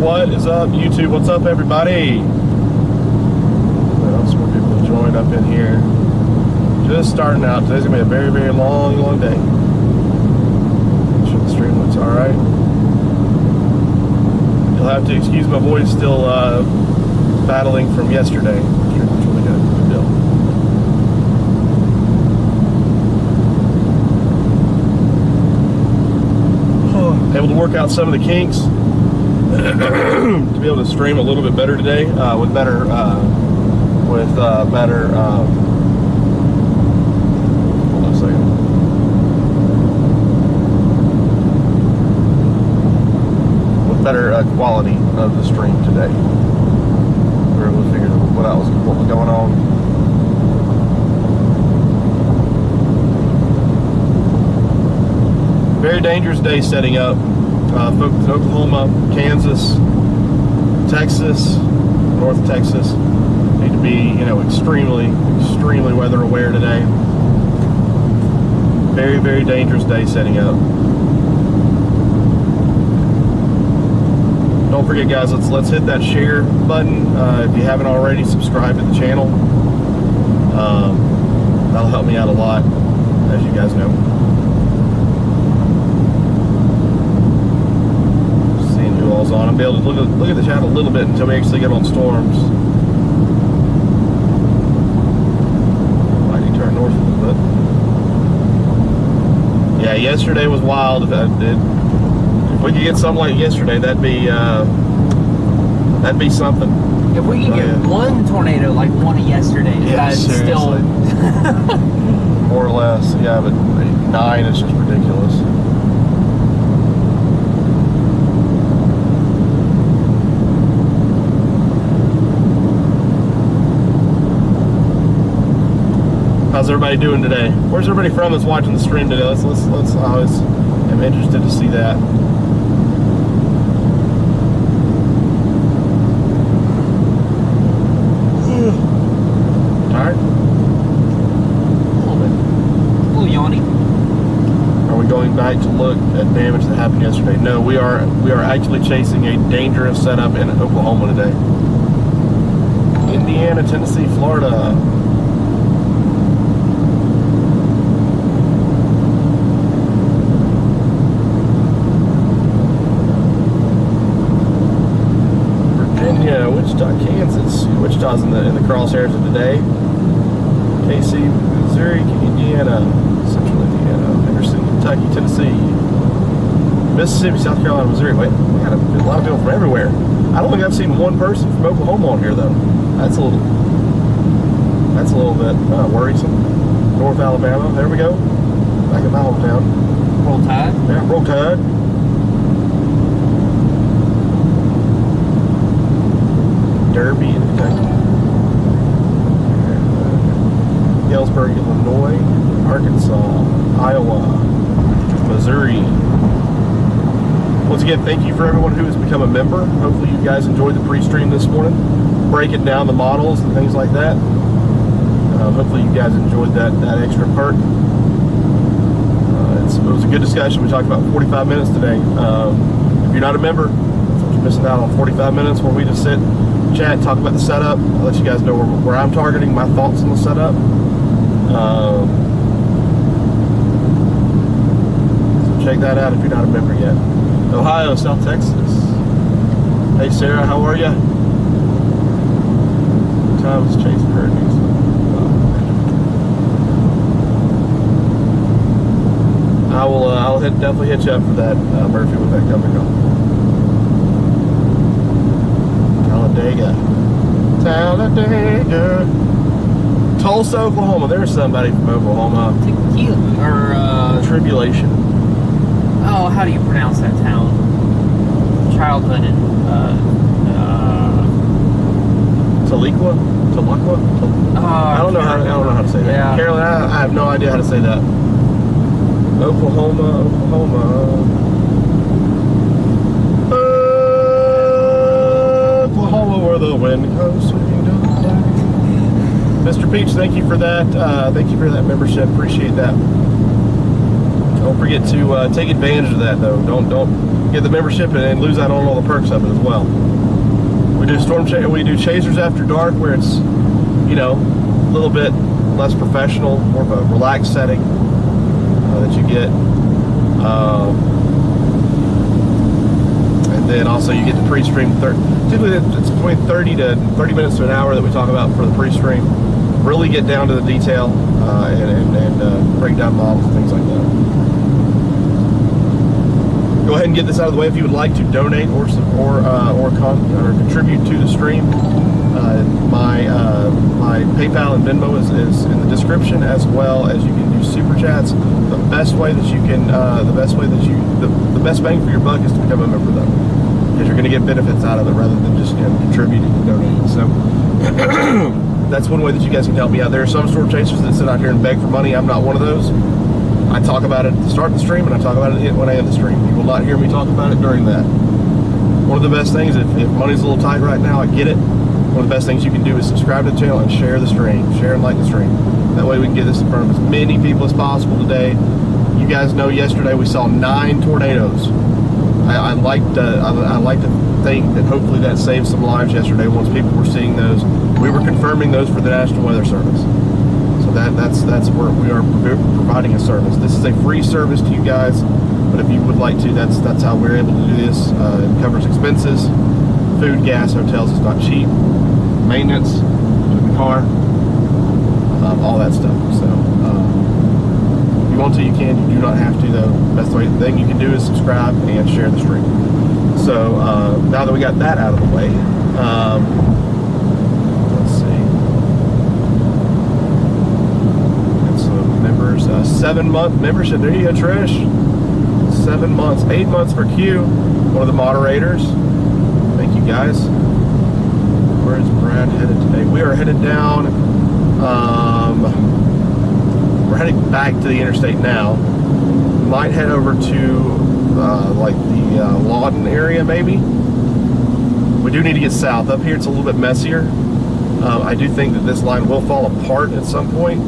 what is up? YouTube, what's up, everybody? Well, some more people have joined up in here. Just starting out. Today's gonna be a very, very long day. Make sure the stream looks all right. You'll have to excuse my voice, still battling from yesterday. It's really good. Good deal. Able to work out some of the kinks to be able to stream a little bit better today with better hold on a second. With better quality of the stream today. We were able to figure out what was going on. Very dangerous day setting up. Folks in Oklahoma, Kansas, Texas, North Texas need to be, extremely weather aware today. Very, very dangerous day setting up. Don't forget, guys, let's hit that share button. If you haven't already, subscribe to the channel. That'll help me out a lot, as you guys know. On and be able to look at the channel a little bit until we actually get on storms. Might need to turn north a little bit. Yeah, yesterday was wild. If we could get something like yesterday, that'd be something. If we could get one tornado like one of yesterday's, that's still more or less. Yeah, but 9 is just ridiculous. How's everybody doing today? Where's everybody from that's watching the stream today? Let's I always am interested to see that. Tired? A little bit. A little yawny. Are we going back to look at damage that happened yesterday? No, we are actually chasing a dangerous setup in Oklahoma today. Indiana, Tennessee, Florida. Wichita, Kansas. Wichita's in the crosshairs of today. KC, Missouri, Indiana, Central Indiana, Henderson, Kentucky, Tennessee, Mississippi, South Carolina, Missouri. Wait, we got a lot of people from everywhere. I don't think I've seen one person from Oklahoma on here though. That's a little bit worrisome. North Alabama. There we go. Back in my hometown. Roll Tide. Yeah, Roll Tide. Derby, Kentucky, Galesburg, Illinois, Arkansas, Iowa, Missouri. Once again, thank you for everyone who has become a member. Hopefully you guys enjoyed the pre-stream this morning, breaking down the models and things like that. Hopefully you guys enjoyed that extra part. It was a good discussion. We talked about 45 minutes today. If you're not a member, you're missing out on 45 minutes where we just sit, chat, talk about the setup. I'll let you guys know where I'm targeting, my thoughts on the setup. So check that out if you're not a member yet. Ohio, South Texas. Hey Sarah, how are you? Time is chasing hurricanes. I'll definitely hit you up for that, Murphy, with that coming up. Talladega. Tulsa, Oklahoma. There's somebody from Oklahoma. Tribulation. Oh, how do you pronounce that town? Childhood and Tahlequah? I don't know how to say that. Yeah. Carolyn, I have no idea how to say that. Oklahoma. Oklahoma, where the wind comes swinging down. Mr. Peach, thank you for that. Thank you for that membership. Appreciate that. Don't forget to take advantage of that, though. Don't get the membership and lose out on all the perks of it as well. We do chasers after dark, where it's, you know, a little bit less professional, more of a relaxed setting that you get. And then also you get the pre-stream. Typically it's between 30 minutes to an hour that we talk about for the pre-stream. Really get down to the detail and break down models and things like that. Go ahead and get this out of the way. If you would like to donate or contribute to the stream, my PayPal and Venmo is in the description, as well as you can do super chats. The best bang for your buck is to become a member, though, because you're going to get benefits out of it rather than just contributing and donating. So that's one way that you guys can help me out. There are some storm chasers that sit out here and beg for money. I'm not one of those. I talk about it at the start of the stream, and I talk about it when I end the stream. You will not hear me talk about it during that. One of the best things, if money's a little tight right now, I get it. One of the best things you can do is subscribe to the channel and share the stream. Share and like the stream. That way we can get this in front of as many people as possible today. You guys know yesterday we saw 9 tornadoes. I like to think that hopefully that saved some lives yesterday once people were seeing those. We were confirming those for the National Weather Service. So that's where we are providing a service. This is a free service to you guys, but if you would like to, that's how we're able to do this. It covers expenses, food, gas, hotels. It's not cheap. Maintenance to the car, all that stuff. So if you want to, you can. You do not have to, though. Best thing you can do is subscribe and share the stream. So now that we got that out of the way, let's see. Got some members. 7-month membership. There you go, Trish. 7 months, 8 months for Q, one of the moderators. Thank you, guys. Where is Brad headed today? We are headed down. We're heading back to the interstate now. Might head over to like the Lawton area, maybe. We do need to get south. Up here, it's a little bit messier. I do think that this line will fall apart at some point.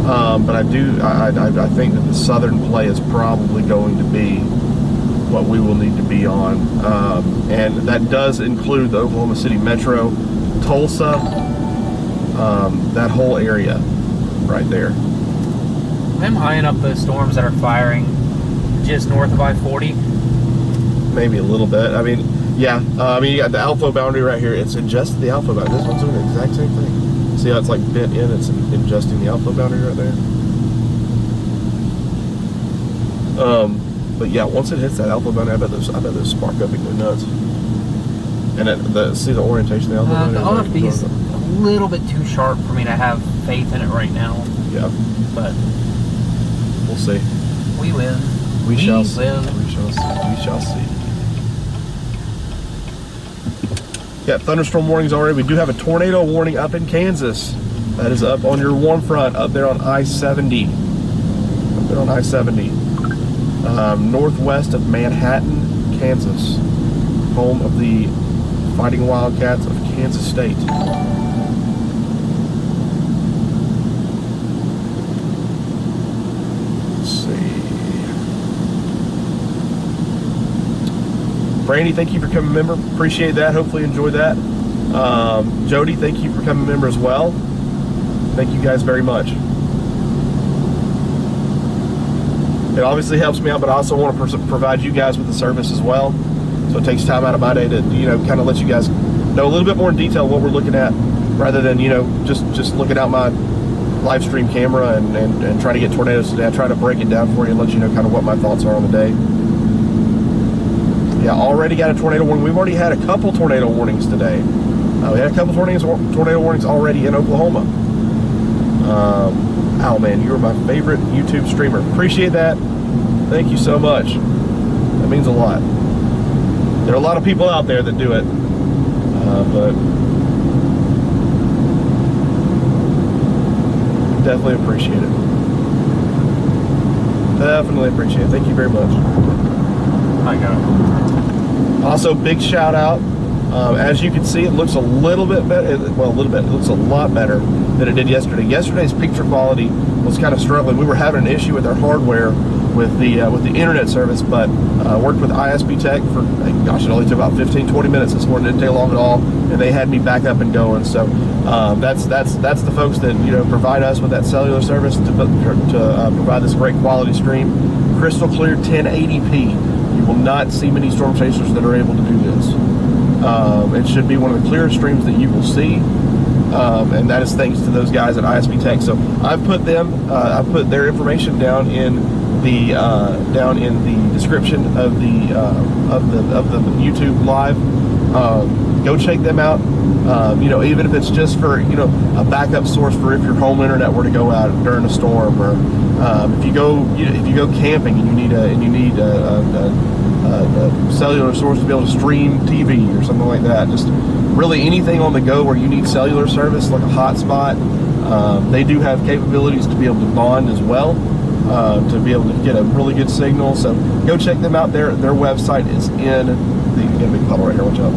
But I think that the southern play is probably going to be what we will need to be on, and that does include the Oklahoma City Metro, Tulsa, that whole area right there. I'm eyeing up those storms that are firing just north of I-40. Maybe a little bit. I mean, yeah. You got the outflow boundary right here. It's adjusted the outflow boundary. This one's doing the exact same thing. See how it's like bent in? It's adjusting the outflow boundary right there. But yeah, once it hits that alpha boundary, I bet those spark up and go nuts. And see the orientation of the alpha boundary? The OFB is a little bit too sharp for me to have faith in it right now. Yeah. But we'll see. We win. We shall see. We shall see. Yeah, thunderstorm warnings already. We do have a tornado warning up in Kansas. That is up on your warm front, up there on I-70. Up there on I-70. Northwest of Manhattan, Kansas, home of the Fighting Wildcats of Kansas State. Let's see. Brandy, thank you for becoming a member. Appreciate that. Hopefully you enjoyed that. Jody, thank you for becoming a member as well. Thank you guys very much. It obviously helps me out, but I also want to provide you guys with the service as well. So it takes time out of my day to, kind of let you guys know a little bit more in detail what we're looking at, rather than, just looking out my live stream camera and trying to get tornadoes today. I try to break it down for you and let you know kind of what my thoughts are on the day. Yeah, already got a tornado warning. We've already had a couple tornado warnings today. We had a couple tornado warnings already in Oklahoma. Al, man, you are my favorite YouTube streamer. Appreciate that. Thank you so much. That means a lot. There are a lot of people out there that do it, but definitely appreciate it. Definitely appreciate it. Thank you very much. I got it. Also, big shout out As you can see, it looks a little bit better. Well, a little bit. It looks a lot better than it did yesterday. Yesterday's picture quality was kind of struggling. We were having an issue with our hardware with the internet service, but worked with ISP Tech for, gosh, it only took about 15-20 minutes this morning. Didn't take long at all, and they had me back up and going. So that's the folks that provide us with that cellular service to provide this great quality stream, crystal clear 1080p. You will not see many storm chasers that are able to do this. It should be one of the clearest streams that you will see, and that is thanks to those guys at ISP Tech. So I've put their information down in the description of the YouTube live. Go check them out. Even if it's just for a backup source for if your home internet were to go out during a storm, or if you go camping and you need a cellular source to be able to stream TV or something like that. Just really anything on the go where you need cellular service, like a hotspot. They do have capabilities to be able to bond as well, to be able to get a really good signal. So go check them out. Their website is in the, you got a big puddle right here, watch out.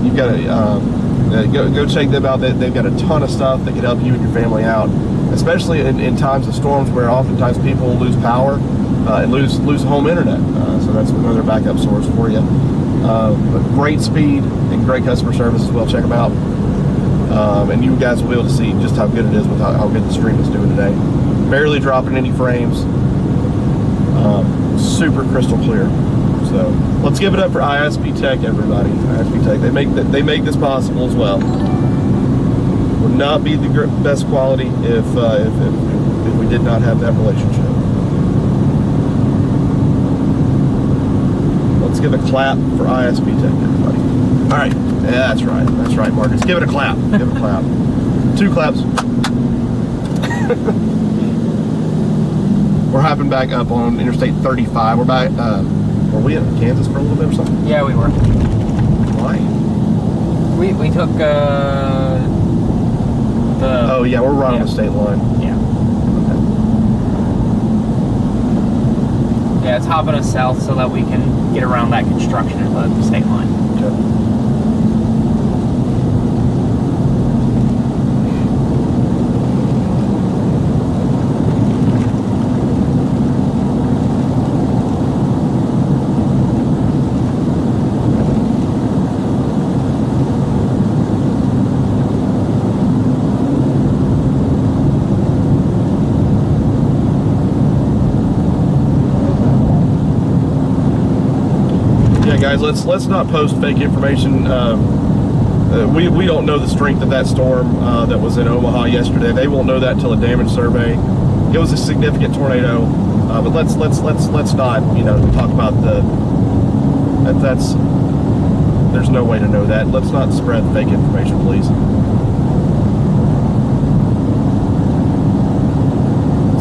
You've got to go check them out. They've got a ton of stuff that can help you and your family out, especially in times of storms where oftentimes people lose power and lose home internet. So that's another backup source for you. But great speed and great customer service as well. Check them out. And you guys will be able to see just how good it is with how good the stream is doing today. Barely dropping any frames. Super crystal clear. So let's give it up for ISP Tech, everybody. ISP Tech, they make this possible as well. Would not be the best quality if we did not have that relationship. Let's give a clap for ISP Tech, everybody. All right, yeah, that's right, Marcus. Give it a clap. Give it a clap. 2 claps. We're hopping back up on Interstate 35. We're back. Were we in Kansas for a little bit or something? Yeah, we were. Why? We took the. Oh yeah, we're right on the state line. Yeah. Okay. Yeah, it's hopping us south so that we can get around that construction at the state line. Okay. Guys, let's not post fake information. We don't know the strength of that storm that was in Omaha yesterday. They won't know that until a damage survey. It was a significant tornado, but let's not talk about that's there's no way to know that. Let's not spread fake information, please.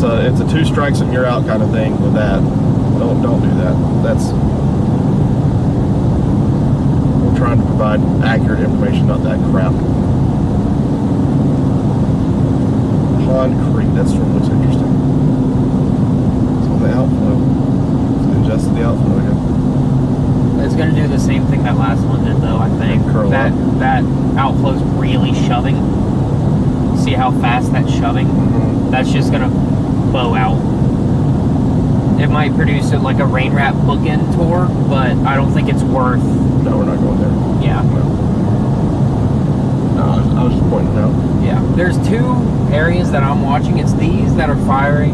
It's a 2 strikes and you're out kind of thing with that. Don't do that. That's trying to provide accurate information, not that crap. Pond Creek, that storm looks interesting. It's on the outflow. It's adjusted the outflow again. It's going to do the same thing that last one did, though, I think. That outflow's really shoving. See how fast that's shoving? Mm-hmm. That's just going to bow out. It might produce like a rain wrap bookend tour, but I don't think it's worth. No, we're not going there. Yeah. No, I was just pointing it out. Yeah. There's 2 areas that I'm watching. It's these that are firing,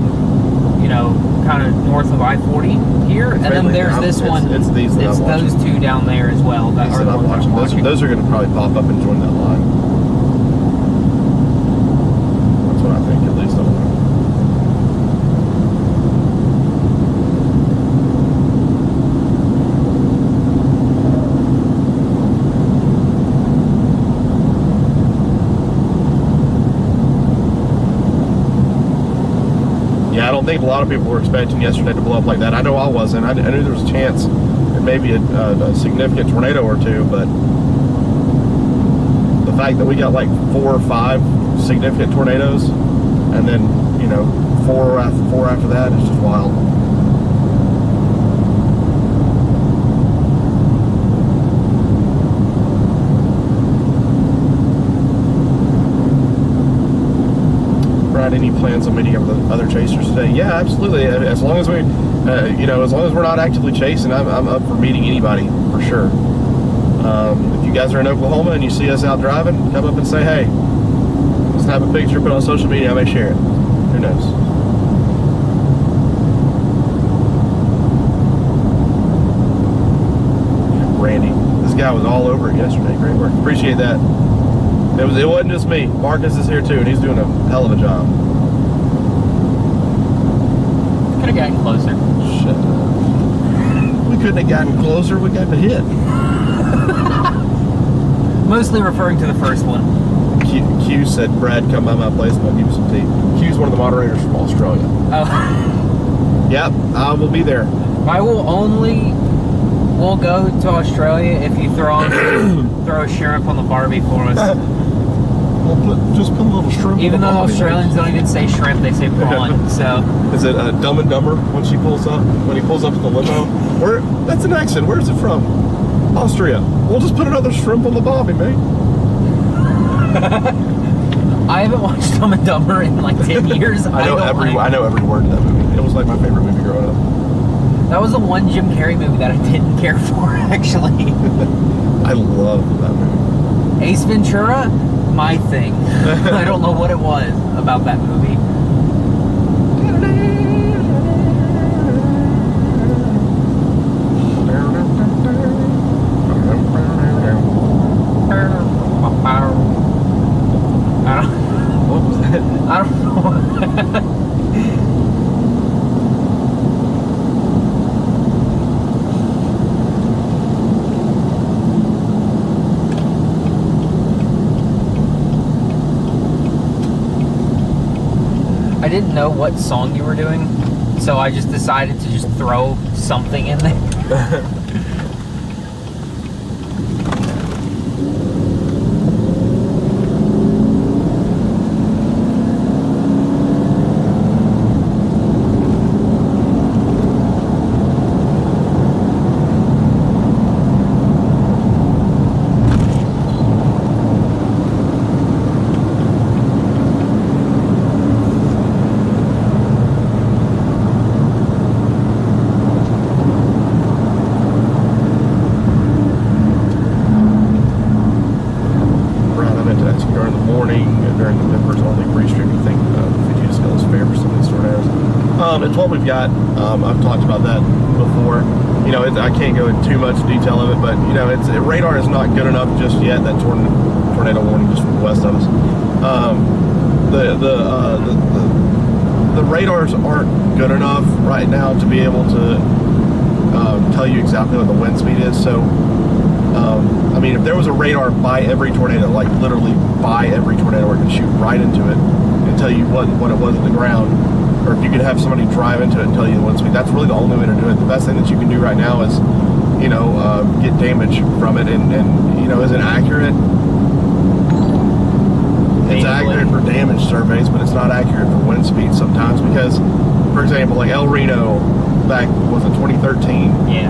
kind of north of I-40 here, and then there's this one. It's these that I'm watching. It's those 2 down there as well that are the ones I'm watching. Those are going to probably pop up and join that line. That's what I think, at least. I don't know. I don't think a lot of people were expecting yesterday to blow up like that. I know I wasn't. I knew there was a chance it may be a significant tornado or 2, but the fact that we got like 4 or 5 significant tornadoes and then 4 after that is just wild. had any plans on meeting up with other chasers today. Yeah, absolutely. As long as we, as long as we're not actively chasing, I'm up for meeting anybody for sure. If you guys are in Oklahoma and you see us out driving, come up and say, hey, snap a picture, put it on social media, I may share it. Who knows? Randy, this guy was all over it yesterday. Great work. Appreciate that. It wasn't just me. Marcus is here too, and he's doing a hell of a job. Could have gotten closer. Shut up. We couldn't have gotten closer. We got the hit. Mostly referring to the first one. Q said, Brad, come by my place and I'll give you some tea. Q's one of the moderators from Australia. Oh. Yep, I will be there. We'll go to Australia if you throw a shrimp on the Barbie for us. Just put a little shrimp. Even though Australians don't even say shrimp, they say prawn. So is it Dumb and Dumber when he pulls up to the limo? That's an accent. Where's it from? Austria. We'll just put another shrimp on the Barbie, mate. I haven't watched Dumb and Dumber in like 10 years. I know every word of that movie. It was like my favorite movie growing up. That was the one Jim Carrey movie that I didn't care for, actually. I love that movie. Ace Ventura, my thing. I don't know what it was about that movie. What was that? I don't know. I didn't know what song you were doing, so I just decided to just throw something in there. It's what we've got. I've talked about that before. I can't go into too much detail of it, but radar is not good enough just yet. That tornado warning just west of us. The radars aren't good enough right now to be able to tell you exactly what the wind speed is. So, if there was a radar by every tornado, like literally by every tornado, where it could shoot right into it and tell you what it was at the ground. Or if you could have somebody drive into it and tell you the wind speed, that's really the only way to do it. The best thing that you can do right now is, get damage from it. And is it accurate? It's accurate for damage surveys, but it's not accurate for wind speed sometimes because, for example, like El Reno back, was it 2013? Yeah.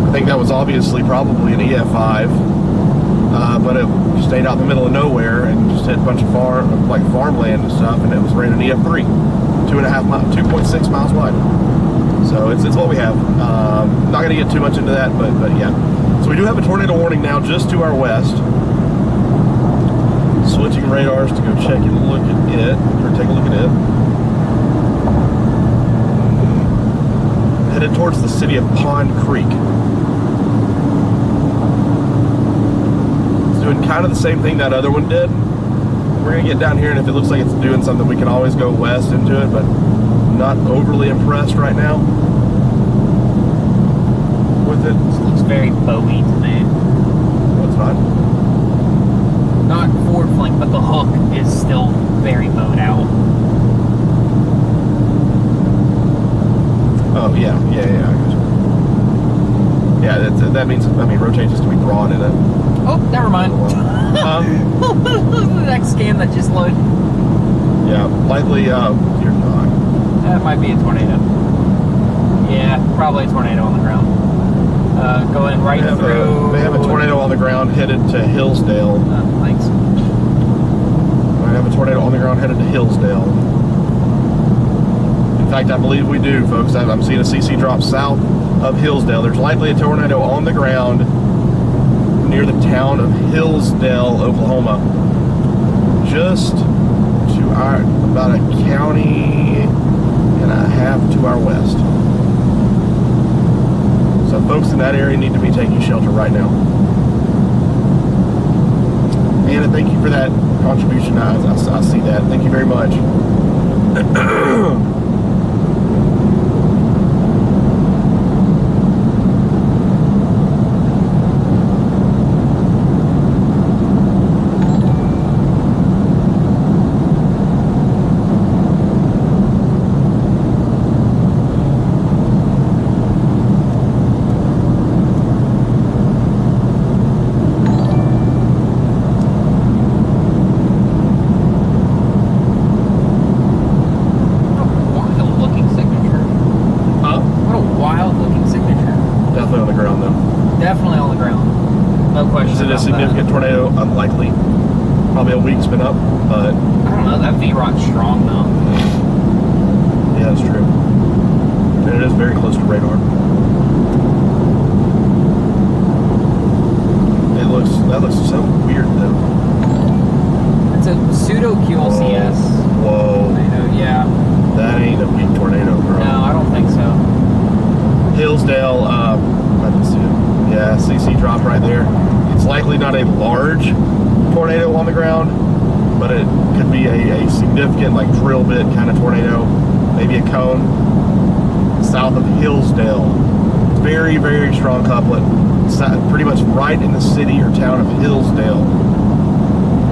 I think that was obviously probably an EF5, but it stayed out in the middle of nowhere and just hit a bunch of farmland and stuff, and it was rated an EF3. 2.6 miles wide. So it's what we have. Not going to get too much into that, but yeah. So we do have a tornado warning now just to our west. Switching radars to go check and look at it, or take a look at it. Headed towards the city of Pond Creek. It's doing kind of the same thing that other one did. We're going to get down here, and if it looks like it's doing something, we can always go west into it, but not overly impressed right now with it. This looks very Bowie to me. What's fine? Not forward flank, but the hook is still very bowed out. Oh, yeah. I got you. Yeah, that means, rotate just to be broad in it. Oh, never mind. The next scan that just loaded. Yeah, likely, you're not. That might be a tornado. Yeah, probably a tornado on the ground. Going right through. They have a tornado on the ground headed to Hillsdale. Thanks. I have a tornado on the ground ground headed to Hillsdale. In fact, I believe we do, folks. I'm seeing a CC drop south of Hillsdale. There's likely a tornado on the ground near the town of Hillsdale, Oklahoma. Just to about a county and a half to our west. So folks in that area need to be taking shelter right now. Anna, thank you for that contribution. I see that. Thank you very much. Significant tornado, unlikely. Probably a week's been up, but I don't know. That V-rod's strong though. Yeah, that's true. And it is very close to radar. That looks so weird though. It's a pseudo QLCS. Whoa. Tornado, yeah. That ain't a weak tornado, bro. No, I don't think so. Hillsdale, I didn't see it. Yeah, CC drop right there. It's likely not a large tornado on the ground, but it could be a significant, like, drill bit kind of tornado. Maybe a cone. South of Hillsdale. Very, very strong couplet. Pretty much right in the city or town of Hillsdale.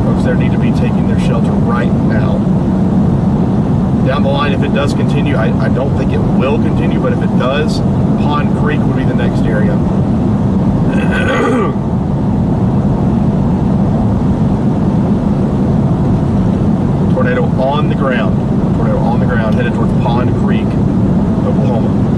Folks there need to be taking their shelter right now. Down the line, if it does continue, I don't think it will continue, but if it does, Pond Creek would be the next area. Tornado on the ground. Tornado on the ground headed towards Pond Creek, Oklahoma.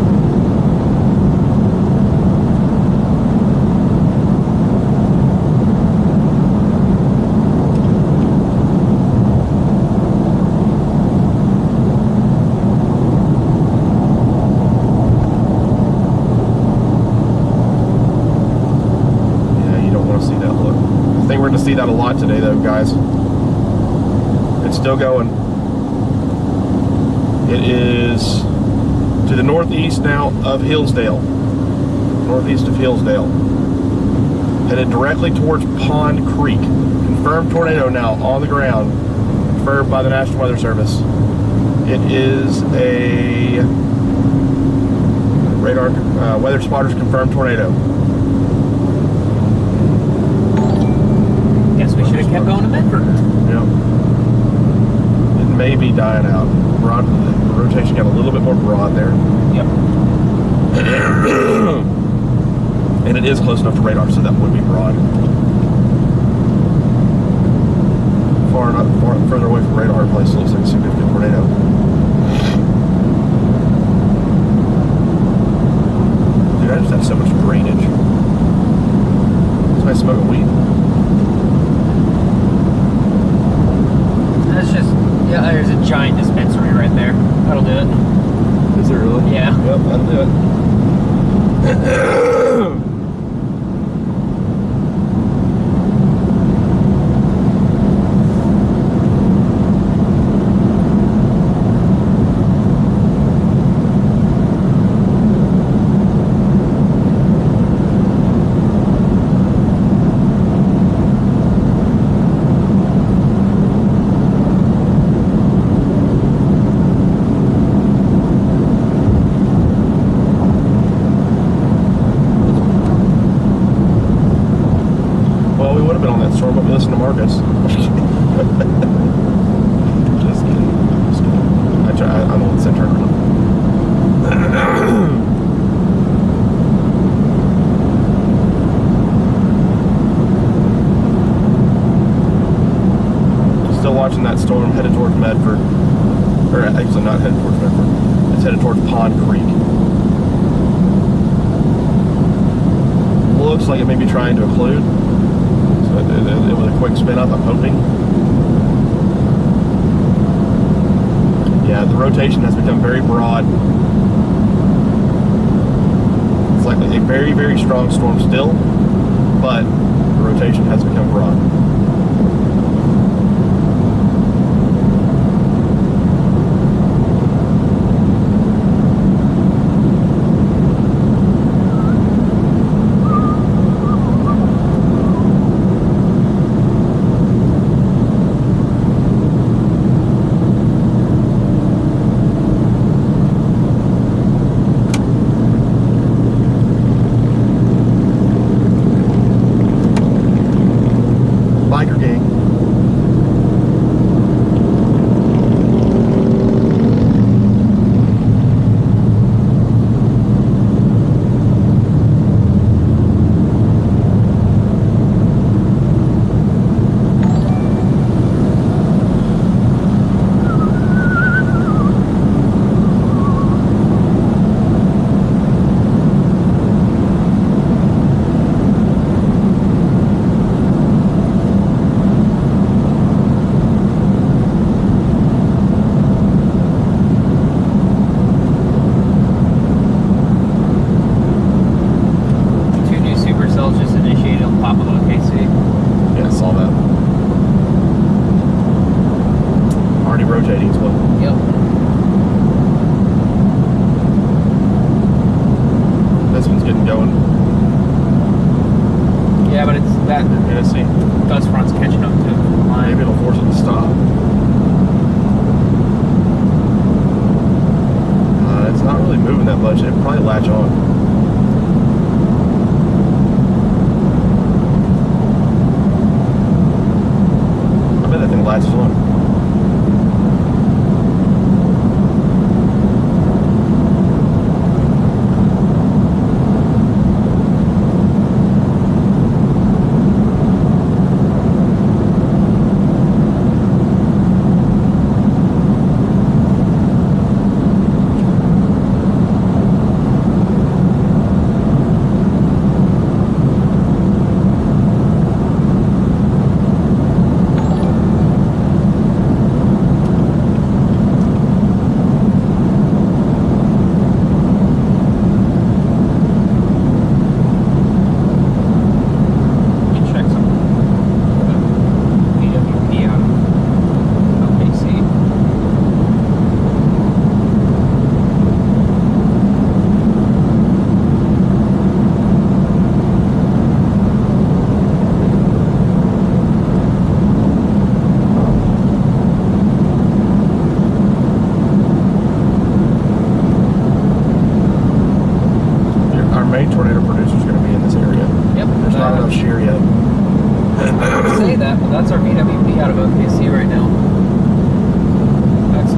See that a lot today though, guys. It's still going. It is to the northeast now of Hillsdale. Northeast of Hillsdale. Headed directly towards Pond Creek. Confirmed tornado now on the ground. Confirmed by the National Weather Service. It is a radar weather spotters confirmed tornado. We should have kept going to Medford. Yep. It may be dying out. The rotation got a little bit more broad there. Yep. And it is close enough to radar, so that would be broad. Further away from radar, place looks like a significant tornado. Dude, I just have so much drainage. Somebody smoking weed. That's just, yeah, there's a giant dispensary right there. That'll do it. Is there really? Yeah. Yep, that'll do it. Marcus. Just kidding. I'm the one that said turn around. Still watching that storm headed towards Medford. Or actually not headed towards Medford. It's headed towards Pond Creek. Looks like it may be trying to occlude. It was a quick spin up, I'm hoping. rotation has become very broad. It's like a very, very strong storm still, but the rotation has become broad. Biker gang. Rotating as well. Yep. This one's getting going. Yeah, but it's that. Yeah, see. Dust front's catching up to it. Maybe it'll force it to stop. It's not really moving that much. It'll probably latch on. I bet that thing latches on. Tornado producer's going to be in this area. Yep. There's not enough shear yet. I say that, but that's our VWP out of OKC right now. That's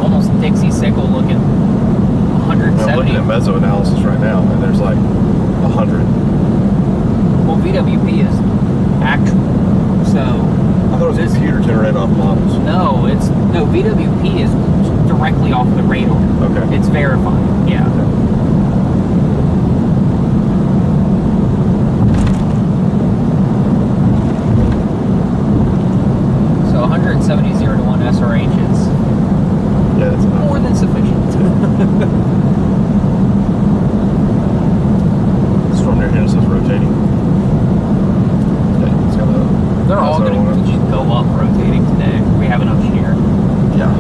almost Dixie sickle looking 170. I'm looking at Mesoanalysis right now, and there's like 100. Well, VWP is actual, so. I thought it was computer generated off models. No, VWP is directly off the radar. Okay. It's verified. Yeah. Okay. So 170 0 to 1 SRH is that's enough. more than sufficient. Storm near Genesis rotating. Okay, it's got a. They're all going to just go up rotating today. We have enough shear. Yeah.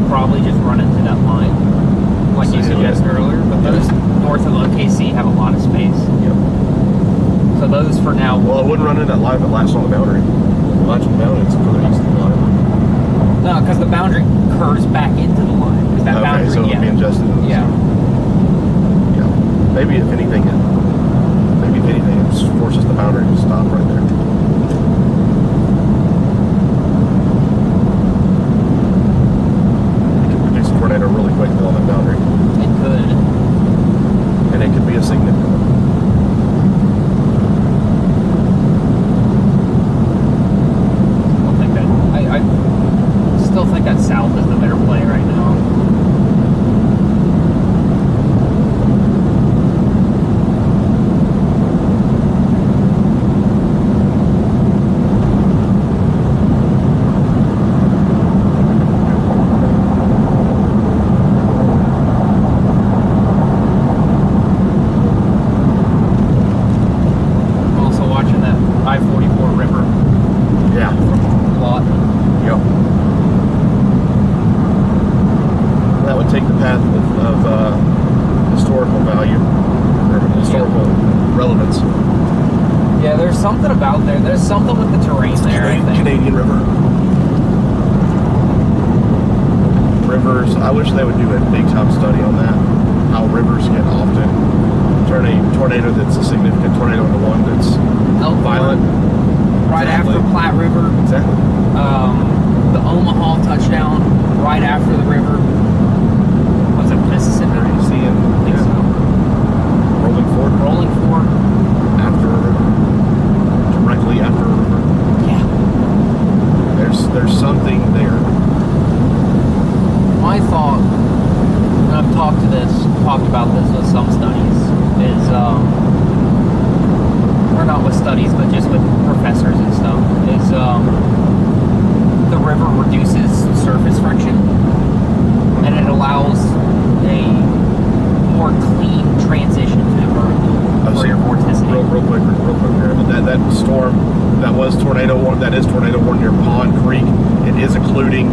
Probably just run into that line, like you suggested earlier. But those north of OKC have a lot of space. Yep. So those for now. Well, it wouldn't run in that line if it latched on the boundary. Latch on the boundary is further east of the line. No, because the boundary curves back into the line. That boundary, so it'll be ingested. Yeah. Yeah. Maybe if anything, it just forces the boundary to stop right there. west south is the better play right now. Something about there. There's something with the terrain there. I think. Canadian River. Rivers. I wish they would do a big time study on that. How rivers can often turn a tornado that's a significant tornado into one that's violent. Right after Platte River. Exactly. The Omaha touchdown right after the river. Was it Mississippi? You see it? I think so. Rolling Fork. Rolling Fork. After a river. Directly after a river. Yeah. There's something there. My thought, and I've talked about this with some studies, is or not with studies, but just with professors and stuff, is the river reduces surface friction and it allows a more clean transition to the vertical for your vorticity. Real quick here. That storm, that was tornado one. That is tornado one near Pond Creek. It is occluding,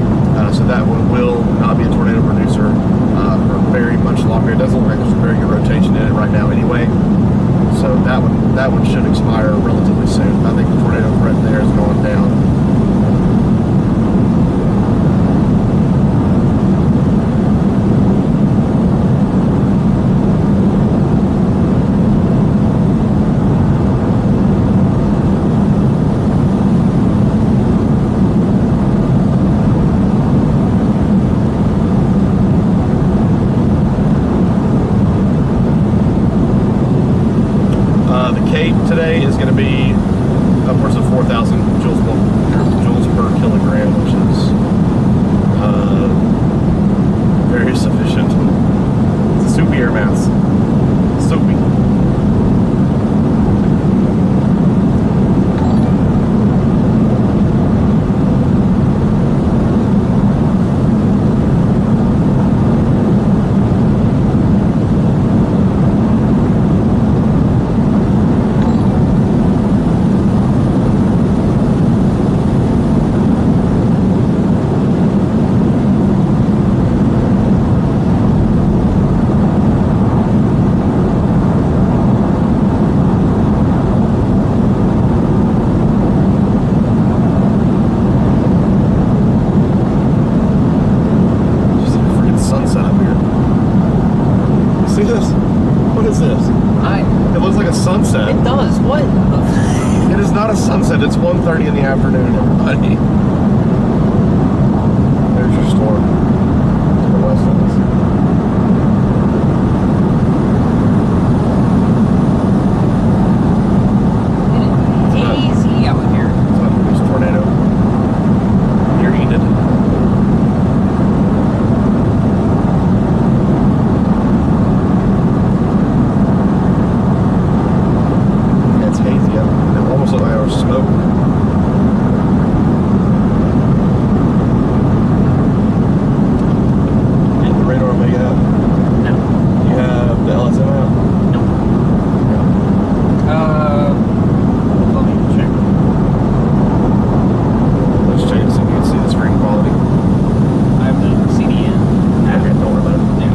so that one will not be a tornado producer for very much longer. It doesn't look like there's a very good rotation in it right now, anyway. So that one should expire relatively soon. I think the tornado threat there is going down. Today is going to be upwards of 4,000 joules per kilogram, which is very sufficient. It's a soupy air mass. Soupy. Sunset. It does. What? It is not a sunset. It's 1:30 in the afternoon, everybody. There's your storm to the west of us. It's easy out here. It's not a big tornado. You're heated. Smoke. You have the radar Omega app? No. You have the LSM app? No. Let me check. Let's check so you can see the screen quality. I have the CDN app. Okay, don't worry about it. Yeah.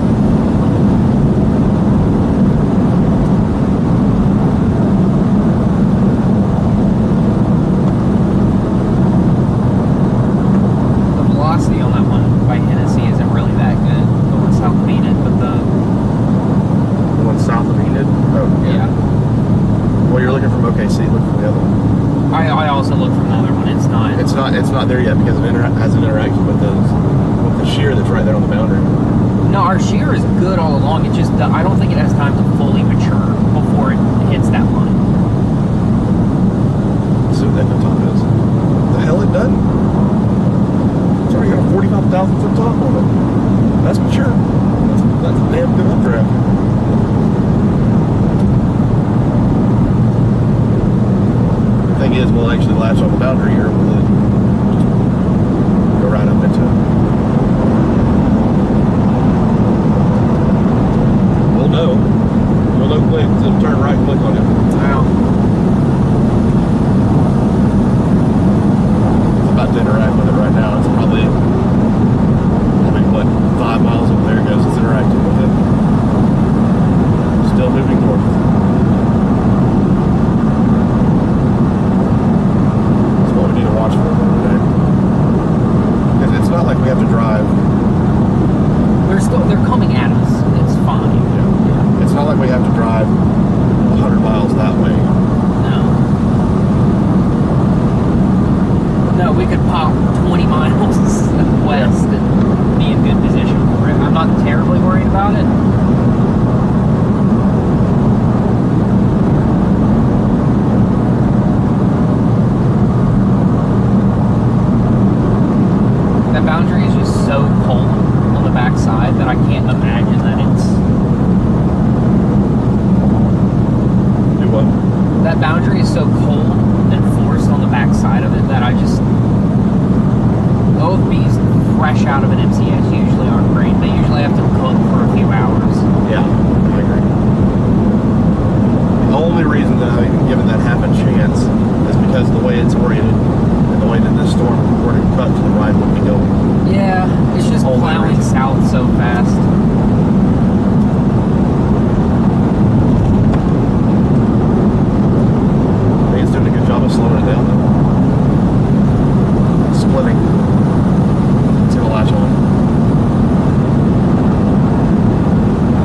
On that one by Hennessy isn't really that good. The one south of Enid, but the one south of Enid? Oh, yeah. Well, you're looking from OKC. Look from the other one. I also looked from the other one. It's not there yet because it hasn't interacted with the shear that's right there on the boundary. No, our shear is good all along. It just I don't think it has time to fully mature before it hits that line. Let's see what that top is. The hell it doesn't? It's already got a 45 got 1,000-foot top on it. That's mature. That's a damn good updraft. The thing is, we'll actually latch on the boundary here. We'll just go right up into it. We'll know. We'll know quick. It'll turn right and click on it. Wow. It's about to interact with it right now. It's probably what, 5 miles up there it goes. It's interacting with it. Still moving north. That's what we need to watch for today. It's not like we have to drive. They're coming at us. It's fine. Yeah. It's not like we have to drive 100 miles that way. No, we could pop 20 miles west and be in good position for it. I'm not terribly worried about it. That boundary is just so cold on the backside that I can't imagine that it's... Do what? That boundary is so cold and forced on the backside of it that I just... OFBs fresh out of an MCS usually aren't great. They usually have to cook for a few hours. Yeah, I agree. The only reason that I've even given that half a chance is because of the way it's oriented and the way that this storm were to cut to the right would be going. Yeah, it's just Only plowing reason. south so fast. I think it's doing a good job of slowing it down though. Splitting. It's gonna latch on.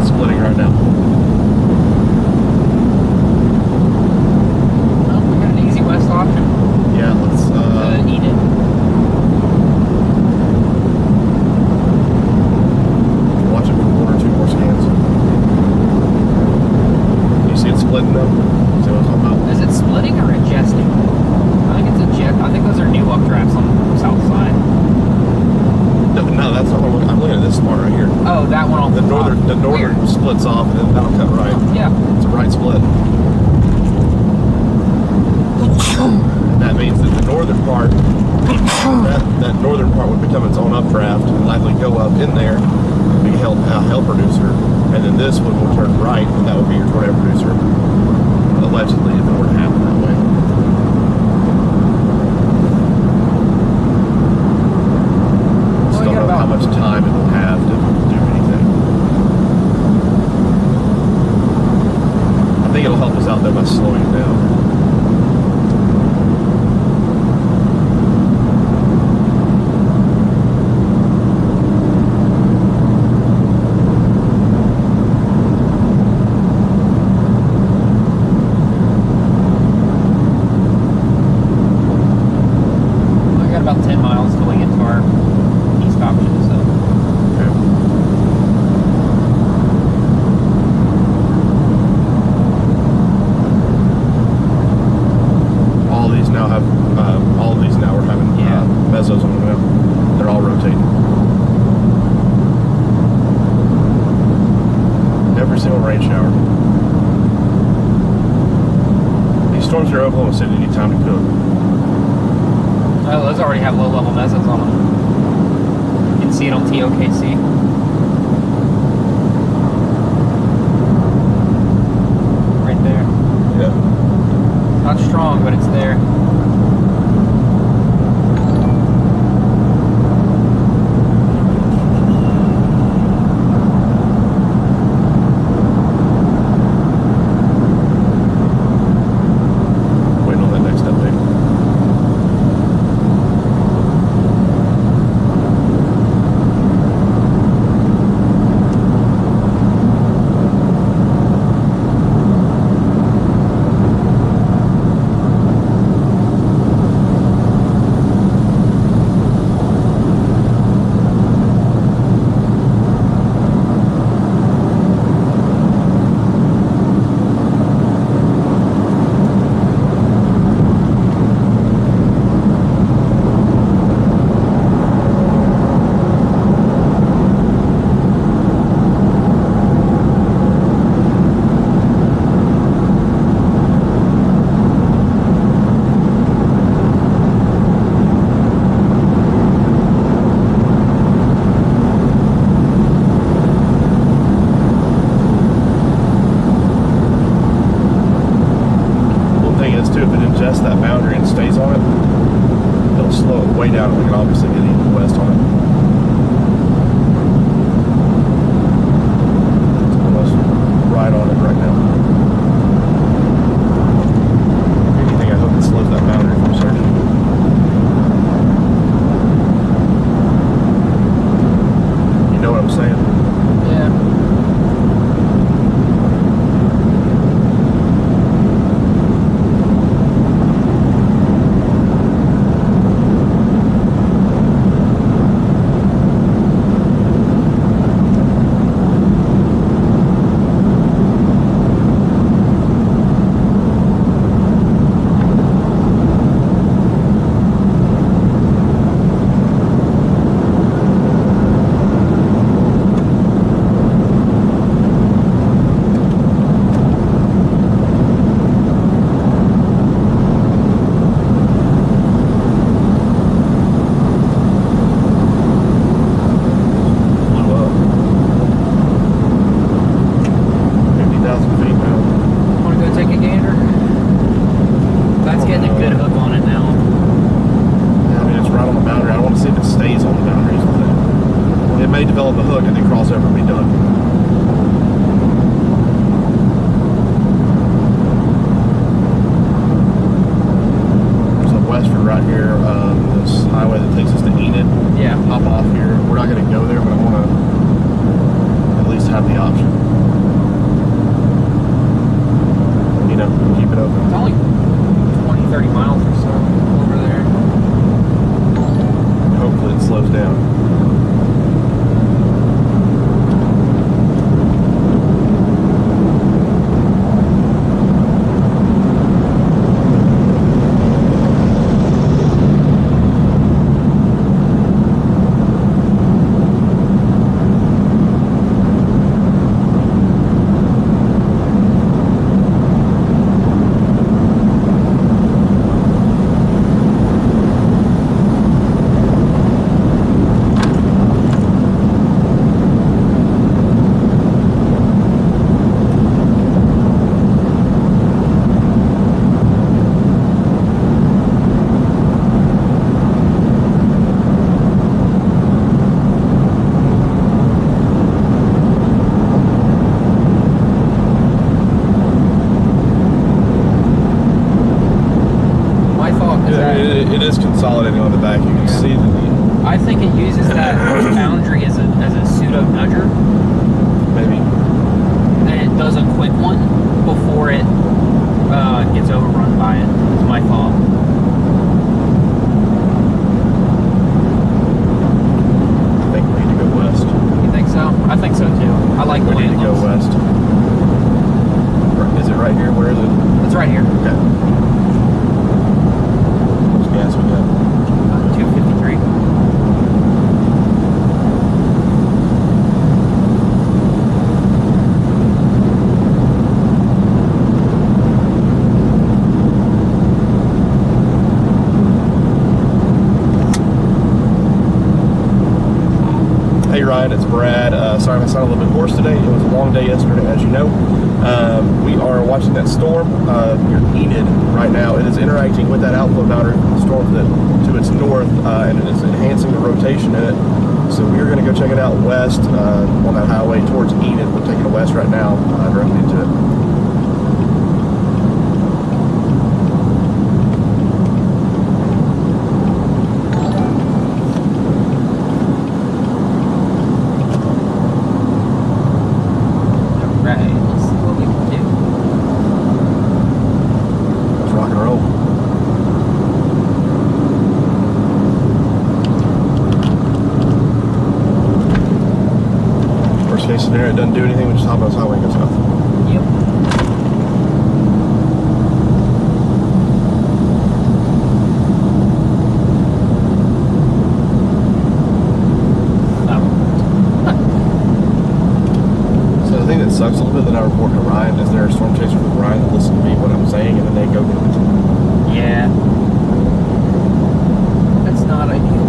It's splitting right now. Well, we got an easy west option Yeah, let's to eat it. watch it for 1 or 2 more scans. You see it splitting though? See what I'm talking about? Is it splitting or ingesting? I think it's I think those are new updrafts on the south side. No, that's not what I'm looking at. This spot right here. Oh, that one off The northern top. Weird. splits off and then that'll cut right. Yeah. It's a right split. And that means that the northern part, that northern part would become its own updraft and likely go up in there, be a hell producer, and then this one will turn right and that would be your tornado producer. Allegedly, if it were to happen that way. Just we don't got know how about- much time it will have to do anything. I think it'll help us out though by slowing it down. We got about 10 miles till we get to our east option, so. Okay. All these now have, all of these now are having mesos on them. They're all rotating. Every single rain shower. These storms near Oklahoma City need time to cook. Oh, those already have low-level mesos on them. You can see it on TOKC. Right there. Yeah. Not strong, but it's there. Waiting on that next update. may develop a hook and then cross over and be done. There's a Westford right here, this highway that takes us to Enid. Yeah. Hop off here. We're not going to go there, but I want to at least have the option. You know, keep it open. It's only 20, 30 miles or so over there. Hopefully it slows down. It is consolidating on the back. You can see the. I think it uses that boundary as a pseudo nudger. Maybe. And it does a quick one before it gets overrun by it. Is my thought. I think we need to go west. You think so? I think so too. I like the We way need it to go looks. west. Is it right here? Where is it? It's right here. Okay. Gas we got. 253. Hey Ryan, it's Brad. Sorry if I sound a little bit hoarse today. It was a long day yesterday, as you know. We are watching that storm near Enid right now. It is interacting with that outflow boundary from the storm to its north, and it is enhancing the rotation in it. So we are going to go check it out west on that highway towards Enid. We're taking it west right now, directly into it. Right. Let's see what we can do. Let's rock and roll. Worst case scenario, it doesn't do anything. We just hop on this highway and go south. Yep. So the thing that sucks a little bit that I report to Ryan is there are storm chasers with Ryan that listen to me what I'm saying and then they go get it. Yeah. That's not ideal.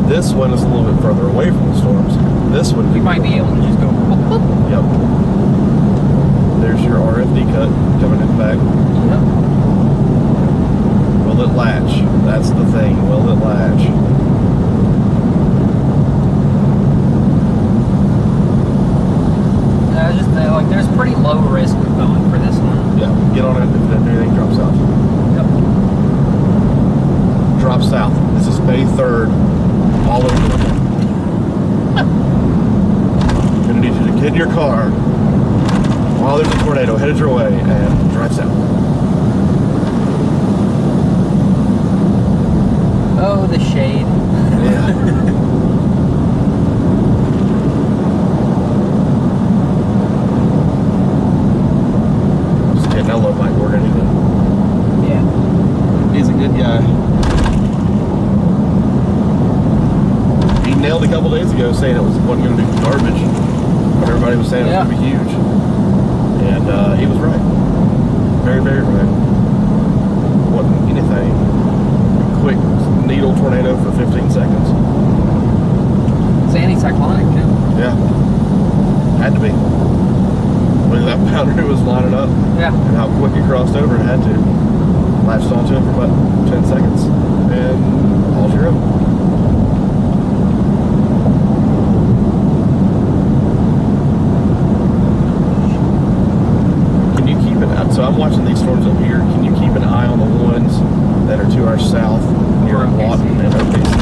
This one is a little bit further away from the storms. This one, We might be able to just go. Whoop, whoop. yep. There's your RFD cut coming in the back. Yep. Will it latch? That's the thing. Will it latch? Just like there's pretty low risk going for this one. Yeah. Get on it. If it doesn't do anything, drop south. Yep. Drop south. This is May 3rd. All over the I'm going to need you to get in your car while there's a tornado headed your way and drive south. Oh, the shade. Yeah. Just kidding. I love Mike Gordon. Yeah. He's a good guy. He nailed a couple days ago saying it wasn't going to be garbage, but everybody was saying it was going to be huge. And he was right. Very, very right. Wasn't anything. Quick needle tornado for 15 seconds. It's anti-cyclonic too. Yeah. Had to be. When that boundary was lining up Yeah. and how quick it crossed over, it had to. latched onto it for about 10 seconds, and all's your own. Can you keep an eye? So I'm watching these storms up here. Can you keep an eye on the ones that are to our south near Lawton and OKC?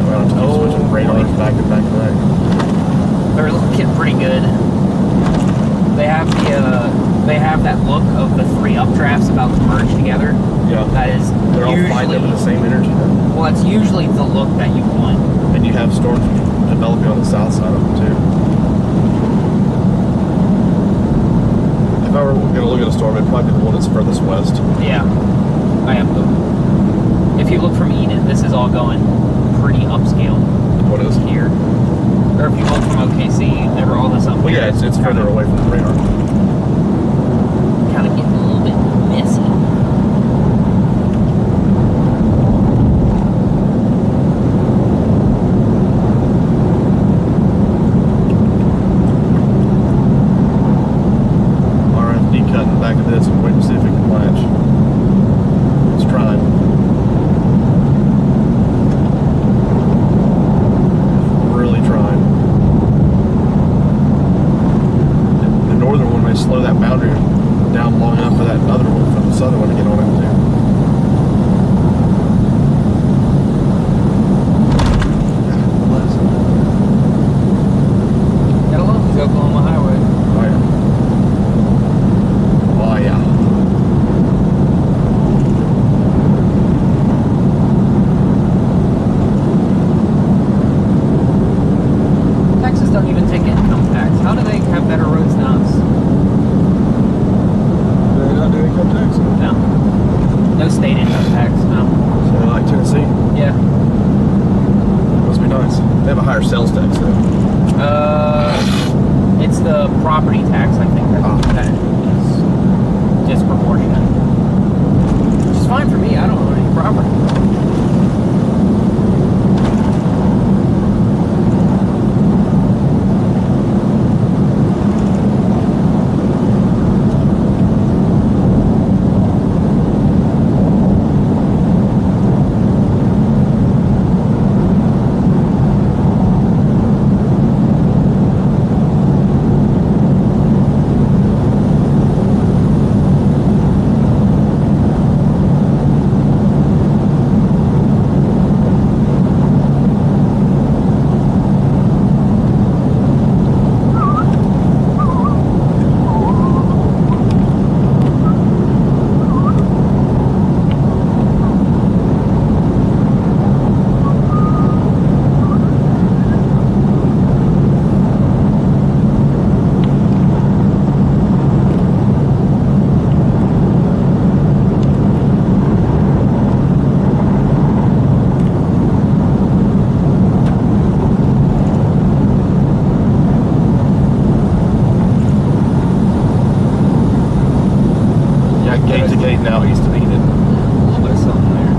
Well, I'm switching radars back to back to back. They're looking pretty good. They have that look of the three updrafts about to merge together. Yeah. That is They're all usually, fighting over the same energy though. well, that's usually the look that you want. And you have storms developing on the south side of them too. If I were going to look at a storm, it'd probably be the one that's furthest west. Yeah, I have to. If you look from Eden, this is all going pretty upscale. What is it? Here. Or if you look from OKC, they're all this up Well, here. yeah, it's further away from the radar. Kind of getting a little bit messy. RFD cutting back of this and waiting to see if it can latch. It's trying. Really trying. The northern one may slow that boundary down long enough for that other one, for the southern one to get on it too. Gotta love these Oklahoma highway. Oh yeah. Oh yeah. Texas don't even take income tax. How do they have better roads than us? They're not doing income tax. No. No state income tax, no. So like Tennessee, Yeah. must be nice. They have a higher sales tax though. It's the property tax, I think, that is disproportionate. Which is fine for me, I don't own any property. Gate to gate now east of Eden. A little bit of something there.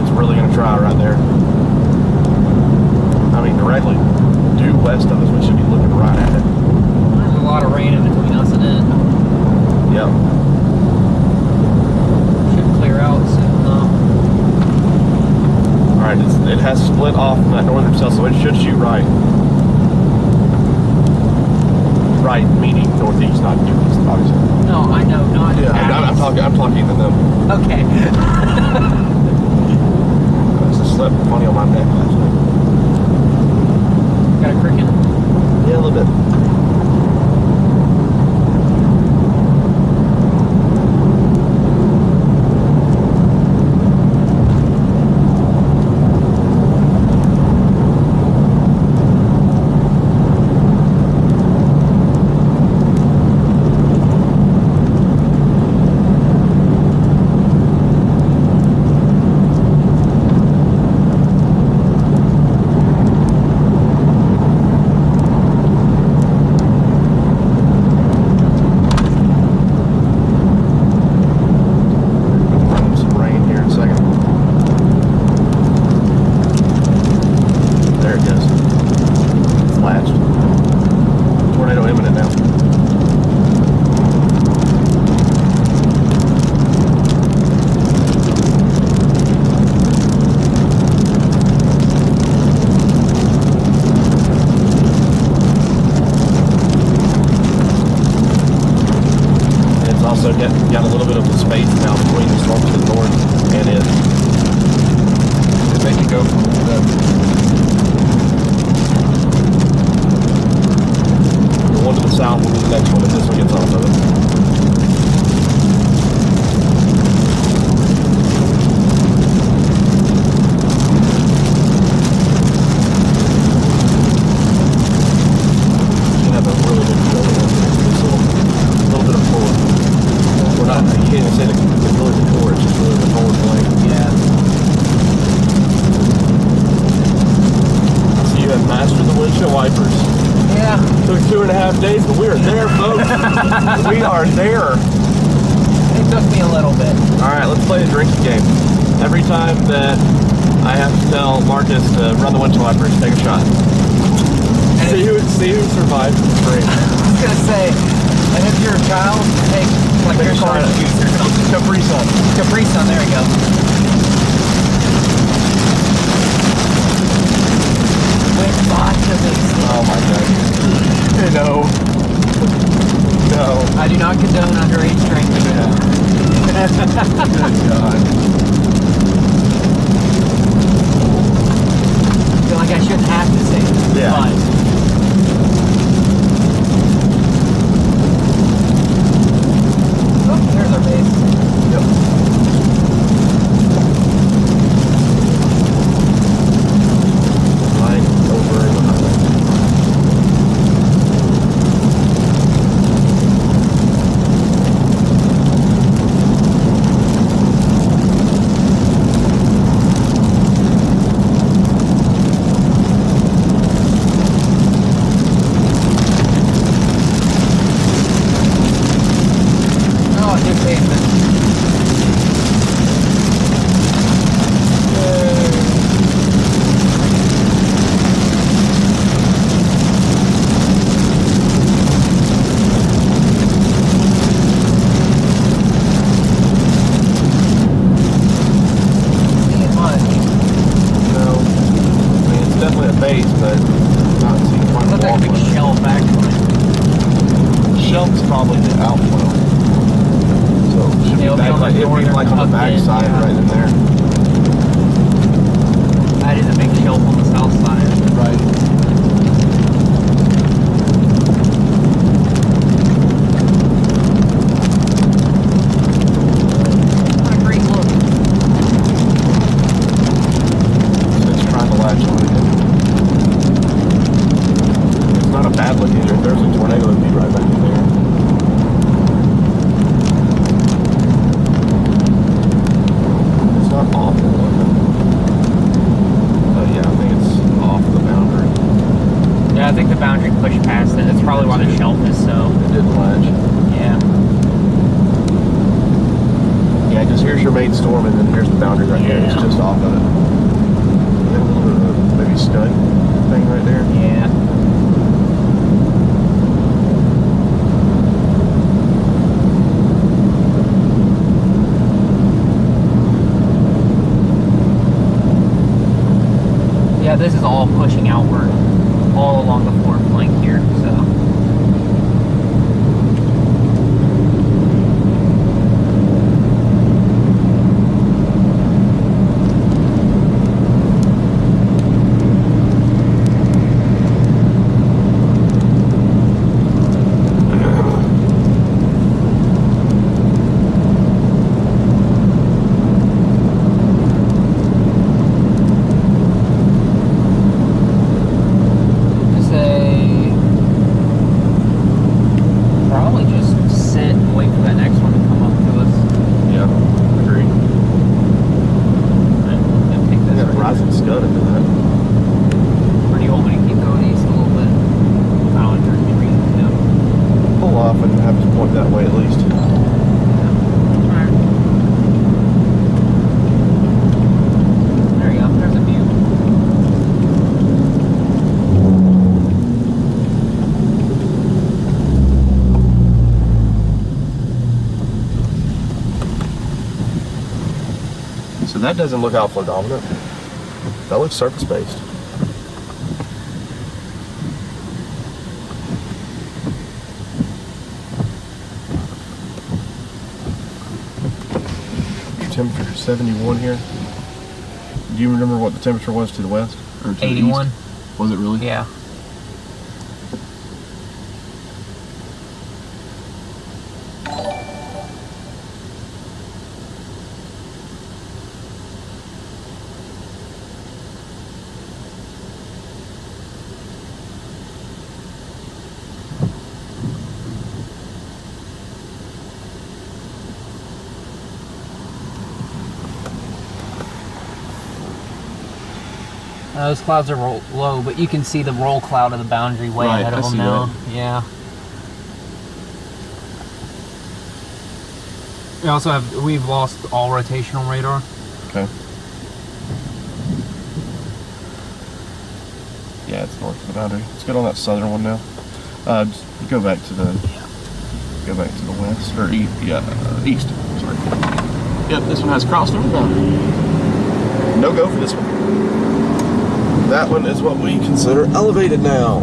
It's really going to try right there. I mean, directly due west of us, we should be looking right at it. There's a lot of rain in between us and it. Yep. Should clear out soon, though. Alright, it has split off from that northern south, so it should shoot right. Right, meaning northeast, not due east, obviously. No, I know, not Yeah, I'm talking to them. Okay. I just slept funny on my neck last night. Got a cricket? Yeah, a little bit. got a little bit of a space now between the storm to the north and it make it go from the one to the south will be the next one if this one gets off of it. Days, but we are there, folks. We are there. It took me a little bit. All right, let's play a drinking game. Every time that I have to tell Marcus to run the windshield wipers, take a shot. See who survives. Great. I was gonna say, and if you're a child, take like your orange juice or something. Capri Sun. Capri Sun. There you go. With vodka mixed. Oh my god. No. No. I do not condone underage drinking. Yeah. Good God. I feel like I shouldn't have to say this. Yeah. But oh, there's our base. Yep. Right over the highway. Storm, and then here's the boundary right here. It's just off of it. A little bit of maybe scud thing right there. Yeah. Yeah, this is all pushing outward, all along the forward flank here. So. So that doesn't look outflow dominant. That looks surface based. temperature is 71 here. Do you remember what the temperature was to the west? Or to 81. the east? Was it really? Yeah. Those clouds are low, but you can see the roll cloud of the boundary way ahead of them now. That. Yeah. We also we've lost all rotational radar. Okay. Yeah, it's north of the boundary. Let's get on that southern one now. Just go back to the west or east. Yeah, east. Sorry. Yep, this one has crossed over the boundary. No go for this one. That one is what we consider elevated now.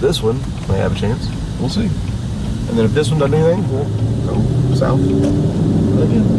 This one may have a chance. We'll see. And then if this one doesn't do anything, we'll go south again.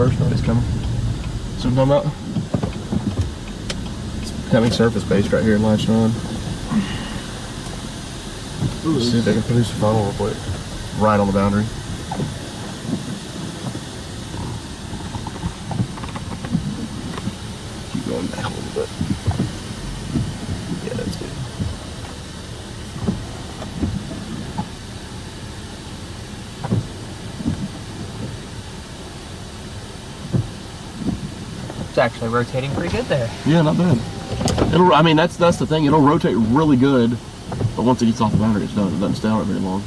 first. Nobody's coming. So I'm talking about. It's becoming surface based right here in latching on. Let's see if they can produce a funnel real quick. Right on the boundary. Keep going back a little bit. Yeah, that's good. It's actually rotating pretty good there. Yeah, not bad. It'll. I mean, that's the thing. It'll rotate really good, but once it gets off the boundary, it's done. It doesn't stay on it very long.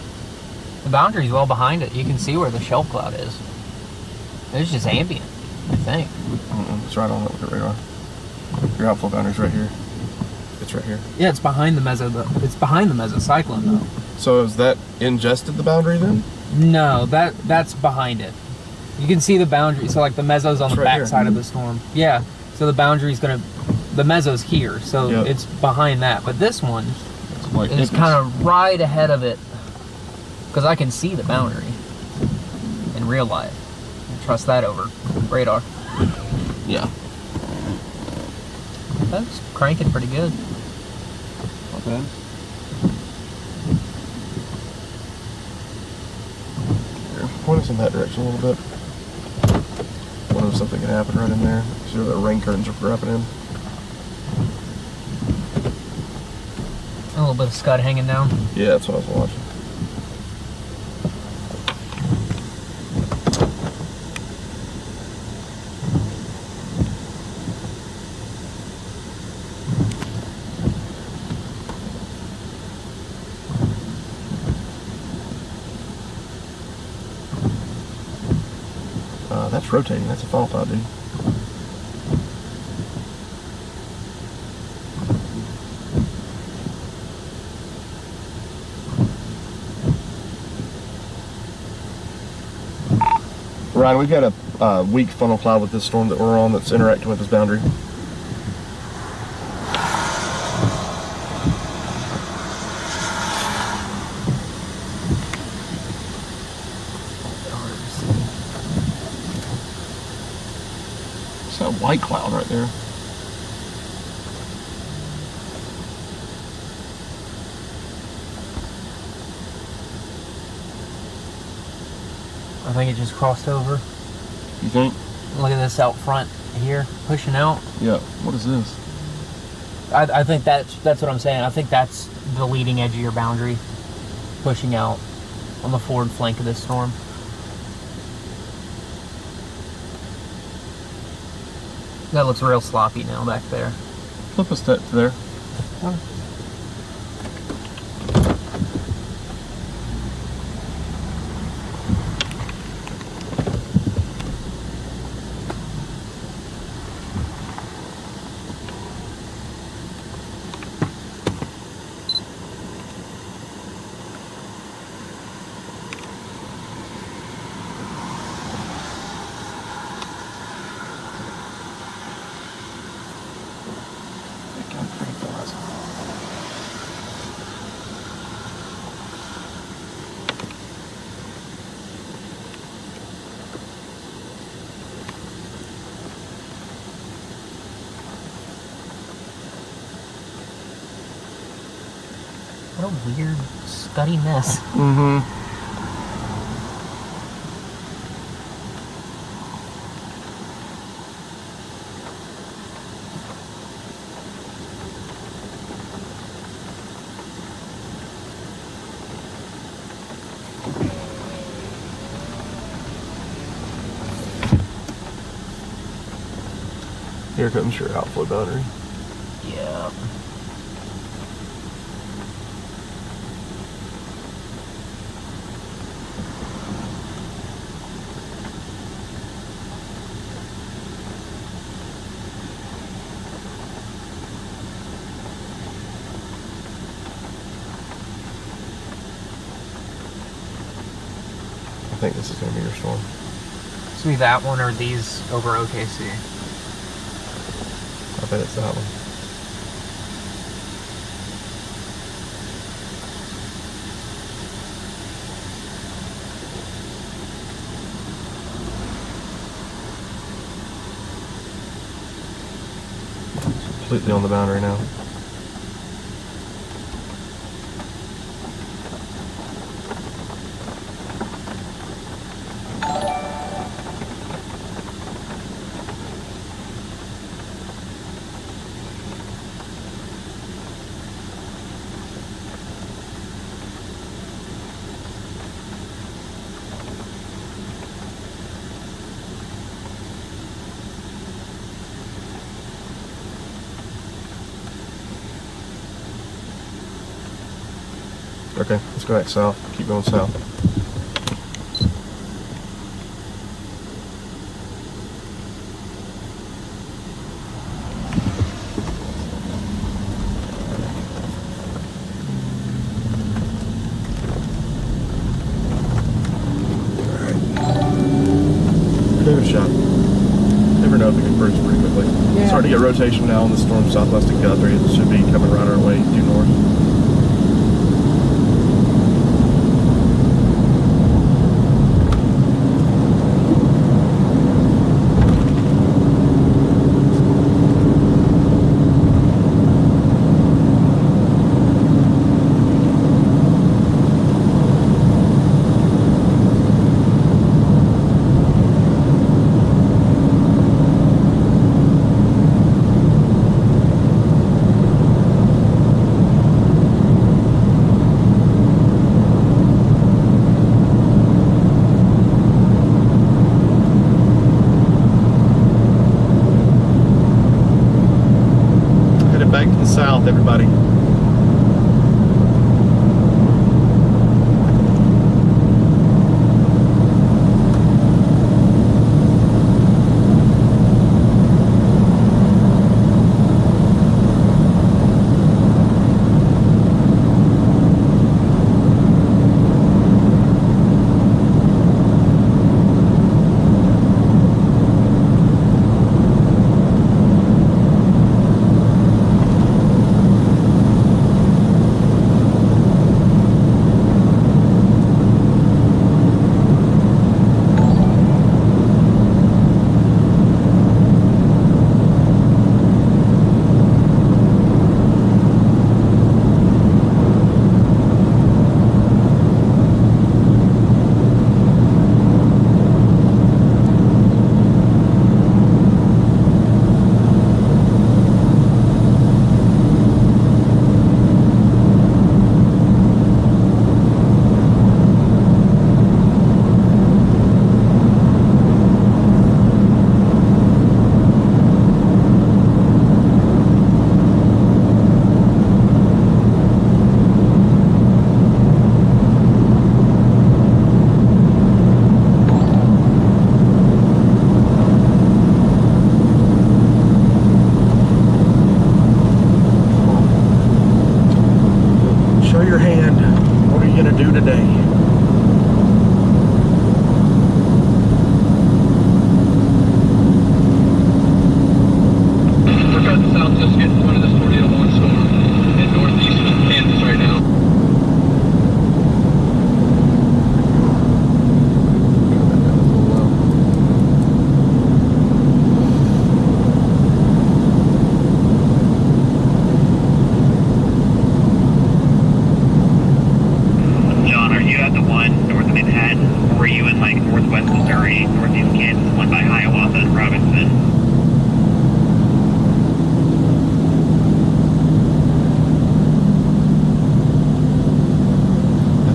The boundary's well behind it. You can see where the shelf cloud is. It's just ambient, I think. It's right on it with the radar. Your outflow boundary's right here. It's right here. Yeah, it's behind the it's behind the mesocyclone though. So is that ingested the boundary then? No, that's behind it. You can see the boundary. So like the meso's on It's the right back here. side of the storm. Yeah. So the boundary's the meso's here. So Yep. it's behind that. But this one It's like is kind of right ahead of it. Because I can see the boundary in real life. I trust that over radar. yeah. That's cranking pretty good. Not bad. Here, point us in that direction a little bit. What if something can happen right in there? See where the rain curtains are wrapping in? A little bit of scud hanging down. Yeah, that's what I was watching. That's rotating. That's a funnel cloud, dude. Ryan, we've got a weak funnel cloud with this storm that we're on that's interacting with this boundary. It's that white cloud right there. I think it just crossed over. You think? Look at this out front here, pushing out. Yeah. What is this? I think that's what I'm saying. I think that's the leading edge of your boundary, pushing out on the forward flank of this storm. That looks real sloppy now back there. Flip us to there. What a weird, scuddy mess. Mm-hmm. Here comes your outflow boundary. Yeah. I think this is going to be your storm. It's be that one or these over OKC. I bet it's that one. completely on the boundary now. Okay, let's go back south. Keep going south. Alright. Give it a shot. Never know if it can burst pretty quickly. Yeah. It's hard to get rotation now in the storm southwest of Guthrie. It should be coming right our way due north. Back to the south, everybody.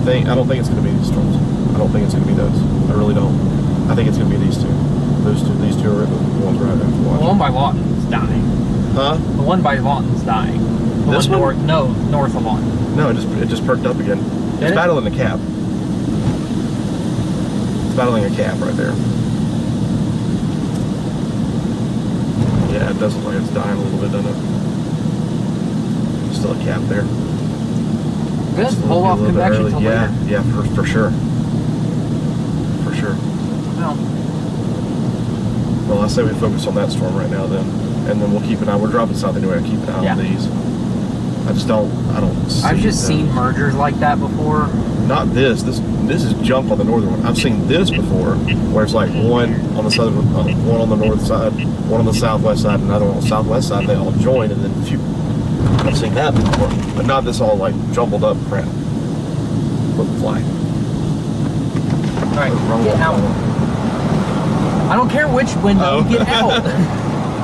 I don't think it's going to be these storms. I don't think it's going to be those. I really don't. I think it's going to be these two. These two are the ones we're going to have to watch. The one by Lawton's dying. Huh? The one by Lawton's dying. The This one one? north of Lawton. No, it just perked up again. It's battling a cap. It's battling a cap right there. Yeah, it does look like it's dying a little bit, doesn't it? Still a cap there. Good. Hold off convection till later. Yeah, for sure. For sure. Well, I say we focus on that storm right now then. And then we'll keep an eye. We're dropping south anyway. Keep an eye on these. I just don't. I don't. I've see just that. seen mergers like that before. Not this. This is junk on the northern one. I've seen this before, where it's like one on the southern, one on the north side, one on the southwest side, another one on the southwest side. They all join, and then I've seen that before, but not this all like jumbled up crap. Flip fly. All right, get out. I don't care which window. Get out.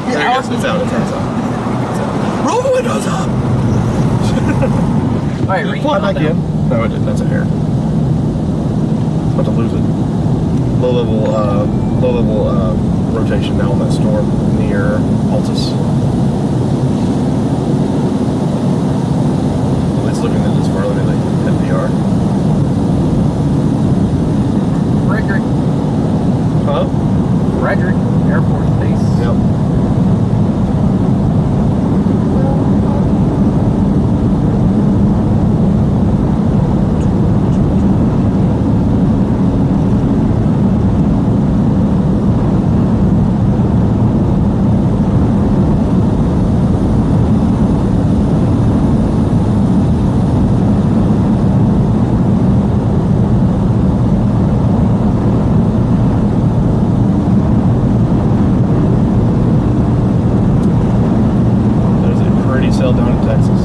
Get out. It's out. It's out. Roll the windows up. All right, read Fly back in. No, it didn't. That's a hair. About to lose it. Low level rotation now on that storm near Altus. It's looking at this far. Let me like NPR. Frederick. Huh? Frederick Air Force Base. Yep. Down in Texas.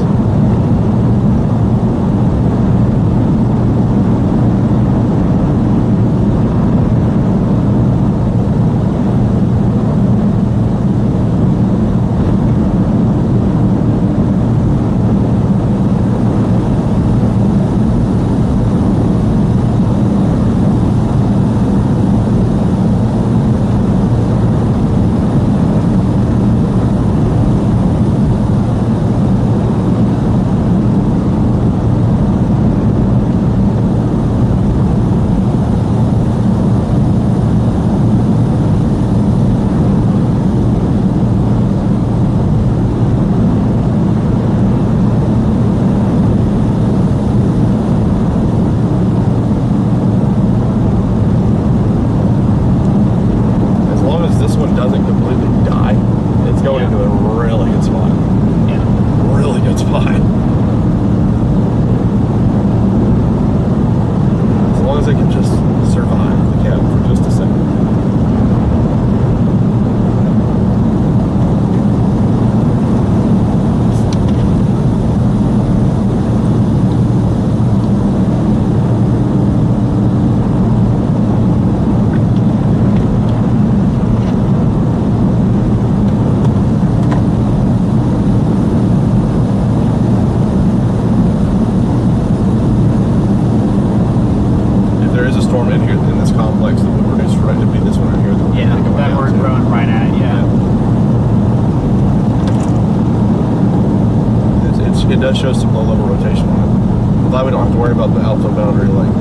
It does show some low-level rotation on it. I'm glad we don't have to worry about the alpha boundary like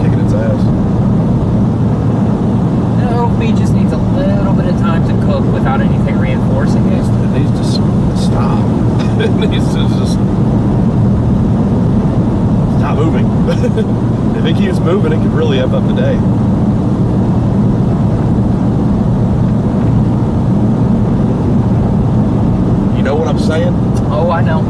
kicking its ass. The OP just needs a little bit of time to cook without anything reinforcing it. It needs to stop. It needs to just stop moving. If it keeps moving, it could really F up the day. You know what I'm saying? Oh, I know.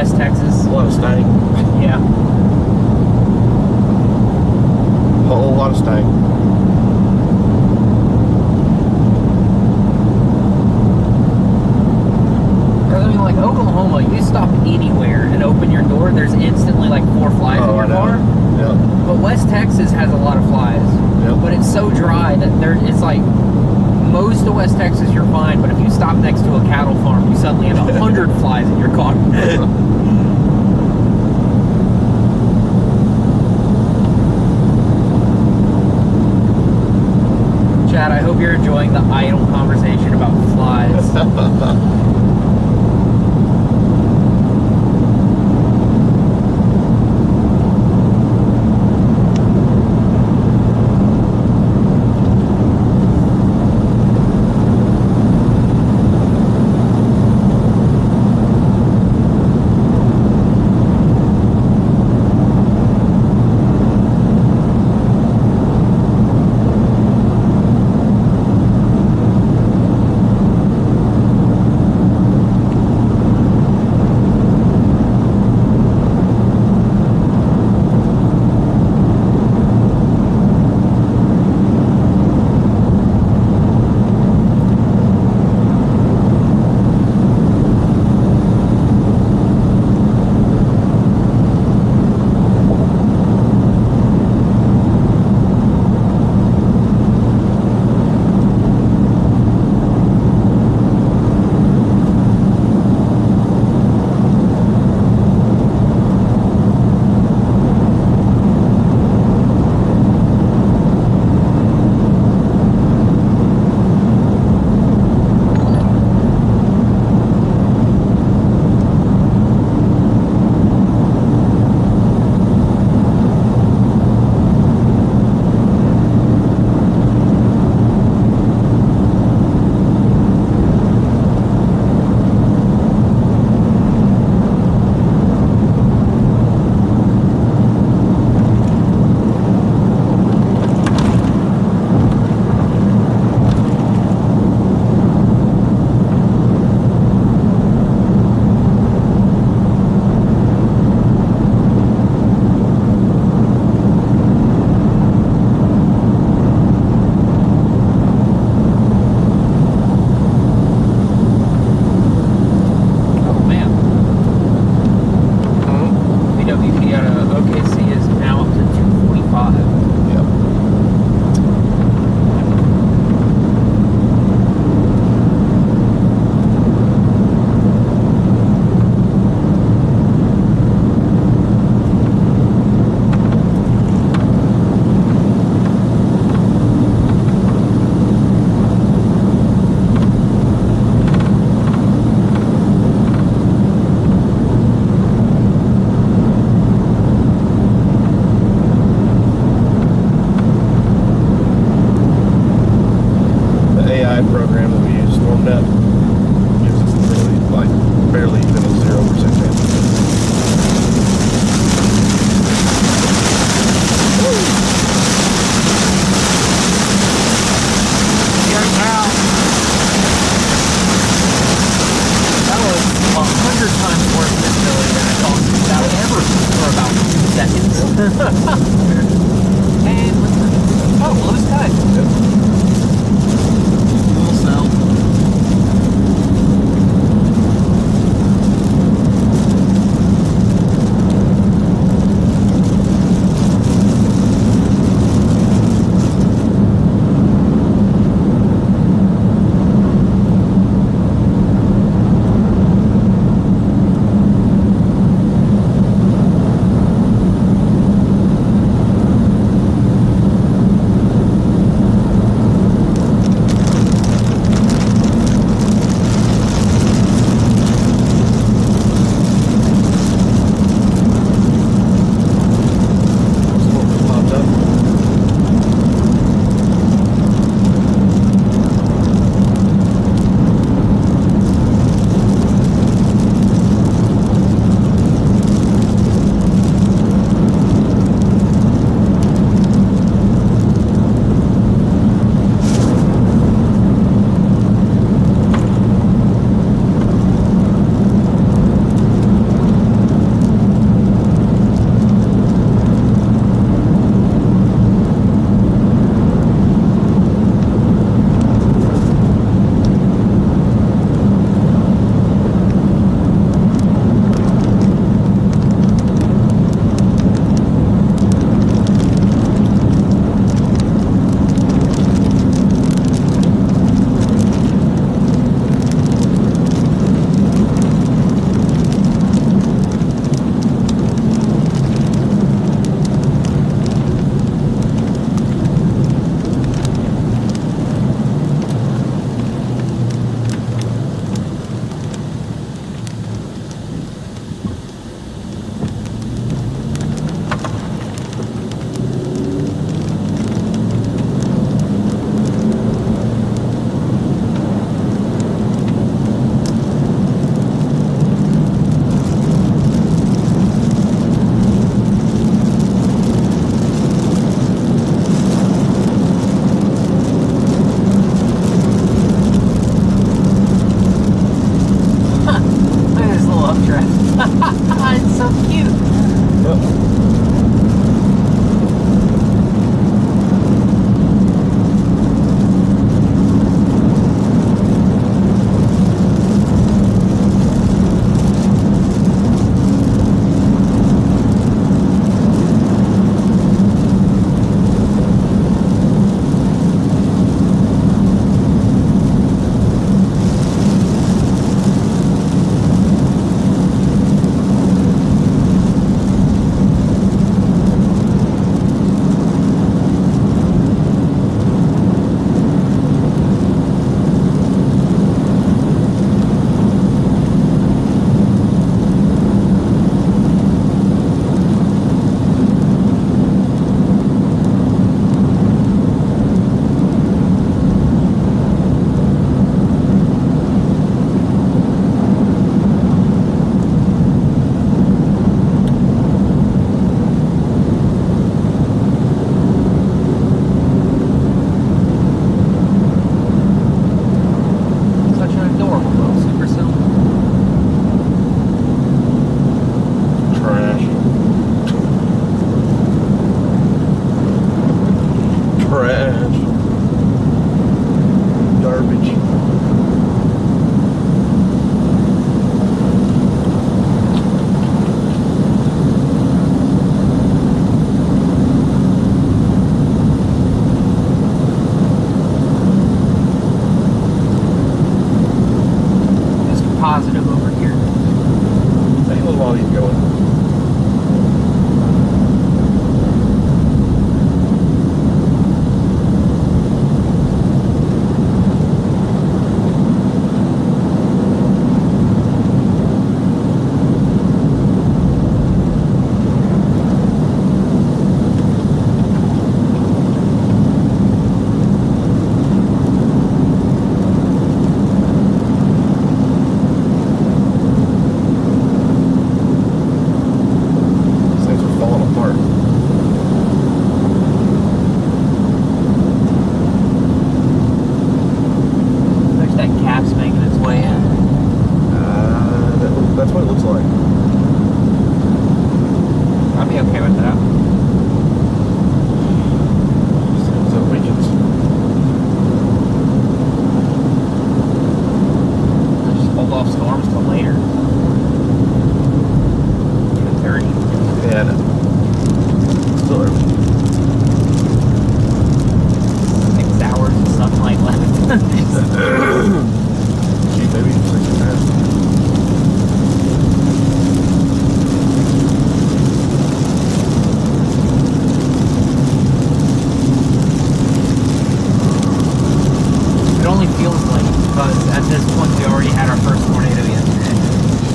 West Texas. A lot of stang. Yeah. A whole lot of stang. I mean, like Oklahoma, you stop anywhere and open your door, there's instantly like 4 flies in your car. Yeah. But West Texas has a lot of flies. Yep. But it's so dry that it's like most of West Texas you're fine, but if you stop next to a cattle farm, you suddenly have 100 flies in your car. Chad, I hope you're enjoying the idle conversation about flies. active over here. Take a little while to get going. That's what it looks like. I'd be okay with that. So it weakens. Just hold off storms till later. Even 30. Yeah, no. Still early. 6 hours of sunlight left. Gee, maybe 6.5. Feels like, because at this point we already had our first tornado yesterday.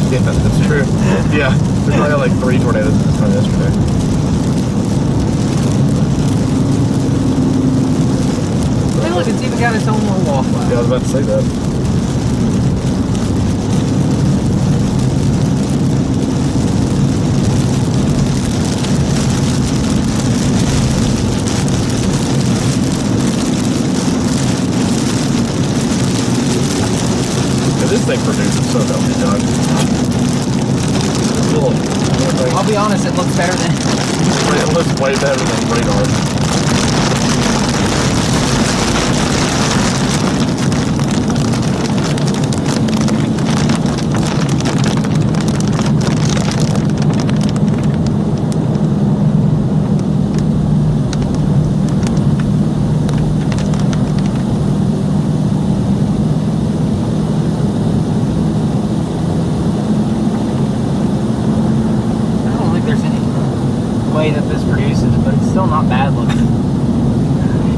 Yeah, that's true. Yeah, we probably had like 3 tornadoes this time yesterday. Hey, look, it's even got its own little wallflower. Yeah, I was about to say that. This thing produces so healthy, John. I'll be honest, it looks better than... It looks way better than radar. That this produces, but it's still not bad looking.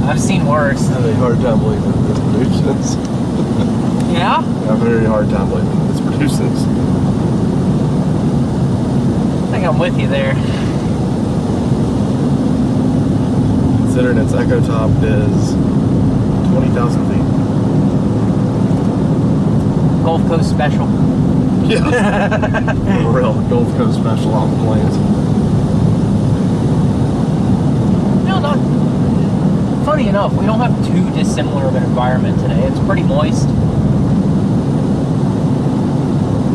I've seen worse. I have a hard time believing that this produces. Yeah? I have a very hard time believing that this produces. I think I'm with you there. Considering its echo top is 20,000 feet. Gulf Coast special. Yeah. For real, Gulf Coast special on the planes. Funny enough, we don't have too dissimilar of an environment today. It's pretty moist.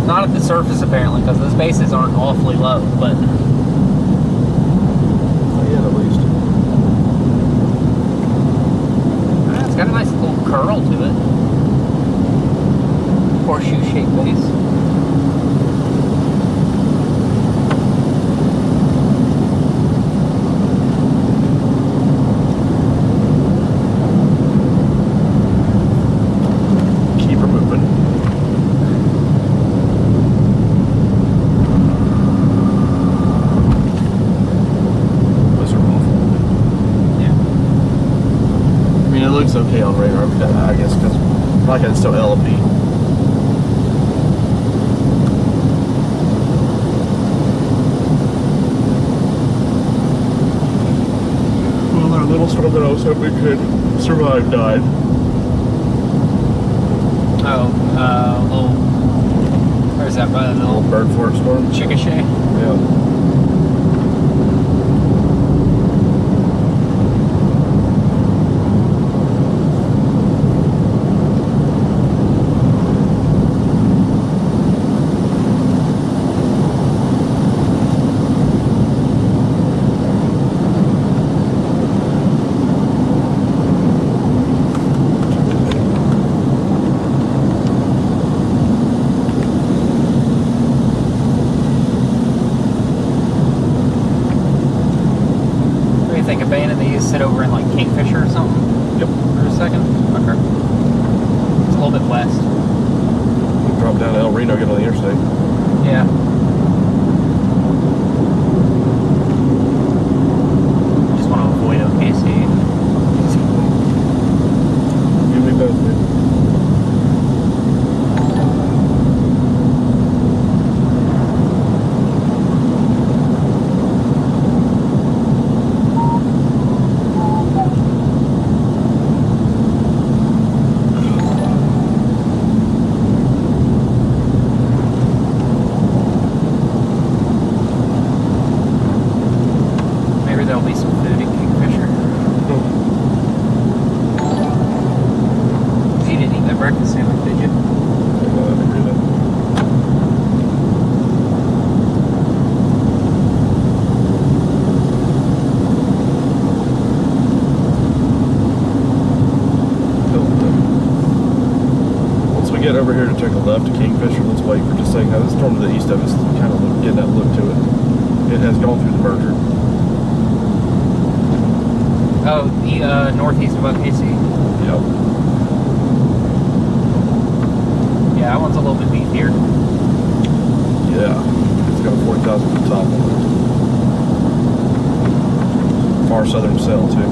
Not at the surface, apparently, because those bases aren't awfully low, but... Not yet, at least. It's got a nice little curl to it. Horseshoe-shaped base. Okay on radar, I guess, because like it's still LMP. Well, our little storm that I was hoping could survive died. Oh, little... Where's that by the Little bird fart storm? Chickasha? Yeah. Sit over in like Kingfisher or something? Yep. For a second? Okay. It's a little bit west. drop down to El Reno, get on the interstate. Yeah. Just want to avoid OKC. You and me both, dude. Over here to take a left to Kingfisher. Let's wait for just a second. Now, this storm to the east of us kind of getting that look to it. It has gone through the merger. Oh, the northeast of OKC? Yep. Yeah, that one's a little bit beefier. Yeah. It's got a 40,000 foot top on it. Far southern cell, too.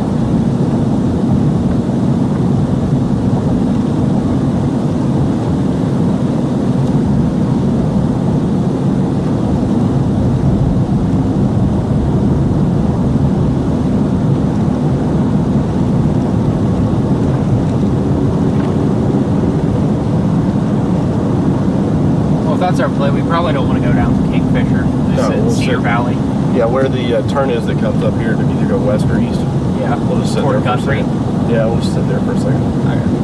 That's our play. We probably don't want to go down to Kingfisher. We'll Cedar Valley. Yeah, where the turn is that comes up here to either go west or east. Yeah. We'll just sit there for a second. Yeah, we'll just sit there for a second. Okay.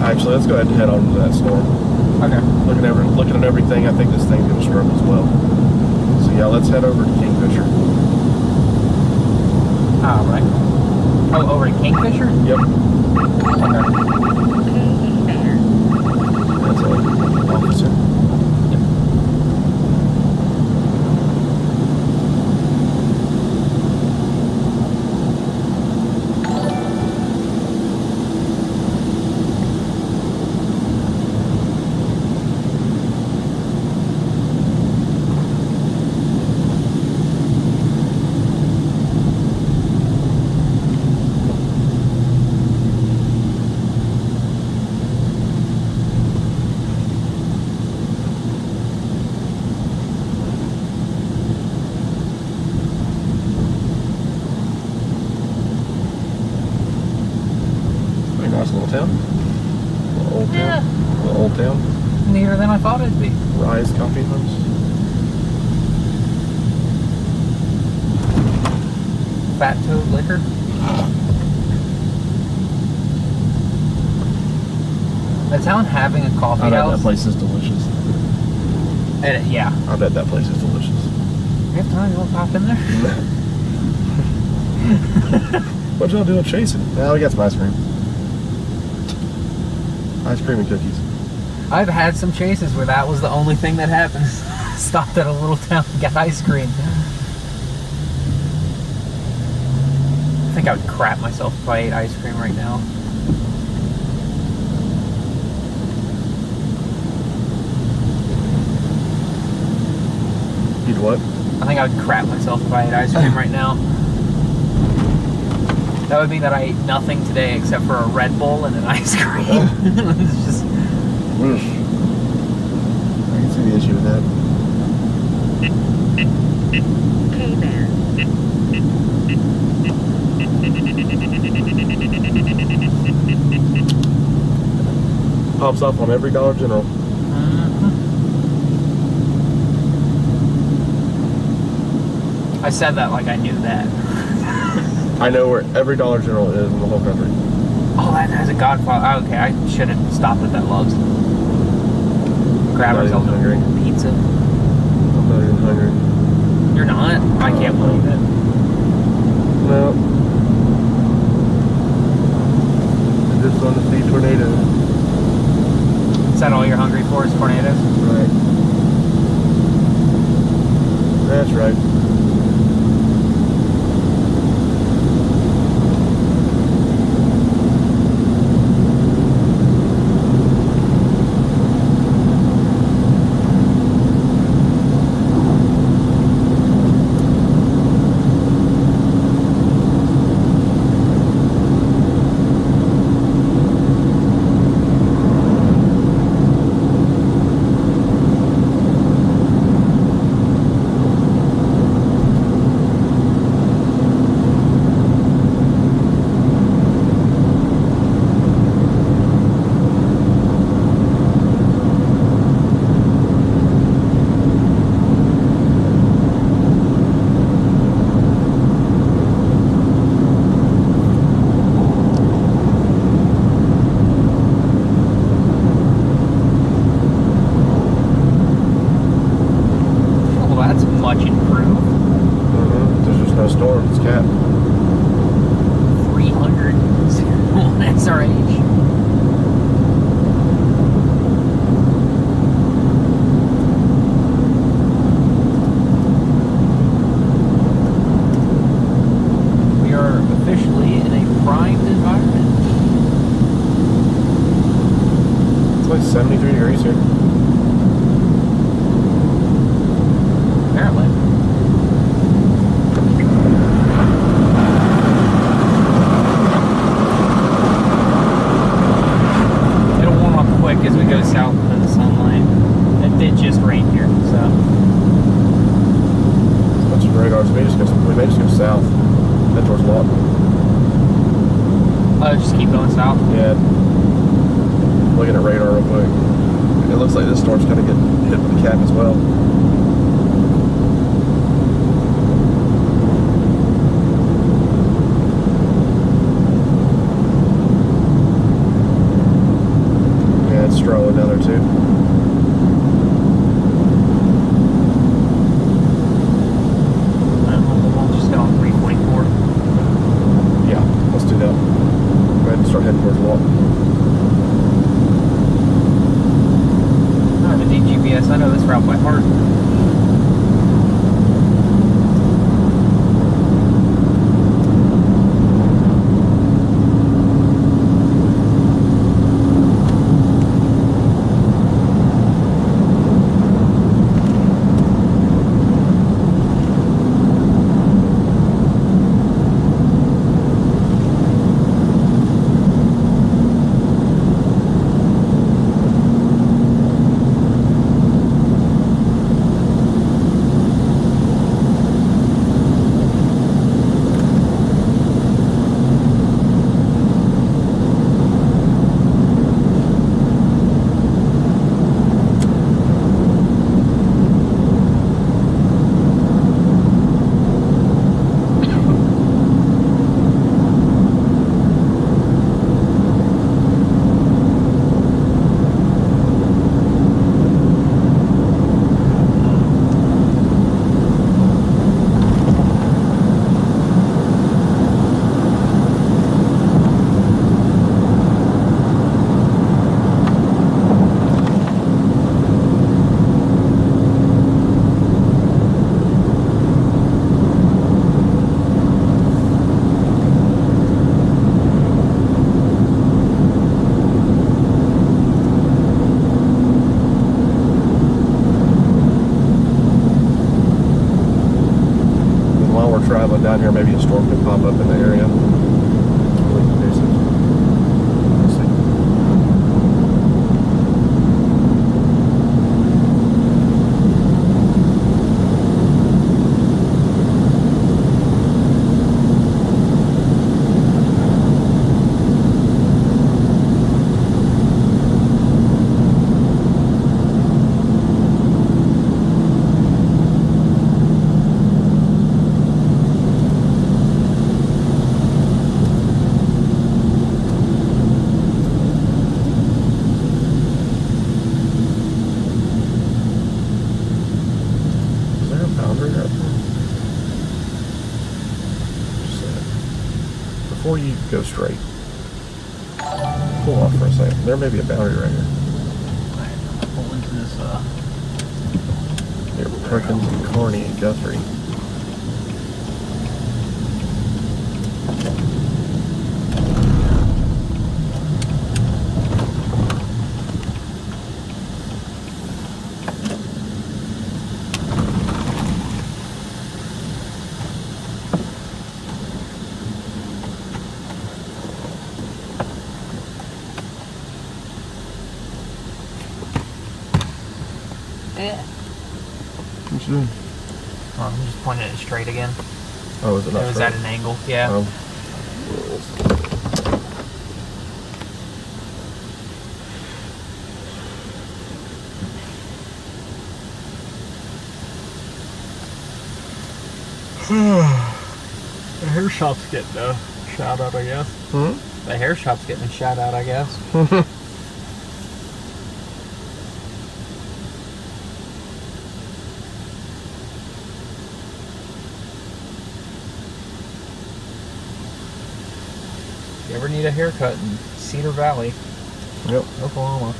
Actually, let's go ahead and head on to that storm. Okay. Looking at everything, I think this thing's going to struggle as well. So yeah, let's head over to Kingfisher. All right. Oh, over to Kingfisher? Yep. Okay. That's an officer. Little town. Little old town. Yeah. Little old town. Nearer than I thought it'd be. Rise Coffee House. Fat Toad Liquor. The town having a coffee I bet house. that place is delicious. And yeah. I bet that place is delicious. You have time? You want to pop in there? What y'all doing chasing? Now we got some ice cream. Ice cream and cookies. I've had some chases where that was the only thing that happened. Stopped at a little town and got ice cream. I think I would crap myself if I ate ice cream right now. You'd what? I think I would crap myself if I ate ice cream right now. That would mean that I ate nothing today except for a Red Bull and an ice cream. It's just... I can see the issue with that. K-Man. Pops off on every Dollar General. I said that like I knew that. I know where every Dollar General is in the whole country. Oh, that has a Godfather. Oh, okay, I should have stopped at that Love's. Grab Not even ourselves hungry. a pizza. I'm not even hungry. You're not? I can't believe it. No. I just want to see tornadoes. Is that all you're hungry for is tornadoes? Right. That's right. It's like 73 degrees here. Apparently. It'll warm up quick as we go south into the sunlight. It did just rain here, so. Bunch of radars. We may just go south. Head towards Lawton. Just keep going south. Yeah. Looking at radar real quick. It looks like this storm's gonna get hit with the cap as well. Yeah, it's strolling down there too. We'll just get on 344. Yeah, let's do that. Go ahead and start heading towards Lawton. I have a DGPS. I know this route by heart. Traveling down here, maybe a storm could pop up in the area. Before you go straight, pull off for a second. There may be a boundary right here. Alright, pull into this, Here, Perkins and Carney and Guthrie. yeah. What you doing? Oh, I'm just pointing it straight again. Oh, is it not It was straight? at an angle, yeah. Oh. The hair shop's getting a shout out, I guess. Hmm? The hair shop's getting a shout out, I guess. If you ever need a haircut in Cedar Valley, Yep. Oklahoma.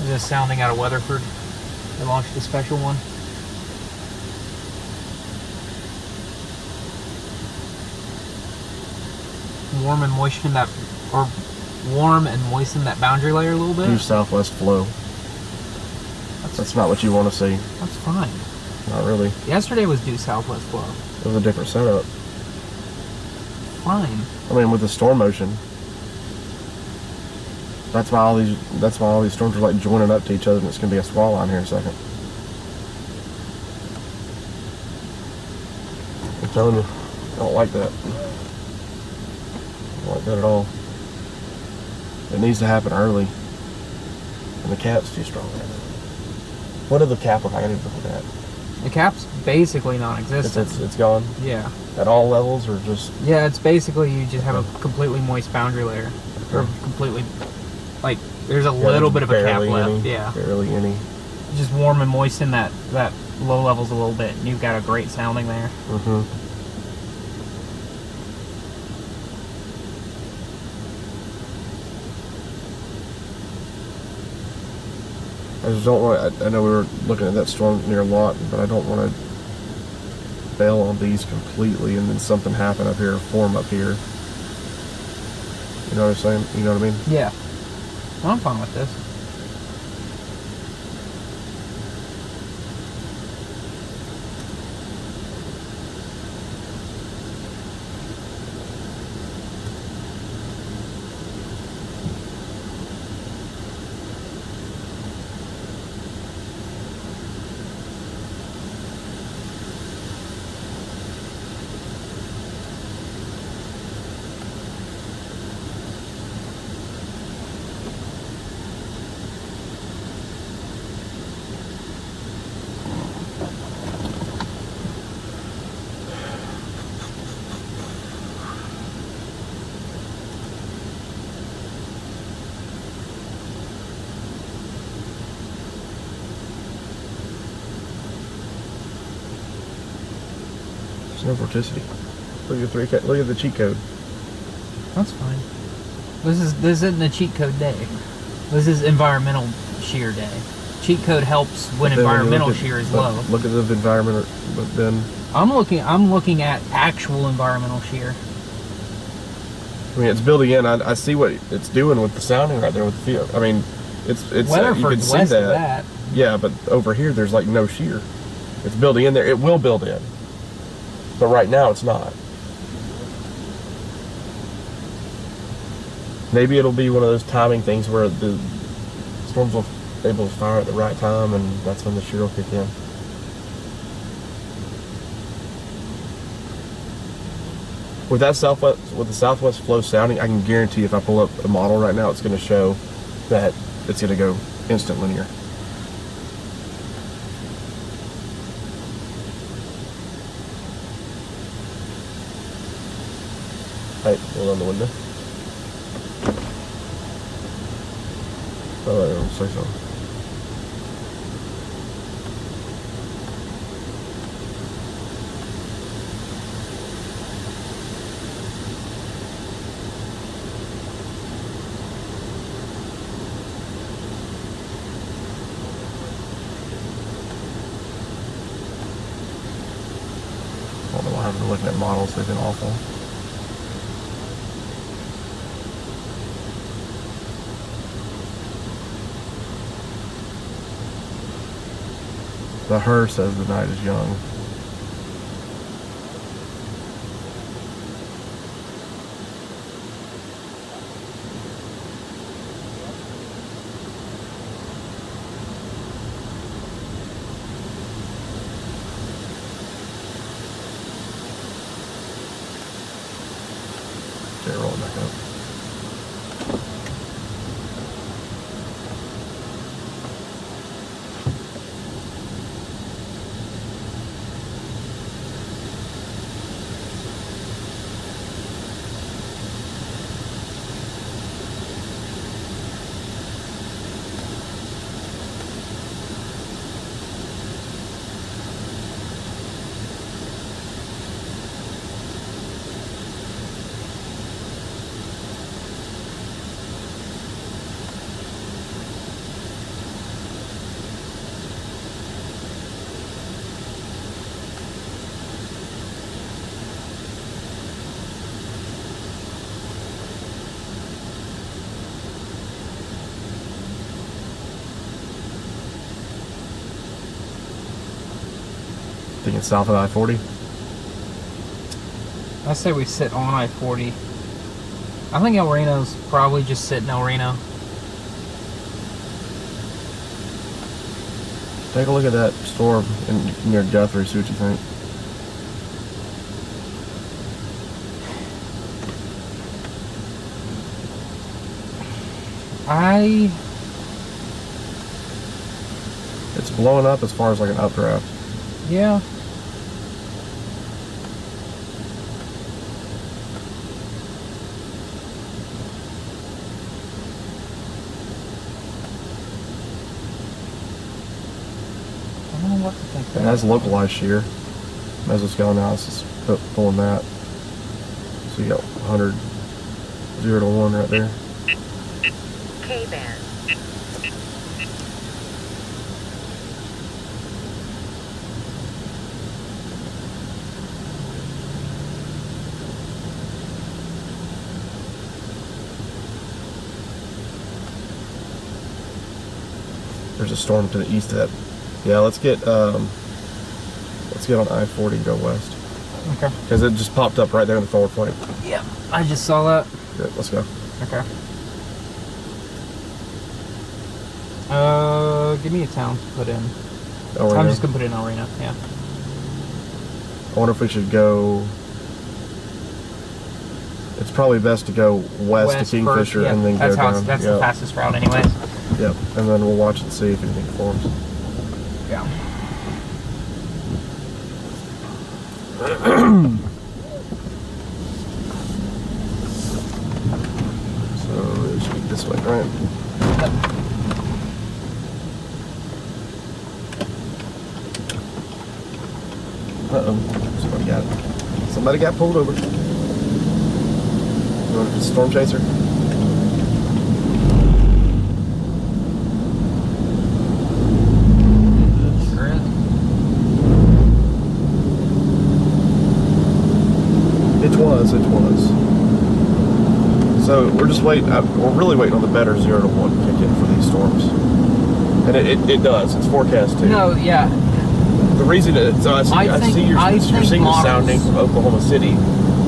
Just sounding out of Weatherford. They launched a special one. Warm and moisten that, or warm and moisten that boundary layer a little bit. Due southwest flow. That's not what you want to see. That's fine. Not really. Yesterday was due southwest flow. It was a different setup. Fine. I mean, with the storm motion. That's why all these storms are like joining up to each other, and it's gonna be a squall line here in a second. I'm telling you, I don't like that. I don't like that at all. It needs to happen early, and the cap's too strong. What did the cap look like? I didn't look at that. The cap's basically non-existent. It's gone Yeah. at all levels, or just Yeah, it's basically you just have a completely moist boundary layer. Or completely, like, there's a little bit of a cap left. Yeah. Barely any. Just warm and moisten that low levels a little bit, and you've got a great sounding there. Mm-hmm. I just don't want. I know we were looking at that storm near Lot, but I don't want to bail on these completely, and then something happen up here, form up here. You know what I'm saying? You know what I mean? Yeah. I'm fine with this. There's no vorticity. Look at look at the cheat code. That's fine. This isn't a cheat code day. This is environmental shear day. Cheat code helps when But then when you environmental look at- shear is but low. Look at the environment, but then I'm looking at actual environmental shear. I mean it's building in. I see what it's doing with the sounding right there with the field. I mean, it's you can Weatherford's see west of that. that. Yeah, but over here there's like no shear. It's building in there. It will build in. But right now it's not. Maybe it'll be one of those timing things where the storms will be able to fire at the right time, and that's when the shear will kick in. With that with the southwest flow sounding, I can guarantee if I pull up a model right now, it's going to show that it's going to go instant linear. Hey, roll on the window. Oh, I don't say so. I don't know why I've been looking at models, they've been awful. The her says the night is young. Okay, roll it back up. Think it's south of I-40? I say we sit on I-40. I think El Reno's probably just sitting El Reno. Take a look at that storm near Guthrie, see what you think. It's blowing up as far as like an updraft. Yeah. I don't know what to think. It has localized shear. Mesoanalysis pulling that. So you got 100, 0 to 1 right there. K-band. There's a storm to the east of that. Yeah, let's get on I-40 and go west. Okay. Because it just popped up right there in the forward point. Yeah, I just saw that. Good, let's go. Okay. Give me a town to put in. El Reno. I'm just gonna put in El Reno, yeah. I wonder if we should go. It's probably best to go west to Kingfisher first, yeah. and then That's go how down. That's the fastest route, anyways. Yep, and then we'll watch and see if anything forms. Yeah. So it should be this way, right? Uh-oh, somebody got pulled over. You want a storm chaser? Sure is. It was. So we're just waiting. We're really waiting on the better 0 to 1 kick in for these storms. And it does. It's forecast too. No, yeah. The reason I see you're seeing the sounding from Oklahoma City.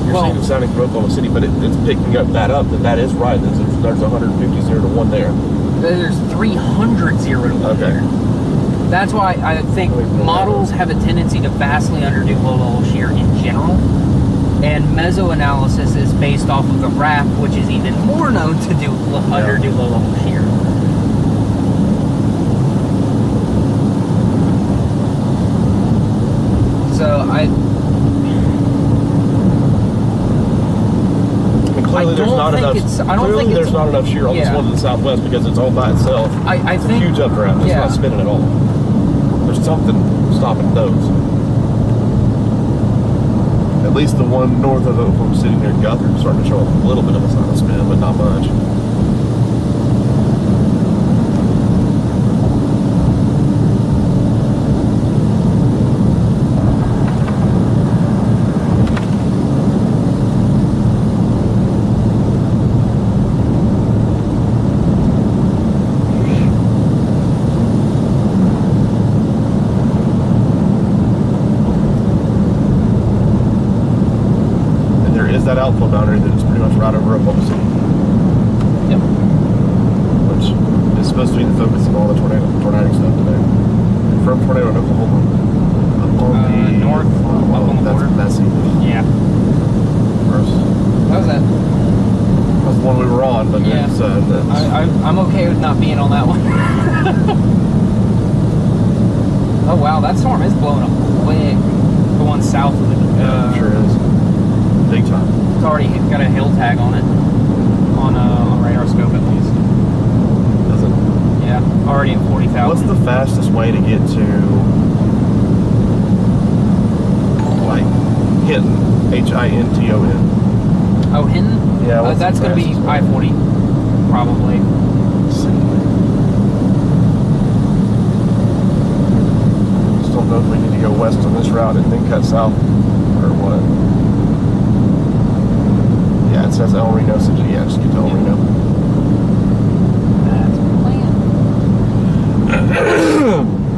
You're seeing the sounding from Oklahoma City, but it's picking up that is right. There's 150 0 to 1 there. There's 300 0 to 1 there. That's why I think models have a tendency to vastly underdo low level shear in general. And Mesoanalysis is based off of the RAP, which is even more known to underdo low level shear. So clearly there's not enough shear on this one in the southwest because it's all by itself. I it's think a huge updraft. It's not spinning at all. There's something stopping those. At least the one north of Oklahoma City near Guthrie is starting to show a little bit of a sign of spin, but not much. That outflow boundary that is pretty much right over Oklahoma City. Yep. Which is supposed to be the focus of all the tornadic stuff today. Confirmed tornado in Oklahoma. Up on the north, up on the border. That's messy. Yeah. Gross. How was that? That was the one we were on, but yeah. I'm okay with not being on that one. Oh wow, that storm is blowing up quick. The one south of the it sure is. Big time. It's already got a hill tag on it. On radar scope at least. Does it? Yeah, already at 40,000. What's the fastest way to get to like Hinton? Hinton? Oh, Hinton? Yeah, that's going to be I-40, probably. Let's see. Just don't know if we need to go west on this route and then cut south or what. Yeah, it says El Reno, so yeah, just get to El Reno. That's the plan.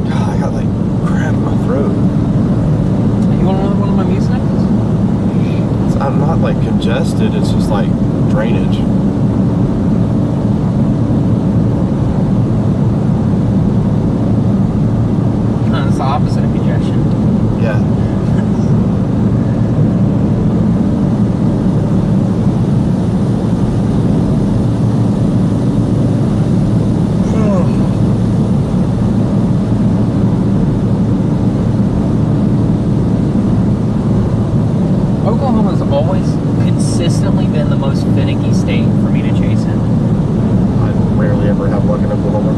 God, I got like crap in my throat. You want another one of my mucinex? I'm not like congested, it's just like drainage. It's the opposite of congestion. Yeah. Oklahoma's always consistently been the most finicky state for me to chase in. I rarely ever have luck in Oklahoma.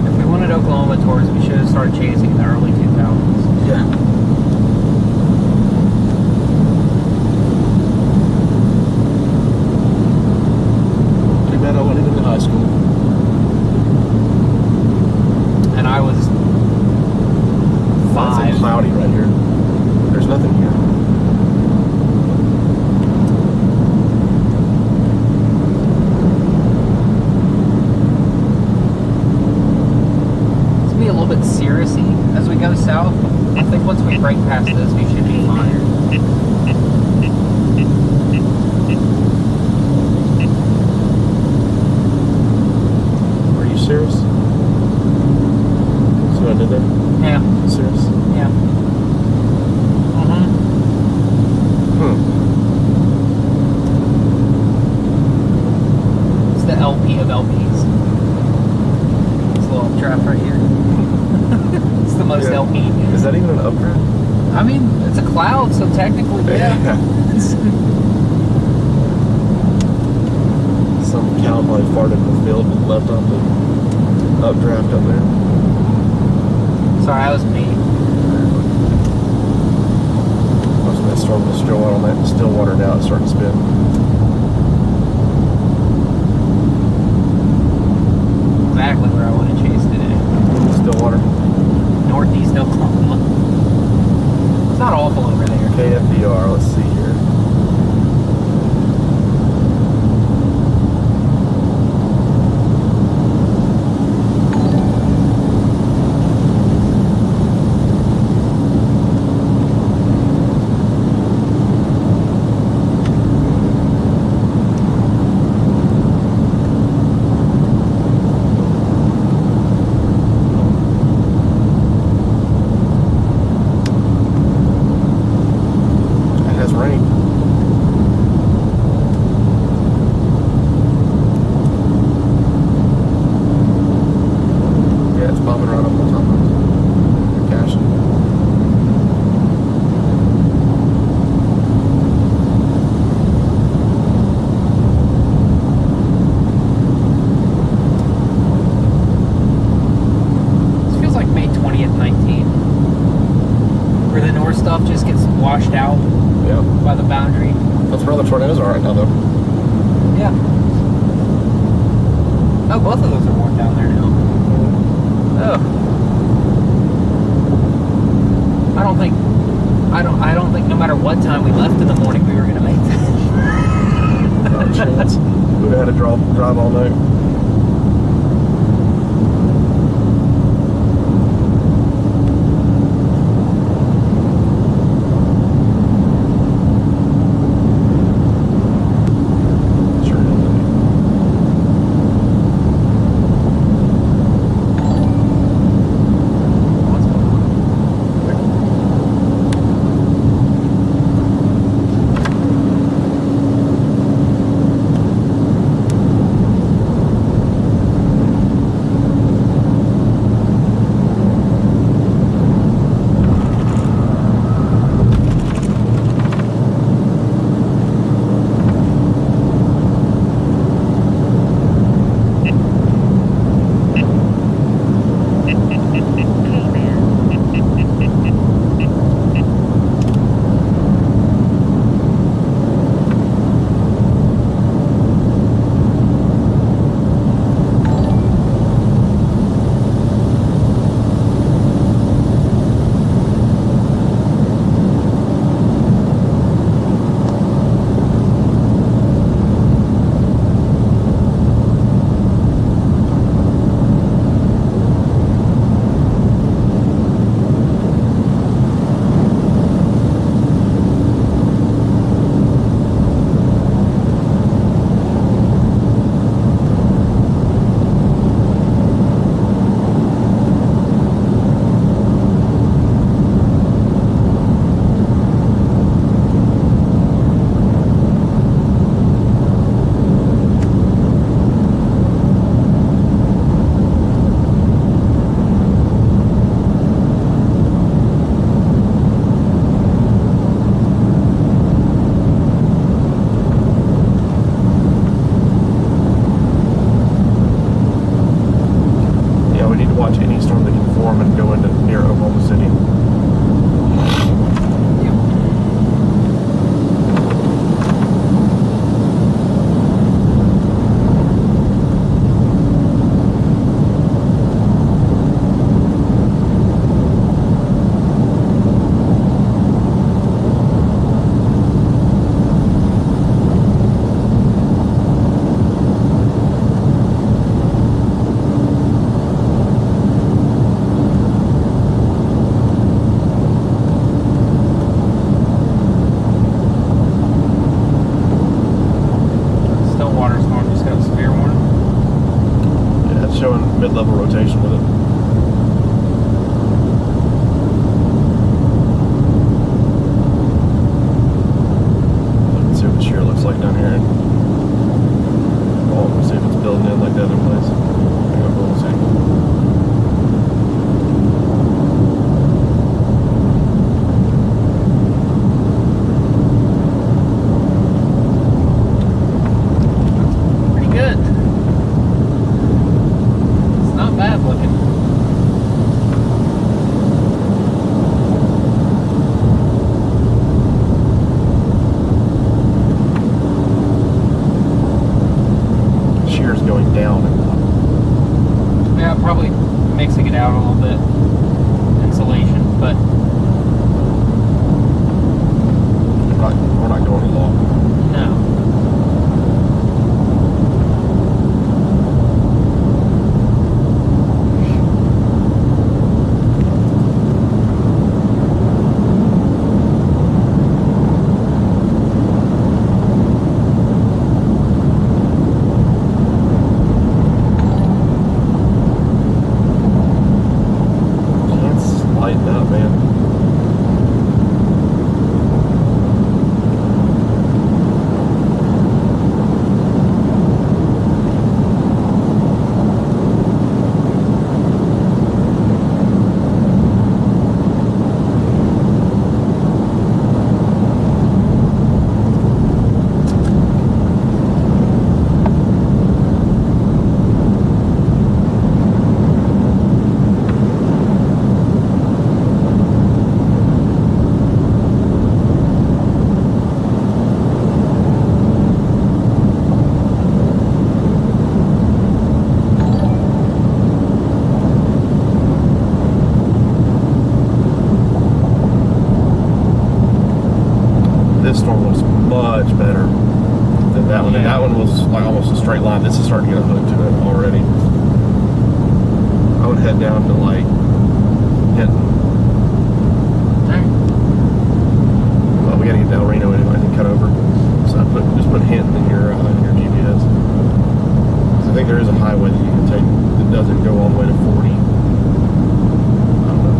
If we wanted Oklahoma tours, we should have started chasing in the early 2000s. Yeah. Too bad I went into high school. And I was 5. It's cloudy right here. There's nothing here. It's gonna be a little bit cirrusy as we go south. I think once we break past this, we should be fine. Are you serious? See what I did there? Yeah. Serious? Yeah. It's the LP of LPs. This little updraft right here. It's the most LP. Is that even an updraft? I mean, it's a cloud, so technically, yeah. Some cow probably farted in the field and left off the updraft up there. Sorry, that was me. Most of that storm was still out on that still water now. It's starting to spin. Exactly where I want to chase today. Still water. Northeast Oklahoma. It's not awful over there. KFDR. Let's see here. lower stuff just gets washed out Yeah. by the boundary. That's where all the tornadoes are right now, though. Yeah. Oh, both of those are worn down there now. Oh. I don't think no matter what time we left in the morning we were gonna make that. Not a chance. We'd have had to drive all night. mid-level rotation with it. Let's see what the shear looks like down here. Oh, we'll see if it's building in like the other place. Hang on, we'll see. Lighten up, man. this storm was much better than that one. And Yeah. that one was like almost a straight line. This is starting to get a hook to it already. I would head down to like Hinton. Well, we gotta get Del Reno anyway and cut over. So I just put Hinton in your GPS. So I think there is a highway that you can take that doesn't go all the way to 40. I don't know.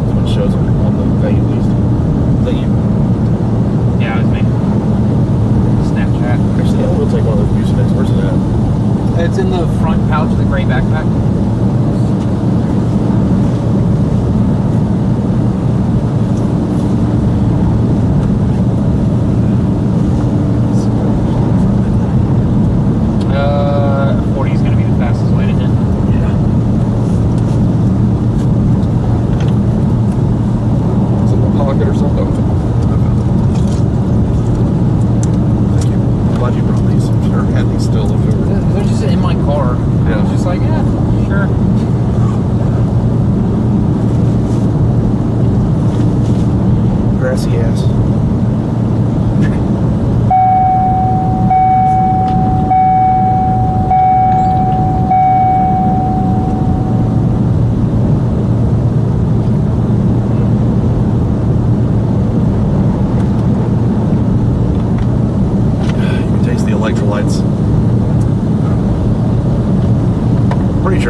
That's what it shows on the thing at least. Is that you? Yeah, it was me. Snapchat. Actually, yeah, we'll take one of those Mucinex. Where's it at? It's in the front pouch of the gray backpack.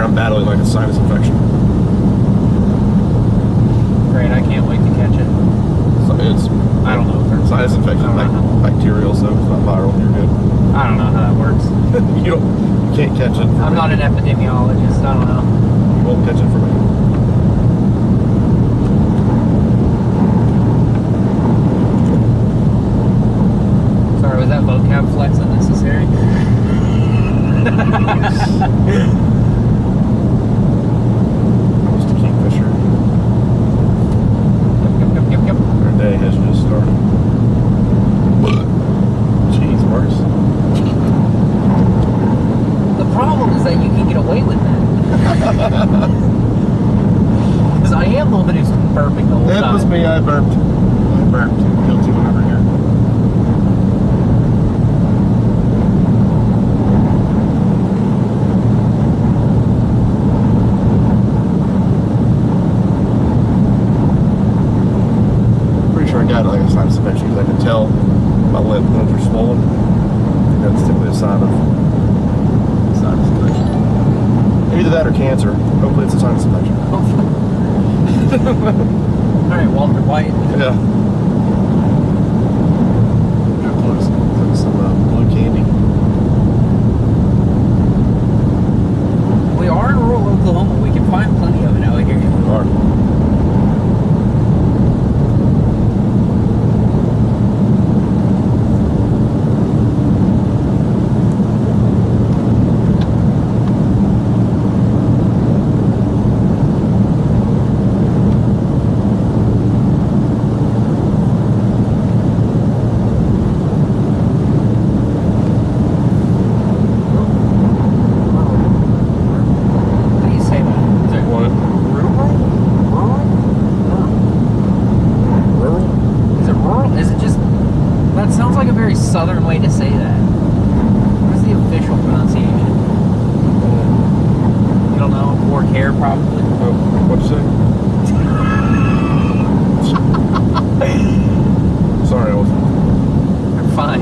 I'm battling like a sinus infection. Great, I can't wait to catch it. So it's I don't know. Sinus infection is bacterial, so it's not viral. You're good. I don't know how that works. you can't catch it. I'm not an epidemiologist. I don't know. You won't catch it from me. Sorry, was that vocab flex unnecessary? Yep. Our day has just started. Jeez, Marcus. The problem is that you can get away with that. Because I am the one who's burping the whole time. That was me, I burped. Guilty whenever here. Got like a sinus infection because I can tell my lips are swollen. I think that's typically a sign of sinus infection. Either that or cancer. Hopefully it's a sinus infection. Alright, Walter White. Yeah. Some blue candy. We are in rural Oklahoma. We can find plenty of it out here. We are. Southern way to say that. What is the official pronunciation? You don't know? Or care, probably. Oh, what'd you say? Sorry, I wasn't. You're fine.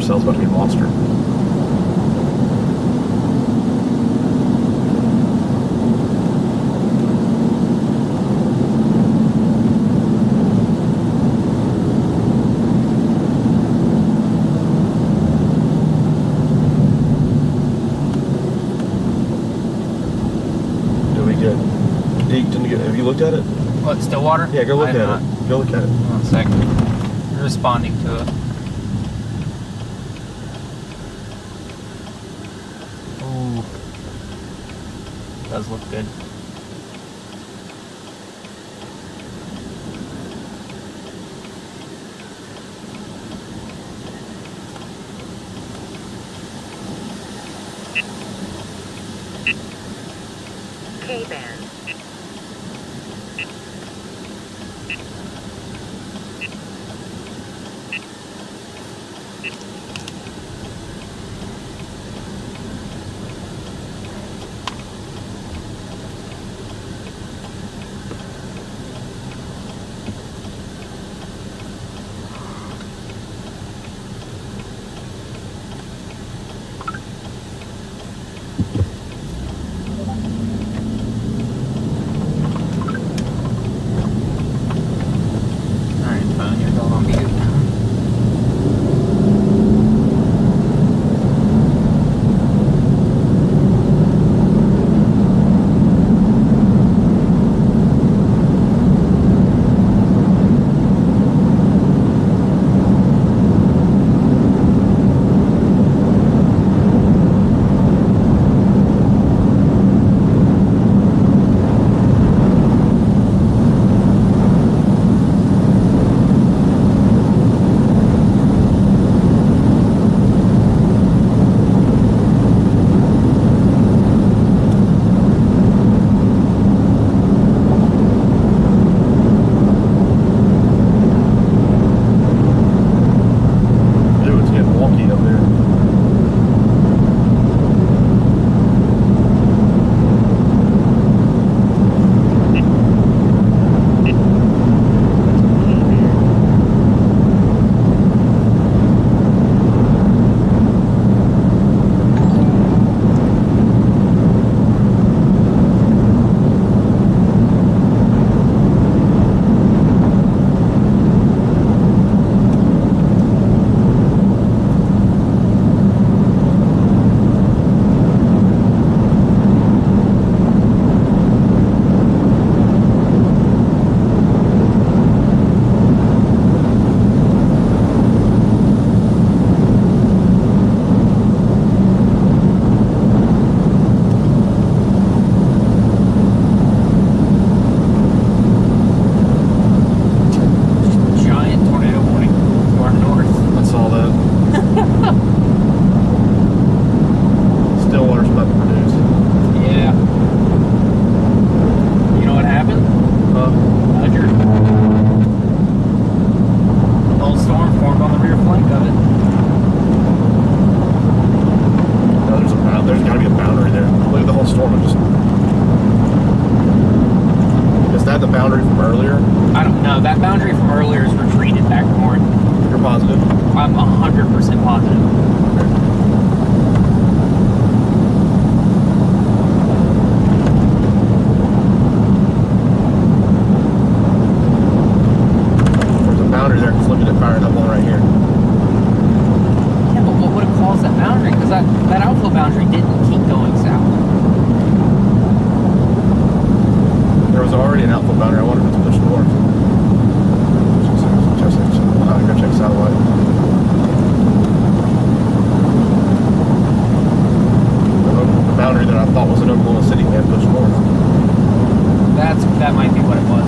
cell's about to be a monster. Have you looked at it? What, Stillwater? Yeah, go look at not. it. Go look at it. 1 second. You're responding to it. Ooh. Does look good. K-band. I'm 100% positive. There's a boundary there because look at it firing up one right here. Yeah, but what would have caused that boundary? Because that outflow boundary didn't keep going south. There was already an outflow boundary. I wonder if it's pushed north. Go check satellite. The boundary that I thought was in Oklahoma City man pushed north. That might be what it was.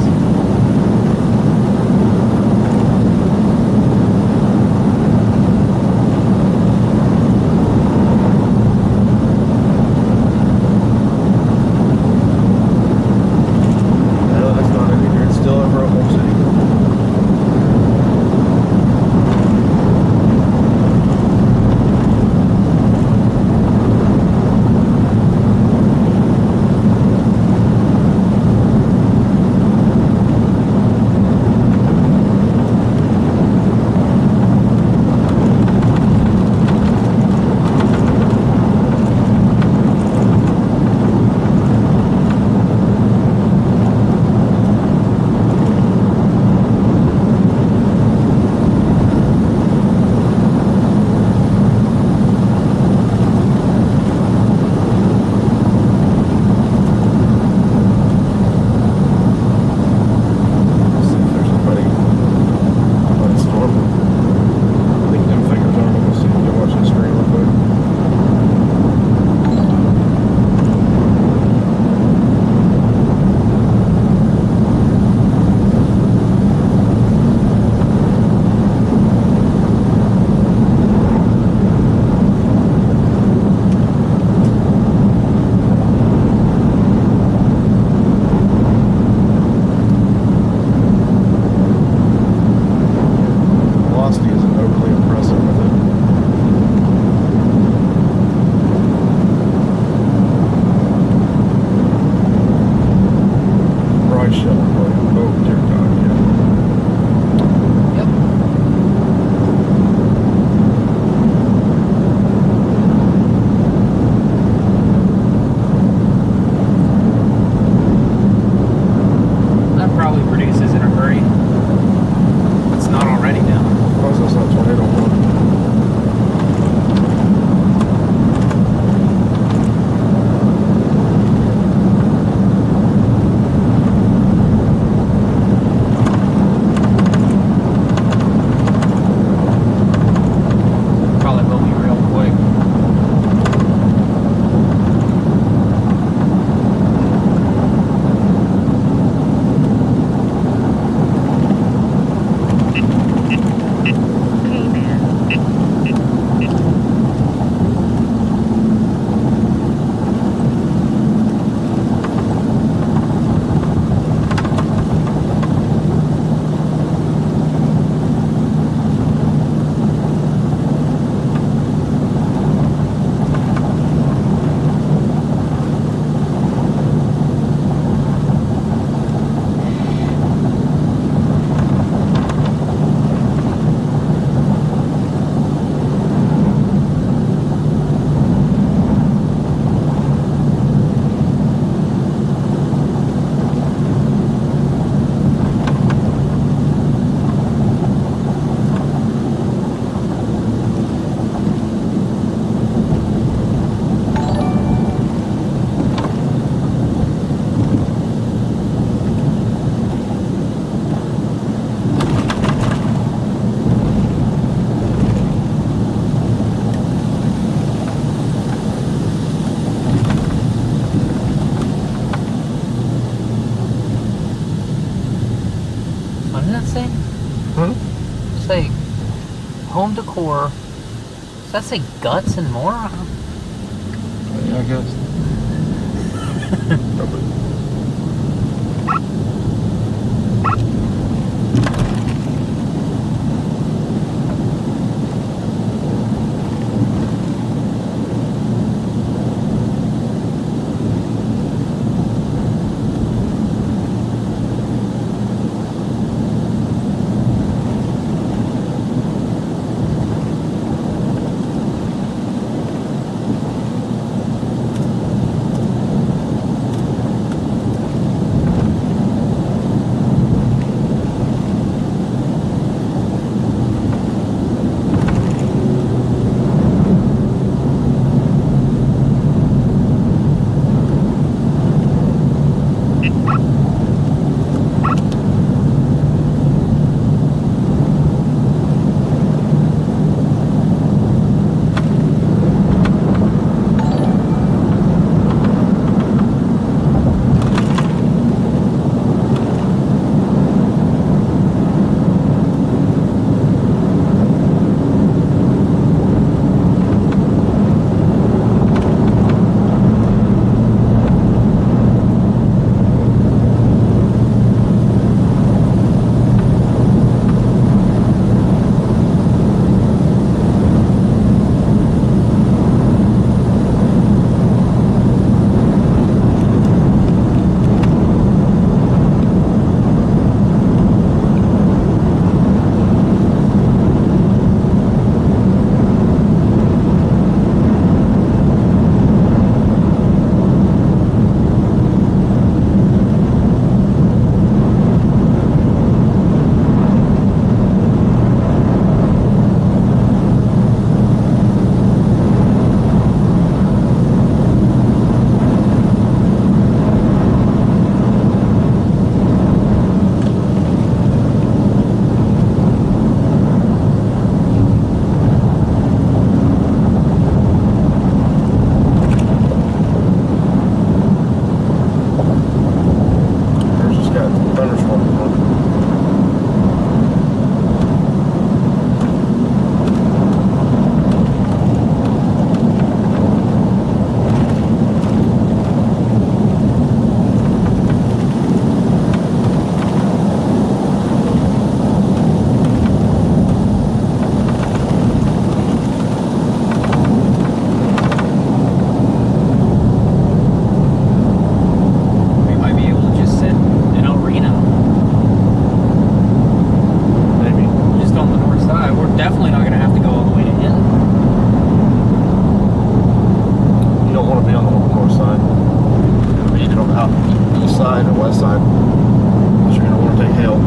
ice shelter plate. Oh, dear God, yeah. Yep. That probably produces in a hurry. It's not already now. Oh, so it's not tornado warning. Probably will be real quick. K-band. What did that say? Hmm? Say home decor. Does that say guts and more? Yeah, I guess. Probably. side or west side. Unless you're going to want to take Hill.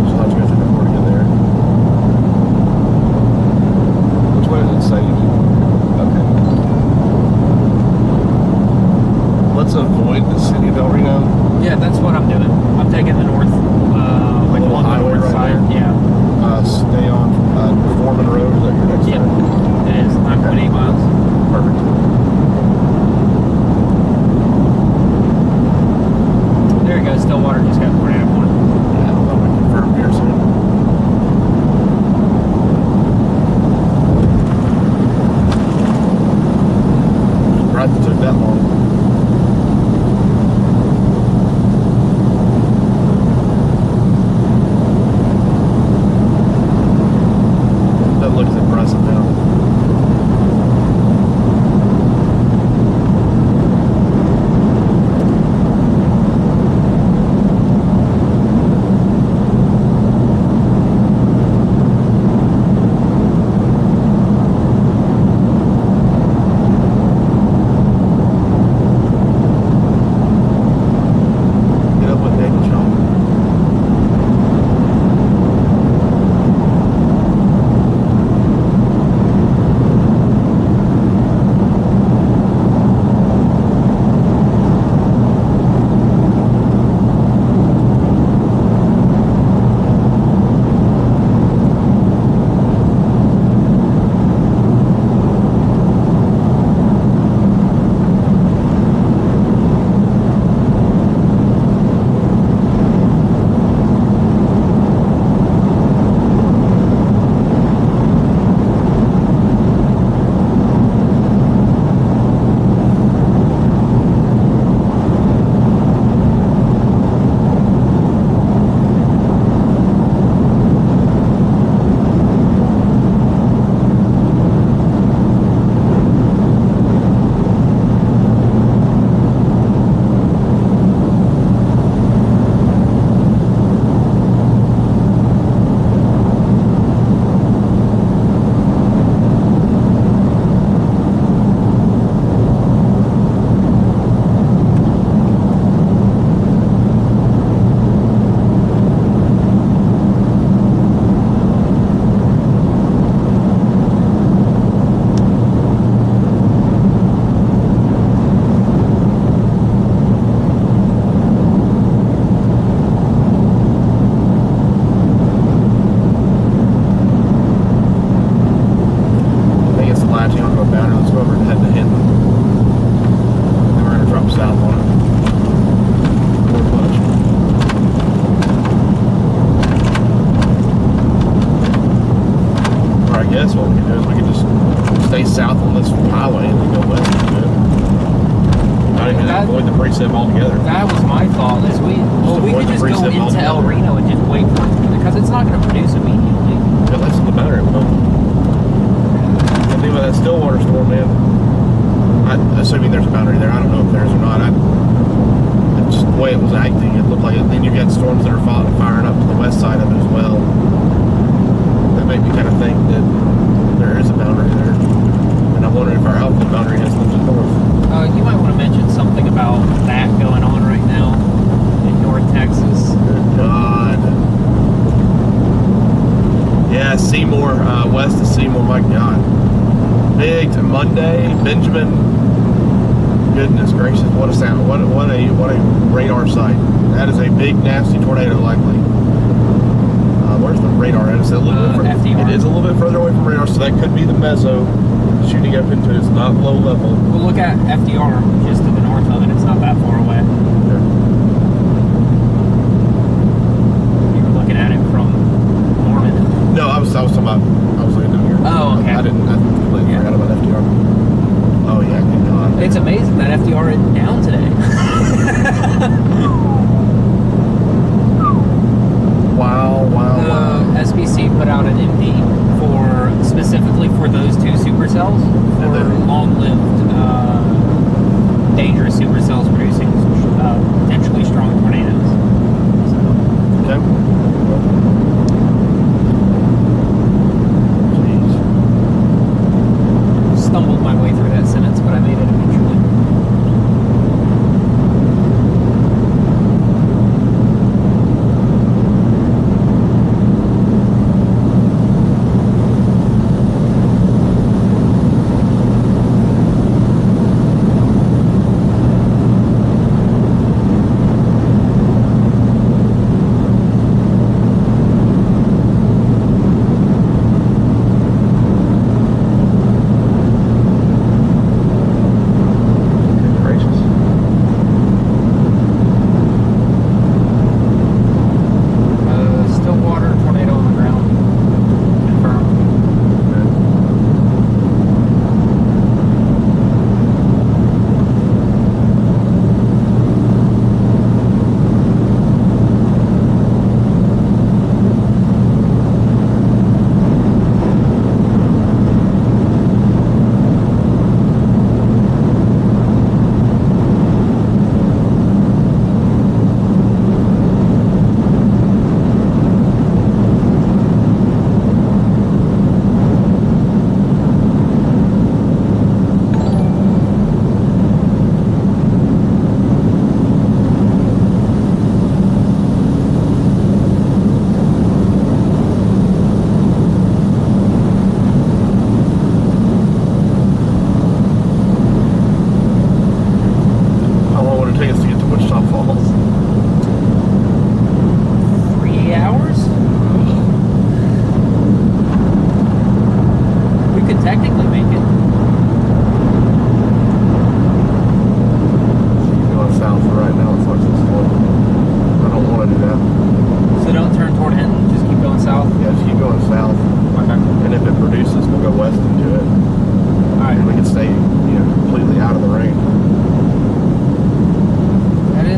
So I'll have to go through the port again there. Which way does it say? Okay. Let's avoid the city of El Reno. Yeah, that's what I'm doing. I'm taking the north, like little along the highway north right side. there. Yeah. Stay on Foreman Road. Is that your next Yep. turn? It is 9.8 miles. Perfect. There you go. Stillwater just got poured out one. Yeah, I'll be confirmed here soon. Right, that took that long. That looks impressive now. Get up with David Shaw. I think it's latching onto a boundary. Let's go over and head to Hinton. Then we're going to drop south on it. More push. Or I guess what we can do is we can just stay south on this highway and then go west into it. Not even That- avoid the precip altogether. That was my thought. Is we avoid could the just go precip into El altogether. Reno and just wait for it because it's not going to produce immediately. Yeah, that's the boundary. The thing about that Stillwater storm, man. Assuming there's a boundary there, I don't know if there is or not. Just the way it was acting, it looked like it. Then you've got storms that are firing up to the west side of it as well. That made me kind of think that there is a boundary there. And I'm wondering if our outlet boundary has moved to the north. You might want to mention something about that going on right now in North Texas. Good God. Yeah, Seymour, west of Seymour, my God. Big Monday, Benjamin. Goodness gracious, what a sound! What a radar sight! That is a big, nasty tornado, likely. Where's the radar at? Is it a little bit? FDR. It is a little bit further away from radar, so that could be the meso shooting up into it. It's not low level. Well, look at FDR just to the north of it. It's not that far away. You were looking at it from Norman. No, I was talking about. I was looking down here. Oh, okay. I completely forgot about FDR. Oh yeah, good God. It's amazing that FDR is down today. Wow. SBC put out an MD specifically for those two supercells for long-lived, dangerous supercells producing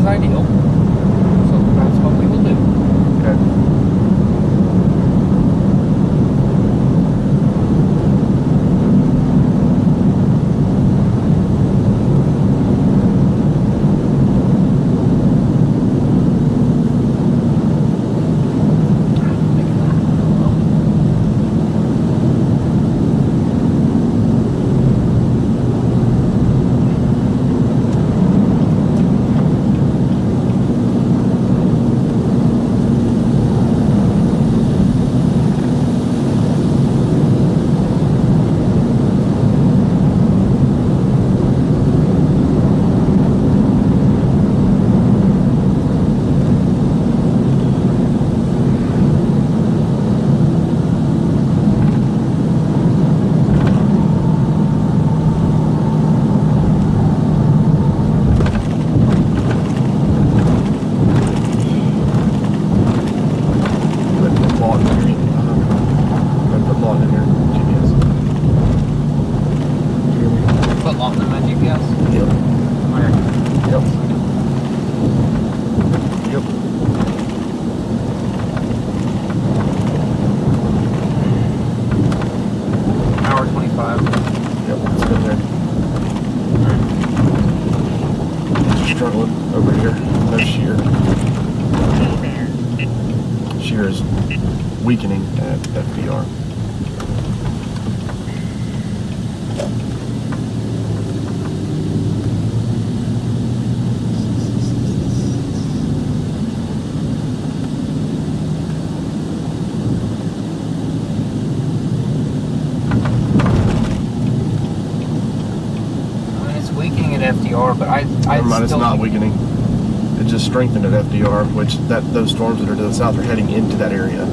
ideal. So that's what we will do. Okay. Weakening at FDR. It's weakening at FDR, but it's not weakening. It just strengthened at FDR, which those storms that are to the south are heading into that area.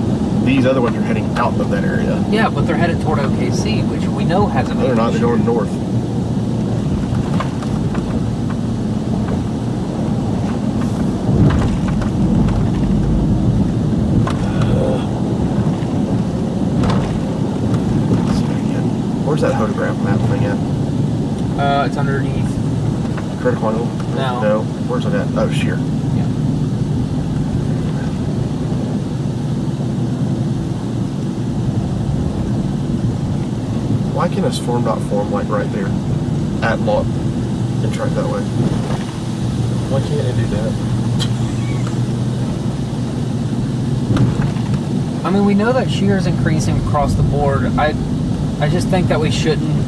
These other ones are heading out of that area. Yeah, but they're headed toward OKC, which we know has a. No, they're not. They're going north. Let's see again. Where's that photograph map thing at? It's underneath. Critical angle? No. No. Where's it at? Oh, shear. Yeah. Why can a storm not form like right there at Lawton and track that way? Why can't it do that? I mean, we know that shear is increasing across the board. I just think that we shouldn't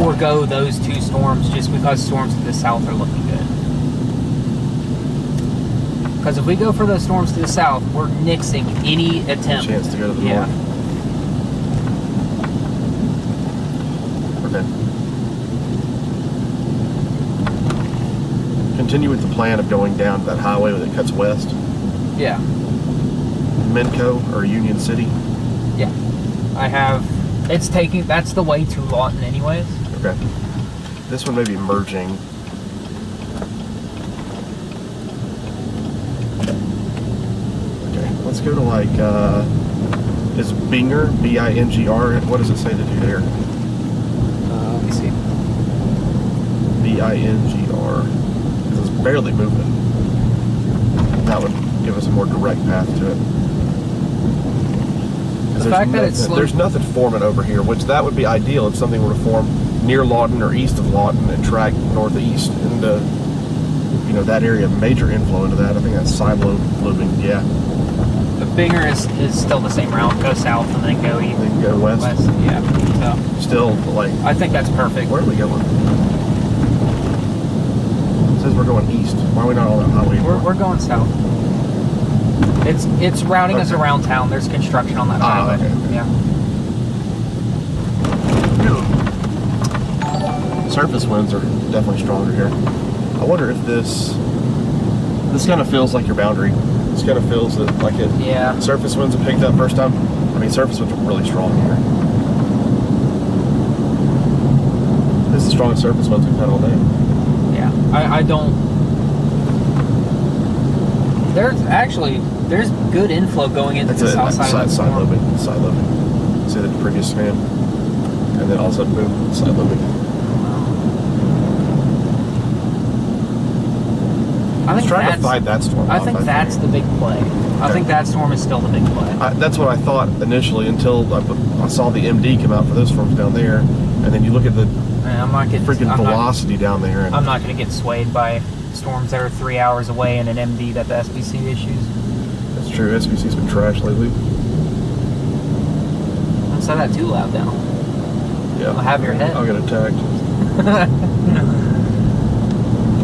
forego those two storms just because storms to the south are looking good. Because if we go for those storms to the south, we're nixing any attempt. Chance to go to the north. Okay. Continue with the plan of going down to that highway that cuts west. Yeah. Minco or Union City. Yeah. I have. That's the way to Lawton anyways. Okay. This one may be merging. Okay, let's go to like, is Binger, B-I-N-G-R, what does it say to do there? Let me see. B-I-N-G-R. Because it's barely moving. That would give us a more direct path to it. The fact that it's slow. There's nothing forming over here, which that would be ideal if something were to form near Lawton or east of Lawton and track northeast into, that area. Major inflow into that. I think that's silo looping. Yeah. The Binger is still the same route. Go south and then go east. Then go west. Yeah. So still like. I think that's perfect. Where are we going? It says we're going east. Why are we not on that highway? We're going south. It's routing us around town. There's construction on that highway. Okay. Yeah. Surface winds are definitely stronger here. I wonder if this kind of feels like your boundary. This kind of feels that like it. Yeah. Surface winds have picked up first time. I mean, surface winds are really strong here. This is the strongest surface winds we've had all day. Yeah. I don't. There's good inflow going into the south side of the side lobing. See the previous span, and then all of a sudden boom, side lobing. I think trying to that's, fight that storm. I think that's the big play. I think that storm is still the big play. That's what I thought initially until I saw the MD come out for those storms down there, and then you look at the velocity down there. And I'm not going to get swayed by storms that are 3 hours away and an MD that the SBC issues. That's true. SBC's been trash lately. Don't say that too loud now. Yeah. I'll have your head. I'll get attacked.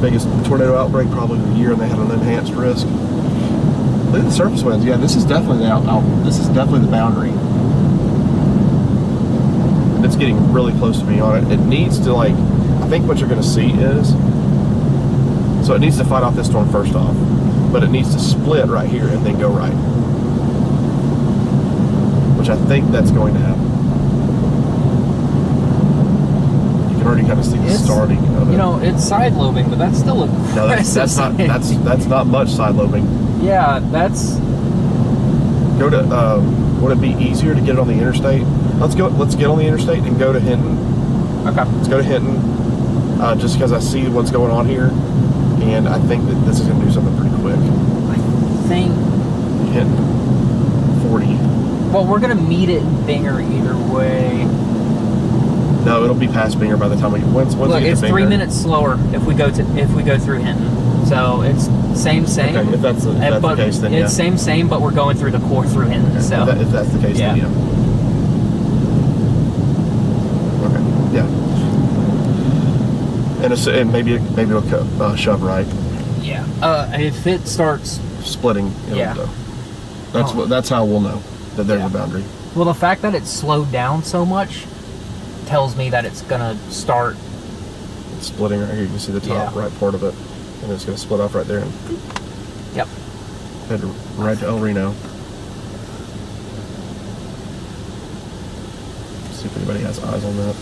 Biggest tornado outbreak probably of the year, and they had an enhanced risk. Look at the surface winds. Yeah, this is definitely the boundary. And it's getting really close to me on it. It needs to, like, I think what you're going to see is, so it needs to fight off this storm first off, but it needs to split right here and then go right, which I think that's going to happen. You can already kind of see the starting of it. You know, it's side lobing, but that's still a no, that's not much side lobing. Yeah, that's. Go to. Would it be easier to get it on the interstate? Let's get on the interstate and go to Hinton. Okay. Let's go to Hinton, just because I see what's going on here, and I think that this is going to do something pretty quick. I think. Hinton, 40. Well, we're gonna meet it in Binger either way. No, it'll be past Binger by the time we. Once Look, we get it's to 3 Binger. minutes slower if we go through Hinton. So it's same. Okay, if that's the case, then it's yeah. same, but we're going through the core through Hinton. Okay, So if that's the case, yeah. then yeah. Okay, yeah. And maybe it'll shove right. yeah. If it starts Splitting. Yeah. That's how we'll know that there's a boundary. well, the fact that it's slowed down so much tells me that it's gonna start. It's splitting right here. You can see the top right part of it, and it's going to split off right there and Yep. head right to El Reno. See if anybody has eyes on that.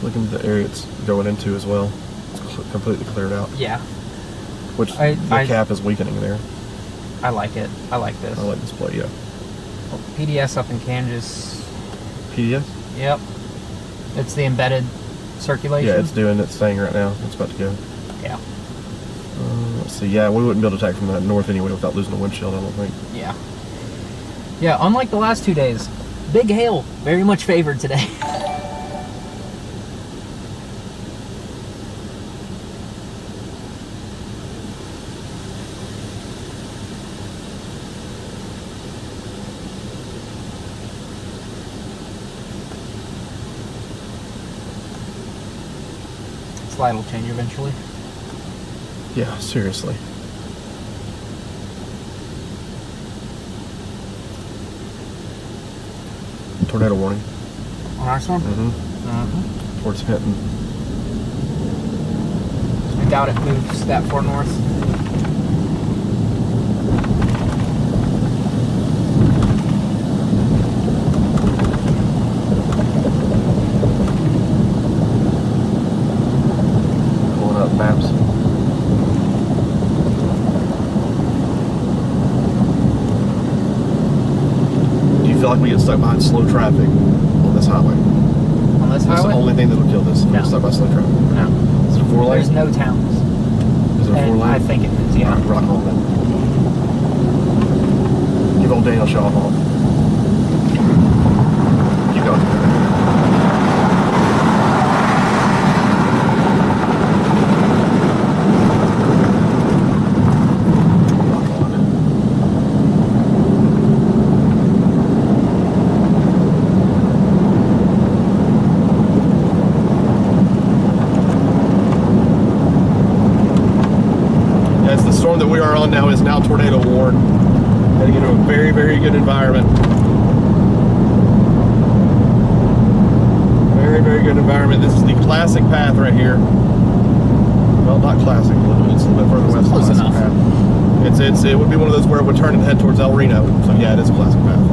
Looking at the area it's going into as well. It's completely cleared out. Yeah. Which the cap is weakening there. I like it. I like this. I like this play, yeah. PDS up in Kansas. PDS? Yep. It's the embedded circulation. Yeah, it's staying right now. It's about to go. Yeah. Let's see. Yeah, we wouldn't be able to attack from the north anyway without losing the windshield, I don't think. Yeah. Yeah, unlike the last 2 days, big hail, very much favored today. Slide will change eventually. Yeah, seriously. Tornado warning. On our storm? Towards Hinton. I doubt it moves that far north. Pulling up maps. Do you feel like we get stuck behind slow traffic on this highway? On this That's highway? the only thing that'll kill this. No. Get stuck by slow traffic. No. Is it a 4 lane? There's no towns. Is it a 4 And lane? I think it is, yeah. Alright, rock on then. Give old Daniel Shaw a call. Keep going. Rock on. As the storm that we are on now is now tornado warned. Heading into a very, very good environment. Very, very good environment. This is the classic path right here. well, not classic. It's a little bit further west. Close Classic enough. path. It would be one of those where it would turn and head towards El Reno. So yeah, it is a classic path.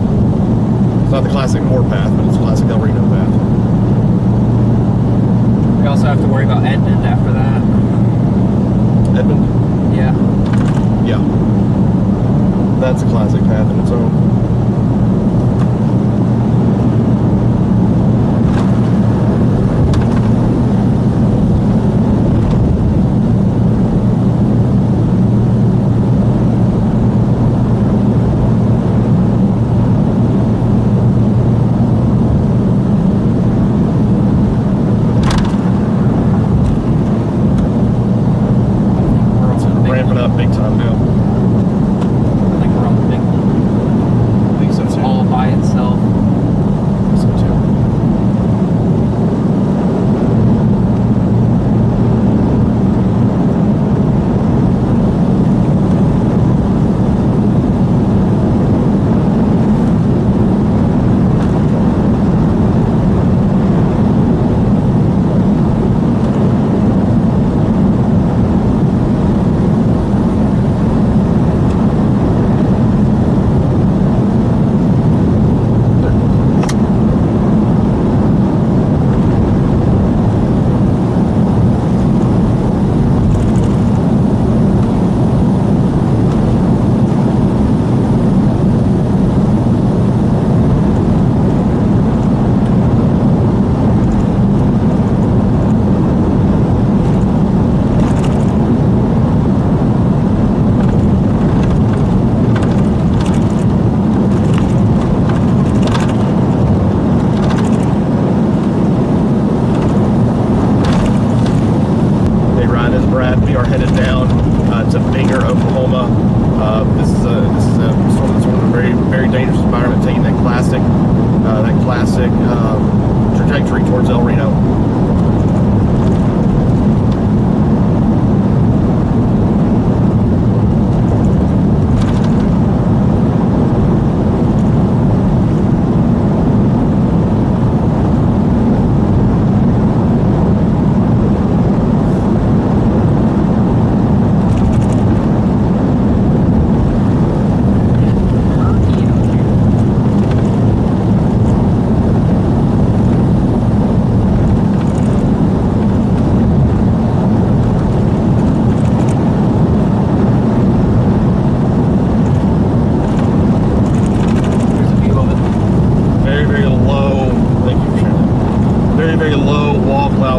It's not the classic Moore path, but it's a classic El Reno path. We also have to worry about Edmond after that. Edmond? Yeah. Yeah. That's a classic path in its own. Ramping up big time now. I think we're on the big one. I think so too. All by itself. I think so too. We are headed down to Binger, Oklahoma. This is a very, very dangerous environment, taking that classic trajectory towards El Reno.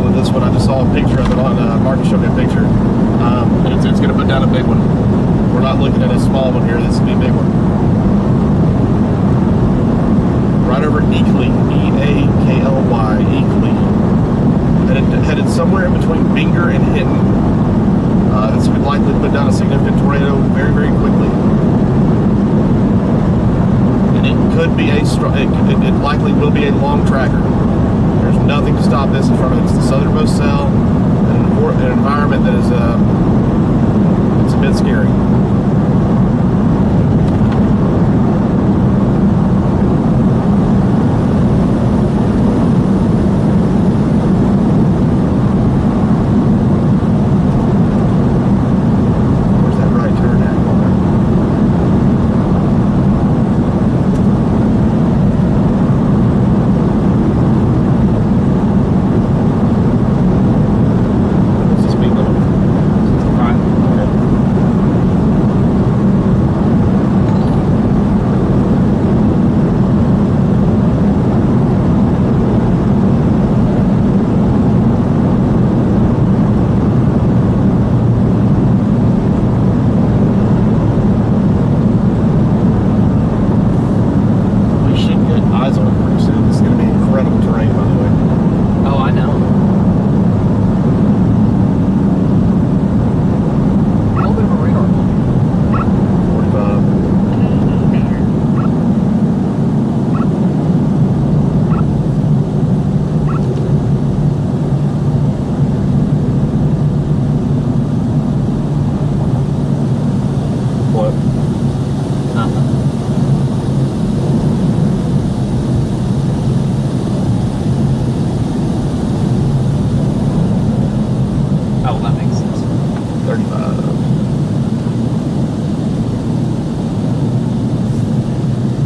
This one, I just saw a picture of it on Martin showed me a picture, and it's going to put down a big one. We're not looking at a small one here. This will be a big one. Right over Eakly, E-A-K-L-Y, Eakly. Headed somewhere in between Binger and Hinton. This would likely put down a significant tornado very, very quickly. And it could be it likely will be a long tracker. There's nothing to stop this in front of it. It's the southernmost cell, and an environment that is it's a bit scary. Where's that right turn at? 35.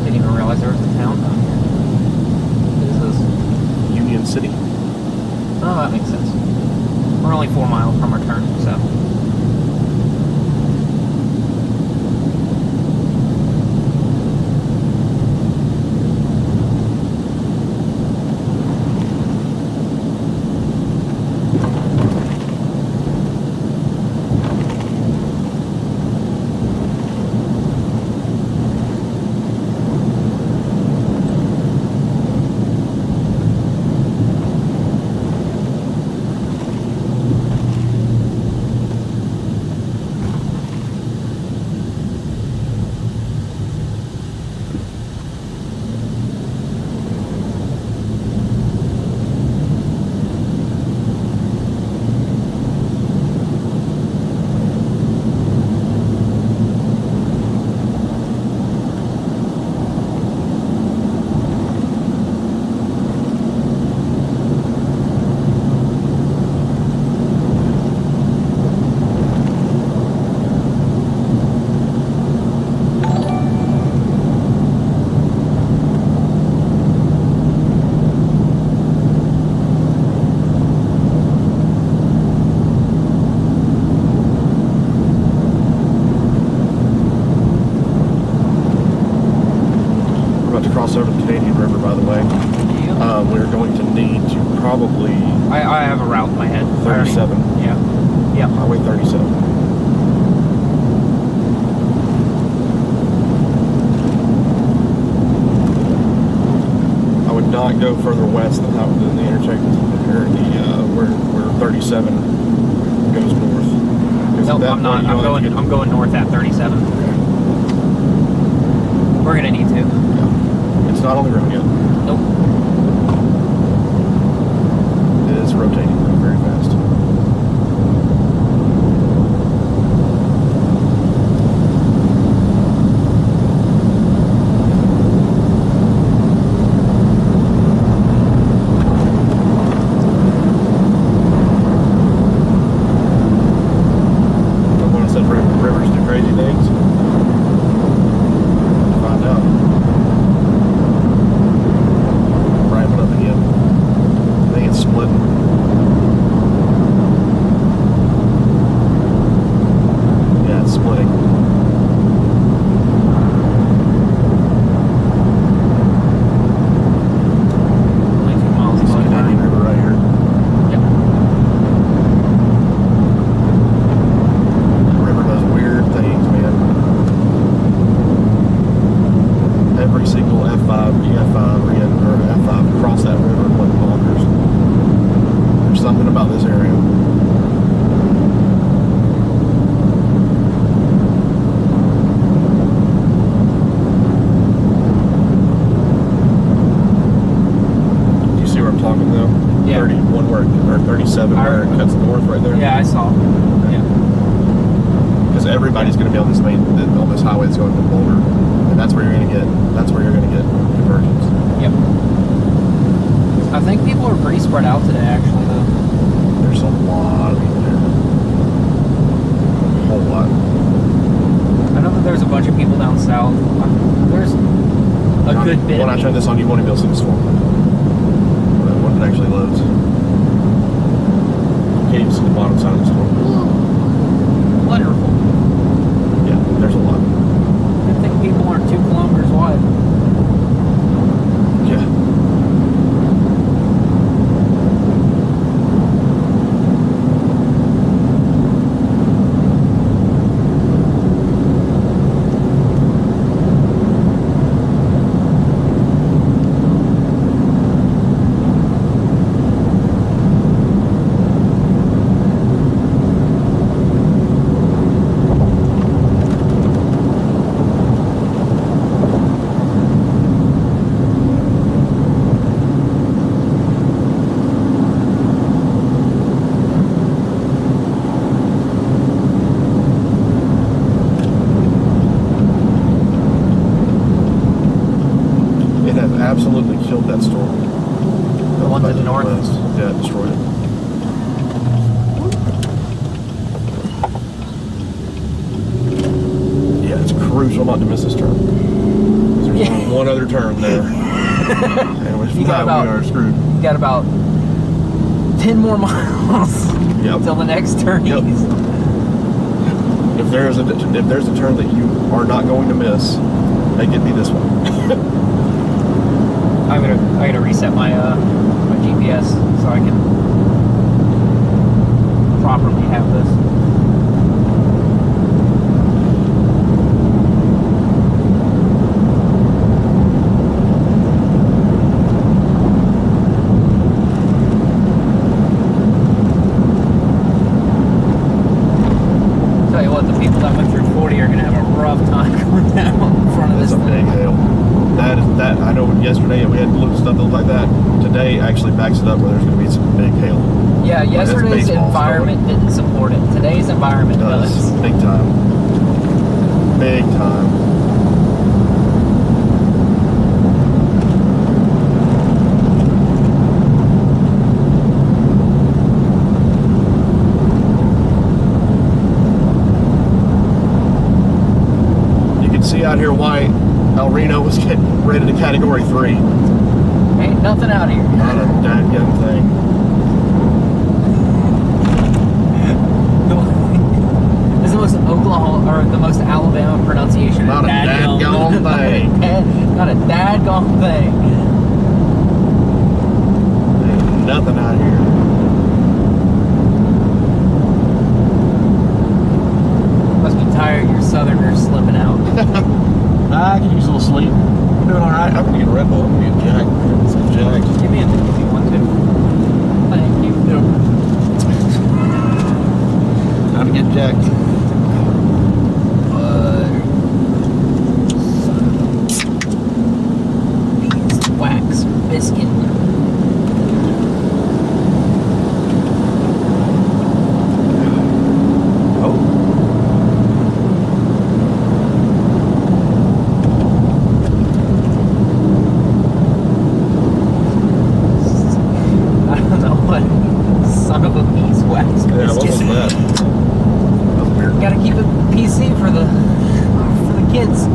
Didn't even realize there was a town down here. What is this? Union City. Oh, that makes sense. We're only 4 miles from our turn, so. Cross over the Canadian River, by the way. Yeah. We're going to need to probably I have a route in my head. 37. Yeah. Yeah. Highway 37. I would not go further west than the intersection or where 37 goes north. Nope, I'm not. I'm going north at 37. We're gonna need to. It's not on the road yet. Nope. It is rotating very fast. When I said rivers do crazy things, find out. Ramping up again. I think it's splitting. Yeah, it's splitting. Only 2 miles It's away. Canadian River right here. Yep. The river does weird things, man. Every single F5, E5, or F5 across that river went bonkers. There's something about this area. Do you see where I'm talking though? Yeah. 31 where or 37 where it cuts north right there. Yeah, I saw. Yeah. Because everybody's going to be on this highway that's going to Boulder, and that's where you're going to get convergence. Yep. I think people are pretty spread out today, actually, though. There's a lot of people there. A whole lot. I know that there's a bunch of people down south. There's a good bit. When I turn this on, you won't even be able to see the storm. When it actually loads. You can't even see the bottom side of the storm. Wonderful. Yeah, there's a lot. Good thing people aren't 2 kilometers wide. Yeah. Absolutely killed that storm. The one to the north? Yeah, it destroyed it. careful not to miss this turn. There's Yeah. one other turn there. And if You got not, about- we are screwed. You got about 10 more miles Yep. until the next turn. Yep. If there's a turn that you are not going to miss, make it be this one. I gotta reset my my GPS so I can properly have this. Tell you what, the people that went through 40 are gonna have a rough time going down in front of That's this a big thing. hail. That I know yesterday we had little stuff that looked like that. Today actually backs it up where there's going to be some big hail. Yeah, yesterday's baseball environment didn't support it. Today's environment It does. does. Big time. Big time. You can see out here why El Reno was getting rated a Category 3. Ain't nothing out here. Not a dadgum thing. This is the most Oklahoma or the most Alabama pronunciation. Not a dadgum thing. Not a dadgum thing. Ain't nothing out here. Must be tired. Your Southerners slipping out. I could use a little sleep. I'm doing alright. I'm gonna get a Red Bull. I'm gonna get Jack. Some Jack. Give me a minute if you want to. Thank you. Time to get Jack. Wax biscuit. Oh. I don't know what son of a beeswax Yeah, what was biscuit. that? That was weird. Gotta keep it PC for the kids.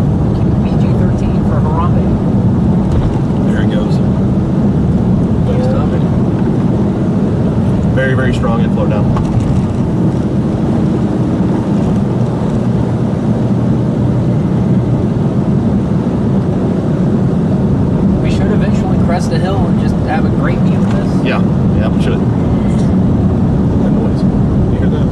PG-13 for Harambe. There it goes. Thanks, Tommy. Very, very strong inflow now. We should eventually crest a hill and just have a great view of this. Yeah, yeah, we should. That noise. You hear that?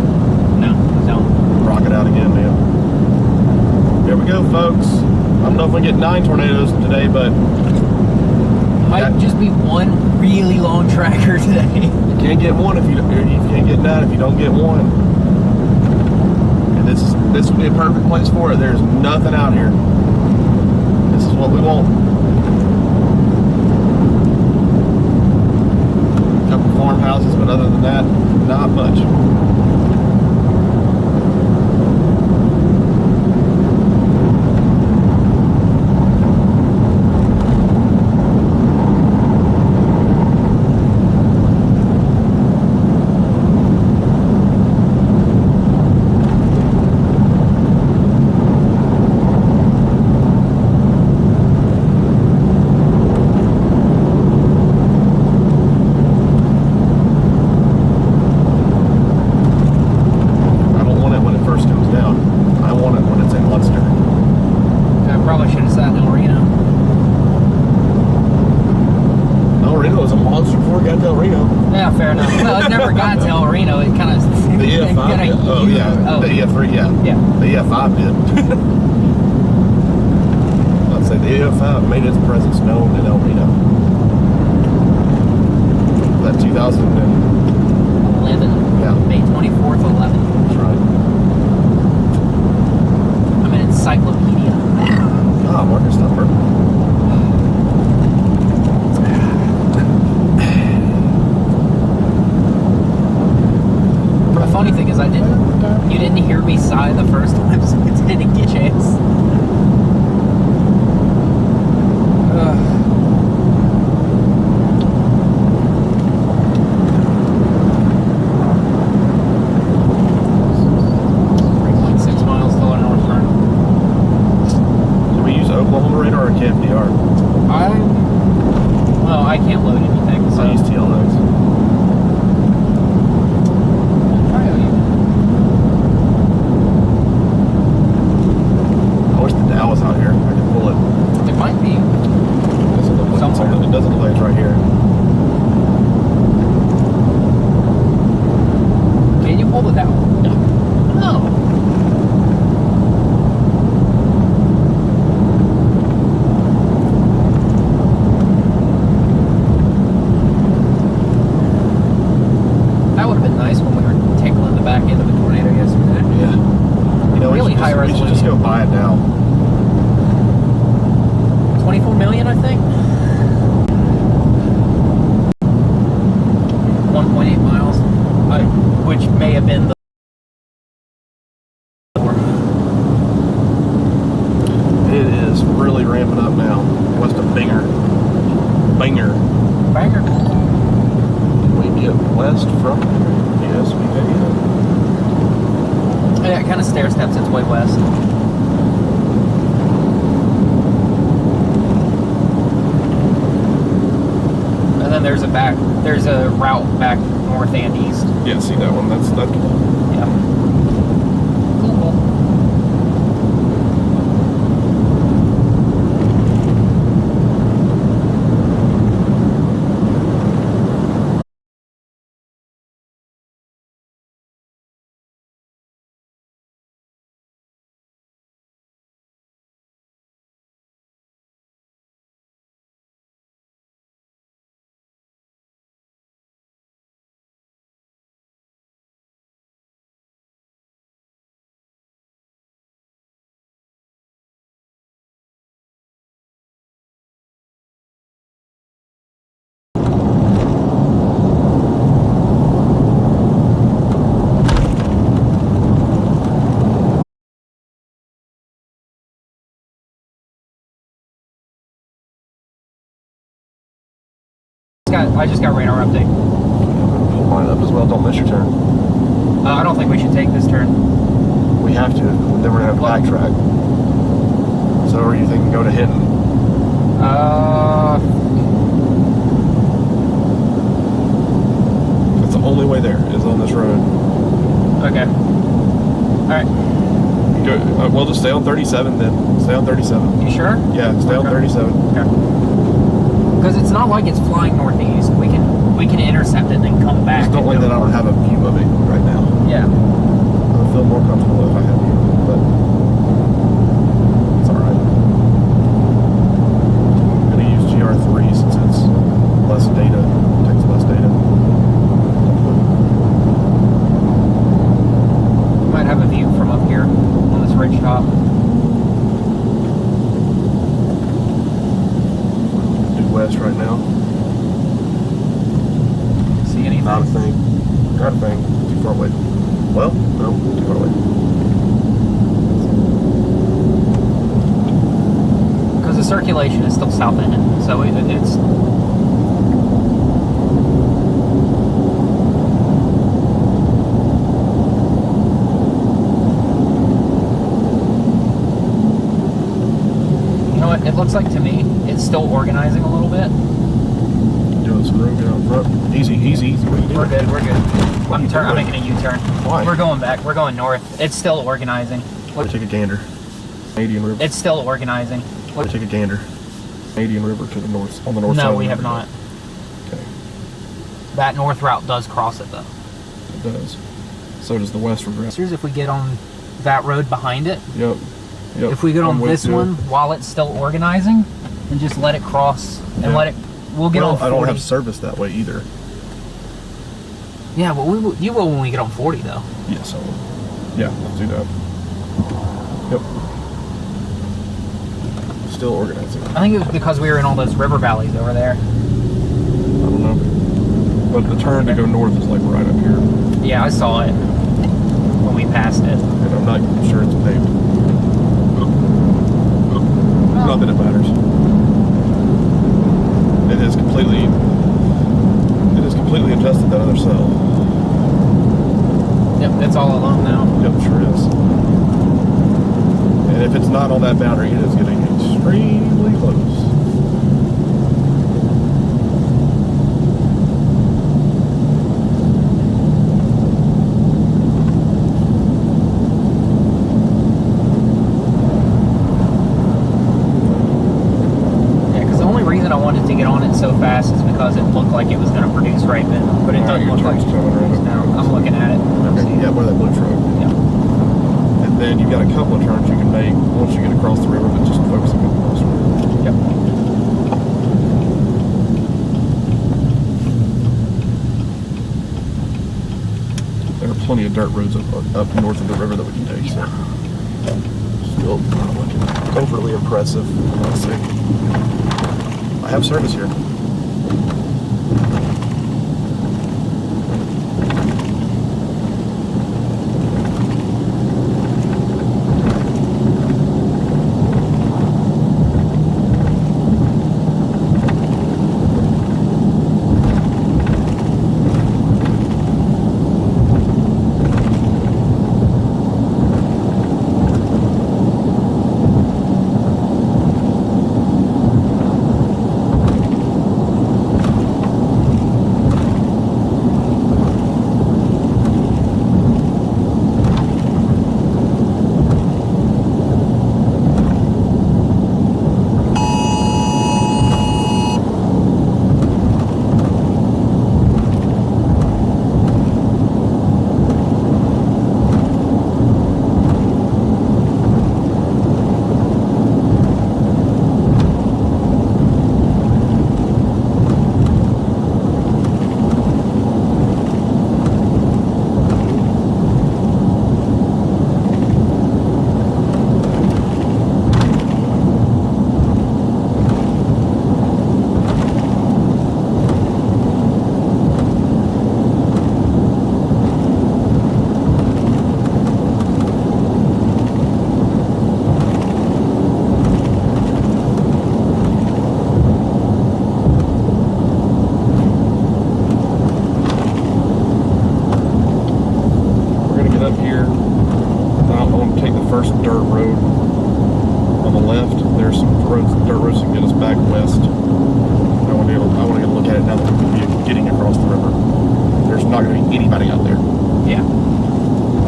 No, don't. Rock it out again, man. There we go, folks. I don't know if we get 9 tornadoes today, but Might that- just be one really long tracker today. you can't get one if you can't get 9 if you don't get one. And this would be a perfect place for it. There's nothing out here. This is what we want. A couple farmhouses, but other than that, not much. I don't want it when it first comes down. I want it when it's in Munster. I probably should have sat in El Reno. El Reno was a monster before it got to El Reno. Yeah, fair enough. Well, it never got to El Reno. It kind of. The EF5 did. Oh, yeah. Oh, The EF3, yeah. yeah. The EF5 did. I'd say the EF5 made its presence known in El Reno. That 2000 and 11. Yeah. May 24th, 11. that's right. I'm an encyclopedia. Ah, Marcus, stop burping. The funny thing is, you didn't hear me sigh the first time, so I didn't get a chance. high We should just go resolution. buy it now. 24 million, I think. 1.8 miles, which may have been the. It is really ramping up now. West of Banger. Banger. We get west from. Yes, we can. Yeah, it kind of stair steps its way west. And then there's a route back north and east. Yeah, see that one? That's that. Yeah. Cool. I just got radar update. Pull mine up as well. Don't miss your turn. I don't think we should take this turn. We have to. Then we're gonna have to backtrack. So, are you thinking go to Hinton? That's the only way there is on this road. Okay. All right. Go, we'll just stay on 37 then. Stay on 37. You sure? Yeah, stay on 37. Okay. Because it's not like it's flying northeast. We can intercept it and then come back. Just don't like that I don't have a view of it right now. Yeah. I'll feel more comfortable if I have you, but it's alright. I'm going to use GR3 since it's less data. It takes less data. Might have a view from up here on this ridge top. Due west right now. See anything? Not a thing. Not a thing. Too far away. Well, no, too far away. Because the circulation is still south in it, so it's. You know what? It looks like to me it's still organizing a little bit. Doing some room down front. Easy, easy. What are you doing? We're good. We're good. I'm making a U-turn. Why? We're going back. We're going north. It's still organizing. We'll take a gander. Canadian River. It's still organizing. We'll take a gander. Canadian River to the north, on the north side. No, of the we have river. not. Okay, That north route does cross it though. it does. So does the west route. Here's if we get on that road behind it. Yep. Yep. If we get on I'm with this you. one while it's still organizing, and just let it cross and Yeah. let it. We'll get Well, on 40. I don't have service that way either. Yeah, well, you will when we get on 40 though. Yes, I will. Yeah, let's do that. Yep. Still organizing. I think it was because we were in all those river valleys over there. I don't know. But the turn to go north is like right up here. Yeah, I saw it when we passed it. And I'm not sure it's paved. Not that it matters. It is completely adjusted that other cell. Yep, it's all alone now. Yep, sure is. And if it's not on that boundary, it is getting extremely close. Yeah, because the only reason I wanted to get on it so fast is because it looked like it was going to produce right then, but it doesn't look like it is now. I'm looking at it. Okay, yeah, where that blue truck. Yeah. And then you've got a couple of turns you can make once you get across the river, but just focusing on the coast road. Yep. There are plenty of dirt roads up north of the river that we can take. So. Still not looking overly impressive. Let's see. I have service here.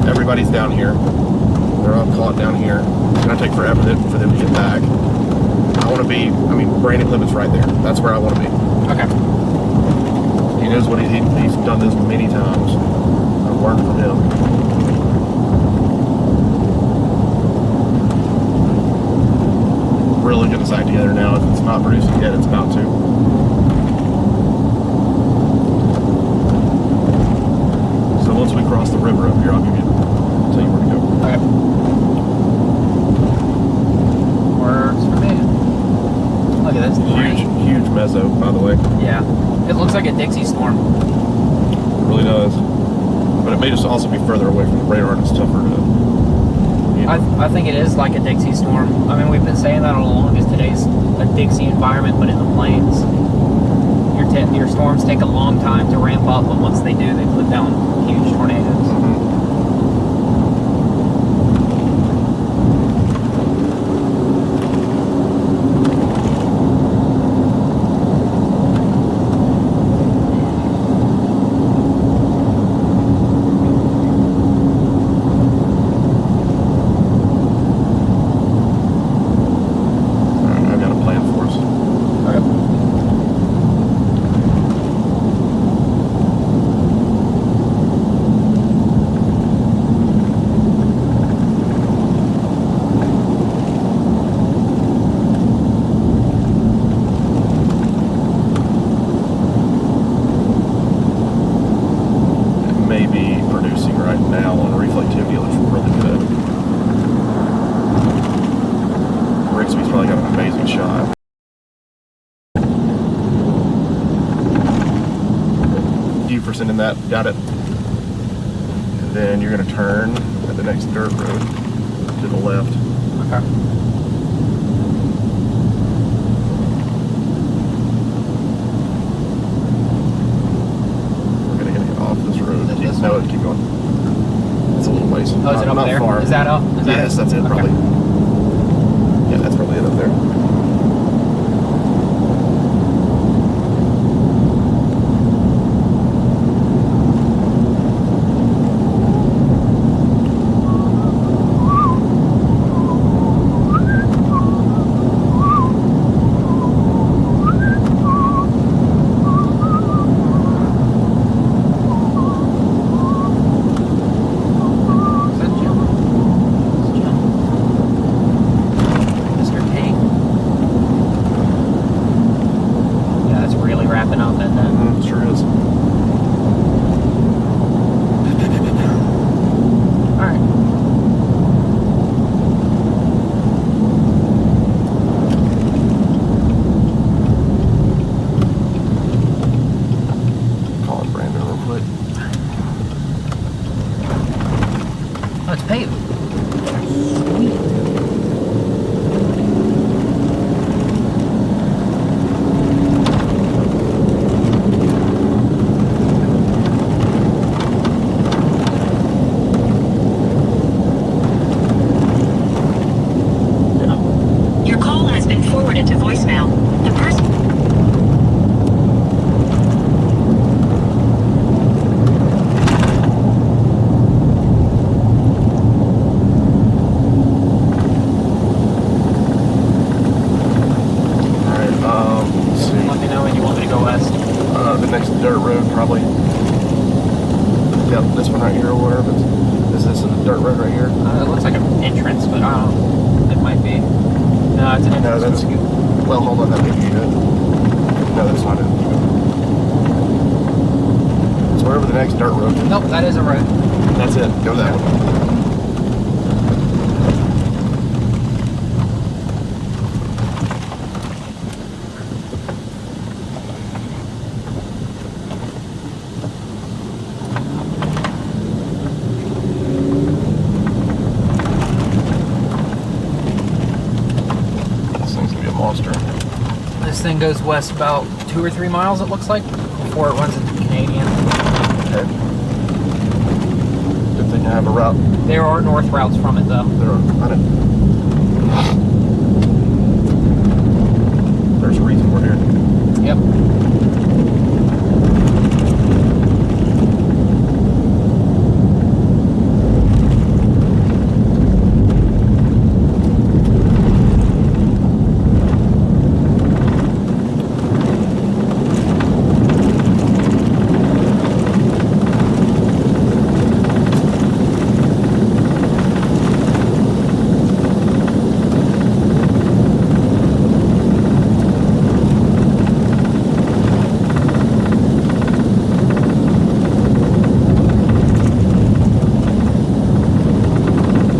Everybody's down here. They're all caught down here. It's going to take forever for them to get back. I want to be, Brandon Clemens right there. That's where I want to be. Okay. He knows what he's done this many times. I've learned from him. Really get this act together now. If it's not producing yet, it's about to. So once we cross the river up here, I'll tell you where to go. Okay. Works for me. Look at this. Huge meso, by the way. Yeah. It looks like a Dixie storm. It really does. But it may just also be further away from the radar and it's tougher to... I think it is like a Dixie storm. We've been saying that all along, is today's a Dixie environment, but in the plains. Your storms take a long time to ramp up, but once they do, they put down huge tornadoes. That, got it. And then you're going to turn at the next dirt road to the left. Okay. We're going to get off this road. Keep going. It's a little ways. Oh, is it up there? Far. Is that up? Yes, that's it, probably. Okay. Yeah, that's probably it up there. it's an No, entrance. that's well. Hold on, that may be it. No, that's not it. It's wherever the next dirt road. Nope, that is a road. That's it. Go that way. This thing's gonna be a monster. This thing goes west about 2 or 3 miles, it looks like, before it runs into Canadian. Okay. Good thing I have a route. There are north routes from it, though. There are. I know. There's a reason we're here. Yep.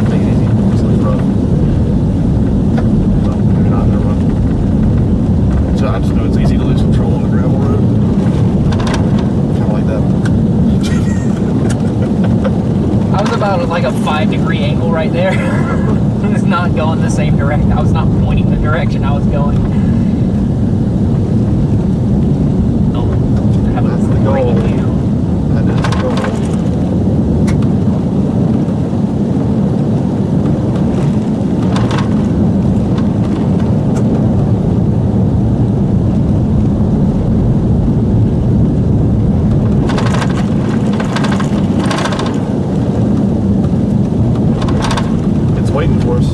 Take it easy. This looks rough. So, maybe not. Never mind. So I just know it's easy to lose control on the gravel road. Kind of like that. I was about at like a 5-degree angle right there. I was not going the same direction. I was not pointing the direction I was going. Oh, I have That's the a great goal. view. That is the goal. It's waiting for us.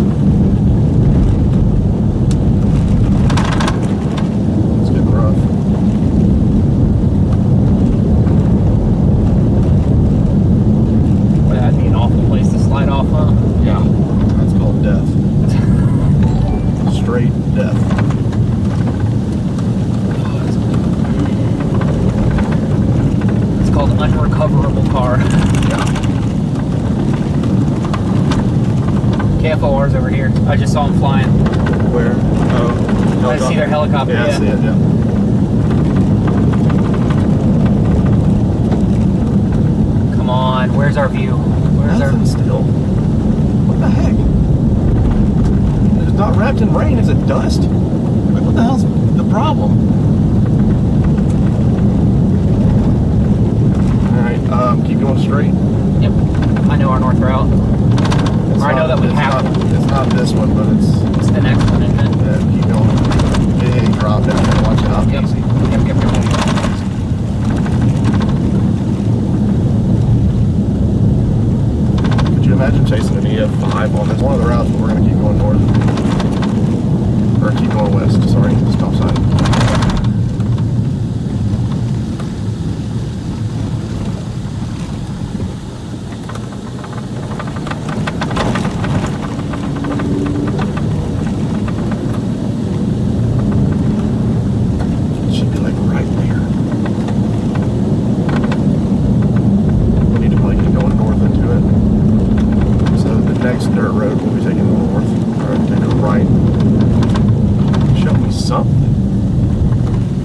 It's getting rough. Boy, that'd be an awful place to slide off, huh? Yeah. That's called death. Straight death. It's called unrecoverable car. Yeah. KFOR's over here. I just saw them flying. Where? Oh. I see their helicopter. Yeah, I see it, yeah. Come on, where's our view? Where's our... Nothing still. What the heck? It's not wrapped in rain, is it dust? Like, what the hell's the problem? Alright, keep going straight. Yep, I know our north route. It's Or I know that we it's have- It's not this one, but it's... It's the next one, isn't it? Yeah, keep going. Big drop down there, watch out. Yep. Easy. Yep. Could you imagine chasing an EF5 on this? One of the routes, but we're going to keep going north. Or keep going west, sorry, stop sign. It should be like right there. We need to probably keep going north into it. So the next dirt road will be taking north, or taking a right. Show me something.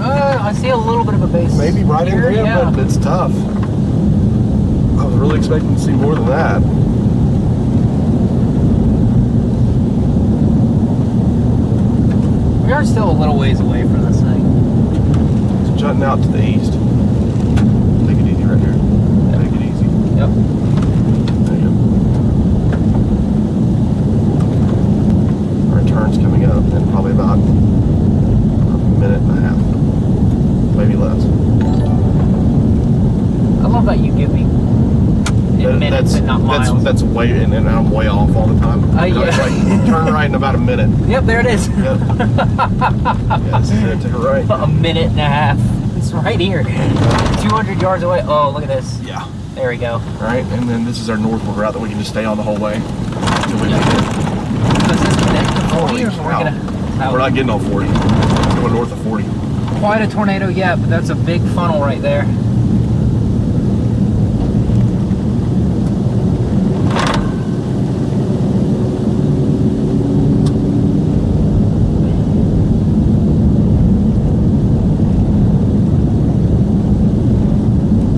I see a little bit of a base. Maybe right in here, there, yeah. but it's tough. I was really expecting to see more than that. We are still a little ways away from this thing. It's jutting out to the east. Take it easy right here. Take it easy. Yep. There you go. Our turn's coming up in probably about a minute and a half. Maybe less. I love that you give me minutes and not miles. That's way, and I'm way off all the time. Yeah. It's like, turn right in about a minute. Yep, there it is. Yep. Yeah, this is it. Take a right. A minute and a half. It's right here. 200 yards away. Oh, look at this. Yeah. There we go. All right, and then this is our northward route that we can just stay on the whole way. Until we make it. Does this connect to 40 Holy or we're cow. gonna... That We're was not getting on 40. It's going north of 40. quite a tornado yet, but that's a big funnel right there.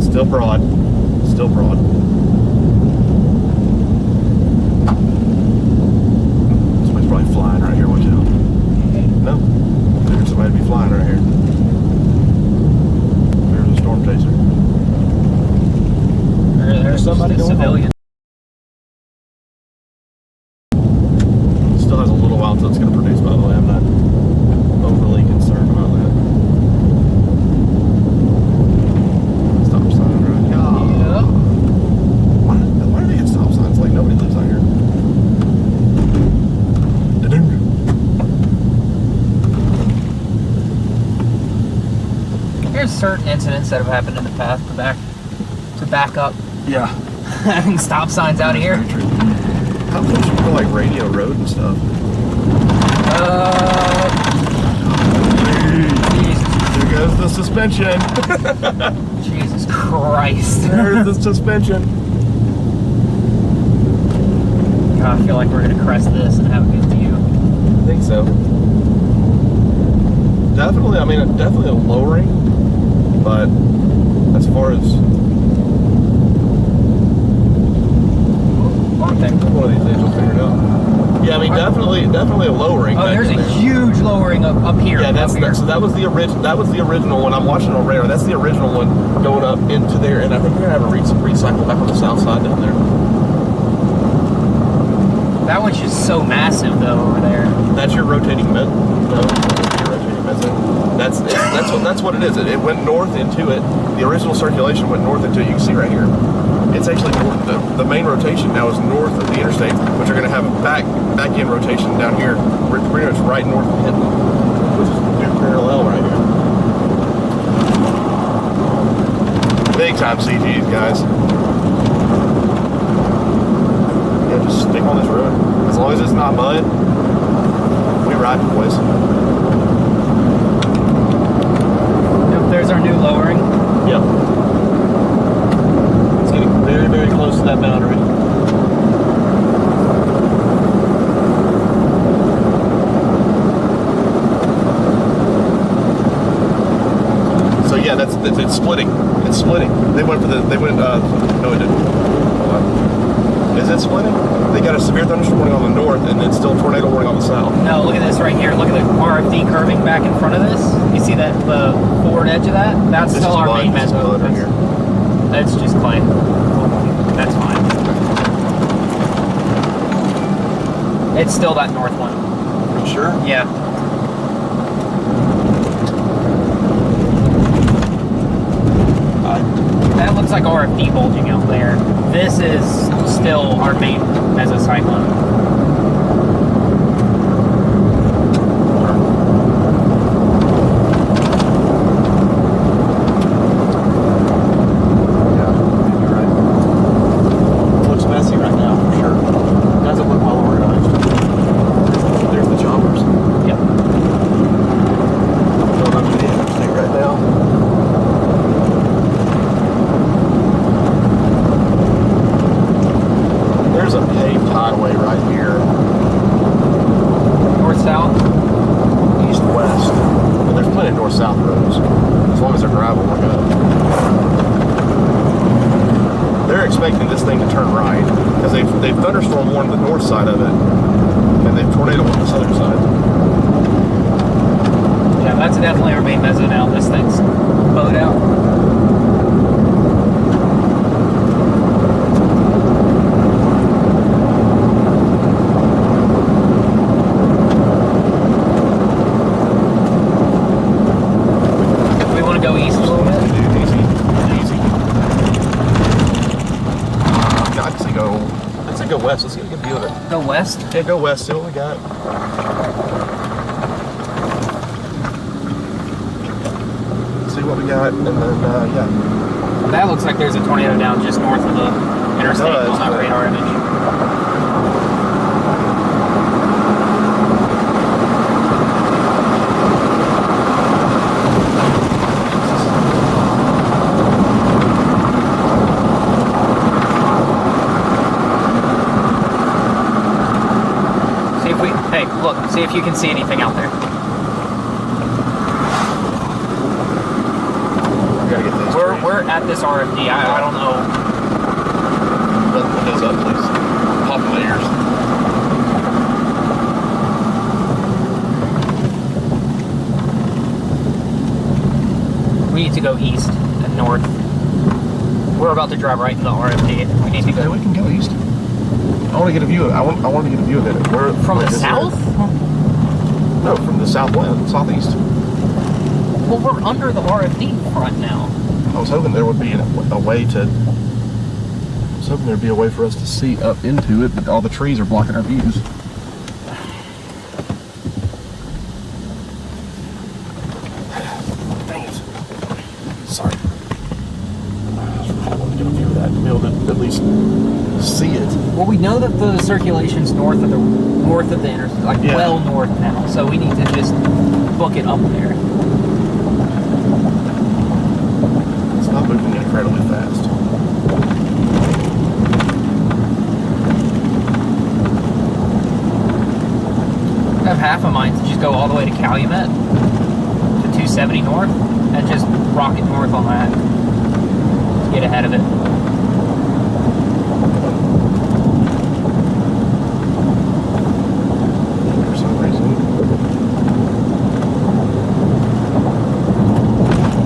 Still broad. Still broad. Somebody's probably flying right here. Watch out. No. There's somebody to be flying right here. There's a storm chaser. There's somebody a going civilian. Still has a little while until it's going to produce, by the way. I'm not overly concerned about that. Stop sign right here. Yeah. Why do they get stop signs? Like nobody lives out here. There's certain incidents that have happened in the past to back up Yeah. having stop signs out here. Very true. How close you go like Radio Road and stuff? Jesus, There goes the suspension. Jesus Christ. There's the suspension. God, I feel like we're gonna crest this and have a good view. I think so. Definitely, I mean, definitely a lowering, but as far as Long thing. one of these days we'll figure it out. Yeah, I mean, definitely a lowering. Oh, back there's in a there. huge lowering up here. Yeah, up here. so that was the original one. I'm watching on radar. That's the original one going up into there, and I think we're gonna have a recycle back on the south side down there. That one's just so massive though over there. That's your rotating mezzo. No, your rotating mezzo. That's what it is. It went north into it. The original circulation went north into it. You can see right here. It's actually north. The main rotation now is north of the interstate, which are going to have a back end rotation down here. Pretty much right north of Hinton, which is new parallel right here. Big time CGs, guys. Yeah, just stick on this road. As long as it's not mud, we ride, boys. Yep, there's our new lowering. Yep. It's getting very, very close to that boundary. So yeah, it's splitting. It's splitting. No, it didn't. Hold on. Is it splitting? They got a severe thunderstorm warning on the north and then still tornado warning on the south. No, look at this right here. Look at the RFD curving back in front of this. You see that the forward edge of that? That's This still is our mud. main This is mezzo. mud right here. That's just clay. That's fine. It's still that north one. You sure? Yeah. That looks like RFD bulging out there. This is still our main mesocyclone. Thunderstorm warned the north side of it, and they've tornado on the southern side. Yeah, that's definitely our main meso now. This thing's bowed out. We want to go east a little bit? Easy. I'd say go west. Let's get a good view of it. Go west? Yeah, go west. See what we got. See what we got, and then, yeah. That looks like there's a tornado down just north of the interstate on that radar image. Hey, look, see if you can see anything out there. Gotta get this. We're at this RFD. I don't know. Put those up, please. Pop in my ears. We need to go east and north. We're about to drive right into the RFD. We need to Okay, go we can go east. I want to get a view of. I want to get a view of it. Where from the is south. it? No, from the southeast. Well, we're under the RFD front now. I was hoping there would be a way to. I was hoping there'd be a way for us to see up into it, but all the trees are blocking our views. Dang it. Sorry. I want to get a view of that to be able to at least see it. Well, we know that the circulation's north of the intersection, like Yeah. well north now. So we need to just book it up there. It's not moving incredibly fast. I have half of mine to just go all the way to Calumet to 270 north and just rocket north on that. Just get ahead of it. For some reason.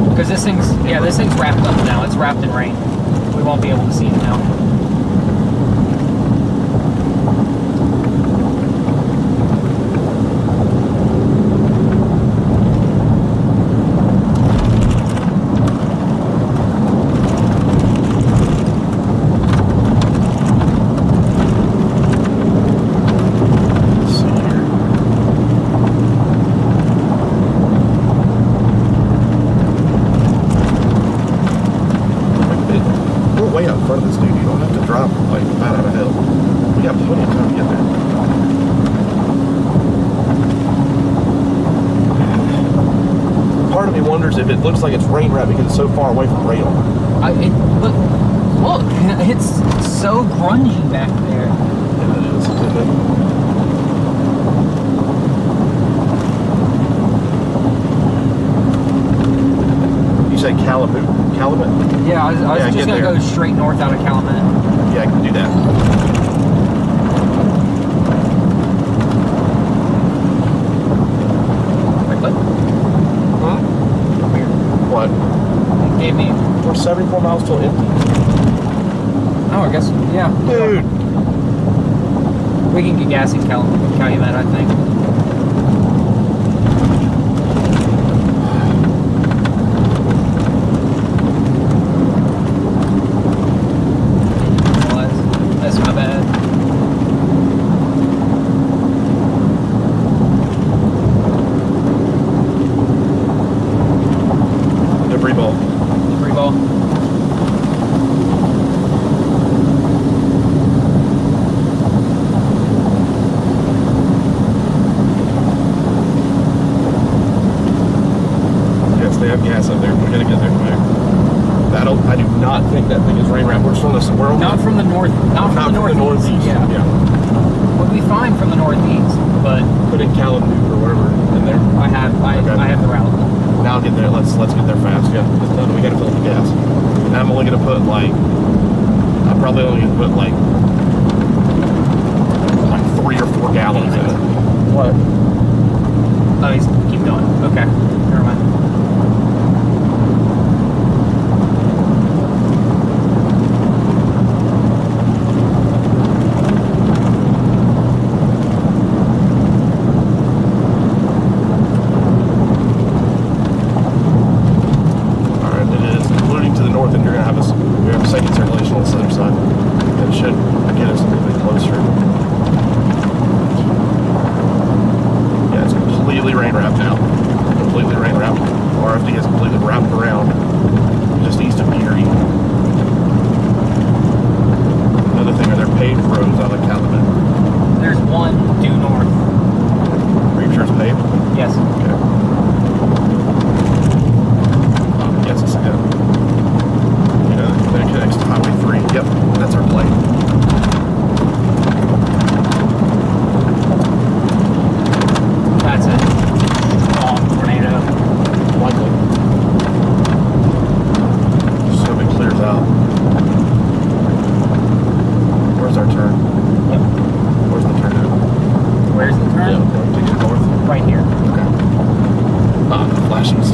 Because this thing's wrapped up now. It's wrapped in rain. We won't be able to see it now. If it looks like it's rain wrapped because it's so far away from radar. Look, it's so grungy back there. Yeah, it is. You say Calumet? Yeah, I was just going to go straight north out of Calumet. Yeah, I can do that. What? Gave me. We're 74 miles till empty. Oh, I guess, yeah. Dude. We can get gas in Calumet, I think. That's my bad. Debris ball. Debris ball. Yes, they have gas up there. We're gonna get there quick. I do not think that thing is rain wrapped. We're from the Not from the north. Not from the northeast. Yeah. We'll be fine from the northeast, but Put in Calumet or whatever in there. I have the route. Now I'll get there. Let's get there fast. Yeah. No, we gotta fill up the gas. And I'm only gonna put I'm probably only gonna put like 3 or 4 gallons in it. What? Oh, keep going. Okay. Never mind.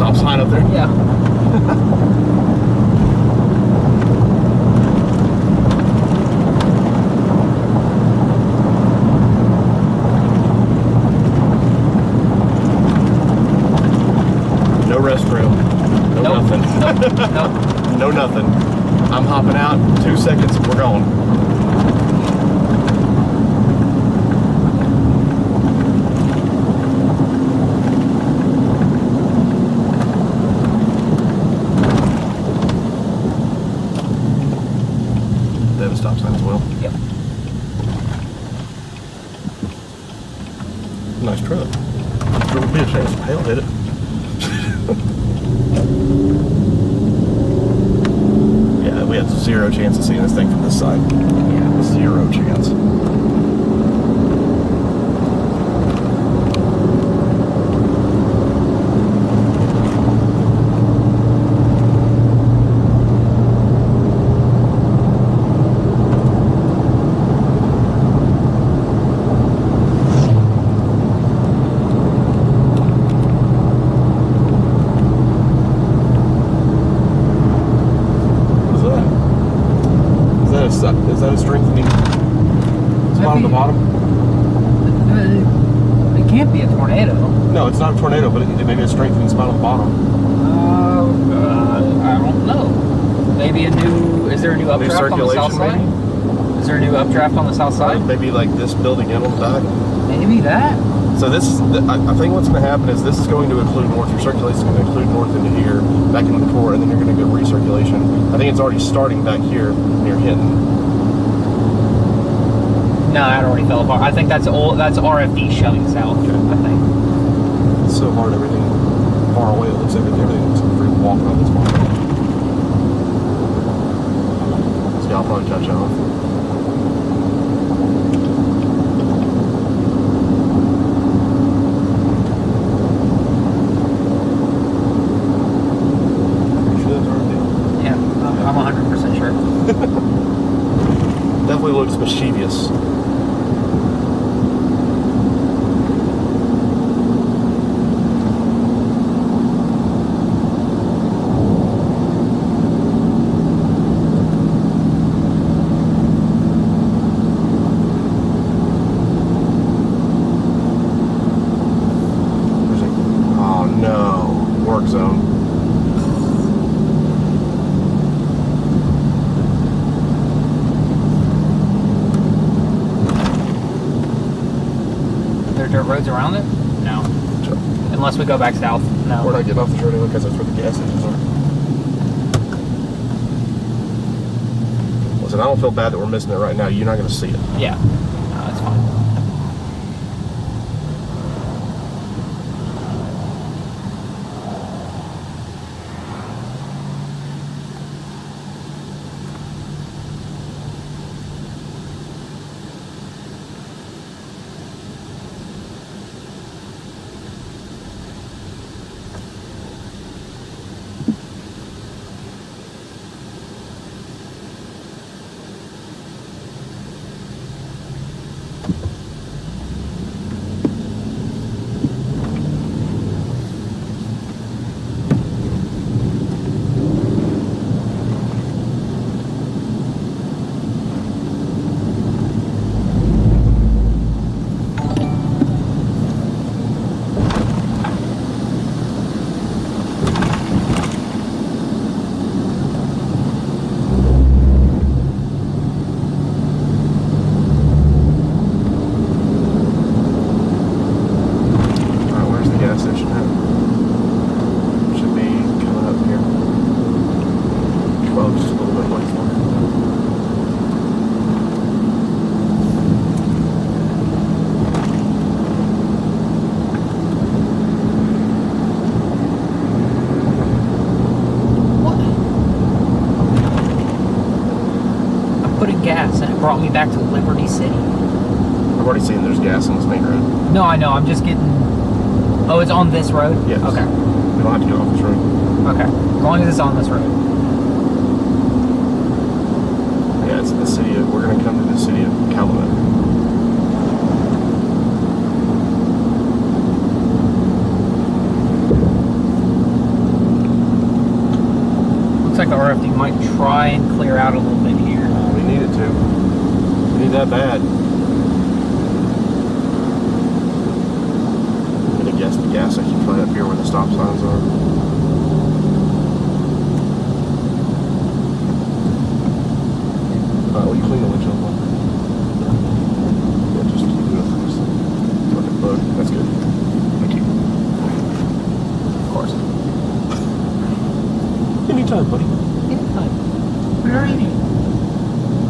stop sign up there. Yeah. No restroom. No Nope. nothing. Nope. No nothing. I'm hopping out. 2 seconds. We're gone. They have a stop sign as well. Yep. Nice truck. There would be a chance hail hit it. Yeah, we have zero chance of seeing this thing from this side. Yeah. Zero chance. Is that a strengthening spot on the bottom? It can't be a tornado. No, it's not a tornado, but maybe a strengthening spot on the bottom. I don't know. Maybe is there a new updraft on the south side? Maybe? Is there a new updraft on the south side? Maybe like this building in on the back. Maybe that. So this is, I think what's going to happen is this is going to include north. Your circulation is going to include north into here, back into the core, and then you're going to get recirculation. I think it's already starting back here near Hinton. No, that already fell apart. I think that's RFD shoving south. Okay. I think. It's so hard, everything far away. It looks like everything looks like free walking on this one. So I'll probably touch off. Yeah, I'm 100% sure. Definitely looks mischievous. Oh no, work zone. Dirt roads around it? No. Sure. Unless we go back south. No. We're not getting off the road because that's where the gas engines are. Listen, I don't feel bad that we're missing it right now. You're not going to see it. Yeah. No, that's fine. Brought me back to Liberty City. I've already seen there's gas on this main road. No, I know. I'm just getting. Oh, it's on this road? Yes. Okay. We don't have to get off this road. Okay. As long as it's on this road. Yeah, it's the city of, we're going to come to the city of Calumet. the RFD might try and clear out a little bit here. We need it to. We need that bad. I'm gonna guess the gas I keep right up here where the stop signs are. Will you clean the windshield? Yeah, just keep doing it first. Okay, load. That's good. Thank you. Of course. Anytime, buddy. Anytime. Where are you?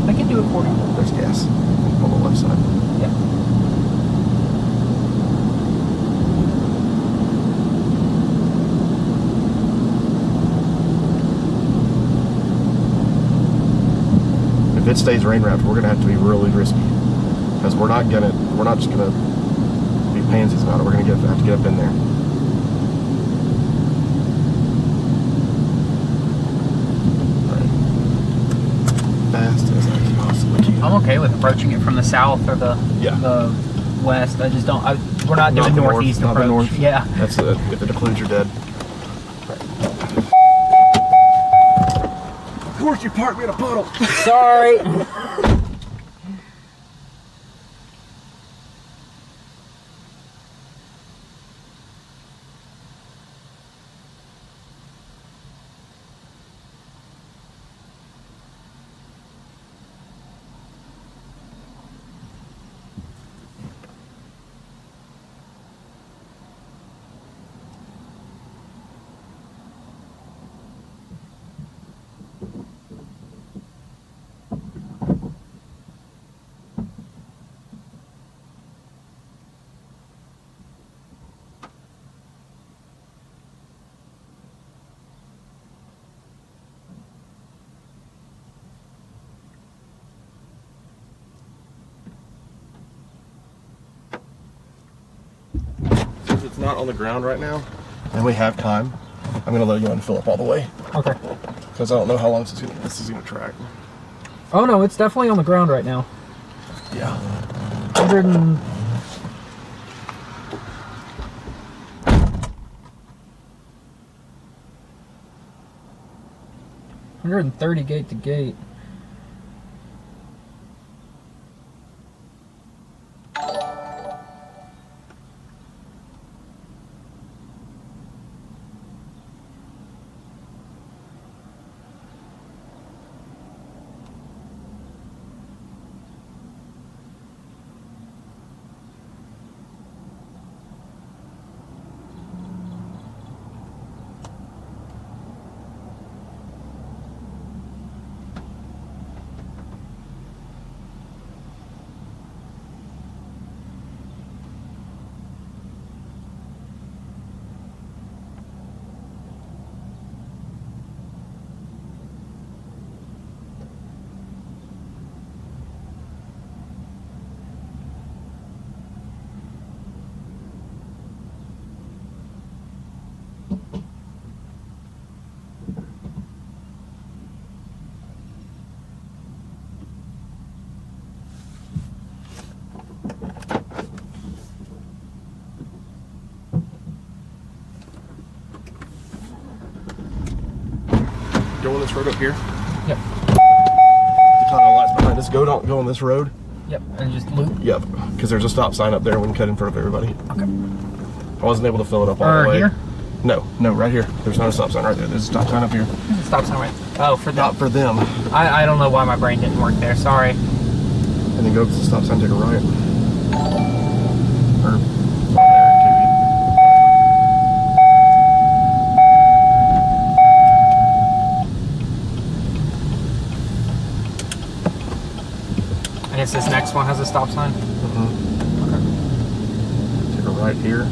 I can do it for you. There's gas on the left side. Yeah. If it stays rain wrapped, we're gonna have to be really risky because we're not just gonna be pansies about it. We're gonna have to get up in there. Fast as I possibly can. I'm okay with approaching it from the south or the west. I just don't. We're not doing the north, northeast not the approach. north. Yeah. That's if it occludes, you're dead. Of course, you parked me in a puddle. Sorry. Since it's not on the ground right now, and we have time, I'm gonna let you unfill up all the way Okay. because I don't know how long this is gonna track. Oh no, it's definitely on the ground right now. Yeah. 130 gate to gate. Go on this road up here. Yep. The tunnel lies behind us. Don't go on this road. Yep. And just loop. Yep. Because there's a stop sign up there. We can cut in front of everybody. Okay. I wasn't able to fill it up all the way. Here? No, right here. There's not a stop sign right there. There's a stop sign up here. There's a stop sign right. Oh, for them. Not for them. I don't know why my brain didn't work there. Sorry. And then go to the stop sign, take a right. Or there, I guess this next one has a stop sign. Okay. take a right here.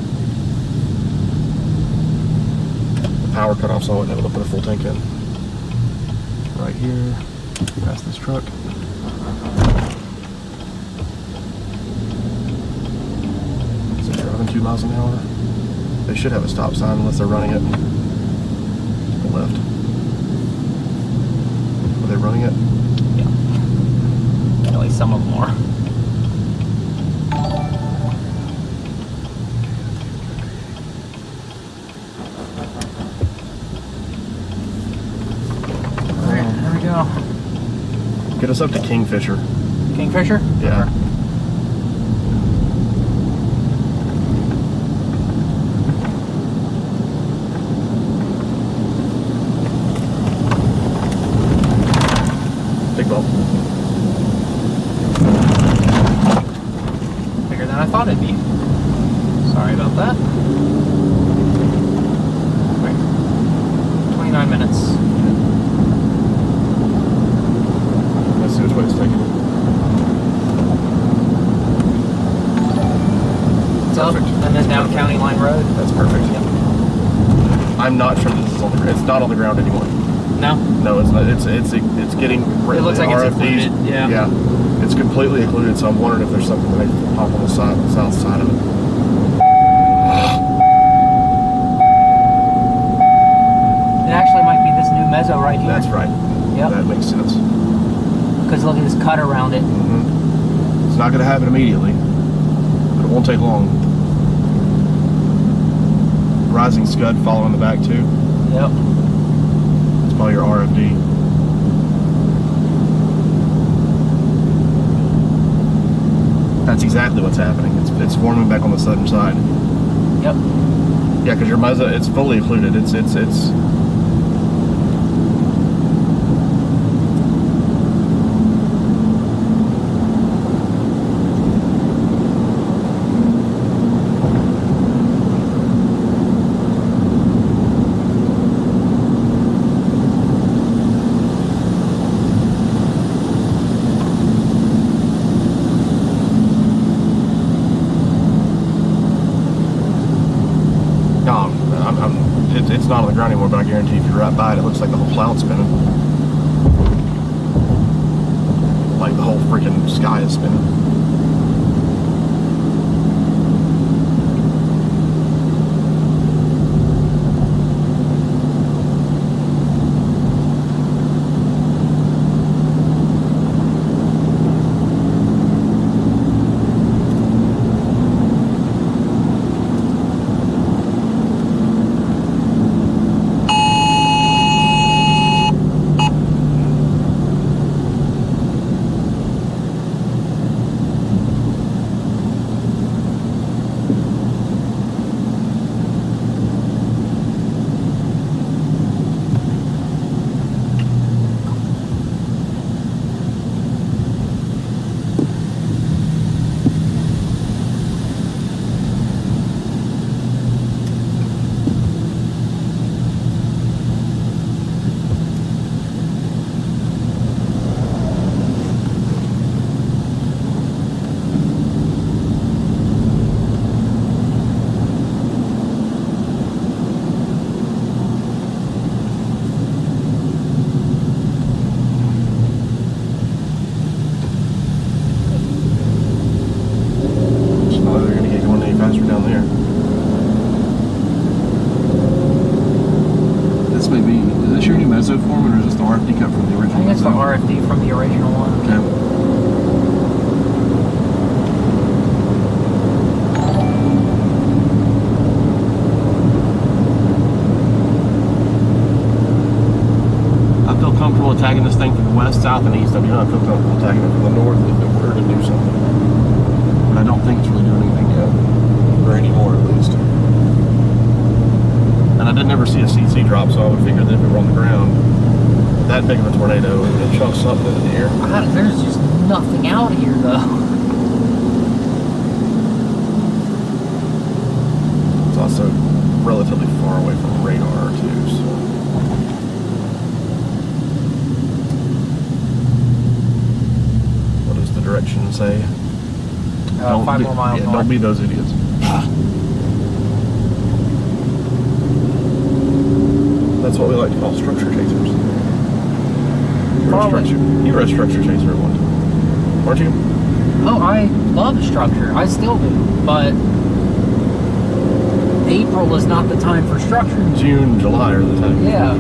The power cut off, so I wasn't able to put a full tank in. Right here, past this truck. So they're driving 2 miles an hour. They should have a stop sign unless they're running it. To the left. Are they running it? At least some of them are. Get us up to Kingfisher. Kingfisher? Yeah. Big bump. Bigger than I thought it'd be. Sorry about that. Wait. 29 minutes. Let's see which way it's taking. It's up, and then down County Line Road. That's perfect. Yep. I'm not sure this is on the ground. It's not on the ground anymore. No? No, it's not. It's getting. It looks like it's occluded, yeah. Yeah, it's completely occluded. So I'm wondering if there's something that may pop on the south side of it. It actually might be this new Meso right here. That's right. Yep. That makes sense. Because look at this cut around it. Mm-hmm. It's not going to happen immediately, but it won't take long. Rising scud following the back too. Yep. It's probably your RFD. That's exactly what's happening. It's forming back on the southern side. Yep. Yeah, because your Meso, it's fully occluded. It's it's not on the ground anymore, but I guarantee if you're right by it, it looks like the whole cloud's spinning. Like the whole freaking sky is spinning. Mesoform, or is this the RFD cut from the original? I think it's the RFD from the original one. Okay. I feel comfortable attacking this thing from the west, south, and east. I do not feel comfortable attacking it from the north if it were to do something. But I don't think it's really doing anything yet. Or anymore, at least. And I did never see a CC drop, so I would figure that if it were on the ground, that big of a tornado, it would have chunked something into the air. There's just nothing out here, though. It's also relatively far away from radar, too, so. What does the direction say? 5 more miles north. Don't be those idiots. That's what we like to call structure chasers. You were a structure chaser at one time, weren't you? Oh, I love structure. I still do. But April is not the time for structure. June, July are the time. Yeah.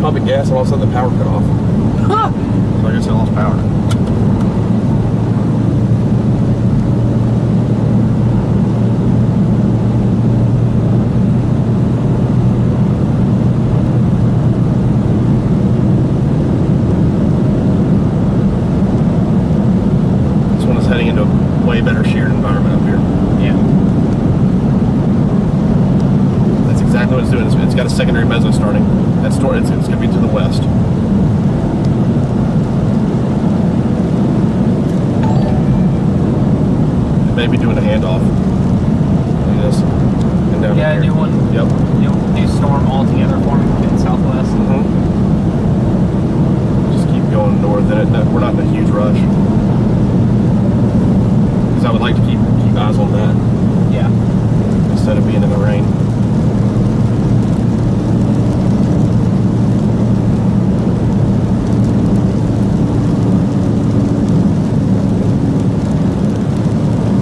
pumping gas, and all of a sudden the power cut off. So I guess I lost power. This one is heading into a way better sheared environment up here. Yeah. That's exactly what it's doing. It's got a secondary meso starting. It's going to be to the west. It may be doing a handoff. Like this. And down Yeah, here. new one. Yep. New storm altogether for me in southwest. Just keep going north. And we're not in a huge rush. Because I would like to keep eyes on that Yeah. instead of being in the rain.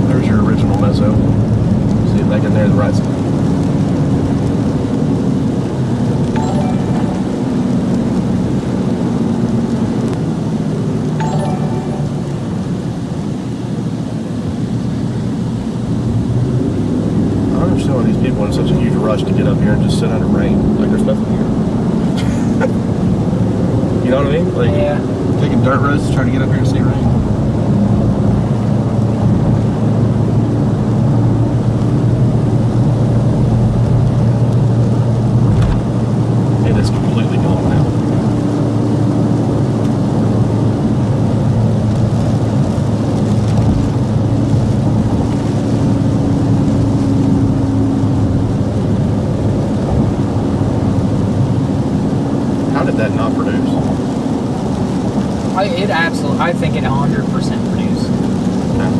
There's your original meso. See it back in there, the right side. I don't understand why these people are in such a huge rush to get up here and just sit under rain. Like there's nothing here. You know what I mean? Like Yeah. taking dirt roads to try to get up here and see rain. It is completely gone now. How did that not produce? I think it 100% produced. No.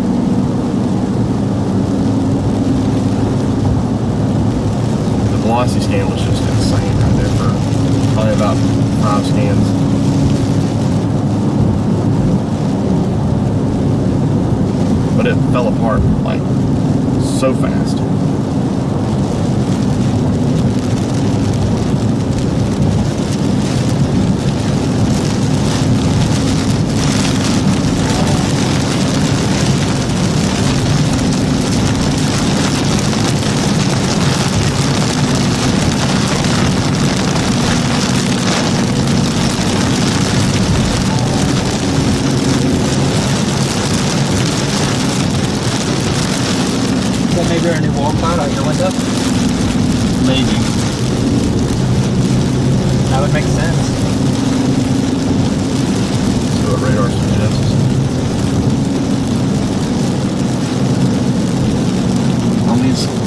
The velocity scan was just insane right there for probably about 5 scans. But it fell apart like so fast. Well, maybe a new wall cloud out your window. Maybe. That would make sense. So a radar suggests.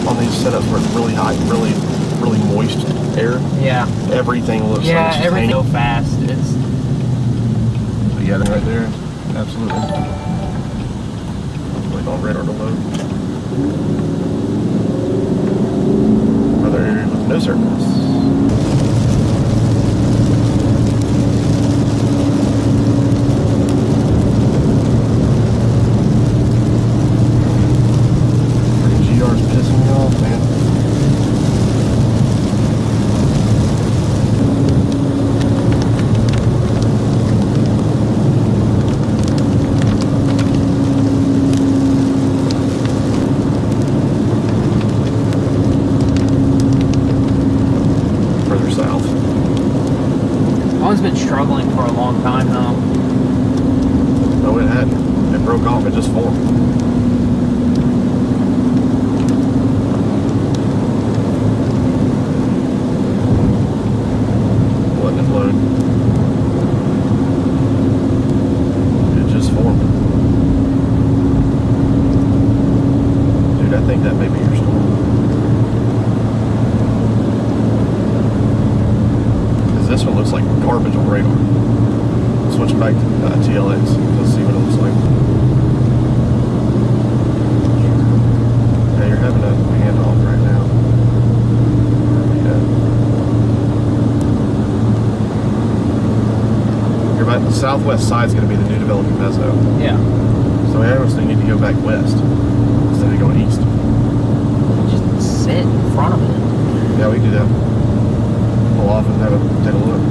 On these setups where it's really hot, really moist air, Yeah. everything looks like Yeah, it's just everything so hanging. fast. It's So yeah, they're right there. Absolutely. Wait on radar to load. Other area with no surface. GR's pissing me off, man. Further south. One's been struggling for a long time now. No, it hadn't. It broke off. It just formed. Letting it load. It just formed. Dude, I think that may be your storm. Because this one looks like garbage on radar. Switch back to TLX. Let's see what it looks like. Yeah, you're having a handoff right now. You're about the southwest side is going to be the new developing meso. Yeah. So we obviously need to go back west instead of going east. Just sit in front of it. Yeah, we can do that. Pull off and take a look.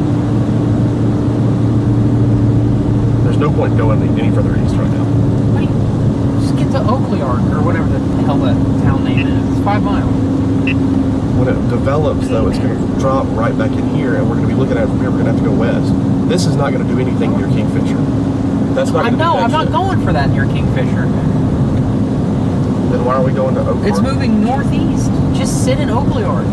there's no point going any further east right now. What do you, just get to Oakley Ark or whatever the hell that town name is. It's 5 miles. When it develops, though, it's going to drop right back in here, and we're going to be looking at it from here. We're going to have to go west. This is not going to do anything near Kingfisher. That's not. I know. I'm not going for that near Kingfisher. Then why are we going to Oakley? It's moving northeast. Just sit in Oakley Ark.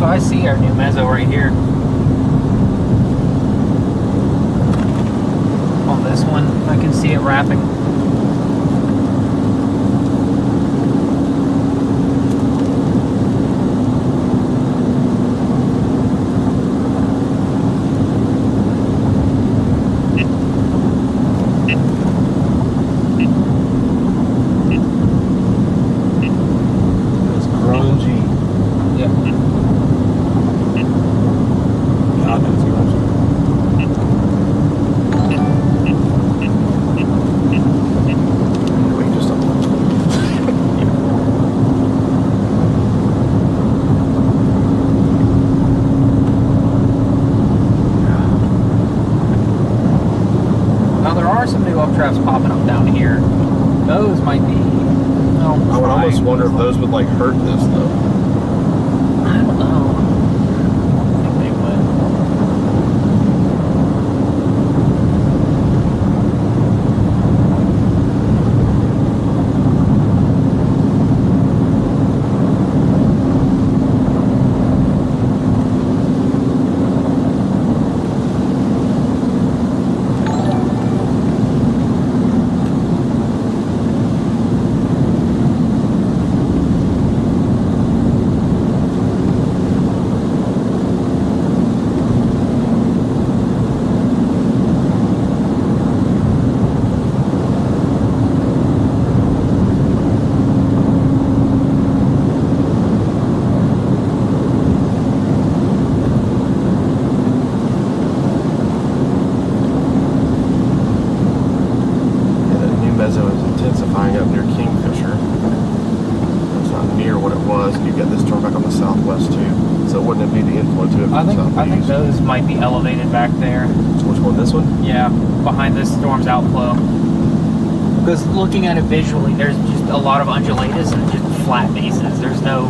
I see our new Meso right here. On this one, I can see it wrapping. It's grungy. Yep. God, that's grungy. Wait, just a Now there are some new up traps popping up down here. Those might be. No, I would almost wonder if those would like hurt this though. I don't know. I think they would. Meso is intensifying up near Kingfisher. It's not near what it was, and you've got this turn back on the southwest too. So wouldn't it be the inflow to it from I think southeast? those might be elevated back there. Which one? This one? Yeah, behind this storm's outflow. Because looking at it visually, there's just a lot of undulatus and just flat bases. There's no.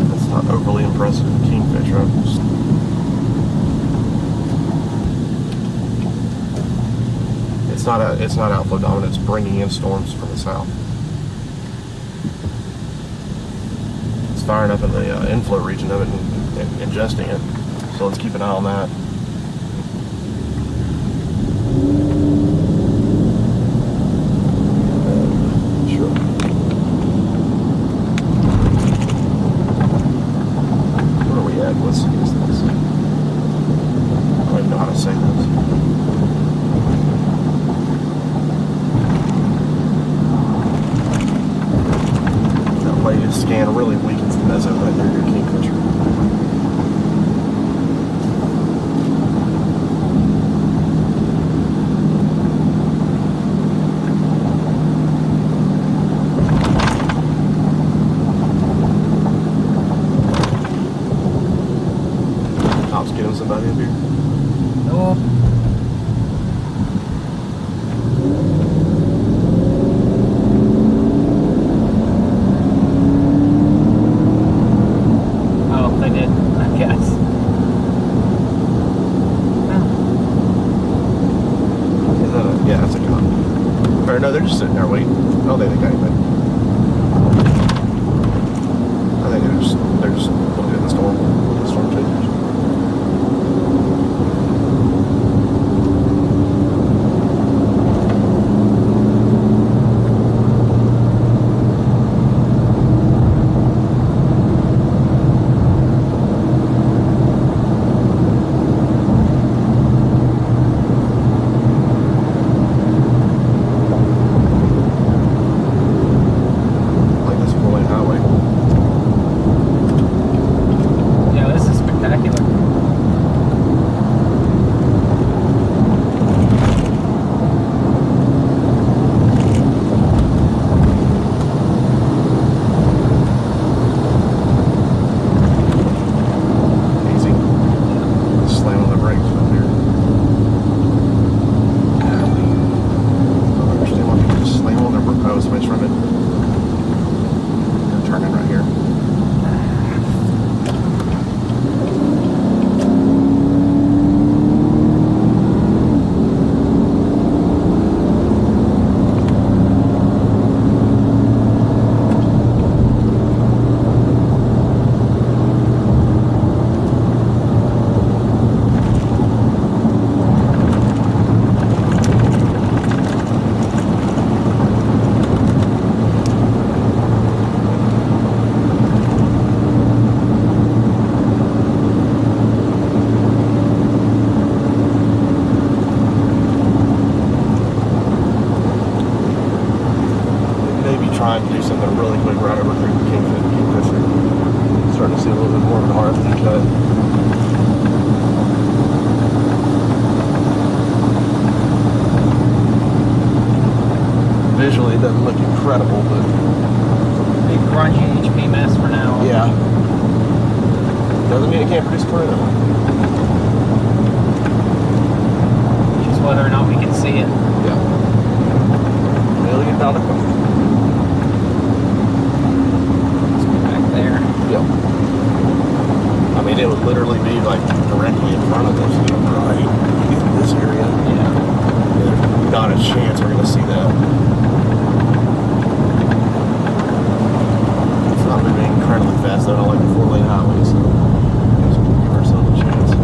That's not overly impressive in Kingfisher. It's not outflow dominant. It's bringing in storms from the south. It's firing up in the inflow region of it and ingesting it. So let's keep an eye on that. Sure. Where are we at? Let's see. Is this? go. Oh, they did, I guess. Is that a, yeah, that's a cop. Or no, they're just sitting there waiting. Oh, they think anything. I think they're just looking at the storm chasers. Like this 4-lane highway. Yeah, this is spectacular. Easy. Slam on the brakes up here. Golly. I don't understand why people just slam on their brakes. Oh, somebody's running. They're turning right here. Maybe trying to do something really quick right over through Kingfisher. Starting to see a little bit more of an RFD cut. Visually, it doesn't look incredible, but Big grungy HP mess for now. yeah. Doesn't mean it can't produce tornado. Just whether or not we can see it. Yeah. $1 million question. Let's go back there. Yep. I mean, it would literally be like directly in front of us, right in this area. Yeah. There's not a chance we're going to see that. It's not moving incredibly fast, though, not like a 4-lane highway, so just give ourselves a chance.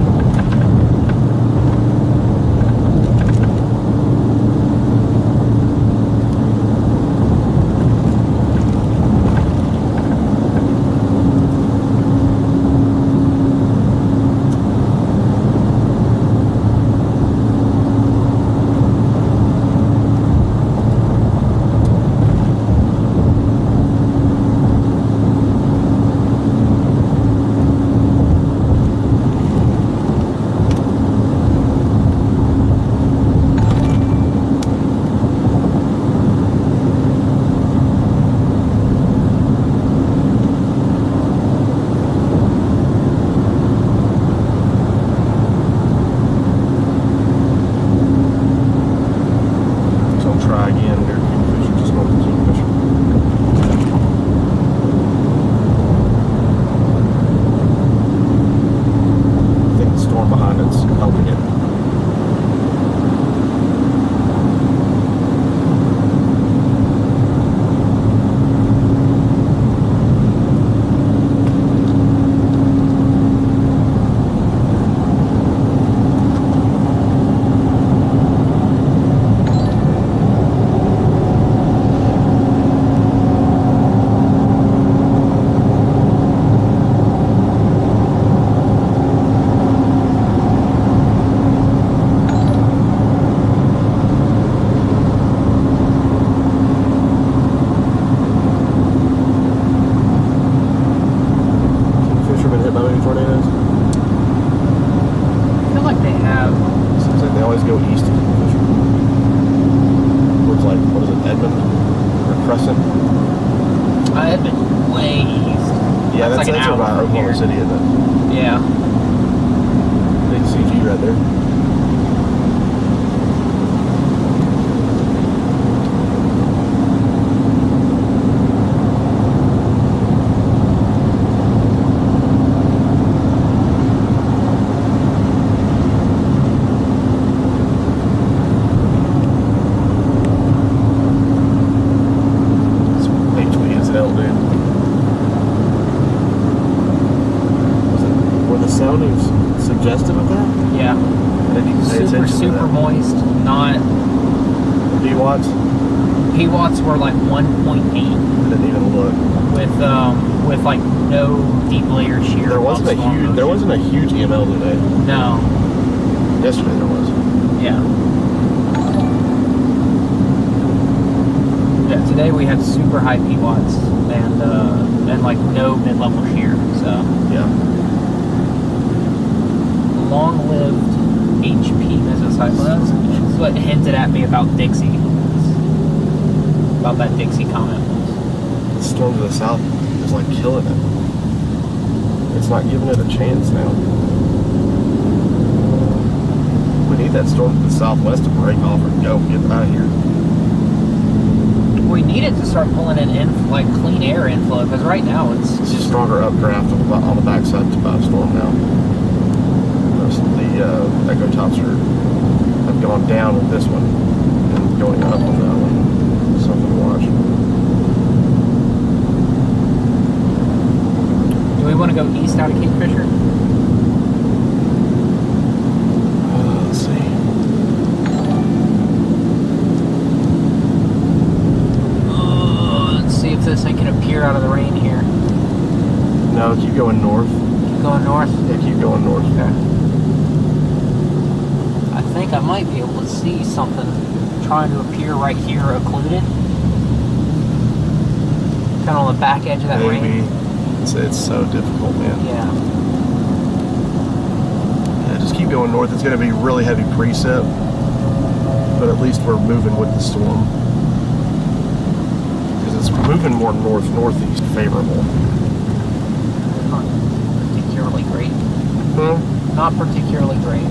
Try again near Kingfisher, just north of Kingfisher. I think the storm behind it's helping it. Crescent? I've been way east. Yeah, that's like an over hour by from Oklahoma here. City, isn't it? Yeah. Big CG right there. Tony's suggestive of that? Yeah. I didn't even pay attention to Super that. moist. Not. D watts? P watts were like 1.8 I didn't even look. with like no deep layer shear. There wasn't a huge EML today. No. Yesterday there was. Yeah. Yeah. Today we had super high P watts and like no mid level shear. So Yeah. long-lived HP mesocycle. That's what hinted at me about Dixie. About that Dixie comment. The storm to the south is like killing it. It's not giving it a chance now. We need that storm to the southwest to break off and go. Get out of here. We need it to start pulling in like clean air inflow because right now it's It's a stronger updraft on the backside of storm now. Most of the echo tops have gone down with this one and going up on that one. Something to watch. Do we want to go east out of Kingfisher? Let's see. Let's see if this thing can appear out of the rain here. No, keep going north. Keep going north. Yeah, keep going north. Okay. I think I might be able to see something trying to appear right here occluded. Kind of on the back edge of that Maybe. rain. It's so difficult, man. Yeah. Yeah, just keep going north. It's going to be really heavy precip, but at least we're moving with the storm. Because it's moving more northeast favorable. Not particularly great. Not particularly great.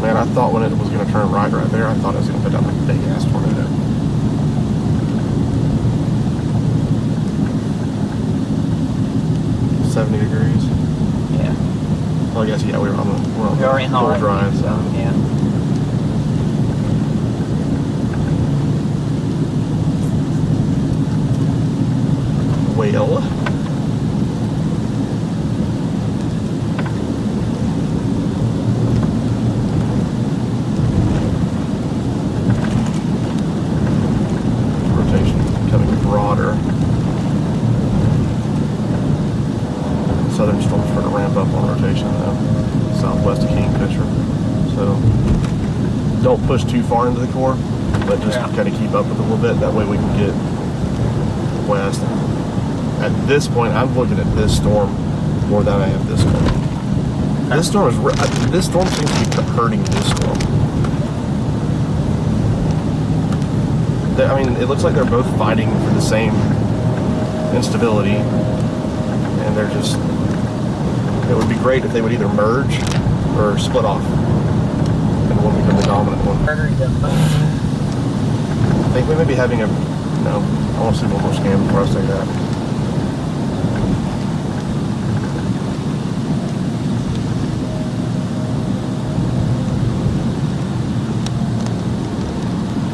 Man, I thought when it was going to turn right there, I thought it was going to put down like a big ass tornado. $70 degrees. Yeah. Well, I guess yeah, we're on the We are in the full right drive. so yeah. Well, rotation becoming broader. Southern storms trying to ramp up on rotation though, southwest of Kingfisher. So don't push too far into the core, but just kind of keep up with it a little bit. That way we can get west. At this point, I'm looking at this storm more than I have this storm. This storm seems to be hurting this storm. I mean, it looks like they're both fighting for the same instability, and they're just. It would be great if they would either merge or split off, and one become the dominant one. I think we may be having a. No, I want to see one more scan before I say that.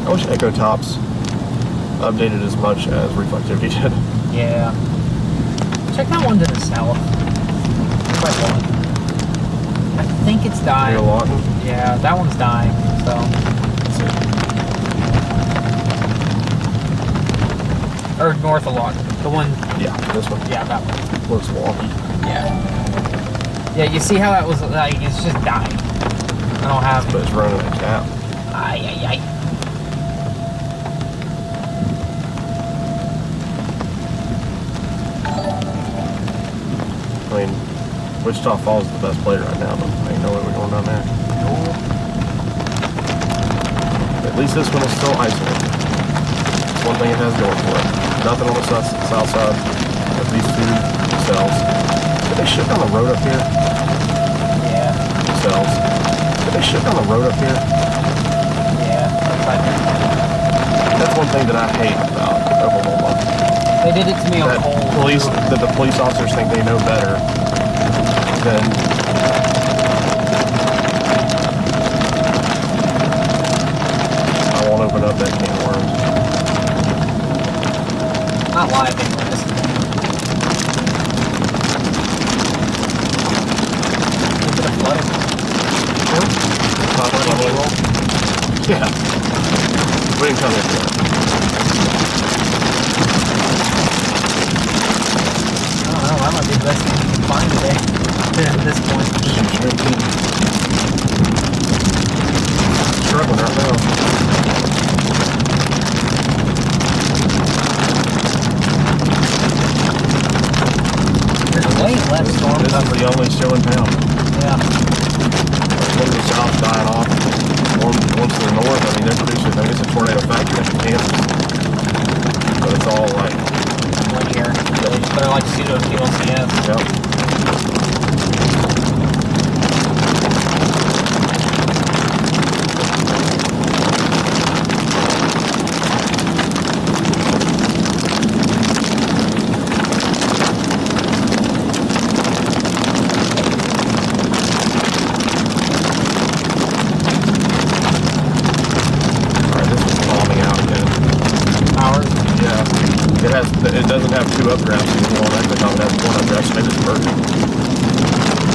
I wish Echo Tops updated as much as reflectivity did. Yeah. Check that one to the south. Quite one. I think it's dying. Near Lawton. Yeah, that one's dying. So. Or north of Lawton. The one. Yeah, this one. Yeah, that one. Looks wonky. Yeah. Yeah, you see how that was like? It's just dying. I don't have. But it's running a cap. Ay. I mean, Wichita Falls is the best play right now, but ain't no way we're going down there. At least this one is still isolated. That's one thing it has going for it. Nothing on the south side of these two cells. Did they ship on the road up here? Yeah. Cells. Did they ship on the road up here? Yeah. That's one thing that I hate about Oklahoma. They did it to me on That cold. the police officers think they know better than I won't open up that can of worms. Not live anyways. Yeah. We didn't come here for that. I don't know, that might be the best thing you can find today. At this point. Struggling right now. There's way less storm This is cover. the only show in town. Yeah. One to the south dying off. One to the north. I mean, they're producing. I mean, it's a tornado factory in Kansas. But it's all like Linear. They're like pseudo TLCS. Yep. It doesn't have two updrafts anymore. Actually, it has one updraft, so maybe it's merging.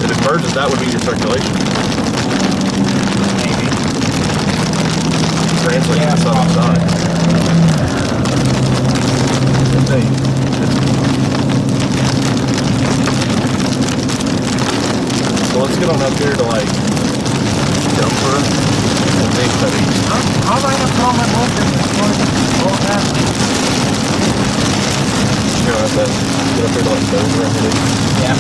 If it merges, that would be your circulation. Maybe. Translate to the southern side. So let's get on up here to like Jumper and then cut east. I'll write up all my book and You know, get up here to like Dover and hit it. Yeah.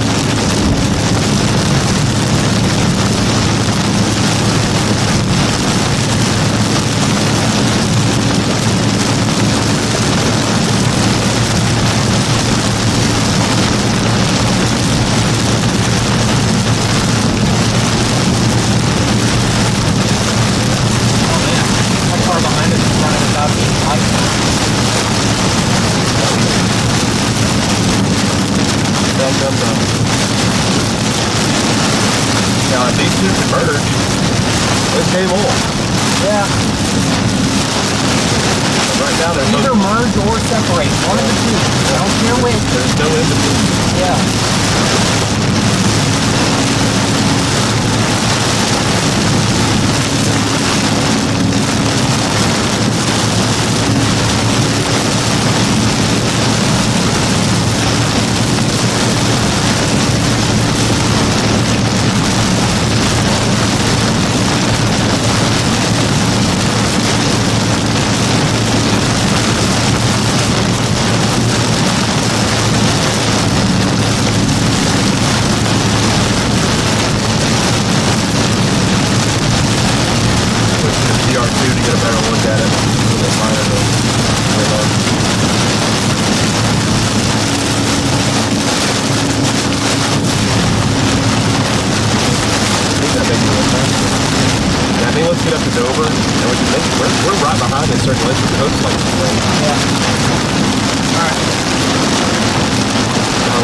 Now, if these two converge, it's game on. Yeah. Right now, there's Either no merge or separate. One of the two. I don't care which. there's no in between. Yeah.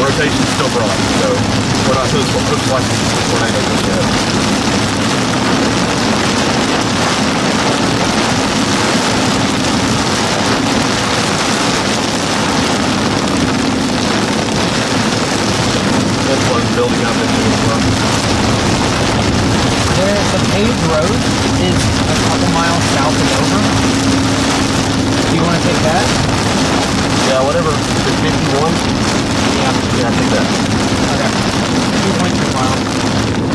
Rotation's still broad, so we're not hooked like tornado just yet. This one's building up into the front. The paved road is a couple miles south of Dover. Do you want to take that? Yeah, whatever. Is it 51? Yeah. Yeah, I think that. Okay. 2.2 miles.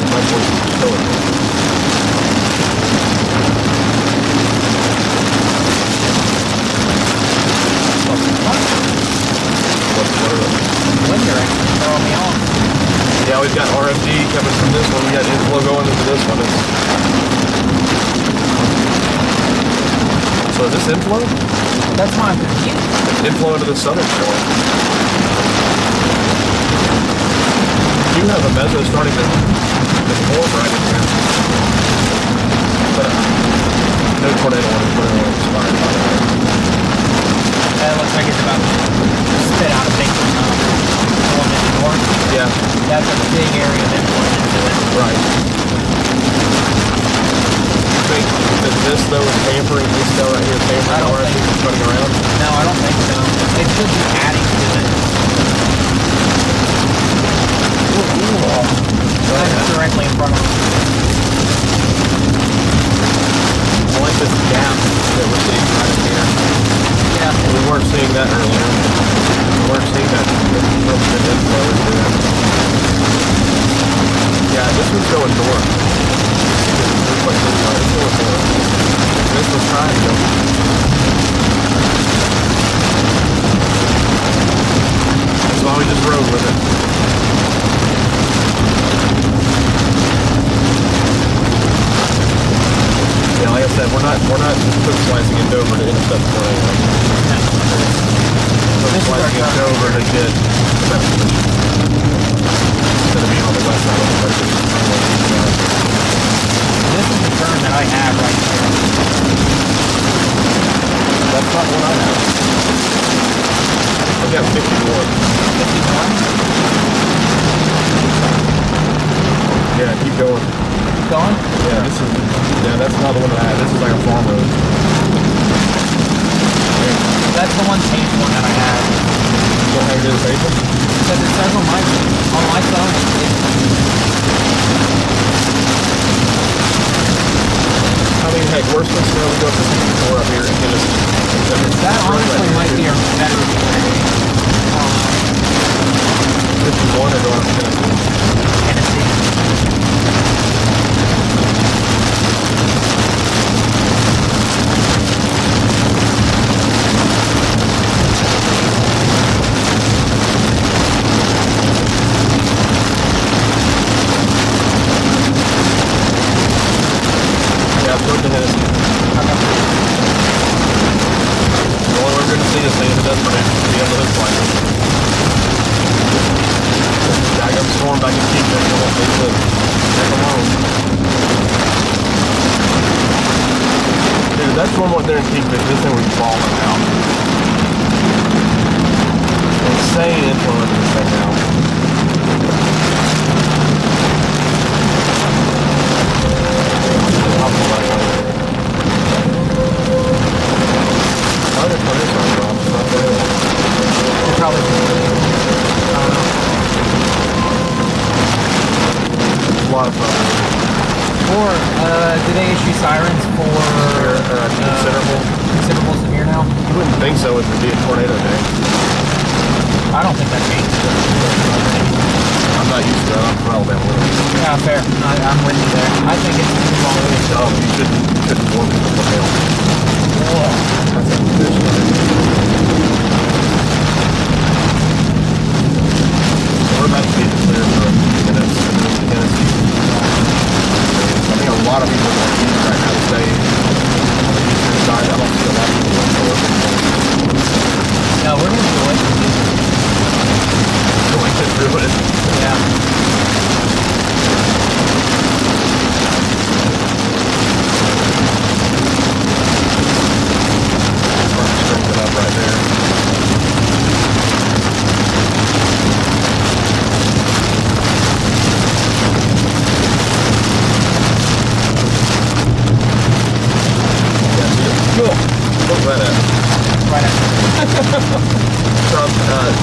My voice is killing me. Wind direction throwing me off. Yeah, we've got RFD coming from this one. We got inflow going into this one. So is this inflow? That's why I'm confused. Inflow into the southern shore. You have a meso starting to form right in here. But no tornado inspired by that. That looks like it's about to spit out a big one in the north. Yeah. That's a big area of influence into it. Right. You think that this though is tampering this cell right here, tampering RFD from turning around? No, I don't think so. It should be adding to it. Right directly in front of us. I like this weren't seeing that earlier. We weren't seeing that from the inflow into that. Yeah, this was going north. This was going north. This was trying to go. That's why we just rode with it. Yeah, like I said, we're not just quick slicing in Dover to intercept the tornado. Quick slicing in Dover to get better position. Instead of being on the west side of the country. This is the turn that I have right here. That's not what I have. I've got 51. 51? Yeah, keep going. Keep going? Yeah, that's not the one that I have. This is like a farm road. That's the one page one that I have. You don't have it in the paper? Because it says on my phone. I mean, heck, worst case scenario, we go up to 64 up here in Tennessee. That honestly might be a better 51 or going up to Tennessee? Yeah, let's go to Tennessee. The only way we're going to see this thing is it does predict the end of this flight. I got storm back in Keegan. I won't leave the heck alone. Dude, that storm went there in Keegan. This thing was falling out. Insane influence in this thing now. Probably. A lot of fun. Or do they issue sirens for considerable severe now? You wouldn't think so if it'd be a tornado day. I don't think that changes. I'm not used to that. I'm from Alabama. Yeah, fair. I'm with you there. I think it's too long. Oh, you couldn't warn people from hell. Whoa. That's a fish. We're about to be clear for Tennessee. I think a lot of people are going to use right now to stay on the eastern side. I don't see a lot of people going north. No, we're going to do it. Going to through it. Yeah. Strength it up right there. Cool. What's that at? Right after. Trump,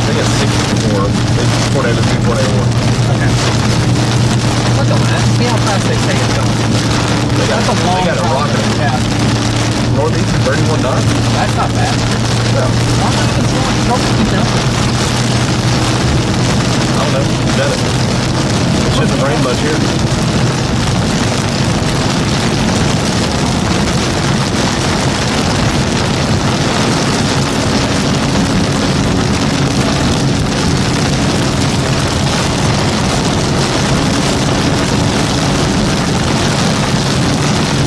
they got 64. It's tornado 2, tornado 1. Okay. Look at that. See how fast they say it's going. That's a long They got a time. rocket. Yeah. Northeast is 31 knots? That's not bad. No. Why not even so much trouble keep jumping? I don't know. You said it. It shouldn't rain much here.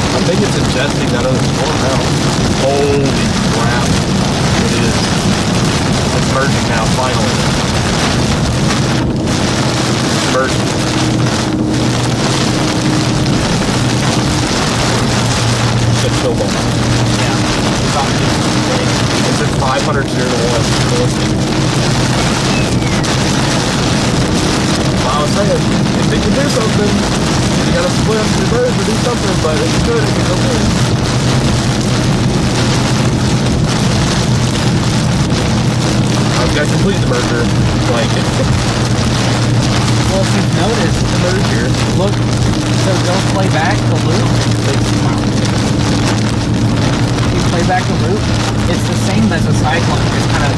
I think it's ingesting that other storm now. Holy crap. It is. It's merging now, finally. It's merging. It's still low. Yeah. It's at 500 to 1. I was saying, if they can do something, you gotta split up your birds to do something, but if you could, it could go good. I've got to complete the merger. Like, Well, if you've noticed, the merger, look, so don't play back the loop. You play back back to loop, it's the same as a cyclone, just kind of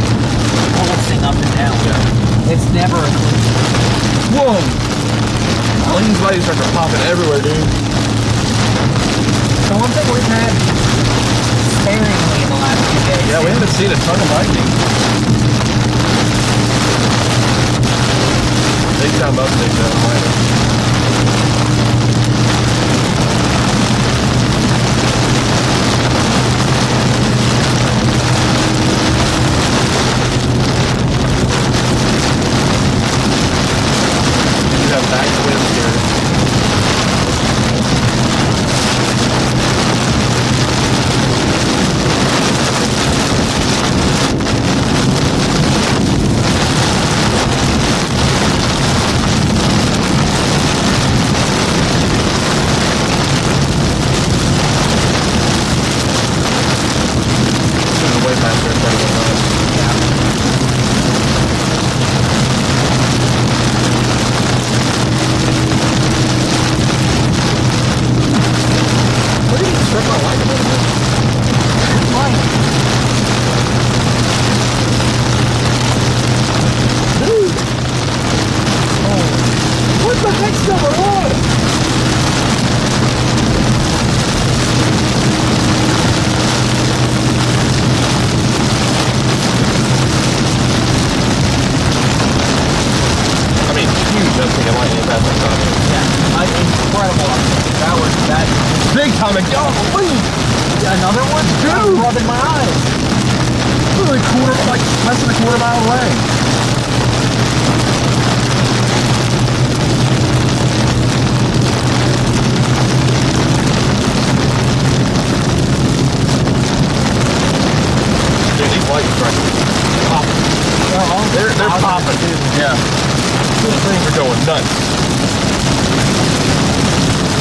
pulsing up and down. Yeah. It's never a loop. Whoa! All these lights start popping everywhere, dude. The one thing we've had sparingly in the last few days. Yeah, we haven't seen a ton of lightning. Big time update though, lightning. You have back winds here. Another one? Dude! I'm rubbing my eyes. Literally less than a quarter mile away. Dude, these lights are popping. They're popping, dude. Yeah. These things are going nuts.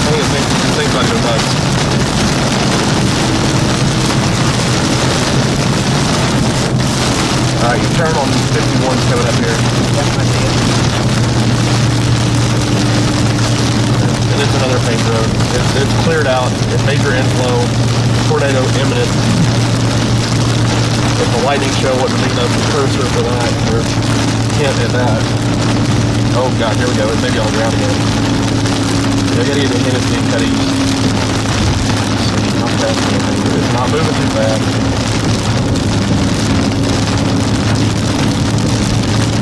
I think this thing's about to go nuts. Alright, you turn on 51 coming up here. Yep, I see it. And it's another paved road. It's cleared out. It's major inflow. Tornado imminent. If the lightning show wouldn't be enough cursor for that, or hint at that. Oh god, here we go. It may be on the ground again. I gotta get a hint at being cut east. Not fast anything, but it's not moving too fast.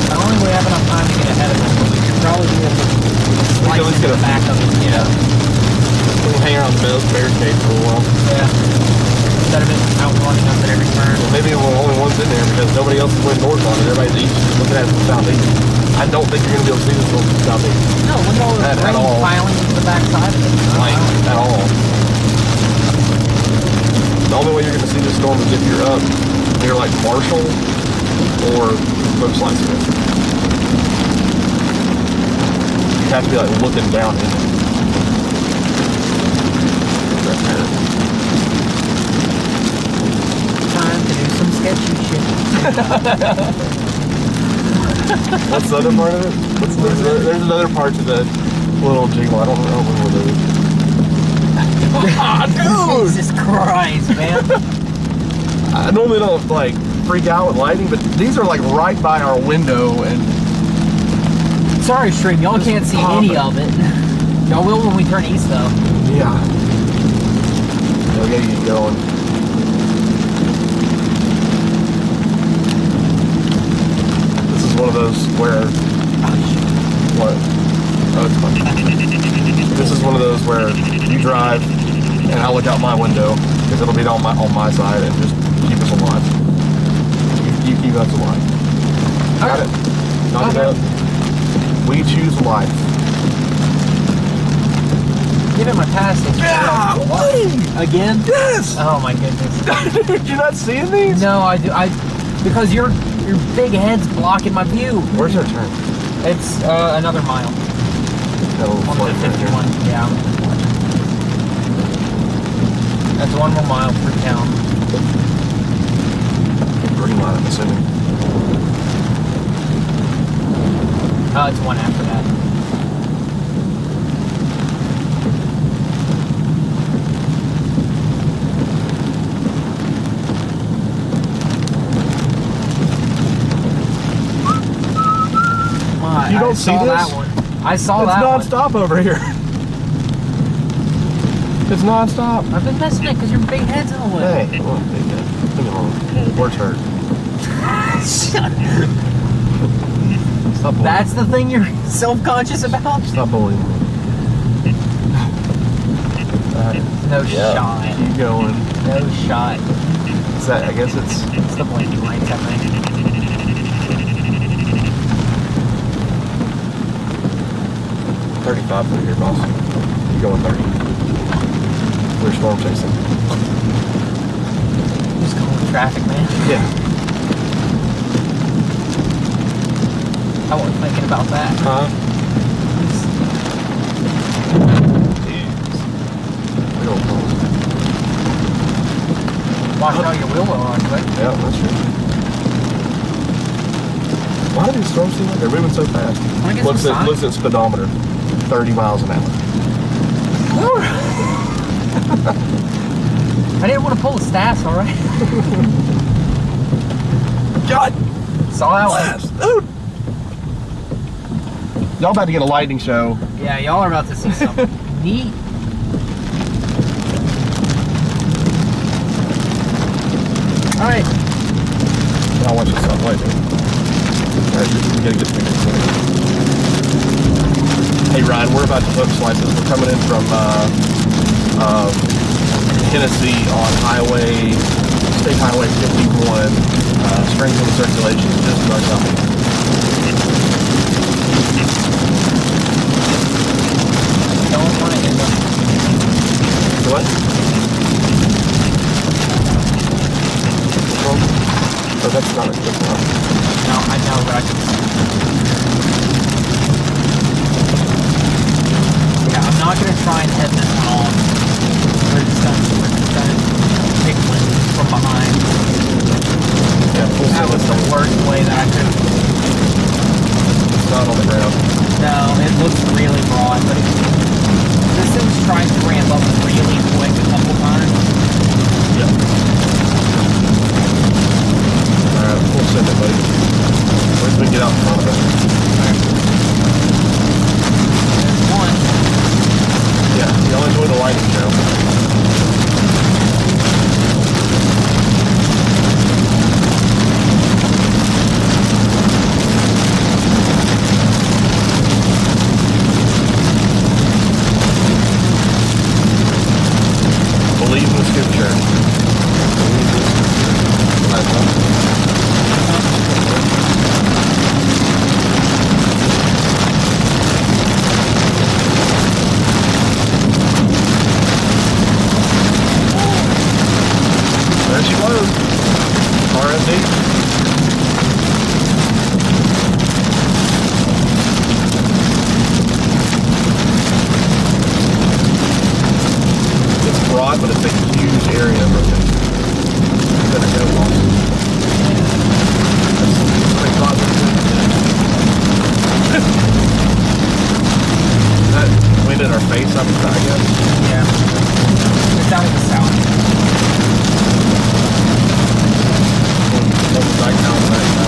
I don't think we have enough time to get ahead of it, but we could probably be able to slice into the back of it. Yeah. We can hang around the barricade for a while. Yeah. Instead of it outrunning us at every turn. Well, maybe we're the only ones in there because nobody else is going north on it. Everybody's east, looking at it from southeast. I don't think you're going to be able to see this from southeast. No, look at all the rain piling into the back side of it. Like, at all. The only way you're going to see this storm is if you're up near like Marshall or Coastline Smith. You have to be like looking down in it. Right there. Time to do some sketchy shit. What's the other part of it? There's another part to the little jingle. I don't know what it is. Dude! Jesus Christ, man. I normally don't like freak out with lightning, but these are like right by our window and Sorry, stream. Y'all can't see any of it. Y'all will when we turn east, though. yeah. We gotta get going. This is one of those where what? Oh, it's fine. This is one of those where you drive and I look out my window because it'll be on my side and just keep us alive. You keep us alive. Got it. Knock it up. We choose life. Give it my passage. Yeah! Again? Yes! Oh my goodness. Dude, you're not seeing these? No, I do. Because your big head's blocking my view. Where's our turn? It's another mile. No, On the 51. Yeah. That's one more mile through town. Green line, I'm assuming. Oh, it's one after that. You I don't see saw this? that one. I saw It's that one. non-stop over here. It's non-stop. I've been messing it because your big head's in the way. Hey, well, come on. Words hurt. Shut up. Stop bullying. That's the thing you're self-conscious about? Stop bullying. No Yeah. shot. Keep going. No shot. Is that, I guess it's... It's the blinking lights, I think. 35 through here, boss. You're going 30. We're storm chasing. Just calling traffic, man. Yeah. I wasn't thinking about that. Huh? Big old balls. Watch out your wheel well on, but Yeah, that's true. Why do these storms seem like they're moving so fast? Wanna get some signs? Looks at speedometer. 30 miles an hour. I didn't want to pull the stats, alright? God! Saw that one. Dude! Y'all about to get a lightning show. Yeah, y'all are about to see something neat. Alright. I'll watch this out later. Alright, we gotta get the picture. Hey Ryan, we're about to hook slices. We're coming in from Tennessee on State Highway 51. Strengthening circulation just north of me. Don't want to hit them. What? Oh, that's not a good one. No, I know, but I can... Yeah, I'm not going to try and head this one off. We're just going to pick one from behind. Yeah, full That was the worst way that I could... It's not on the ground. No, it looks really broad, but this thing's tried to ramp up really quick a couple times. Yep. Alright, we'll send it, buddy. Wait till we get out in front of it. There's one. Yeah, y'all enjoy the lighting show. Believe in the scripture. Believe in the scripture. There she was. R&D. It's broad, but it's a huge area of rotation. You better go, boss. That's pretty broad. Is that wind in our face, I guess? Yeah. It's down to the south. Back down, back down.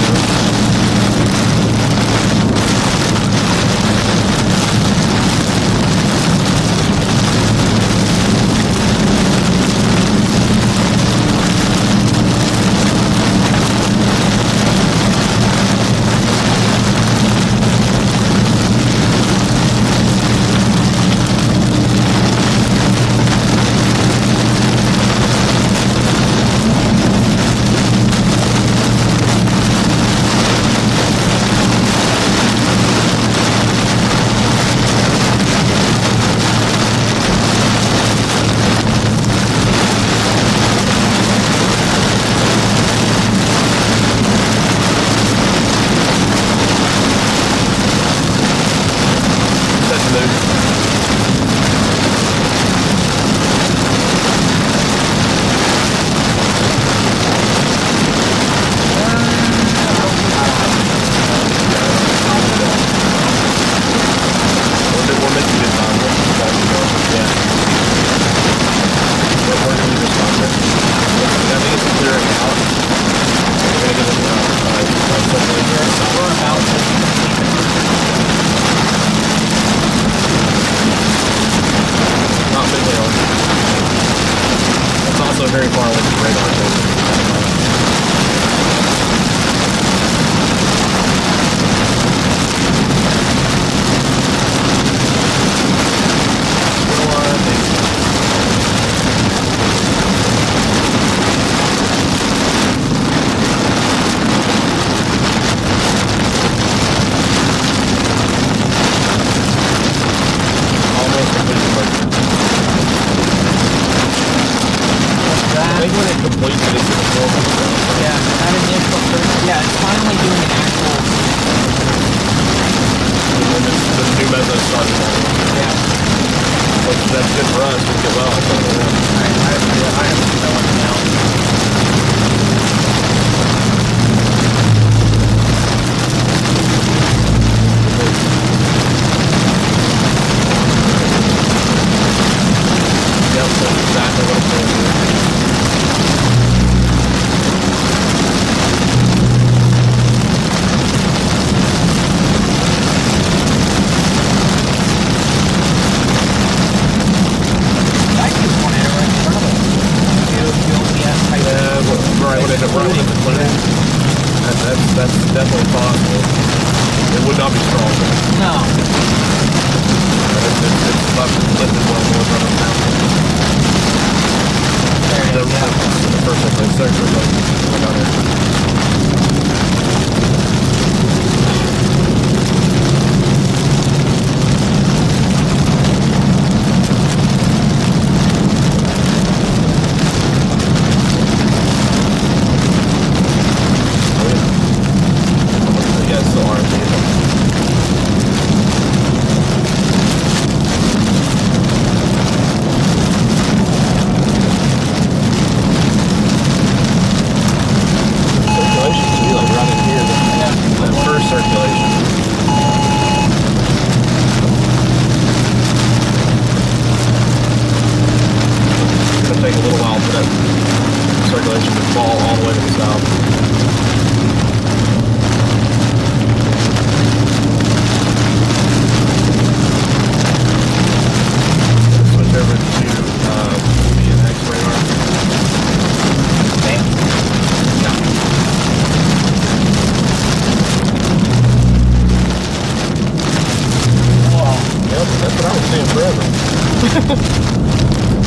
radar thing. That's definitely possible. It would not be stronger. No. It's about to flip as well more from now. There it is, yeah. The first sector, like on there.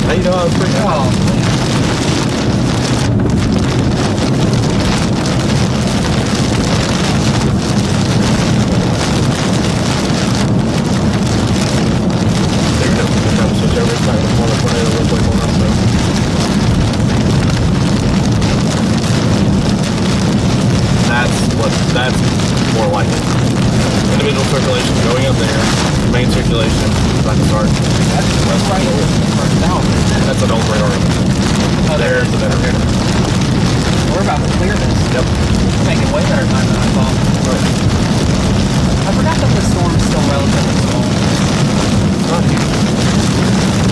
How you know I was pretty hot? That's more like it. Individual circulation going up there, main circulation about to start. That's right. That's an old radar. Oh, there's the better radar. We're about to clear this. Yep. We're making way better time than I thought. Right. I forgot that the storm's still relatively small. It's not huge.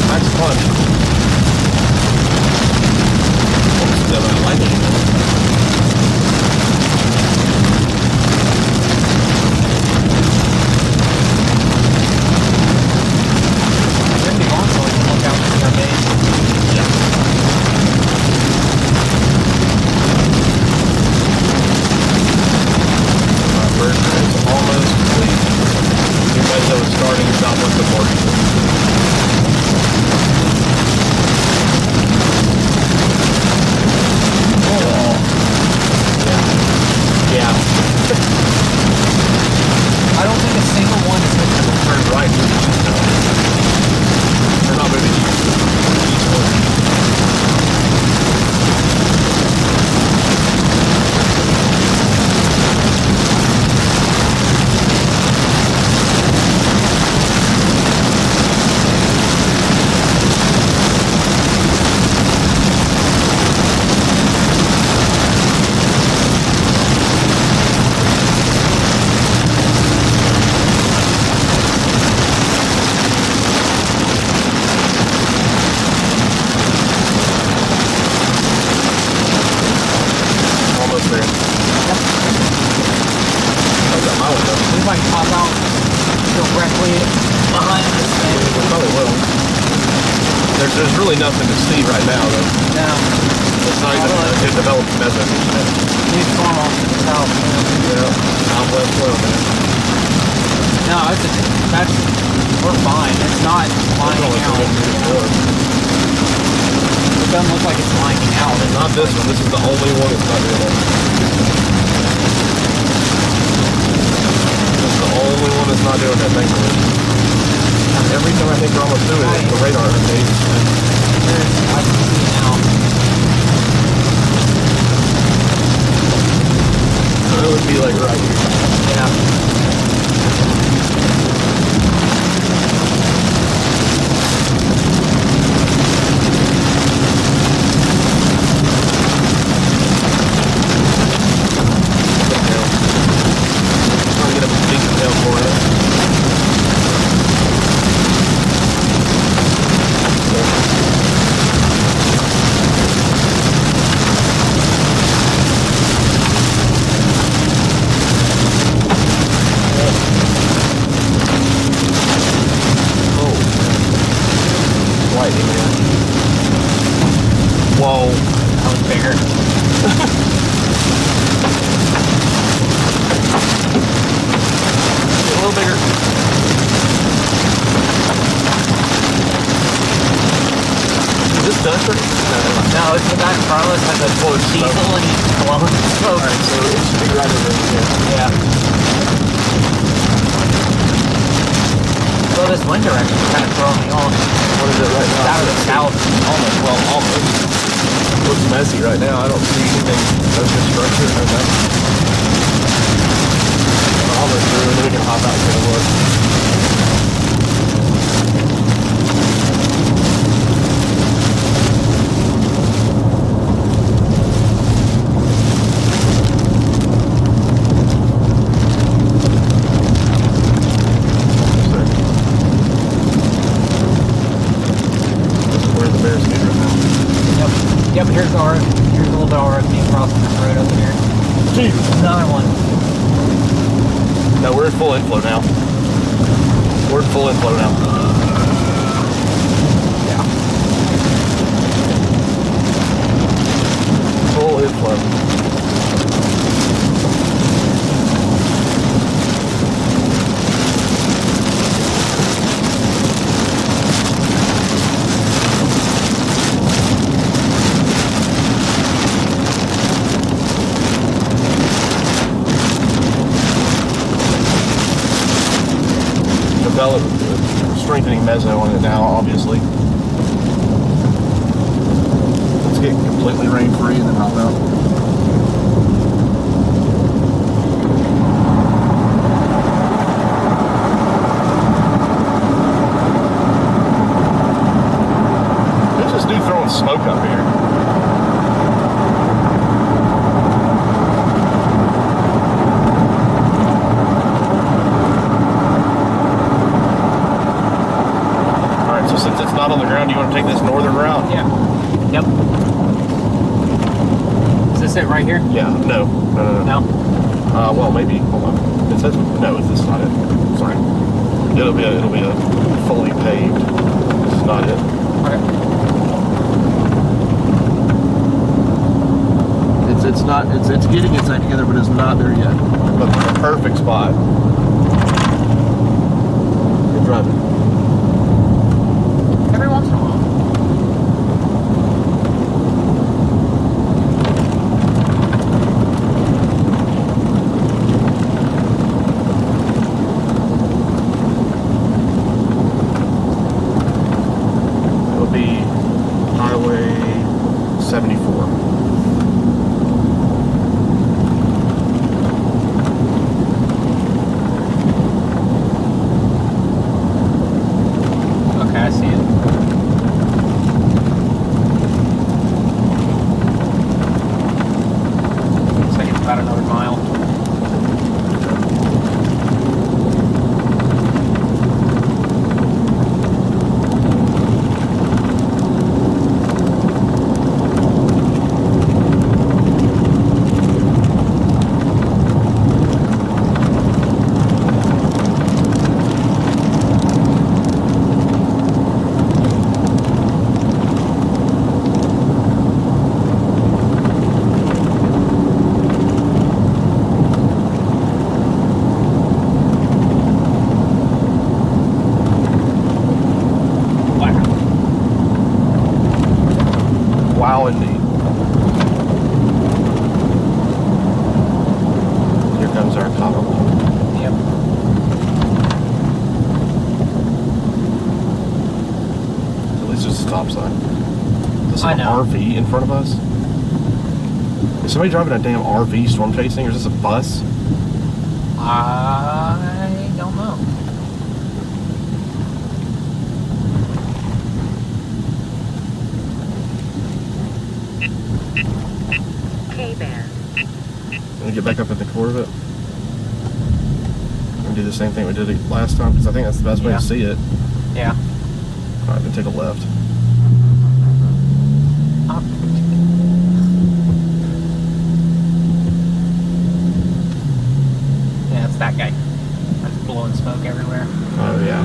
Max punch. What's the lightning? There's really nothing to see right now, though. No. It's not even a good developed meso. It's normal. South. Yeah, southwest flow, man. No, we're fine. It's not lining out. It doesn't look like it's lining out. Not this one. This is the only one that's not doing that. This is the only one that's not doing that, thankfully. Everything I think we're almost doing is the radar updates. I can see now. So it would be like right here. Yeah. Trying to get a decent tail for it. Whoa. That was bigger. A little bigger. Is this done for? No, it's the guy in front of us has a diesel and he's blowing smoke. Alright, so it should be right over here. Yeah. So this wind direction is kind of throwing me off. What is it right It's now? out of the south. Almost. Well, almost. Looks messy right now. I don't see anything. No construction. No nothing. I'll look through and then we can hop out and take a look. Yep, here's a little bit of RFD crossing this road over here. Jesus. Another one. No, we're in full inflow now. We're in full inflow now. Yeah. Full inflow. Strengthening meso on it now, obviously. Let's get completely rain free and then hop out. Who's this dude throwing smoke up here? On the ground, do you want to take this northern route? Yeah. Yep. Is this it right here? Yeah. No. No? Well, maybe. Hold on. It says no. This is not it. Sorry. It'll be a fully paved. This is not it. Okay. It's not. It's getting its act together, but it's not there yet. But the perfect spot. You're driving. Every once in a while. It'll be Highway 74. Okay, I see it. Looks like it's about another mile. Here comes our copper pole. Yep. At least there's a stop sign. There's I an know. RV in front of us. Is somebody driving a damn RV storm chasing, or is this a bus? I don't know. K-band. Let me get back up at the core of it. And do the same thing we did last time, because I think that's the best way Yeah. to see it. Yeah. Alright, then take a left. Yeah, it's that guy. That's blowing smoke everywhere. Oh, yeah.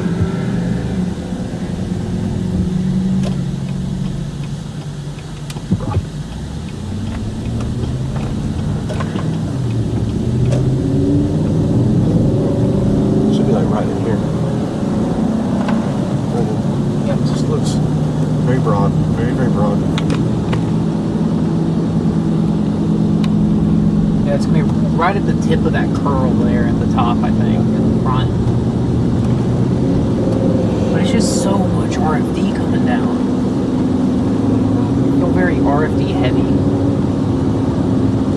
Should be like right in here. Yep. It just looks very broad. Very, very broad. Yeah, it's gonna be right at the tip of that curl there at the top, I think, in the front. But it's just so much RFD coming down. I feel very RFD heavy.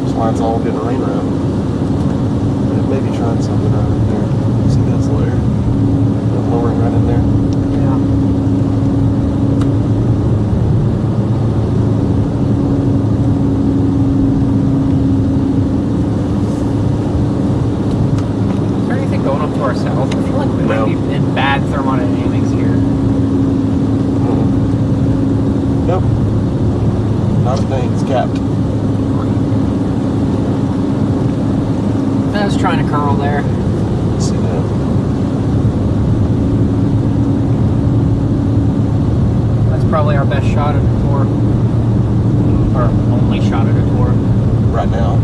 This line's all getting rain around. Maybe trying something right in there. See that's layer? Lowering right in there. Yeah. Is there anything going up to our south? I feel like we might be in bad thermodynamics here. Nope. Not a thing. It's capped. I was trying to curl there. See that? That's probably our best shot at a tour. Our only shot at a tour. Right now.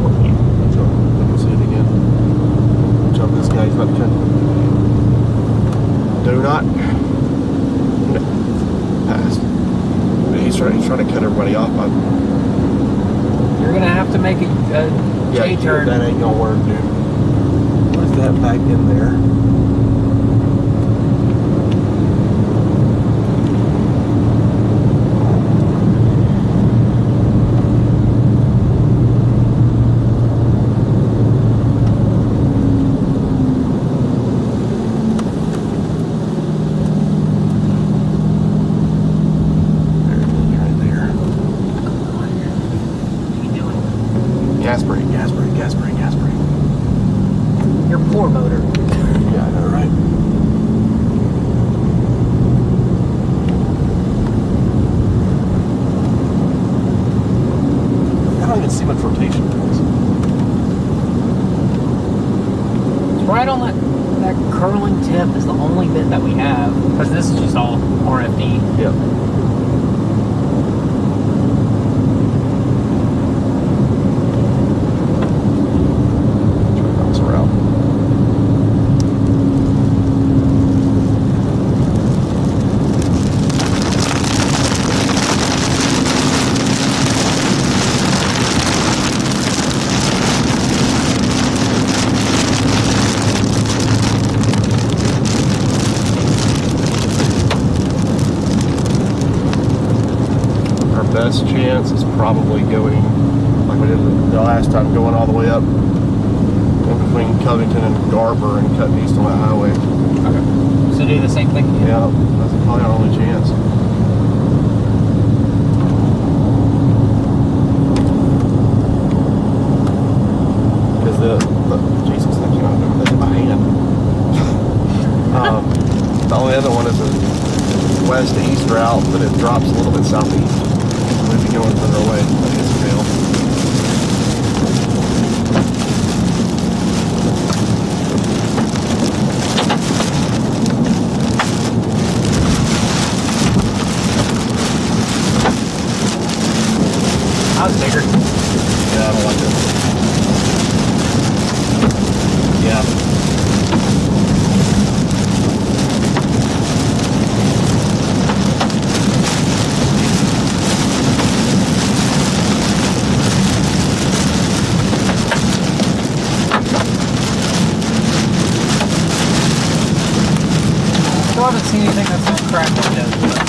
Watch out. Let me see it again. Watch out, this guy's about to cut. Do not. No. Passed. He's trying to cut everybody off. You're gonna have to make a J-turn. That ain't gonna work, dude. What is that back in there? Right there. What are you doing? Gas brake, gas brake, gas brake, gas brake. Your poor motor. Yeah, I know, right? I don't even see much rotation, guys. It's right on that curling tip is the only bit that we have. Because this is just all RFD. Yep. Bounce around. Best chance is probably going like we did the last time, going all the way up in between Covington and Garber and cutting east on that highway. Okay. So do the same thing? Yeah, that's probably our only chance. Because Jesus, that came out in my hand. The only other one is a west to east route, but it drops a little bit southeast. We'd be going further away, but it's fail. That was bigger. Yeah, I don't like it. Yeah. think that's some cracked windows.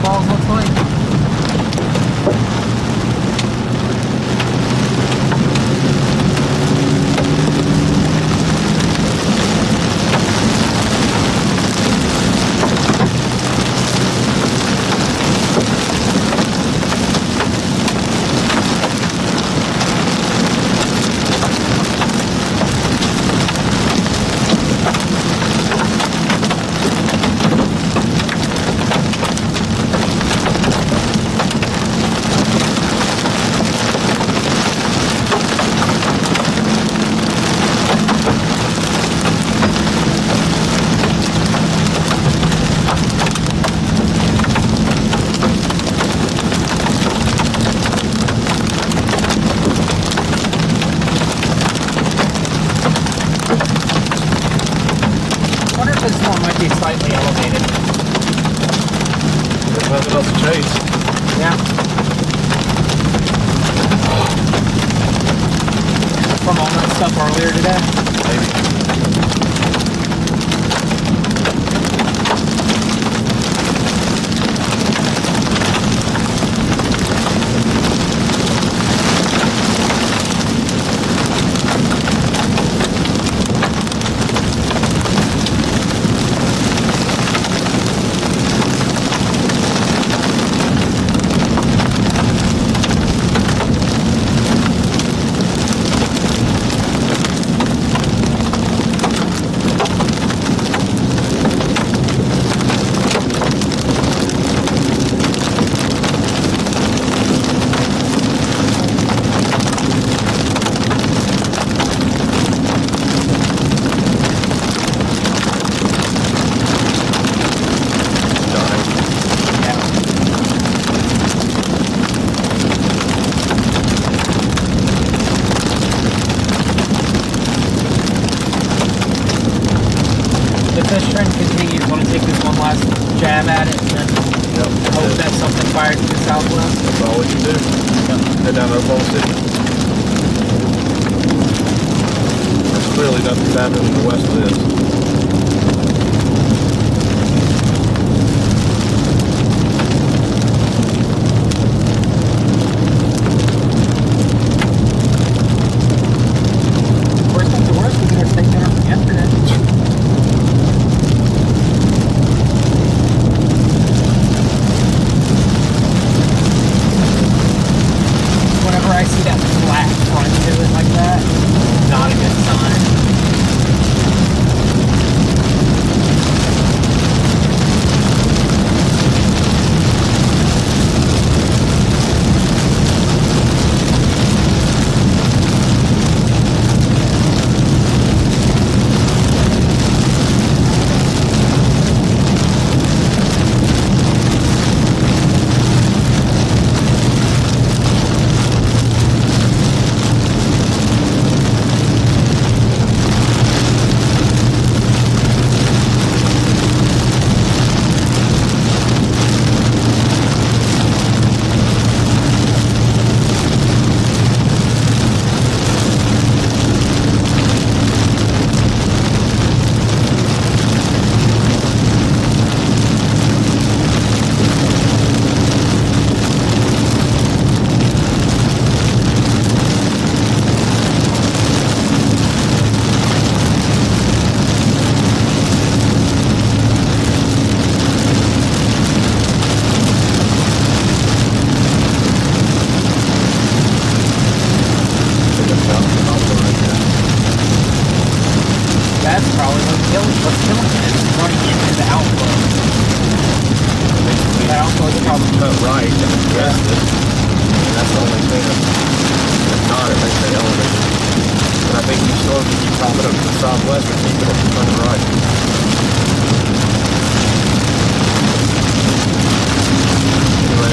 Balls looks like. Slightly elevated. There's nothing else to chase. Yeah. From all that stuff earlier today? Maybe. This trend continues. Want to take this one last jab at it and then hope that something fires to the southwest? That's all we can do. Head down to Oklahoma City. There's clearly nothing happening to the west of this. I see that flat front to it like that, not a good sign. That's probably what's killing it. It's running into the outflow. That outflow is probably cut right and adjust it. And that's the only thing that's not, it makes it elevated. But I think you still have to keep popping up to the southwest or keep it on the right.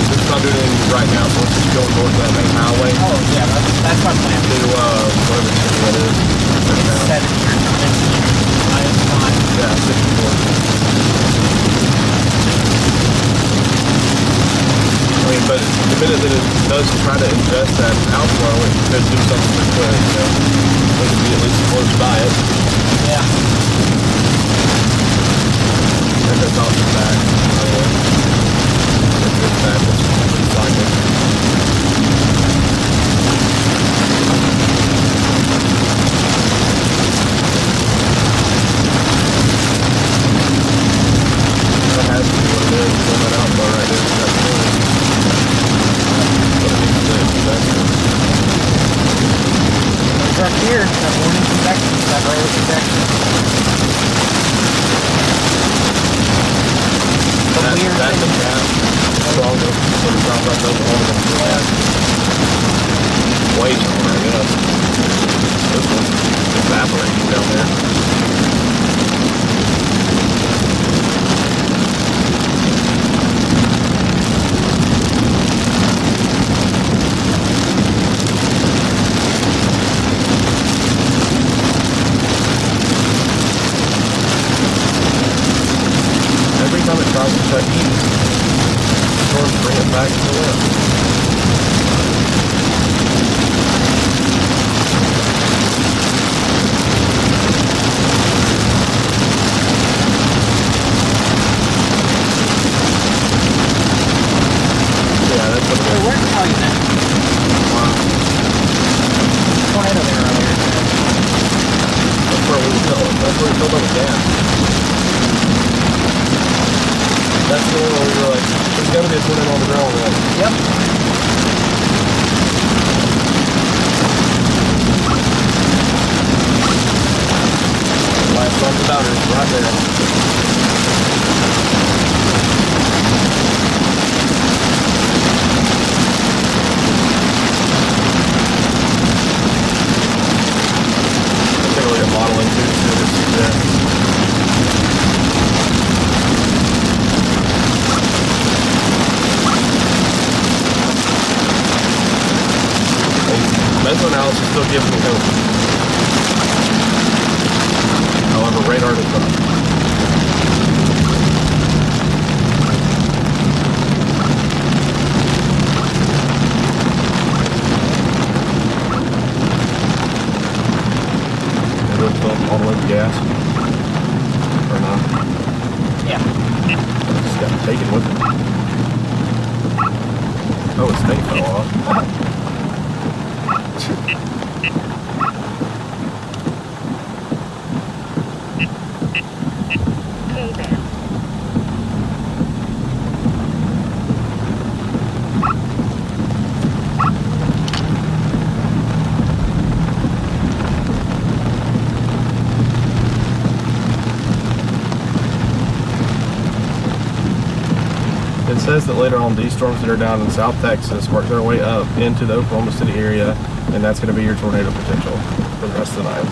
it's not doing anything right now, so let's just go north of that main highway Oh, yeah, that's my plan. to whatever city that is. Set it here. Yeah, 64. I mean, but the minute that it does try to ingest that outflow, it could do something pretty quick, you know. We could be at least close by it. Yeah. And that's off the back, by the way. It's back, it's cycling. That has to be what it is, on that outflow right there. That's cool. But it needs to ingest it. Right here, that warning convection, that row of convection. That's the gap. Stronger. So the drop right over all of them. Way stronger, I guess. This one's evaporating down there. Every time it tries to check east, storms bring it back to the left. Yeah, that's what it Hey, is. where the hell you at? Tornado there earlier. That's where we filled. That's where we filled up with gas. That's the one where we were like, there's gotta be a tornado on the ground. We're like, Yep. last on the batteries right there. Let's take a look at modeling too, see what it's there. Mesoanalysis still gives me hope. However, radar does not. It would fill up all the way to gas. Or not. Yeah. Just got taken with it. Oh, its thing fell off. K-band. It says that later on these storms that are down in South Texas work their way up into the Oklahoma City area, and that's going to be your tornado potential for the rest of the night.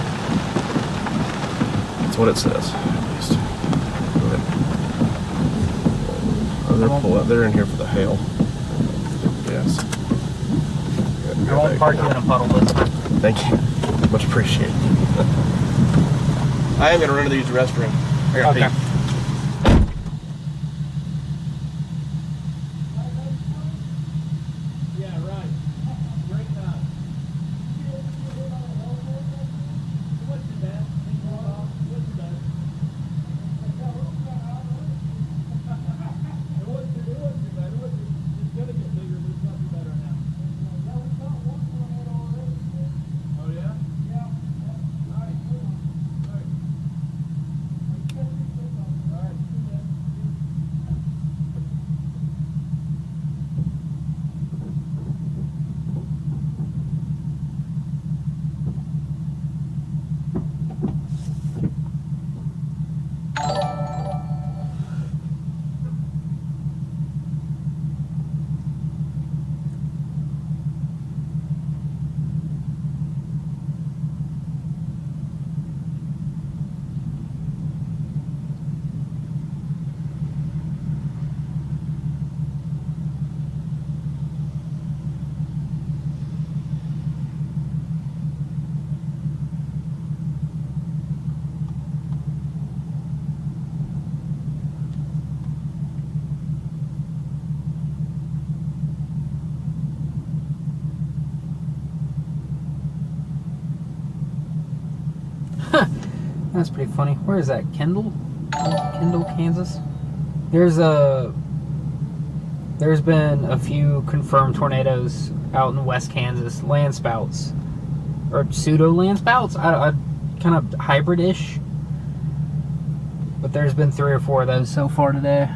That's what it says, at least. Go ahead. Oh, they're pull up. They're in here for the hail. Yes. I won't park you in a puddle this time. Thank you. Much appreciated. I am going to run to the restroom. I got Okay. pee. That's pretty funny. Where is that? Kendall, Kansas. There's been a few confirmed tornadoes out in West Kansas. Land spouts, or pseudo land spouts. I kind of hybrid-ish. But there's been 3 or 4 of those so far today.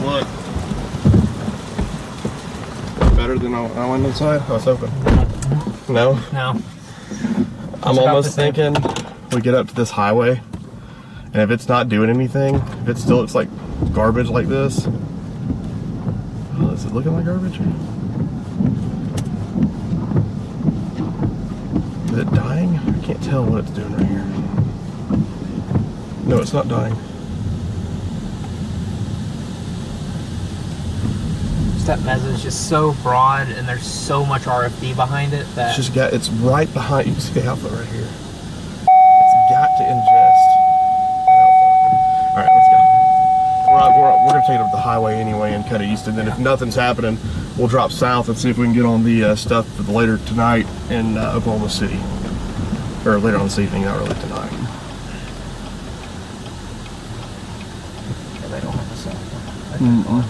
Look. Better than I went inside? I was hoping. No? No. I'm almost thinking we get up to this highway, and if it's not doing anything, if it still looks like garbage like this, oh, is it looking like garbage? Is it dying? I can't tell what it's doing right here. No, it's not dying. That Mesa is just so broad, and there's so much RFD behind it that It's right behind. You can see the output right here. It's got to ingest that output. All right, let's go. We're gonna take it up the highway anyway and cut east, and then if nothing's happening, we'll drop south and see if we can get on the stuff for the later tonight in Oklahoma City, or later on this evening, not really tonight. they don't have a cell phone.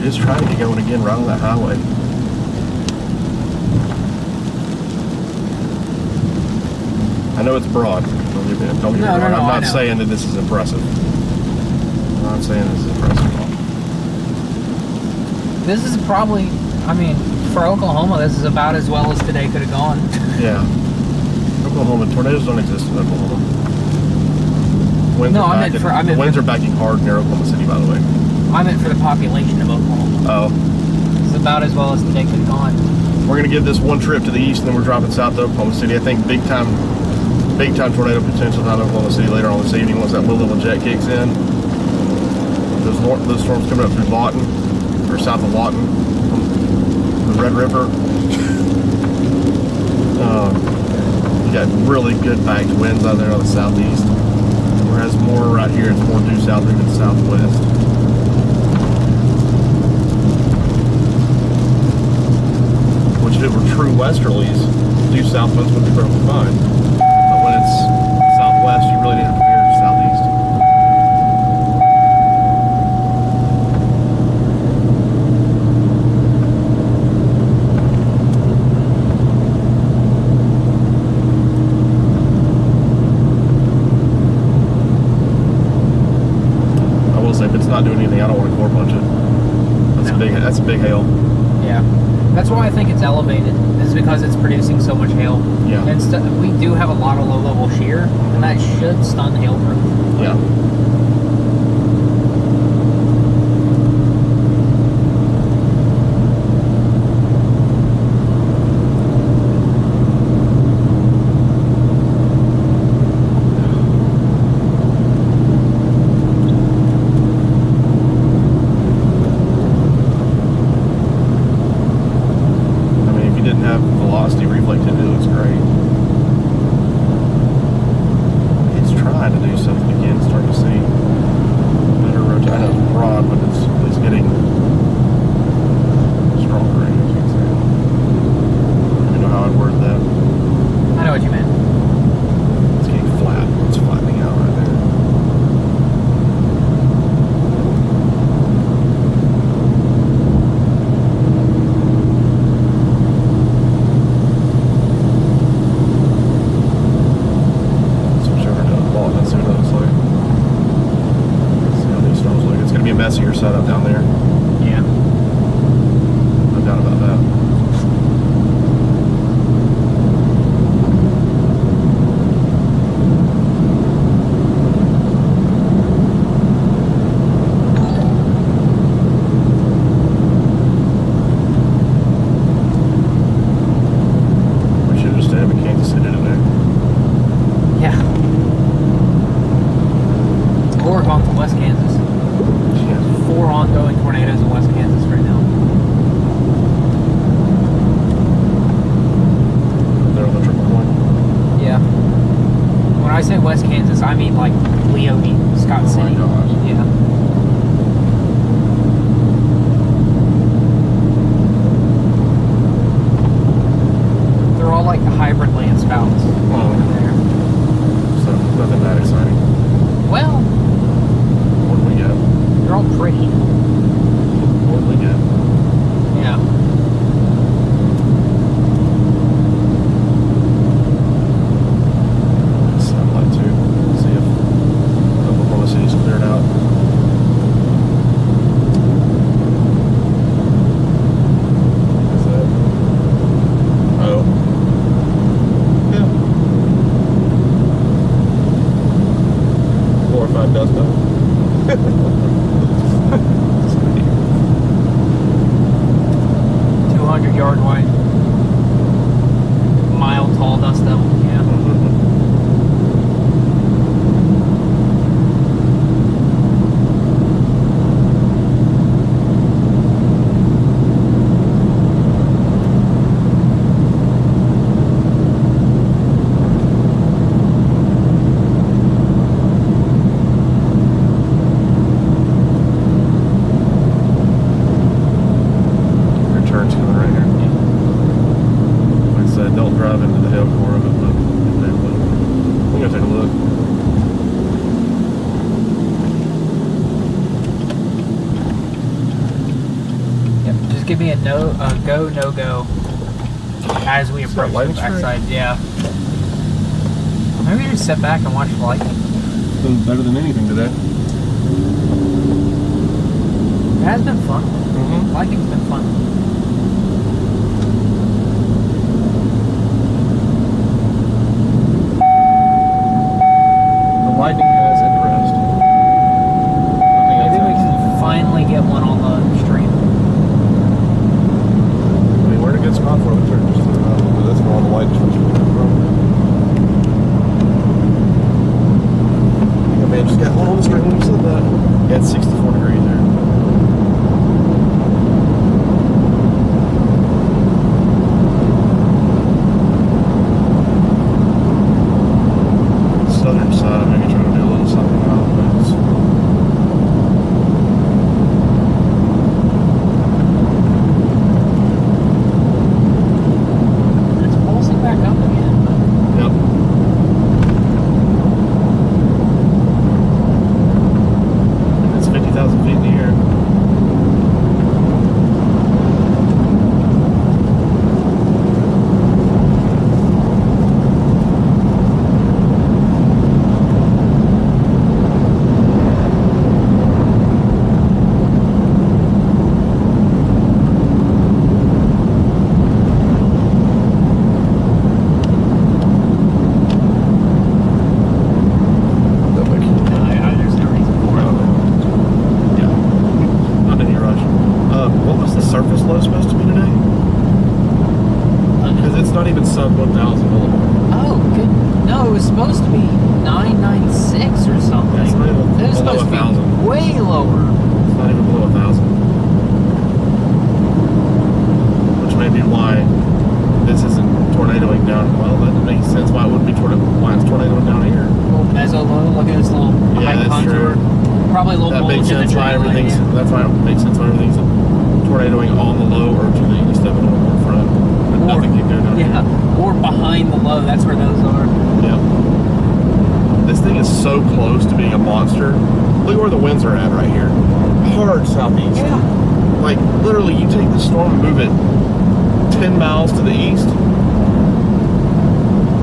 Just trying to get going again right on that highway. I know it's broad. Don't get me wrong. I'm not saying that this is impressive. I'm not saying this is impressive at all. This is probably, I mean, for Oklahoma, this is about as well as today could have gone. Yeah. Oklahoma, tornadoes don't exist in Oklahoma. Winds are backing hard near Oklahoma City, by the way. I meant for the population of Oklahoma. Oh. It's about as well as today could have gone. We're going to give this one trip to the east, and then we're dropping south to Oklahoma City. I think big time tornado potential down in Oklahoma City later on this evening once that little jet kicks in. Those storms coming up through Lawton, or south of Lawton, from the Red River. You got really good backed winds out there on the southeast. Whereas more right here, it's more due south than southwest. Which if it were true westerlies, due south winds would be perfectly fine. But when it's southwest, you really need to veer to southeast. I will say, if it's not doing anything, I don't want to core punch it. That's a big hail. Yeah. That's why I think it's elevated, is because it's producing so much hail. Yeah. And we do have a lot of low-level shear, and that should stun hail growth. Yeah. I say West Kansas, I mean like Leone, Scott City. Oh my gosh. Yeah. They're all like the hybrid land spouts over there. So nothing that exciting. Well, What do we get? they're all pretty. What do we get? Yeah. Satellite too. See if Oklahoma City's cleared out. Is that? Oh. Yeah. Glorified dust up. 200-yard wide. Mile tall dust devil. Yeah. Your turn's coming right here. Like I said, don't drive into the hell core of it, but I'm gonna take a look. Yep. Just give me a go, no go as we Is that approach the lightning strike? backside. Yeah. Maybe just sit back and watch the lightning. It's been better than anything today. It has been fun. Mm-hmm. Lightning's been fun. The lightning has impressed. Maybe we can finally get one on the stream. I mean, we're in a good spot for the turn. Just but that's where all the lightning switch will come from. Yeah, man, just got one on the screen when you said that. Yeah, it's 64 degrees there. Southern side, maybe trying to do a little something out, but it's It's pulsing back up again. yep. And it's 50,000 feet in the air. That way. There's no reason for it. Yeah. Not in any rush. What was the surface low supposed to be today? Because it's not even sub 1,000 millibar. Oh, good. No, it was supposed to be 996 or something. It's not even It was below supposed to 1,000. be way lower. It's not even below 1,000. Which may be why this isn't tornadoing down. Well, that makes sense why it wouldn't be why it's tornadoing down here. Little meso low. Look at this little Yeah, high that's contour. true. Probably a little That bulge makes in the sense why trailer, everything's. yeah. That's why it makes sense why everything's tornadoing on the low or to the east of it or in front. But Or- nothing can go down here. Yeah, or behind the low. That's where those are. Yep. This thing is so close to being a monster. Look where the winds are at right here. Hard southeast. Yeah. Like, literally, you take the storm and move it 10 miles to the east.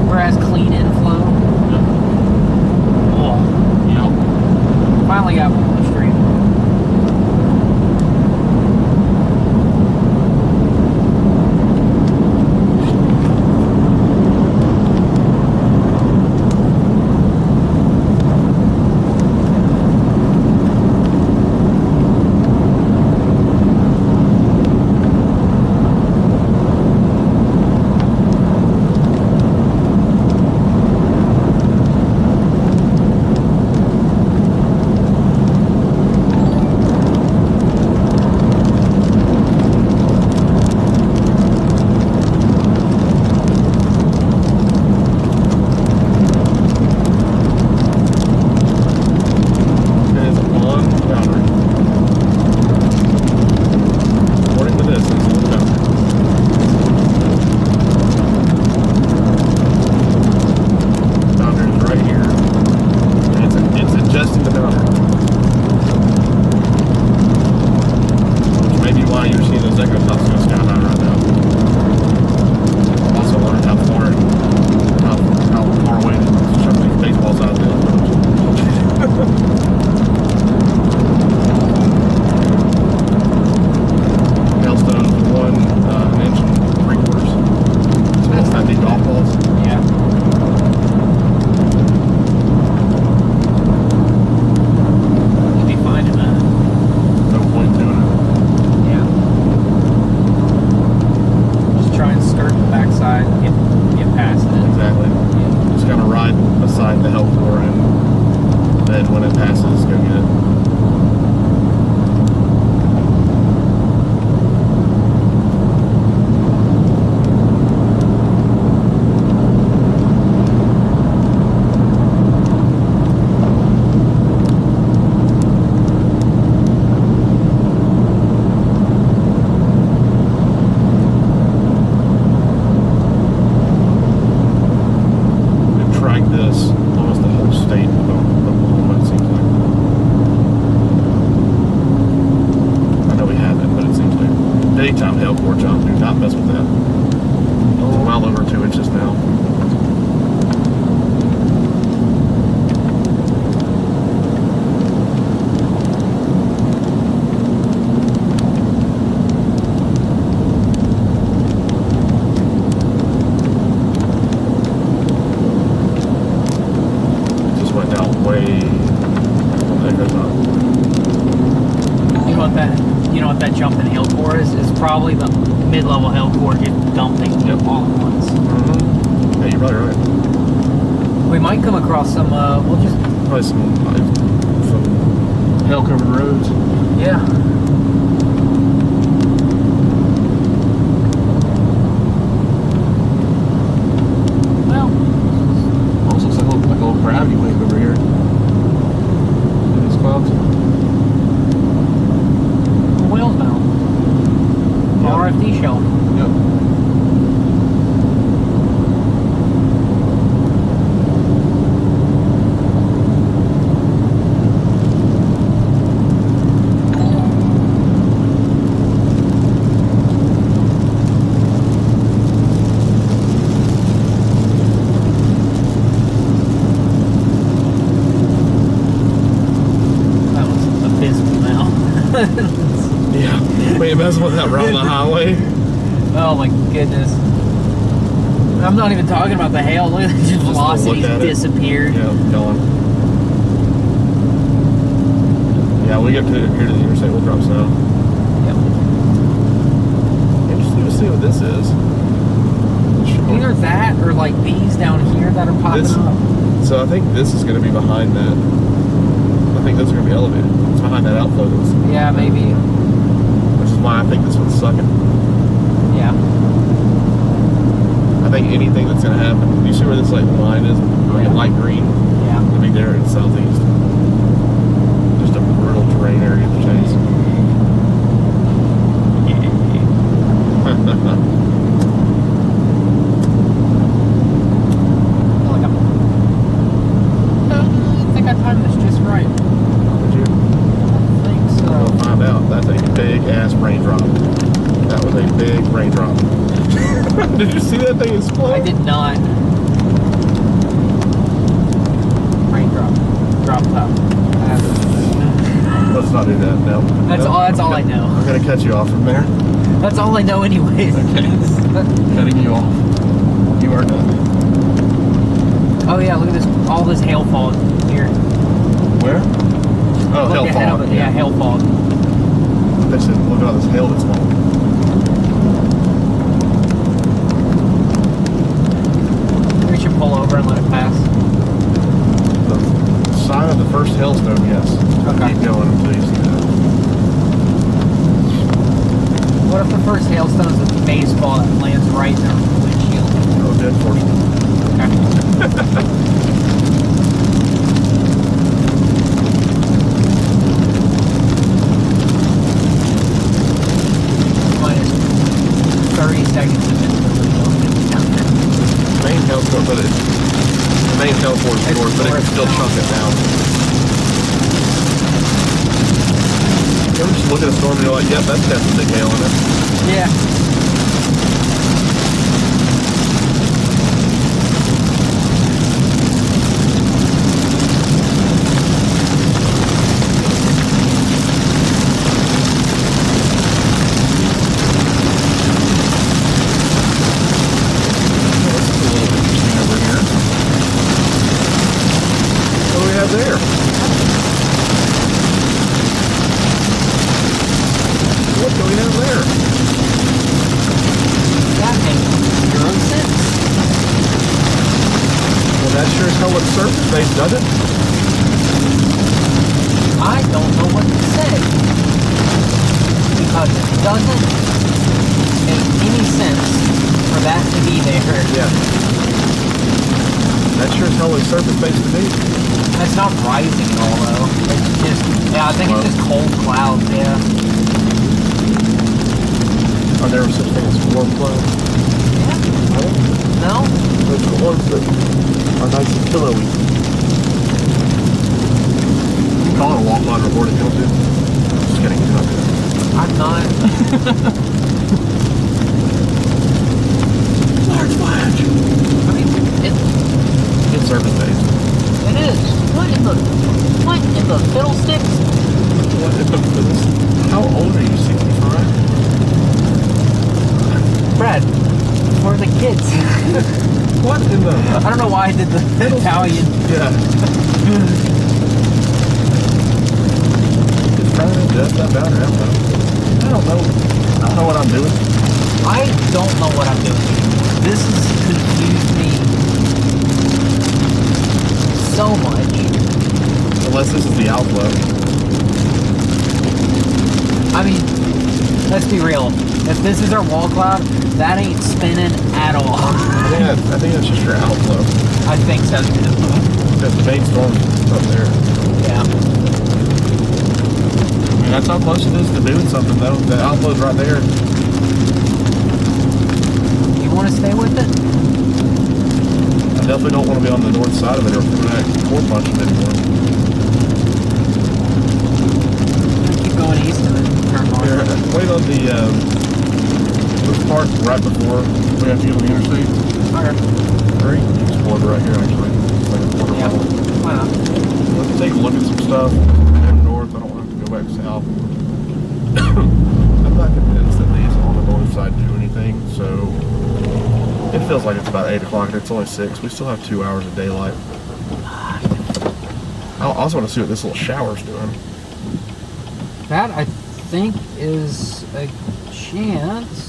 Whereas clean inflow. Oh, Yep. finally got one on the stream. behind the help door, and then when it passes, go get it. Probably the mid-level hell core just dumping all at once. Mm-hmm. Yeah, you're probably right. We might come across some, we'll just... Probably some hell-covered roads. Yeah. Well... Almost looks like a little gravity wave over here. In these clouds. Whales now. RFD shelf. Yep. That was abysmal now. Yeah. Wait, messing with that road on the highway? Oh my goodness. I'm not even talking about the hail. Look at the velocity's disappeared. Yeah, gone. Yeah, we get to here to the interstate, we'll drop south. Yep. Interesting to see what this is. Either that or like these down here that are popping up. So I think this is going to be behind that. I think those are going to be elevated. It's behind that outflow. Yeah, maybe. Which is why I think this one's sucking. Yeah. I think anything that's going to happen. You see where this like line is? Like light green? Yeah. It'll be there in the southeast. Just a brutal terrain area to chase. I think I timed this just right. Would you? I think so. We'll find out. That's a big ass raindrop. That was a big raindrop. Did you see that thing explode? I did not. Raindrop. Drop top. Let's not do that now. That's all I know. I'm gonna cut you off from there. That's all I know anyways. Okay. Cutting you off. You are done. Oh yeah, look at this, all this hail fog here. Where? Oh, Look hail ahead of fog. it. Yeah, hail fog. They said, look at all this hail that's falling. We should pull over and let it pass. The sign of the first hailstone, yes. Okay. Keep going until you see that. What if the first hailstone is a baseball that lands right in our windshield? Oh, dead fortunate. Minus 30 seconds of visibility down there. Main hailstone, but the main hailport is north, but it can still chunk it down. You ever just look at a storm and you're like, yep, that's definitely big hail in it. Yeah. There. What do we have there? That sure as hell looks surface-based, doesn't it? I don't know what to say. Because it doesn't make any sense for that to be there. Yeah. That sure as hell looks surface-based to me. It's not rising at all, though. It's just, yeah, I think it's just cold clouds, yeah. Are there such thing as warm clouds? Yeah. No? Those are the ones that are nice and pillowy. You call it a walk line report if you don't do. Just kidding, you're not doing it. I'm not. Large flash. I mean, It's surface-based. it is. What in the fiddlesticks? What in the How old are you, 65? Brad, for the kids. What in the... I don't know why I did the Italian. Yeah. It's probably just that bad, I don't know. I don't know what I'm doing. I don't know what I'm doing. This has confused me so much. Unless this is the outflow. I mean, let's be real. If this is our wall cloud, that ain't spinning at all. I think that's just your outflow. I think so too. Because the main storm's up there. Yeah. I mean, that's how close it is to doing something, though. The outflow's right there. You want to stay with it? I definitely don't want to be on the north side of it or connect core punching anymore. Keep going east and then turn north. Here, wait on the park right before we have to get on the interstate. Okay. Or you can just border right here, actually. It's like a quarter Yeah. mile. Why not? Let's take a look at some stuff. Head north. I don't want to have to go back south. I'm not convinced that these on the north side do anything, so it feels like it's about 8 o'clock and it's only 6. We still have 2 hours of daylight. I also want to see what this little shower's doing. That, I think, is a chance.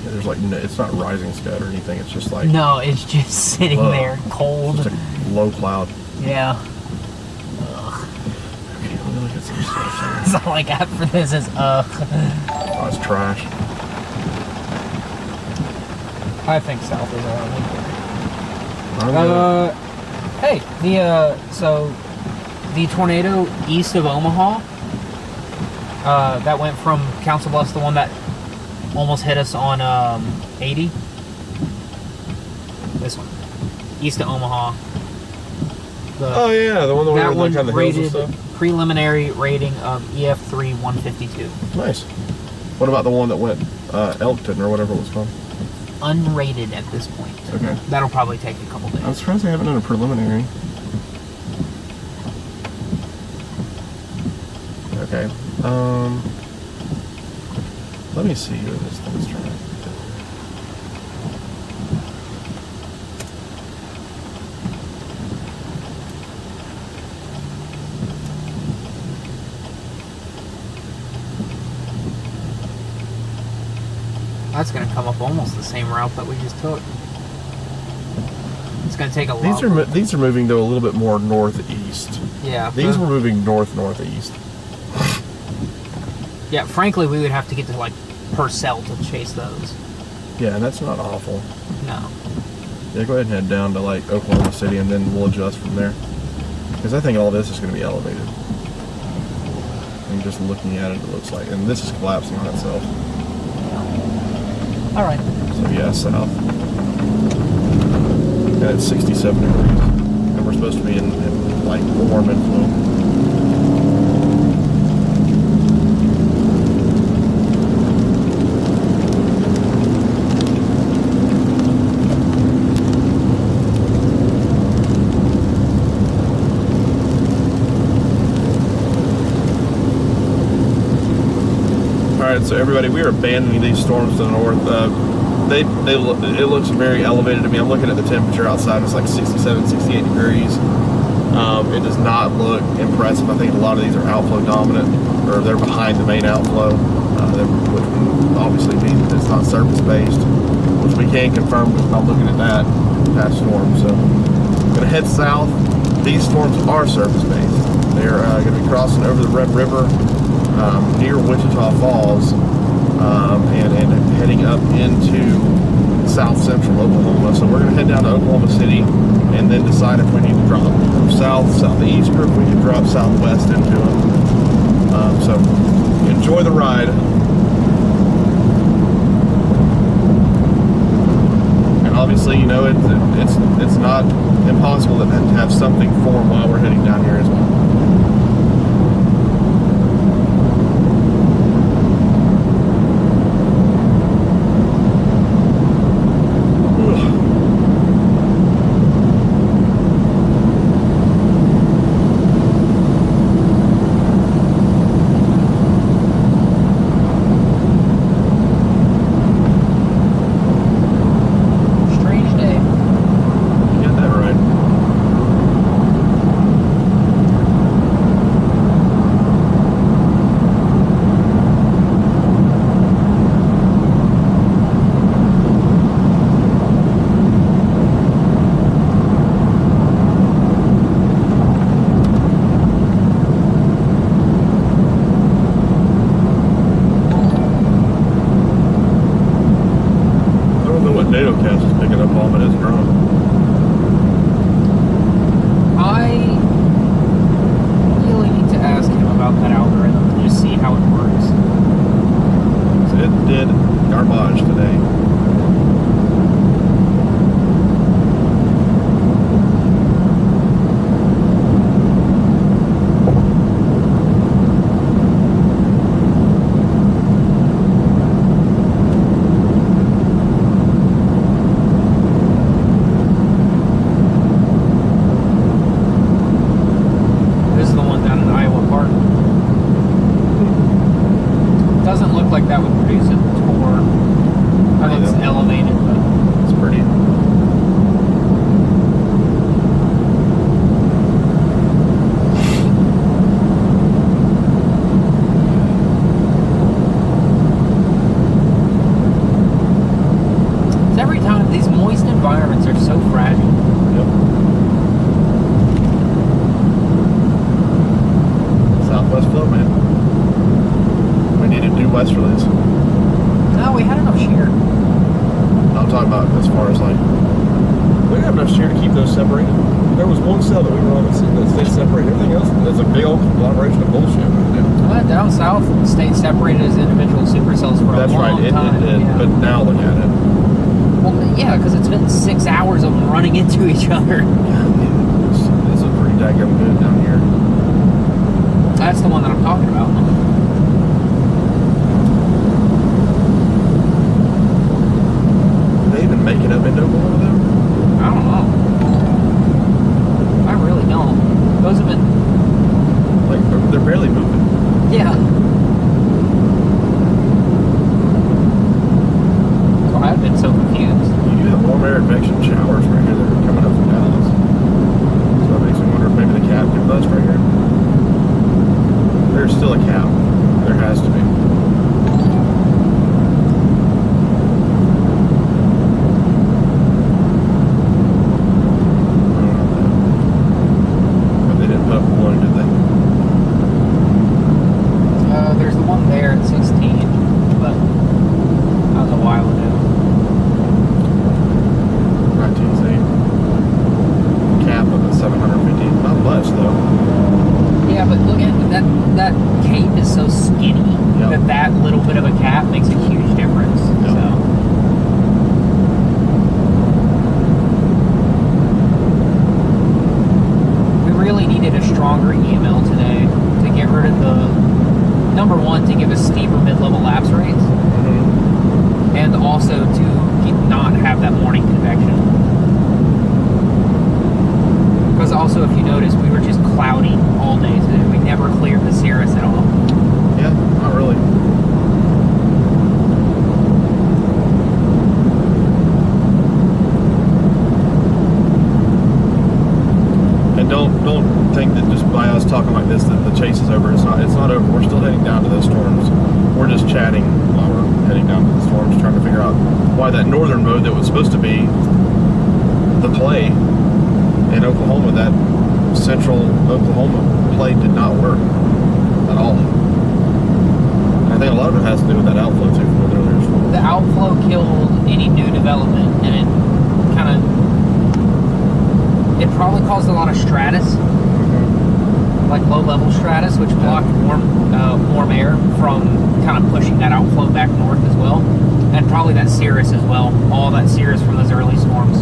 Yeah, there's like, it's not rising scud or anything. It's just like, No, it's just sitting there, cold. just a low cloud. Yeah. Okay, let me look at some stuff here. That's all I got for this is, Oh, it's trash. I think south is all I I'm gonna- Hey, so the tornado east of Omaha, that went from Council Bluffs, the one that almost hit us on 80. This one, east of Omaha. Oh yeah, the one that That went one like on the hills and rated stuff. preliminary rating of EF3 152. Nice. What about the one that went Elkton or whatever it was called? Unrated at this point. Okay. That'll probably take a couple days. I'm surprised they haven't done a preliminary. Okay. Let me see what this thing's trying to do. That's going to come up almost the same route that we just took. It's going to take a lot. These are moving though a little bit more northeast. Yeah. These were moving northeast. Yeah, frankly, we would have to get to like Purcell to chase those. Yeah, and that's not awful. No. Yeah, go ahead and head down to like Oklahoma City and then we'll adjust from there. Because I think all this is going to be elevated. And just looking at it, it looks like, and this is collapsing on itself. All right. So yeah, south. Yeah, it's 67 degrees. And we're supposed to be in like warm inflow. Alright, so everybody, we are abandoning these storms to the north. It looks very elevated to me. I'm looking at the temperature outside, it's like 67, 68 degrees. It does not look impressive. I think a lot of these are outflow dominant, or they're behind the main outflow, which would obviously means that it's not surface based, which we can confirm by looking at that past storm. So I'm going to head south. These storms are surface based. They're going to be crossing over the Red River near Wichita Falls and heading up into south central Oklahoma. So we're going to head down to Oklahoma City and then decide if we need to drop south, southeast, or if we can drop southwest into them. So enjoy the ride. And obviously, you know, it's not impossible to have something form while we're heading down here as well. Into each other. This is pretty daggum good down here. That's the one that I'm talking about. Did they even make it up into Oklahoma though? I don't know. I really don't. Those have been like they're barely moving. Yeah. So I've been so confused. You do have warm air advection showers right here that are coming up from Dallas. So that makes me wonder if maybe the cap can bust right here. There's still a cap. There has to be. But they didn't put up one, did they? There's the one there at 16, but that was a while ago. Cap of 750, not much though. Yeah, but look at that cape is so skinny that little bit of a cap makes a huge difference. Yep. So we really needed a stronger EML today to get rid of the number one, to give us steeper mid-level lapse rates, and also to not have that morning convection. Because also, if you notice, we were just cloudy all day today. We never cleared the cirrus at all. Yeah, not really. And don't think that just by us talking like this that the chase is over. It's not over. We're still heading down to those storms. We're just chatting while we're heading down to the storms, trying to figure out why that northern mode that was supposed to be the play in Oklahoma, that central Oklahoma play, did not work at all. I think a lot of it has to do with that outflow too from the earlier storm. The outflow killed any new development, and it probably caused a lot of stratus, like low-level stratus, which blocked warm air from kind of pushing that outflow back north as well, and probably that cirrus as well. All that cirrus from those early storms.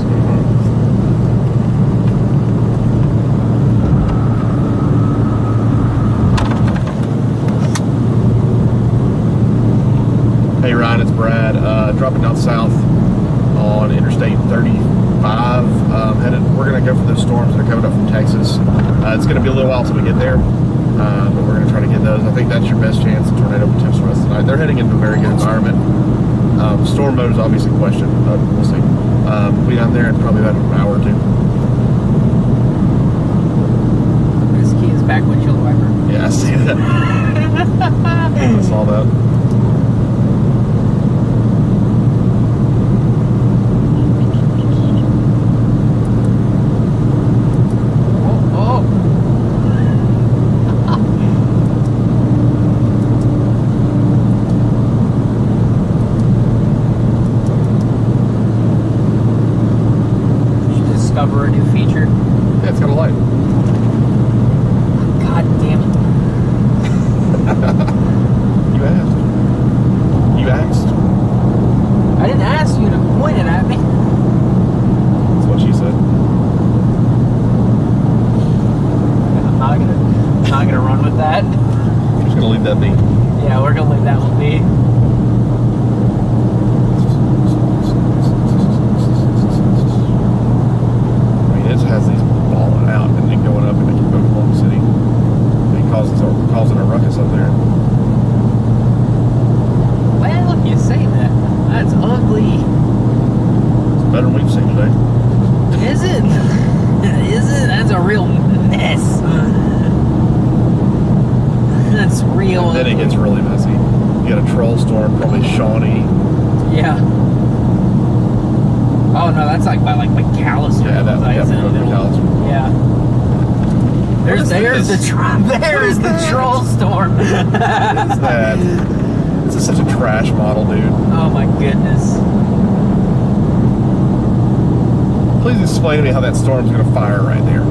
Hey Ryan, it's Brad. Dropping down south on Interstate 35. We're going to go for those storms that are coming up from Texas. It's going to be a little while till we get there, but we're going to try to get those. I think that's your best chance of tornado potential rest tonight. They're heading into a very good environment. Storm mode is obviously a question, but we'll see. We'll be down there in probably about an hour or two. This key is back windshield wiper. Yeah, I see that. I saw that. Discover a new feature. Yeah, it's got a light. God damn it. You asked. You asked. I didn't ask you to point it at me. That's what she said. I'm not gonna run with that. I'm just gonna leave that be. Yeah, we're gonna leave that one be. Has these balling out and then going up into Oklahoma City. It causing a ruckus up there. Well, you say that. That's ugly. It's better than we've seen today. Is it? Is it? That's a real mess. That's real. And then it gets really messy. You got a troll storm, probably Shawnee. Yeah. Oh no, that's like by like McAllister. Yeah, that's McAllister. Yeah. There's the troll storm. What is that? This is such a trash model, dude. Oh my goodness. Please explain to me how that storm's gonna fire right there.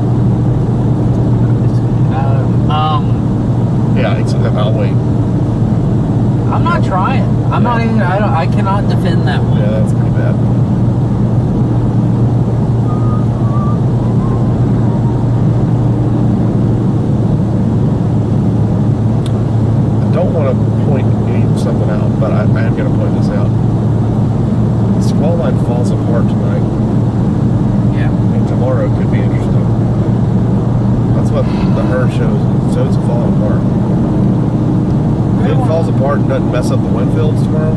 Yeah, I'll wait. I'm not trying. I cannot defend that one. Yeah, that's pretty bad. I don't want to point something out, but I am going to point this out. The squall line falls apart tonight. Yeah. And tomorrow could be interesting. That's what the HER shows. So it's falling apart. If it falls apart and doesn't mess up the wind fields tomorrow.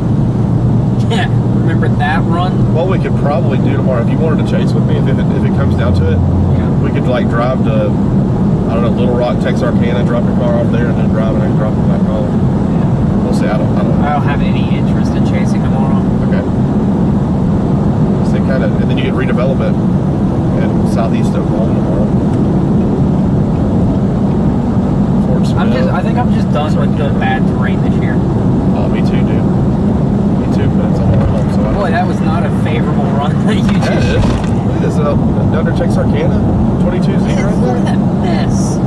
Yeah. Remember that run? What we could probably do tomorrow, if you wanted to chase with me, if it comes down to it, Yeah. we could like drive to, I don't know, Little Rock, Texarkana, drop your car off there, and then drive and I can drop it back home. We'll see. I don't I don't have any interest in chasing tomorrow. Okay. So and then you get redevelopment in southeast Oklahoma tomorrow. I think I'm just done with the bad terrain this year. Oh, me too, dude. Me too, but it's on my way home, so Boy, that was not a favorable run that you just... Yeah, it is. Look at this, under Texarkana, 22Z right there. Look at that mess. I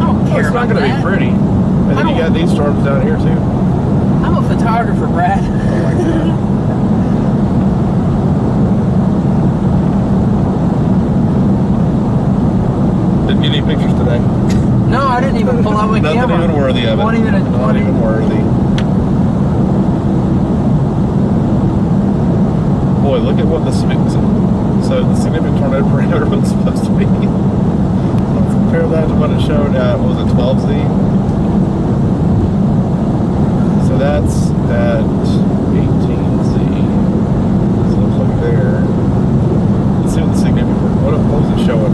don't care It's not about going to be that. pretty. And then you got these storms down here, too. I'm a photographer, Brad. Oh, my God. Didn't get any pictures today. No, I didn't even pull out my Nothing camera. even worthy of it. Not even worthy. Boy, look at what the significant tornado parameter was supposed to be. Let's compare that to what it showed at, what was it, 12Z? So that's at 18Z. So it looks like there. Let's see what the significant, what was it showing?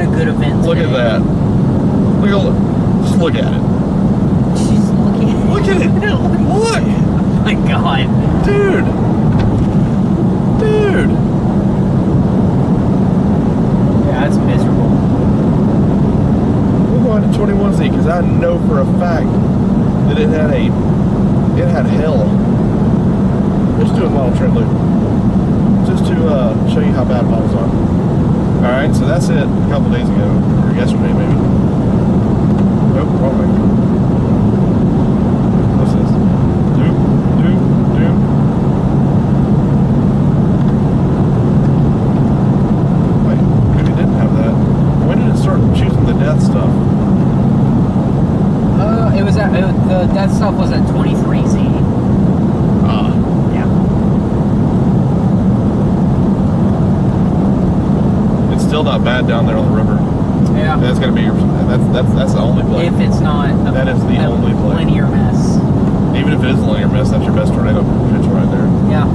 a good event. Look at that. Just look at it. She's looking. Look at it. Look. Oh my God. Dude. Yeah, that's miserable. We're going to 21Z because I know for a fact that it had hell. Just doing model trend loop. Just to show you how bad models are. Alright, so that's it a couple days ago. Or yesterday maybe. Nope, wrong way. What's this? Doom. Wait, maybe it didn't have that. When did it start choosing the death stuff? The death stuff was at 23Z. Yeah. It's still not bad down there on the river. Yeah. That's gonna be your. That's the only play. If it's not That is the only play. linear mess. Even if it is a linear mess, that's your best tornado potential right there. Yeah.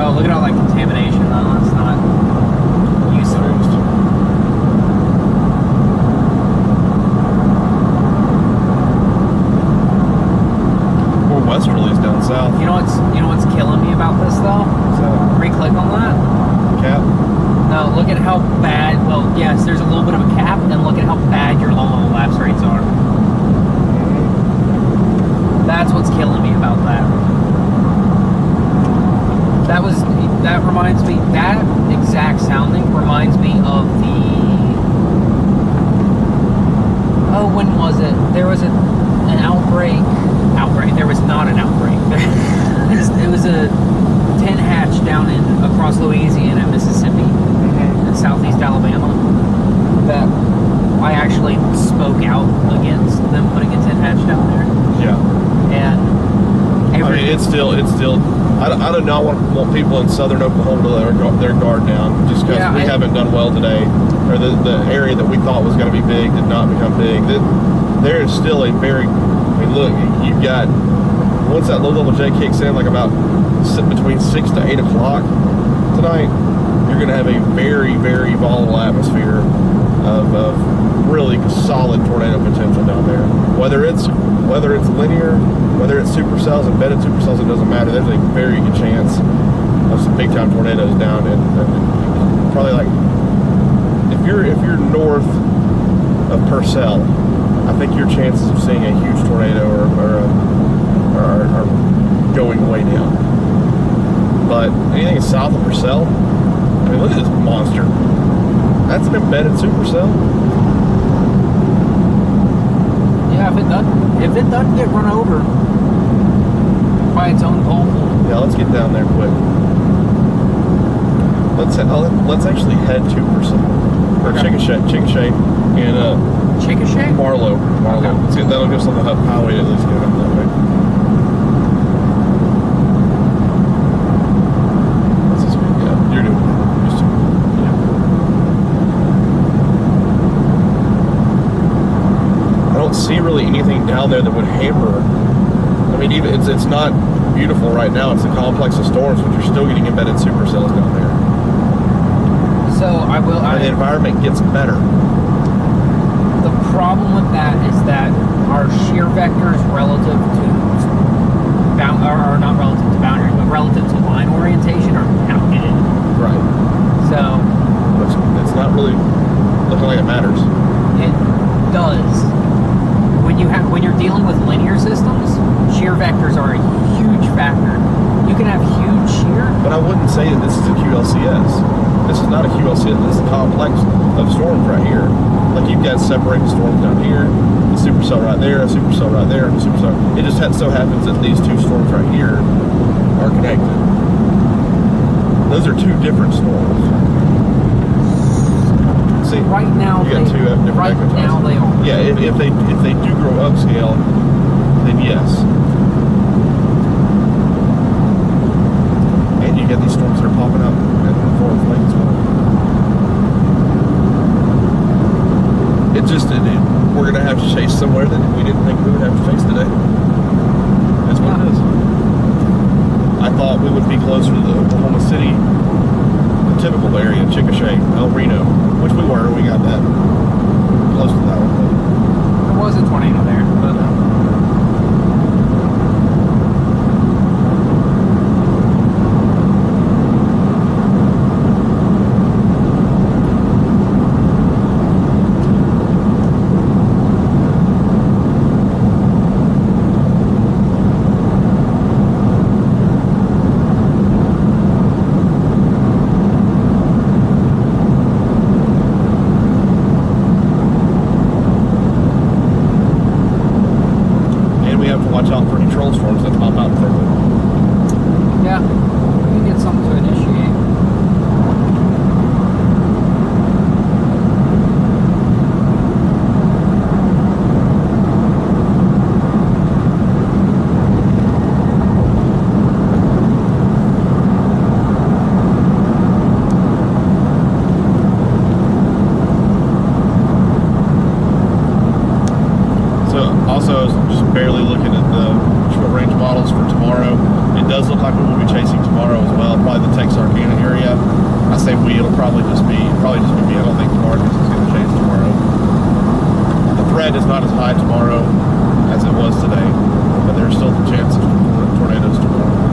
Oh, look at all that contamination though. It's not useful. More westerlies down south. You know what's killing me about this though? So, Re-click on that. cap. No, look at how bad. Well, yes, there's a little bit of a cap, and look at how bad your long lapse rates are. That's what's killing me about that. That reminds me. That exact sounding reminds me of the. Oh, when was it? There was an outbreak. There was not an outbreak. It was a 10 hatch down across Louisiana, Mississippi, and southeast Alabama. That I actually spoke out against them putting a 10 hatch down there. Yeah. And I mean, it's still. I do not want people in southern Oklahoma to let their guard down just because we haven't done well today, or the area that we thought was going to be big did not become big. There is still a very. I mean, look, you've got once that low level J kicks in, like about between 6 to 8 o'clock tonight, you're going to have a very, very volatile atmosphere of really solid tornado potential down there. Whether it's linear, whether it's supercells, embedded supercells, it doesn't matter. There's a very good chance of some big time tornadoes down, and probably like if you're north of Purcell, I think your chances of seeing a huge tornado are going way down. But anything south of Purcell, I mean, look at this monster. That's an embedded supercell. yeah, if it doesn't get run over by its own pole. Yeah, let's get down there quick. Let's actually head to Purcell or Chickasha, and Chickasha? Marlow. Okay. Let's get, that'll give us on the highway to at least get up that way. What's this one? Yeah, you're doing it. I don't see really anything down there that would hamper. I mean, even it's not beautiful right now. It's a complex of storms, but you're still getting embedded supercells down there. So And the environment gets better. The problem with that is that our shear vectors relative to or not relative to boundaries, but relative to line orientation are outdated. Right. So It's not really looking like it matters. it does. When you're dealing with linear systems, shear vectors are a huge factor. You can have huge shear. But I wouldn't say that this is a QLCS. This is not a QLCS. This is a complex of storms right here. Like you've got separated storms down here, a supercell right there, a supercell right there, and a supercell. It just so happens that these two storms right here are connected. Those are two different storms. See, Right now, you got two different right magnitudes. now they are. Yeah, if they do grow upscale, then yes. And you get these storms that are popping up at the fourth lake as well. We're gonna have to chase somewhere that we didn't think we would have to chase today. That's what it is. I thought we would be closer to the Oklahoma City, the typical area, Chickasha, El Reno, which we were. We got that close to that one. There was a tornado there, but watch out for any troll storms that pop out there. yeah, we can get something to initiate. Also, I was just barely looking at the short-range models for tomorrow. It does look like we will be chasing tomorrow as well, probably the Texarkana area. I say we, it'll probably just be me. I don't think the market is going to chase tomorrow. The threat is not as high tomorrow as it was today, but there's still the chance of tornadoes tomorrow.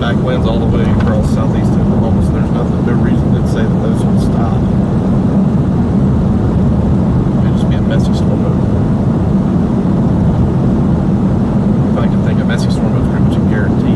Backlands all the way across southeast Oklahoma, so there's no reason to say that those will stop. It'd just be a messy storm move. If I can think a messy storm move, pretty much guaranteed.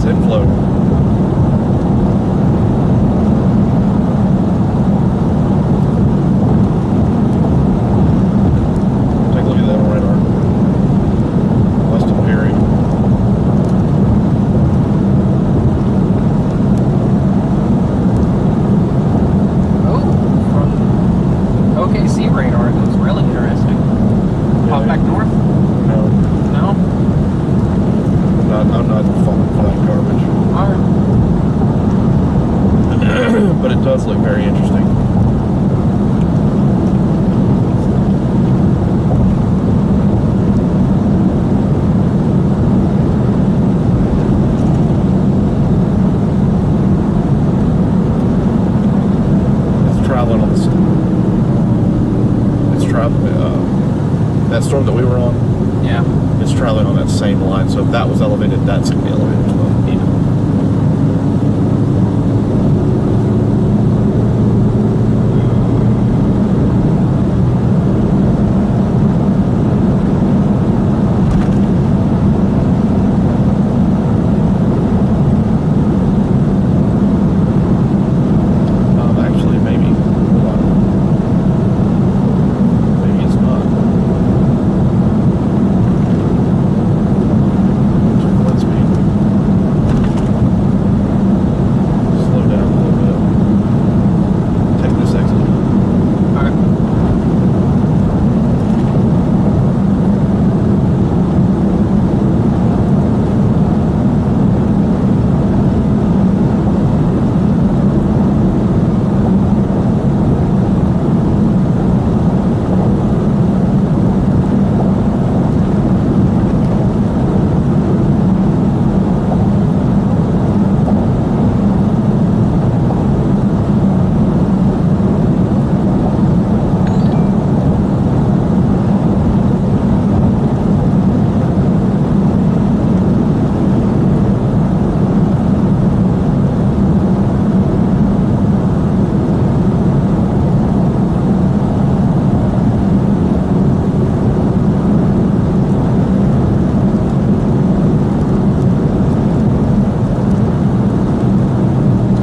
inflow. Take a look at that on radar. West of Perry. OKC radar. That was really interesting. Pop back north? No, No? I'm not falling for that garbage. Alright. But it does look very interesting. It's traveling on this. It's traveling. That storm that we were on. Yeah. It's traveling on that same line, so if that was elevated, that's going to be elevated as well. Actually, maybe. Hold on. Maybe it's not. Turn wind speed. Slow down a little bit. Take this exit. Alright.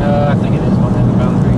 I think it is within the boundary.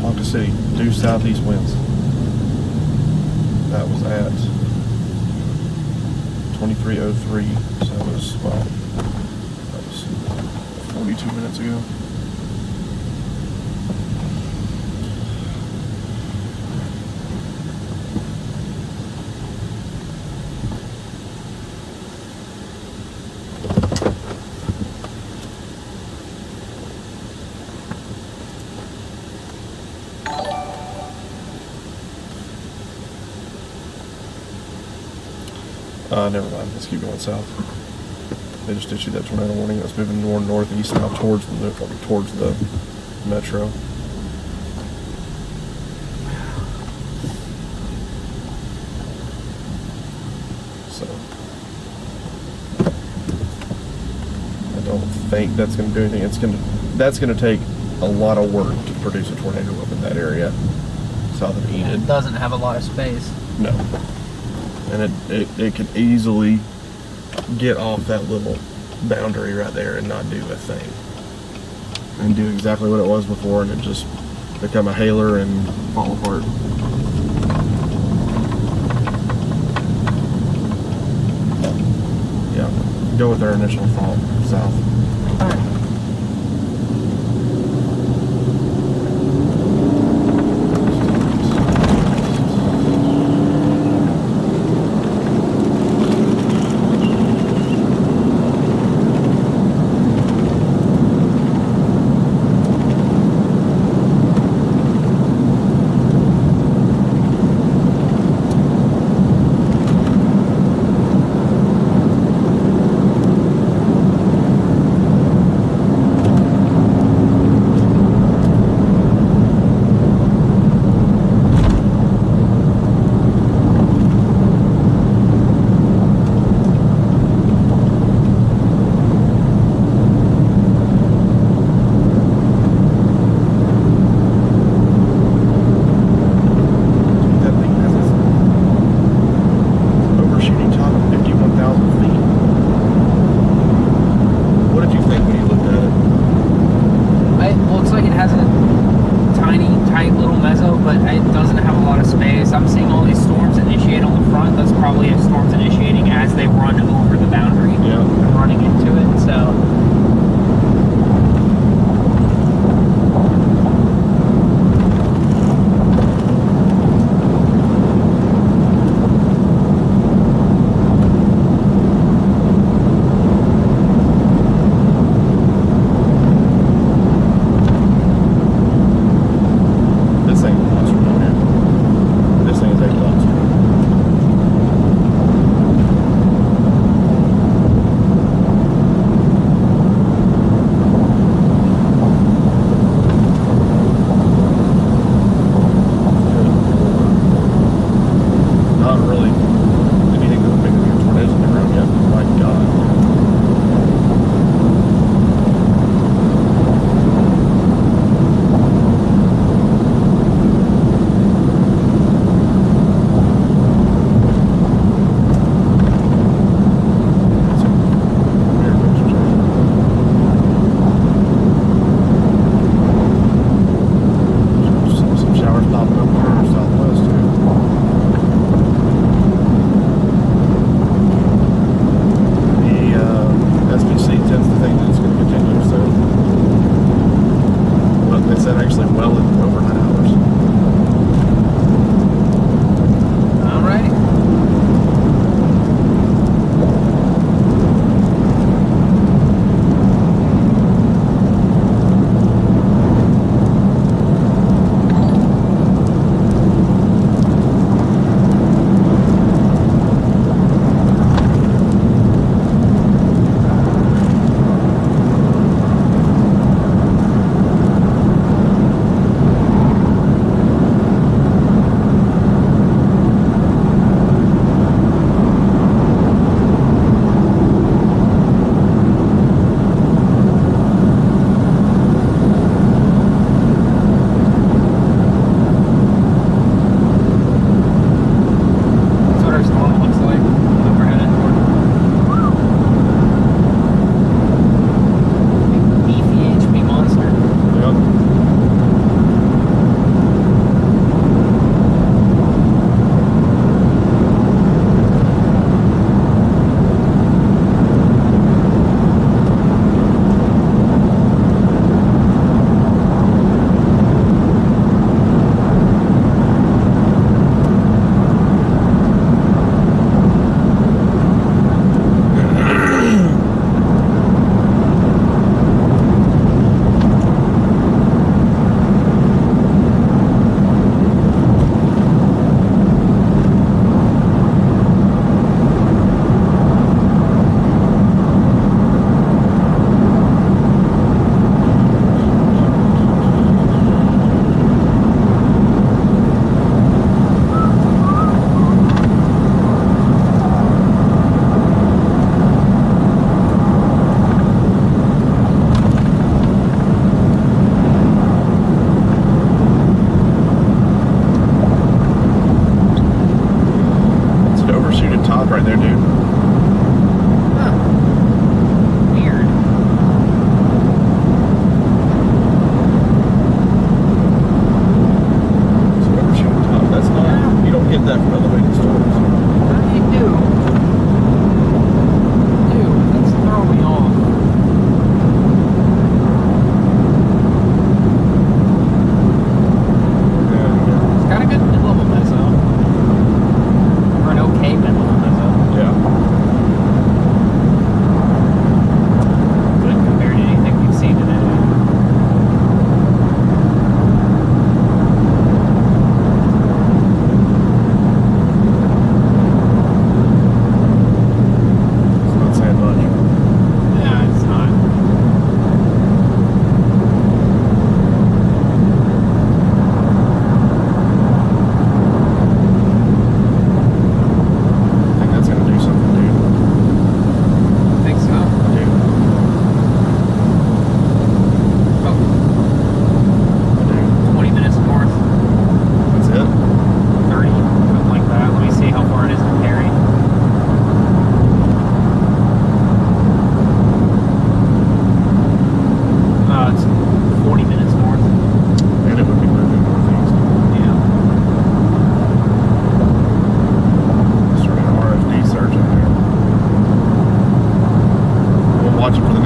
Ponca City, due southeast winds. That was at 23:03, so it was, well, that was 42 minutes ago. Never mind. Let's keep going south. They just issued that tornado warning. That's moving northeast now towards the metro. So I don't think that's going to do anything. That's going to take a lot of work to produce a tornado up in that area south of Enid. It doesn't have a lot of space. No. And it could easily get off that little boundary right there and not do a thing. And do exactly what it was before, and it just become a hailer and fall apart. Yeah, go with our initial thought, south.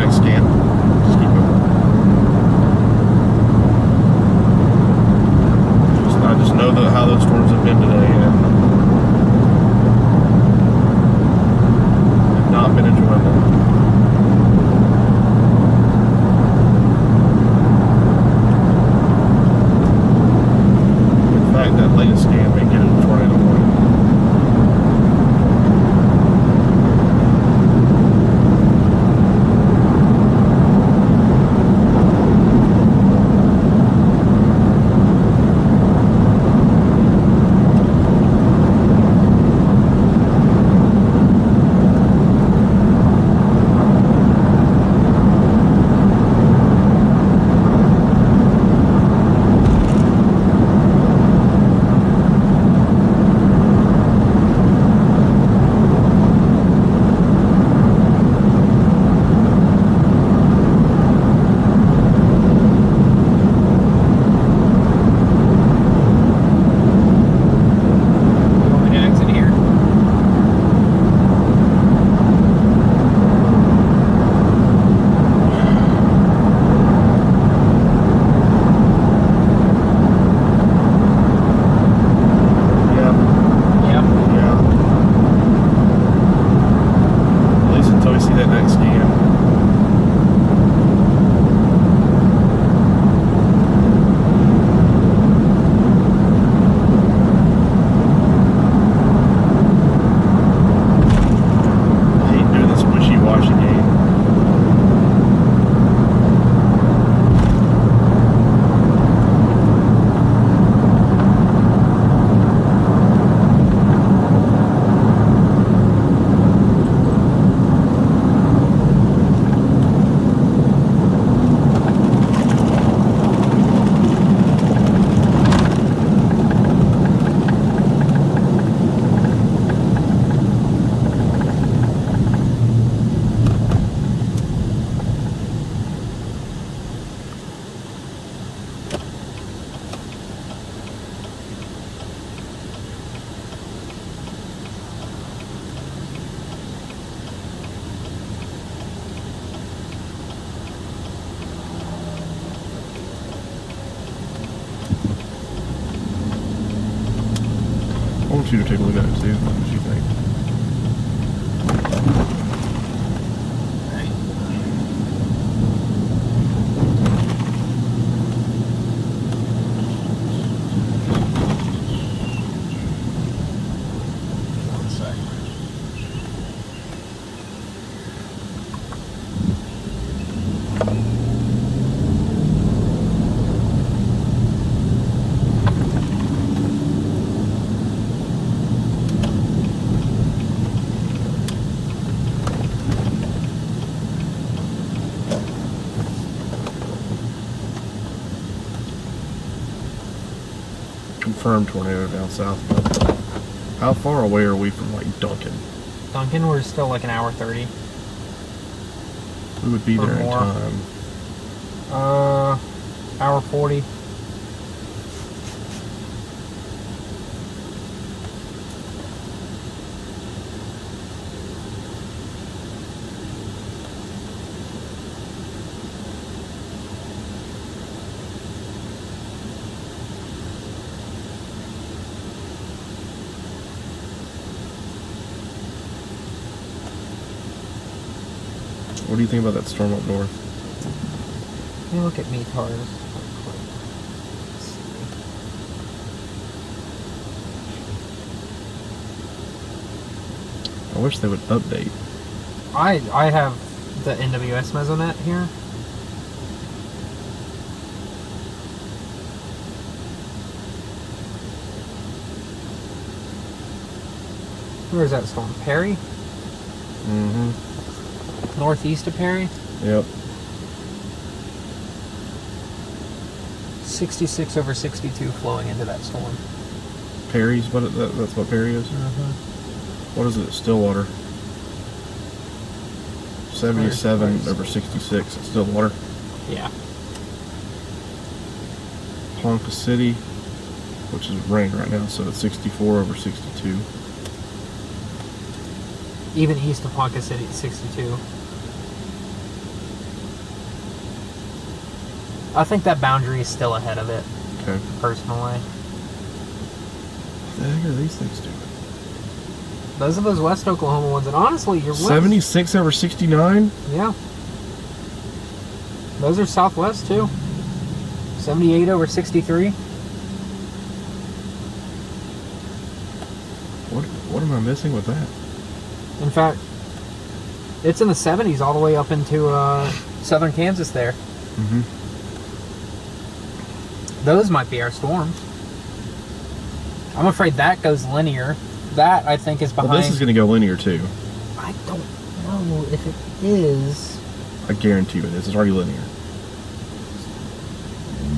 next scan. Just keep moving. I just know how those storms have been today, and have not been enjoying them. In fact, that latest scan may get a tornado warning. I want you to take a look at it too. What do you think? One sec. Confirmed tornado down south. But how far away are we from like Duncan? Duncan, we're still like an hour 30. We would be Or there in more. time. Hour 40. What do you think about that storm up north? Let me look at METARs. I wish they would update. I have the NWS Mesonet here. Where is that storm? Perry? Mm-hmm. Northeast of Perry? Yep. 66 over 62 flowing into that storm. Perry's that's what Perry is? What is it? Stillwater. 77 over 66 at Stillwater. Yeah. Ponca City, which is rain right now, so it's 64 over 62. Even east of Ponca City, 62. I think that boundary is still ahead of it, Okay. personally. What the heck are these things doing? Those are those West Oklahoma ones, and honestly, you're 76 over 69? Yeah. Those are Southwest, too. 78 over 63. What am I missing with that? In fact, it's in the 70s all the way up into southern Kansas there. Mm-hmm. Those might be our storms. I'm afraid that goes linear. That, I think, is behind... Well, this is going to go linear, too. I don't know if it is. I guarantee you it is. It's already linear.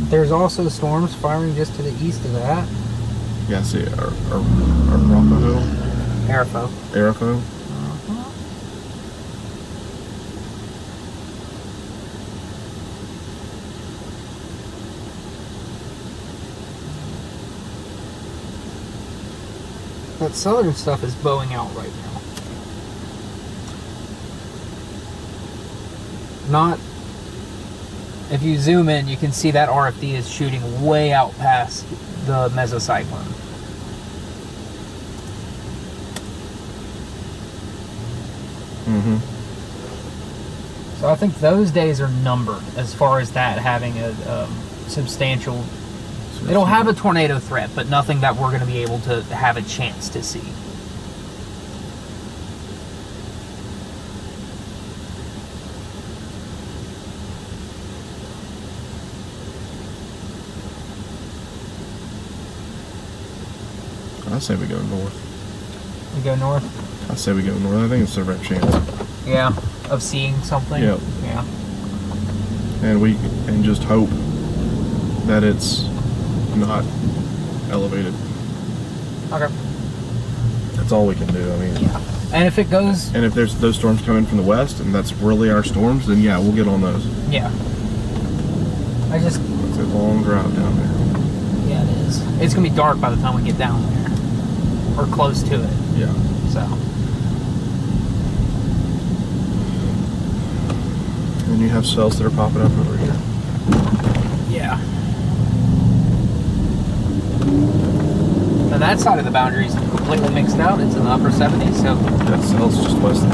There's also storms firing just to the east of that. Yeah, I see it. Arapahoe? Arifo. Arifo? That southern stuff is bowing out right now. Not... If you zoom in, you can see that RFD is shooting way out past the mesocyclone. Mm-hmm. So I think those days are numbered as far as that having a substantial... It'll have a tornado threat, but nothing that we're going to be able to have a chance to see. I say we go north. We go north? I say we go north. I think it's a rep chance. Yeah, of seeing something? Yep. Yeah. And just hope that it's not elevated. Okay. That's all we can do. I mean, Yeah. And if it goes... and if there's those storms come in from the west, and that's really our storms, then yeah, we'll get on those. Yeah. I just... It's a long drive down there. Yeah, it is. It's going to be dark by the time we get down there. Or close to it. Yeah. So... And you have cells that are popping up over here. Yeah. Now that side of the boundary is completely mixed out. It's in the upper 70s, so... That cell's just west of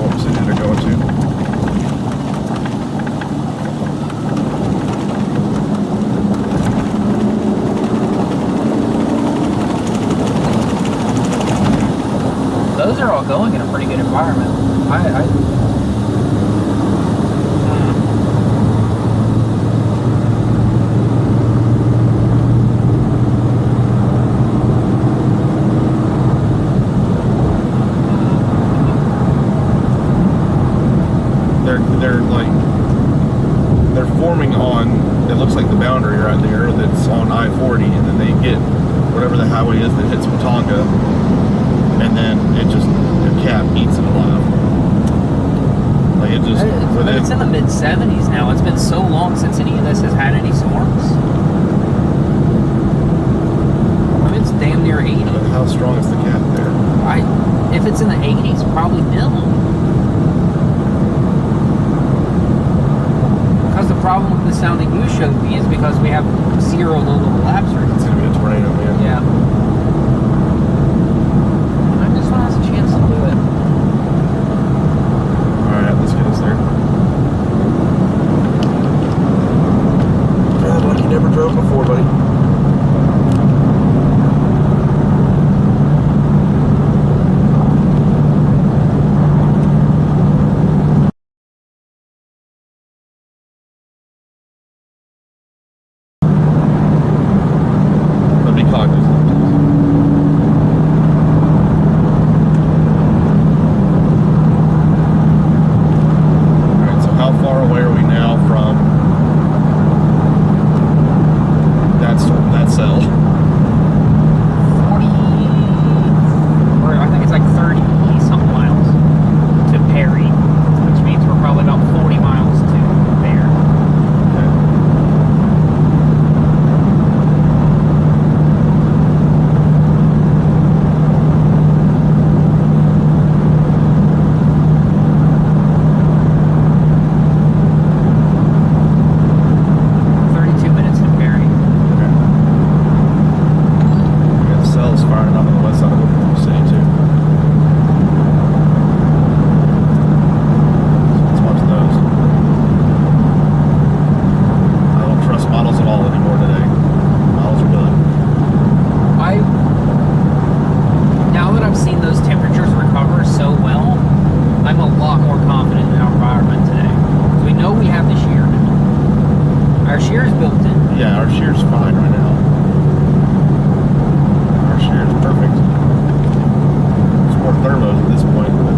what city they're going to. Those are all going in a pretty good environment. They're forming on, it looks like the boundary right there that's on I-40, and then they get whatever the highway is that hits Watonga, and then the cap eats it alive. Like it just... But it's in the mid-70s now. It's been so long since any of this has had any storms. I mean, it's damn near 80. How strong is the cap there? If it's in the 80s, probably nil. Because the problem with the sounding you showed me is because we have 0 low-level lapse rates. It's going to be a tornado, man. Yeah. This one has a chance to do it. Alright, let's get us there. God, like you never drove before, buddy. But be cognizant. shear's fine right now. Our shear is perfect. It's more thermos at this point, but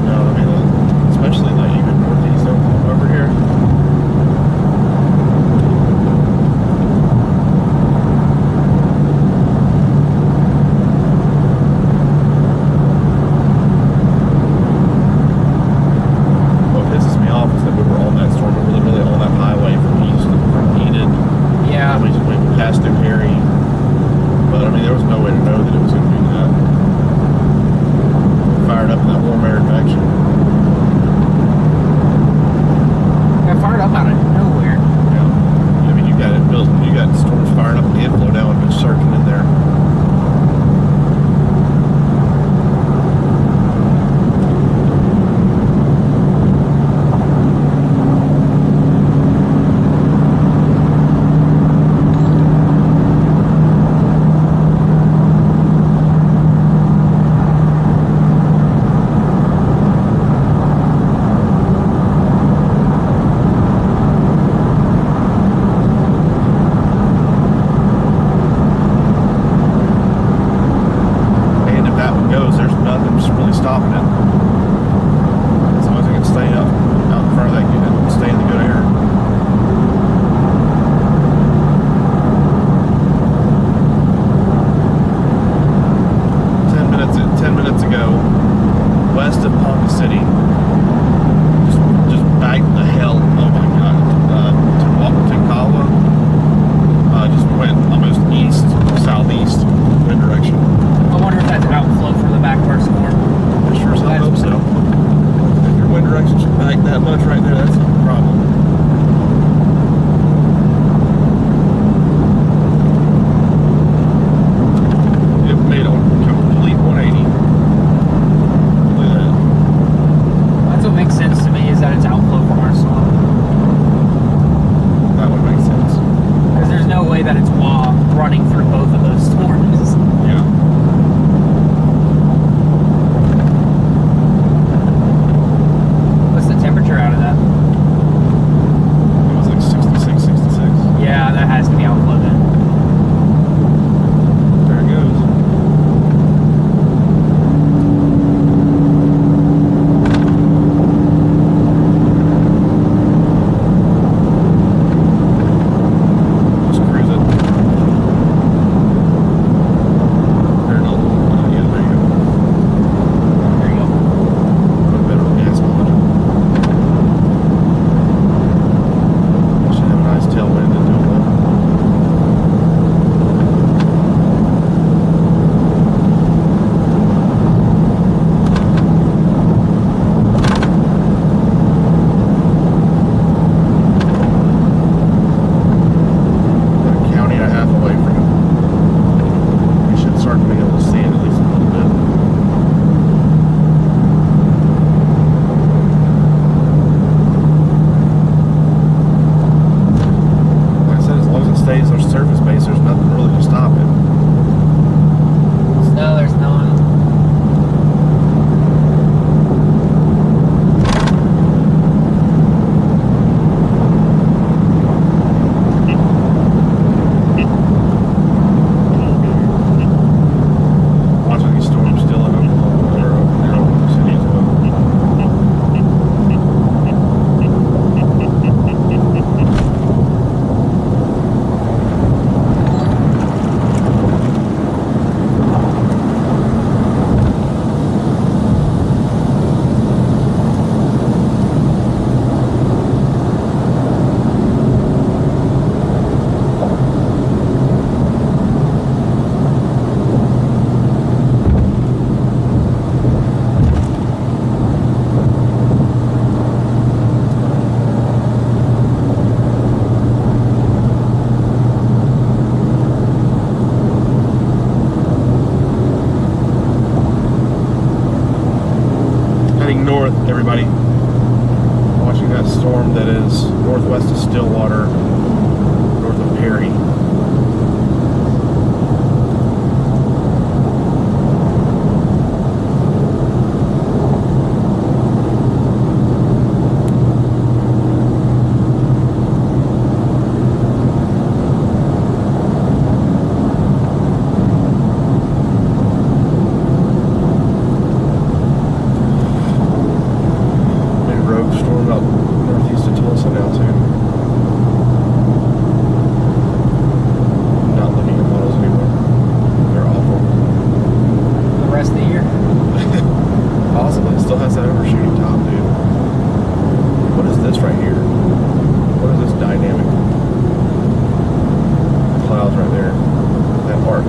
no, I mean, especially like even northeast over here. everybody. Watching that storm that is northwest of Stillwater, north of Perry. Alexa now too. Not looking at models anymore. They're awful. The rest of the year. Possibly. It still has that overshooting top, dude. What is this right here? What is this dynamic? The clouds right there. That arc.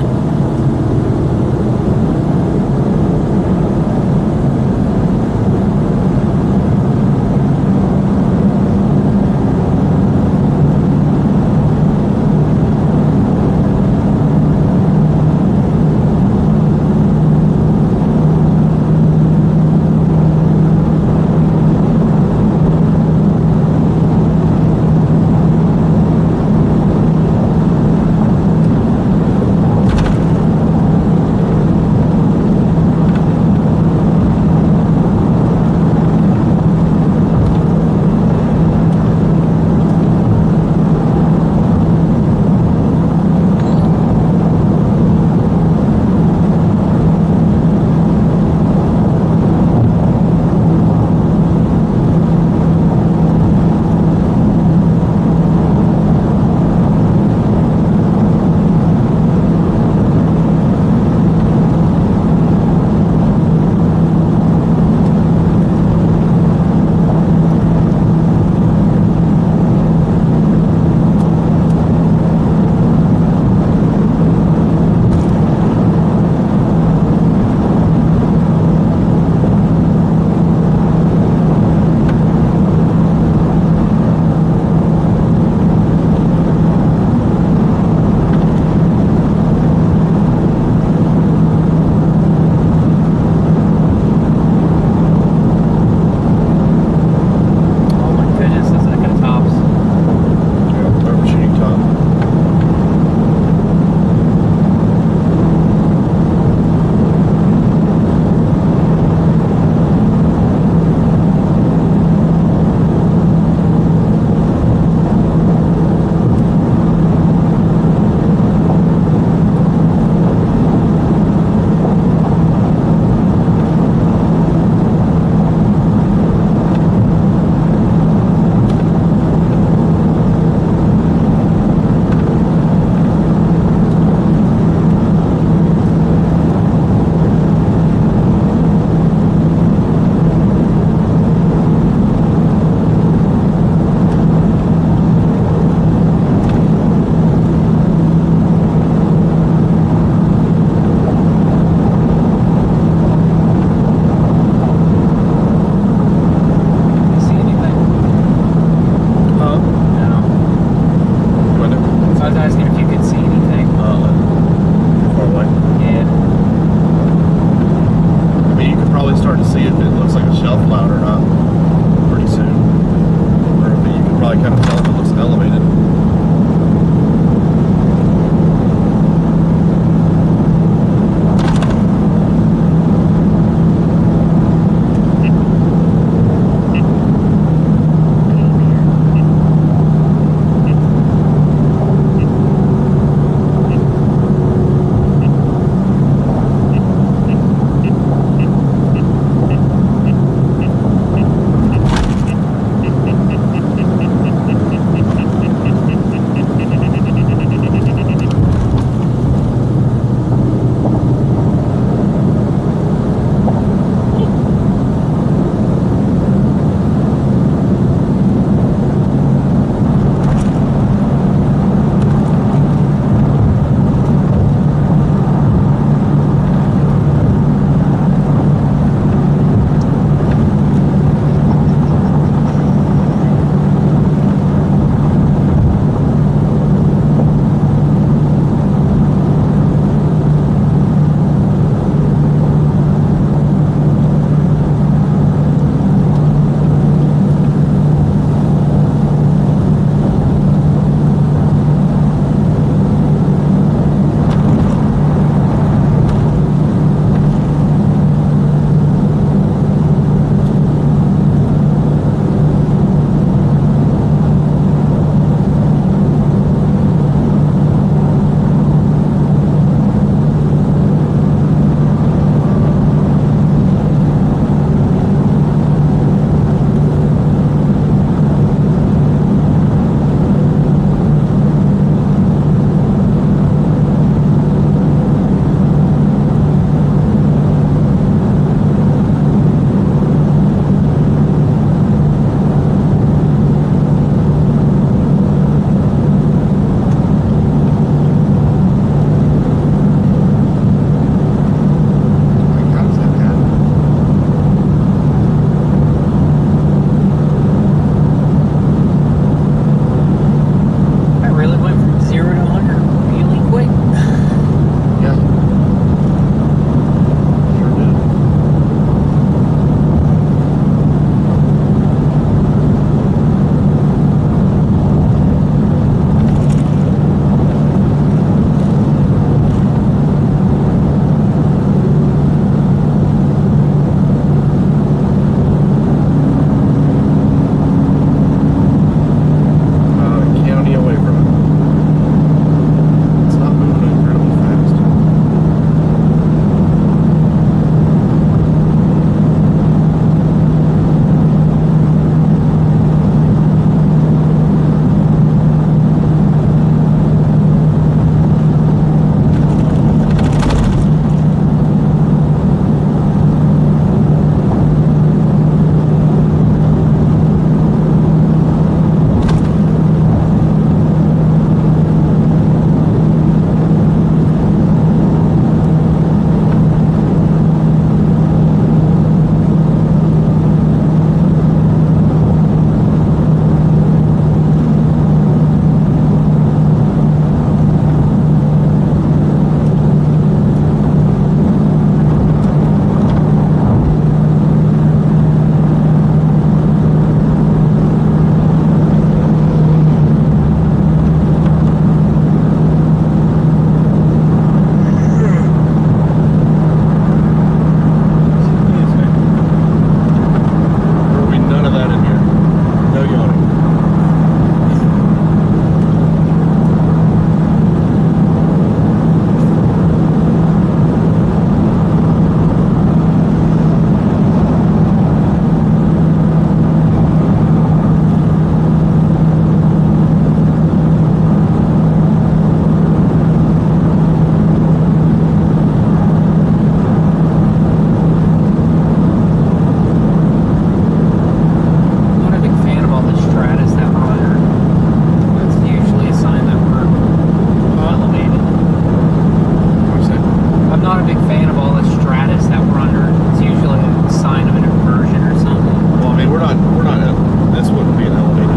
we're not. This wouldn't be an elevated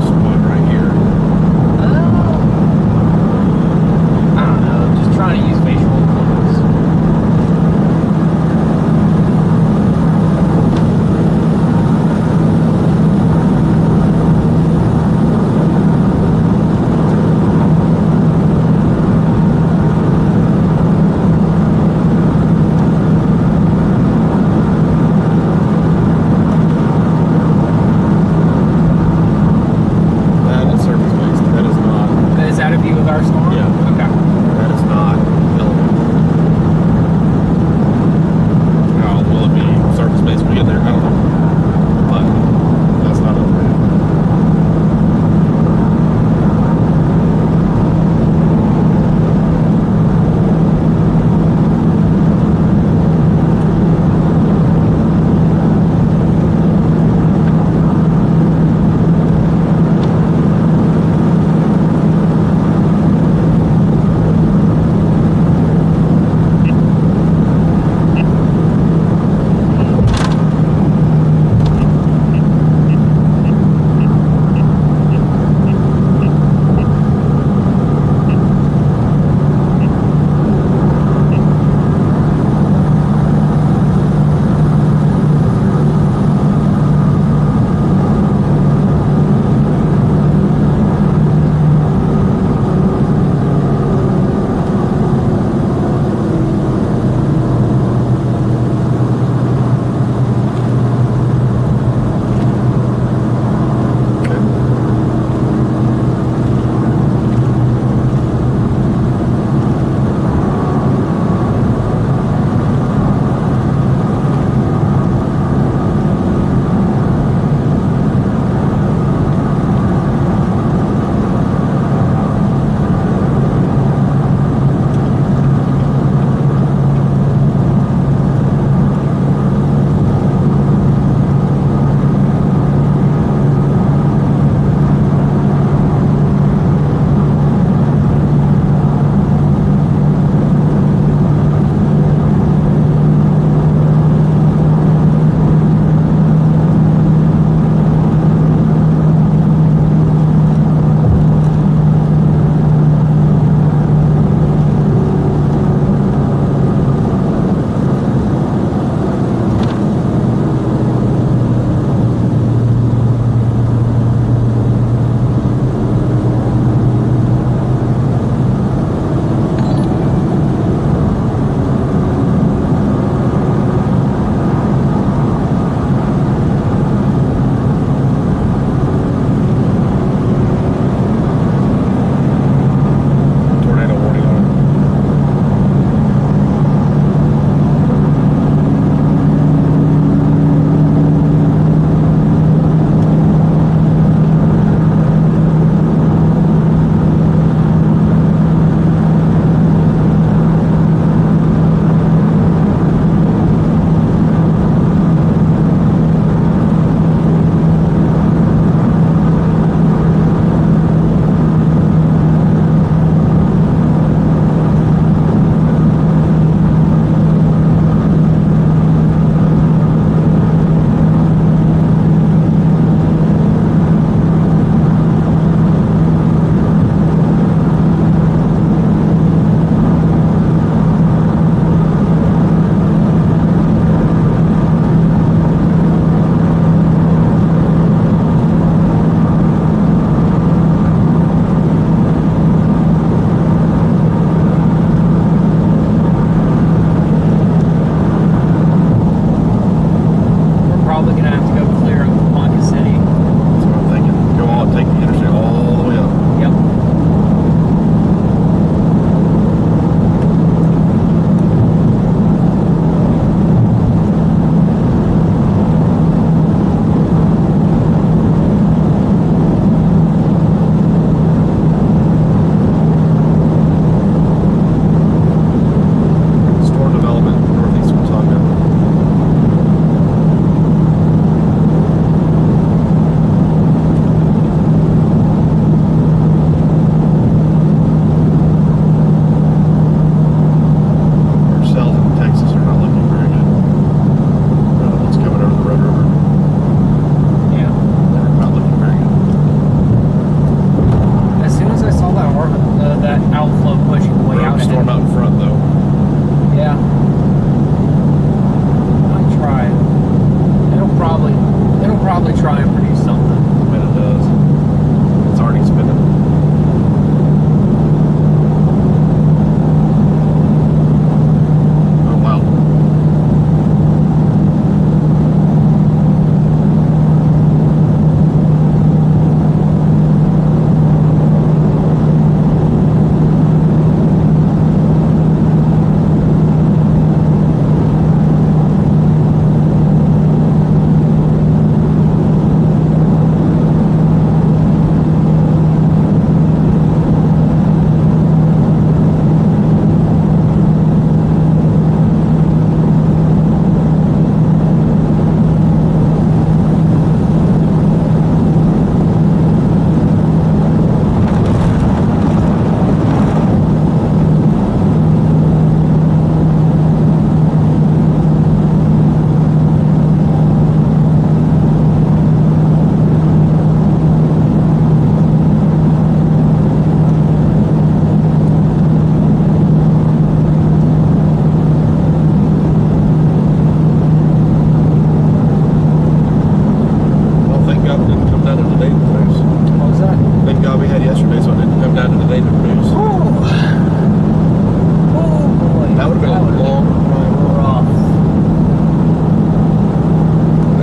spot right here. I don't know. Just trying to use visual clues. they to produce. Oh boy. That would have been a long rough.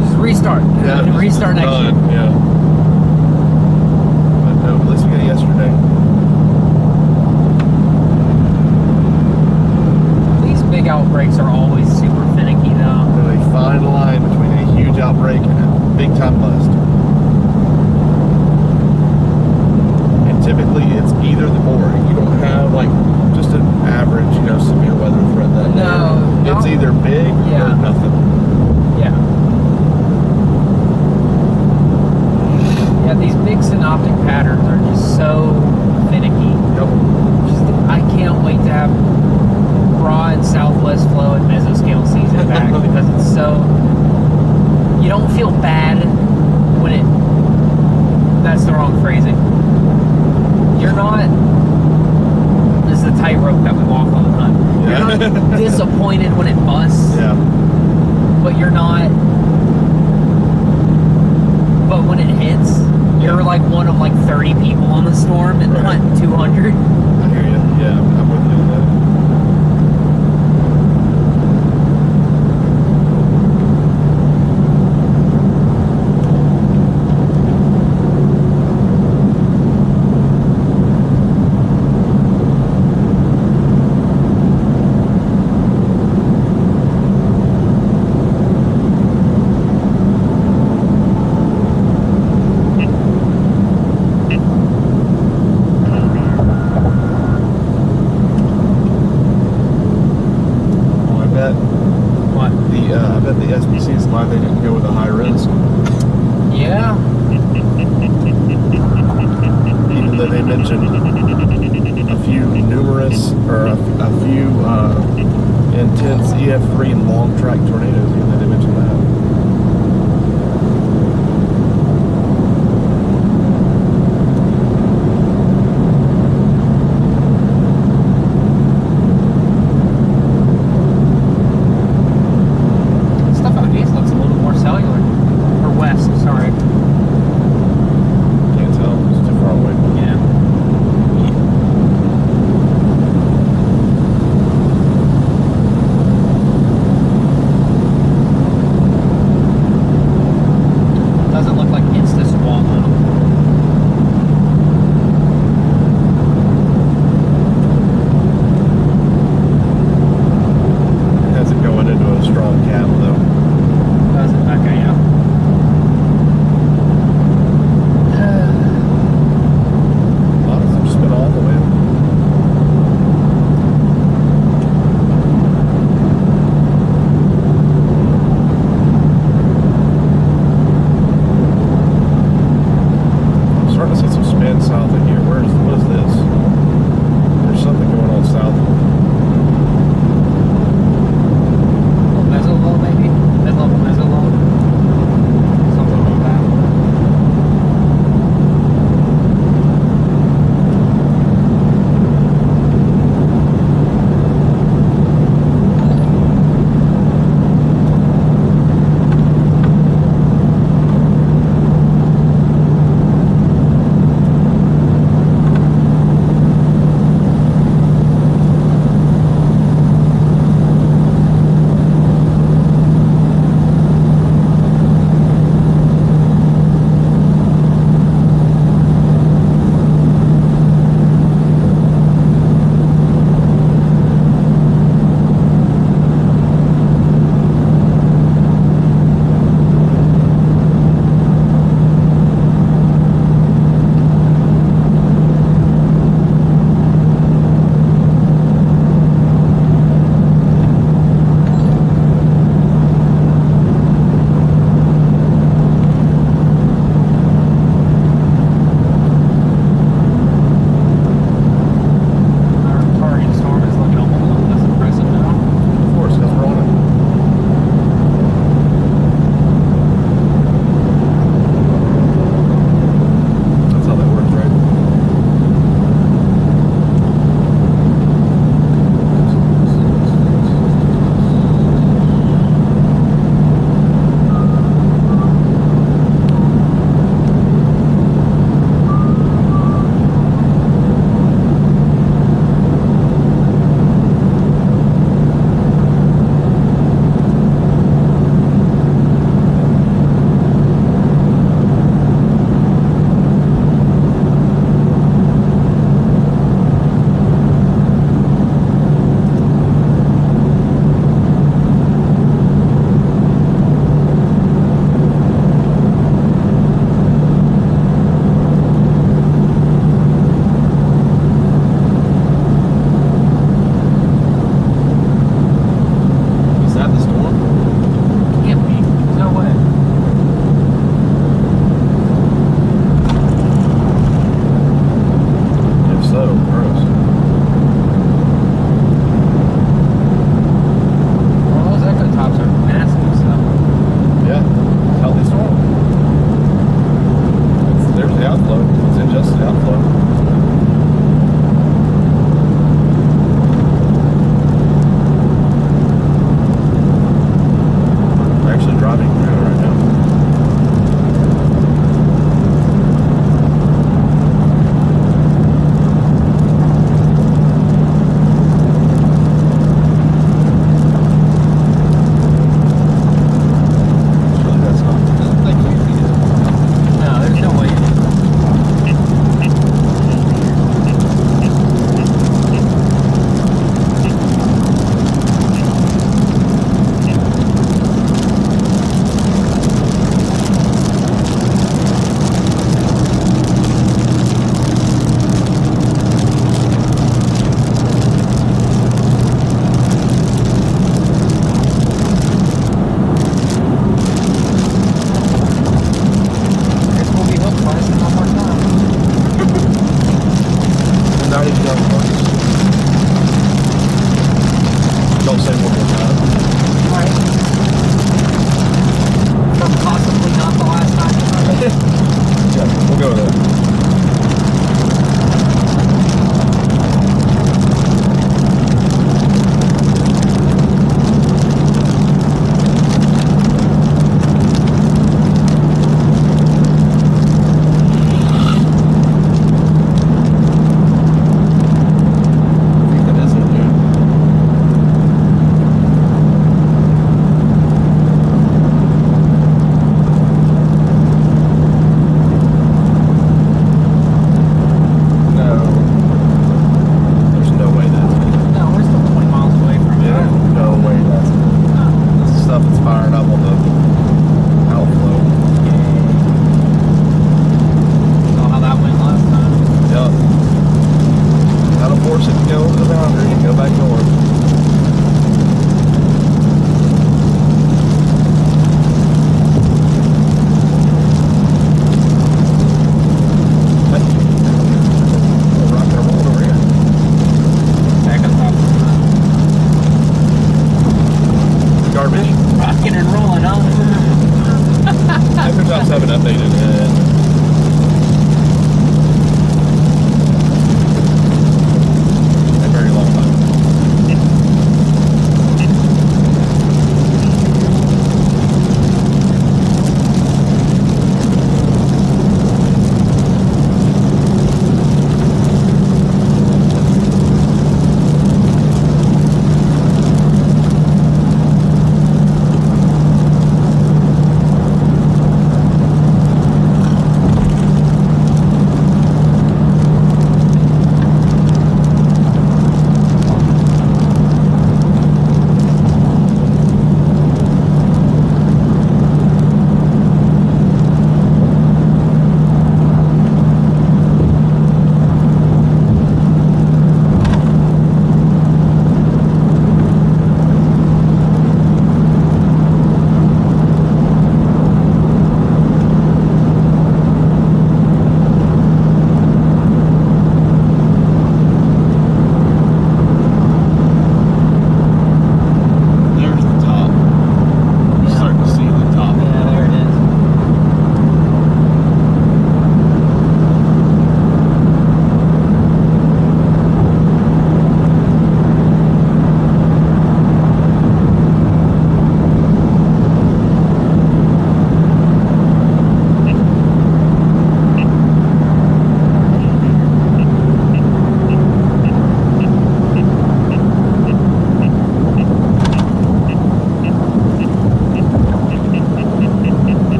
Just restart. Yeah, Restart next year. done. Yeah. But no, at least we got it yesterday. These big outbreaks are always super finicky, though. There's a fine line between a huge outbreak and a big time bust. And typically it's either the or. You don't have like just an average, severe weather threat that No, day. It's no. either big Yeah. or nothing. Yeah. Yeah, these big synoptic patterns are just so finicky. Yep. I can't wait to have broad southwest flow and mesoscale season back because it's so. You don't feel bad when it. That's the wrong phrasing. You're not. This is the tightrope that we walk all the time. You're Yeah. not disappointed when it busts, Yeah. but you're not. But when it hits, you're like one of like 30 people on the storm and Right. not 200. I hear you. Yeah, I'm with you on that. I bet the SBC is glad they didn't go with a high risk, Yeah. even though they mentioned a few intense EF3 and long track tornadoes. Even though they mentioned that. Stuff out east looks a little more cellular. Or west, sorry. Can't tell. It's too far away. Yeah.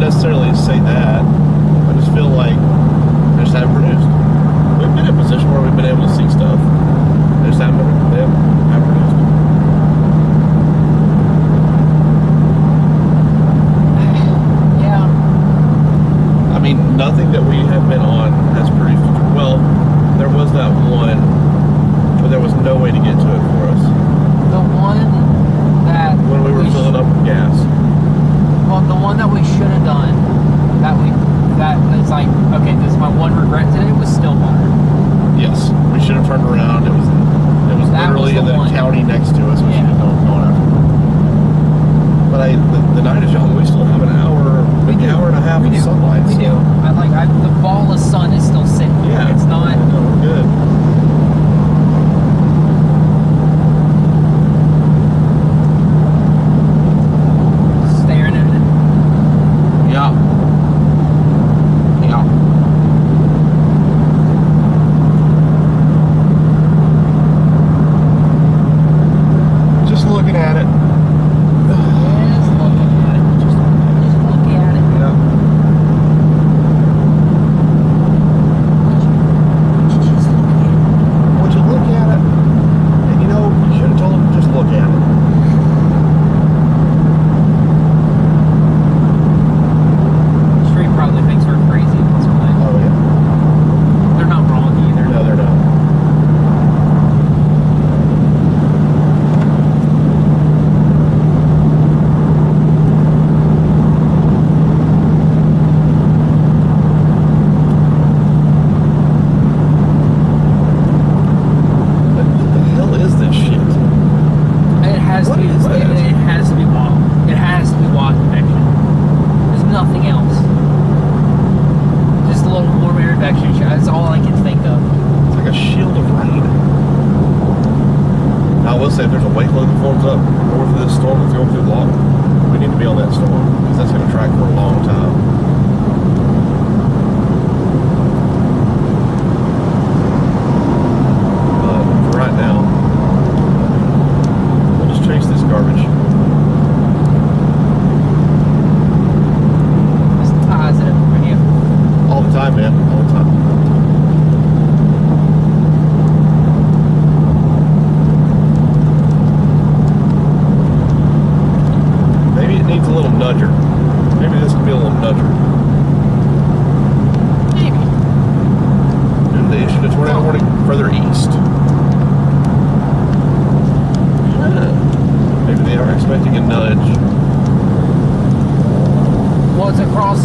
necessarily say that. I just feel like they just haven't produced. We've been in a position where we've been able to see stuff. They just haven't produced. Yeah. I mean, nothing that we have been on has produced. Well, there was that one, but there was no way to get to it for us. The one that When we were filling up with gas. Well, the one that we should have done, that is like, okay, this is my one regret today, was Stillwater. Yes, we should have turned around. It was That literally was the in the one. county next to us. We Yeah. should have gone after. But the night is young. We still have an hour, maybe hour and a half of sunlight. We so- do. The ball of sun is still sitting. Yeah, It's not. No, we're good. Staring at it. Yeah. Yeah. Just looking at it. Just looking at it. Just look at it. Yeah. Just look at it. Would you look at it? And you know, you should have told him to just look at it. Street probably thinks we're crazy. That's why. Oh yeah. They're not wrong either. No, they're not. What the hell is this shit? It has What to be. is that? It has to be wall. It has to be wall convection. There's nothing else. Just a little more air convection. That's all I can think of. It's like a shield of rain. Now, I will say, if there's a wake load that forms up north of this storm that's going through the law, we need to be on that storm because that's going to track for a long time. But for right now, we'll just chase this garbage. Just positive over here. All the time, man. All the time. Maybe it needs a little nudger. Maybe this could be a little nudger. Maybe. And they issued a tornado warning further east. Maybe they are expecting a nudge. Well, it's across.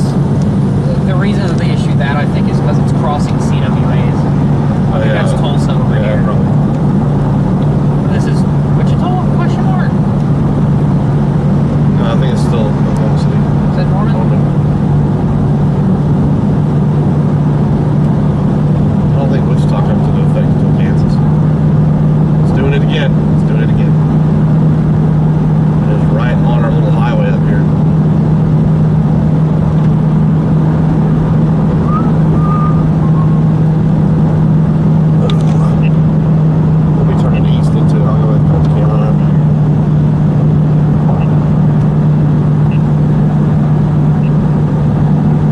The reason that they issued that, I think, is because it's crossing CWAs. I think that's Tulsa over yeah, here. probably. This is Wichita? Question mark. No, I think it's still Oklahoma City. Is that Norman? I don't think Wichita comes into effect until Kansas. It's doing it again. It's doing it again. It is right on our little highway up here. We'll be turning east into it. I'll go ahead and put the camera up.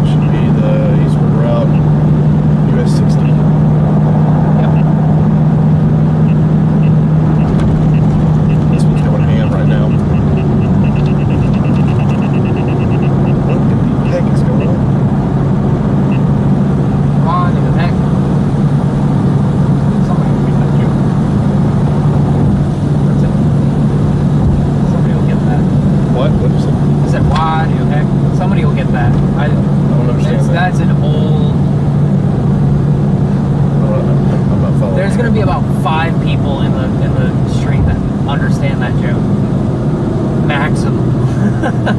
Should be the eastward route, US 60. This one's going ham right now. What the heck is going on? Why the heck? Somebody will get that joke. That's it. Somebody will get that. What? What did you say? I said, why the heck? Somebody will get that. I don't understand that. That's an old. I'm not following. There's gonna be about 5 people in the street that understand that joke. Maximum.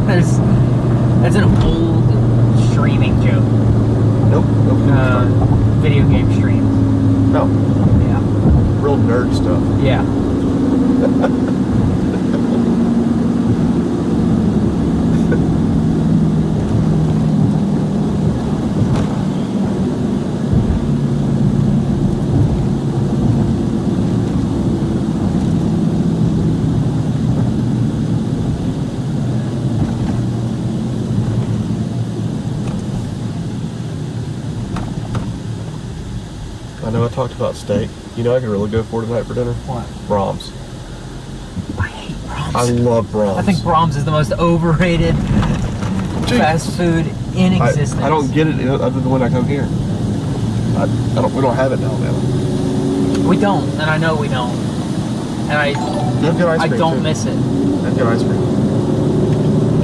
That's an old streaming joke. Nope. Video game streams. No. Yeah. Real nerd stuff. Yeah. know I talked about steak. You know I could really go for tonight for dinner? What? Brahms. I hate Brahms. I love Brahms. I think Brahms is the most overrated fast food in existence. I don't get it other than when I come here. We don't have it now, man. We don't, and I know we don't. And I don't miss it. They have good ice cream.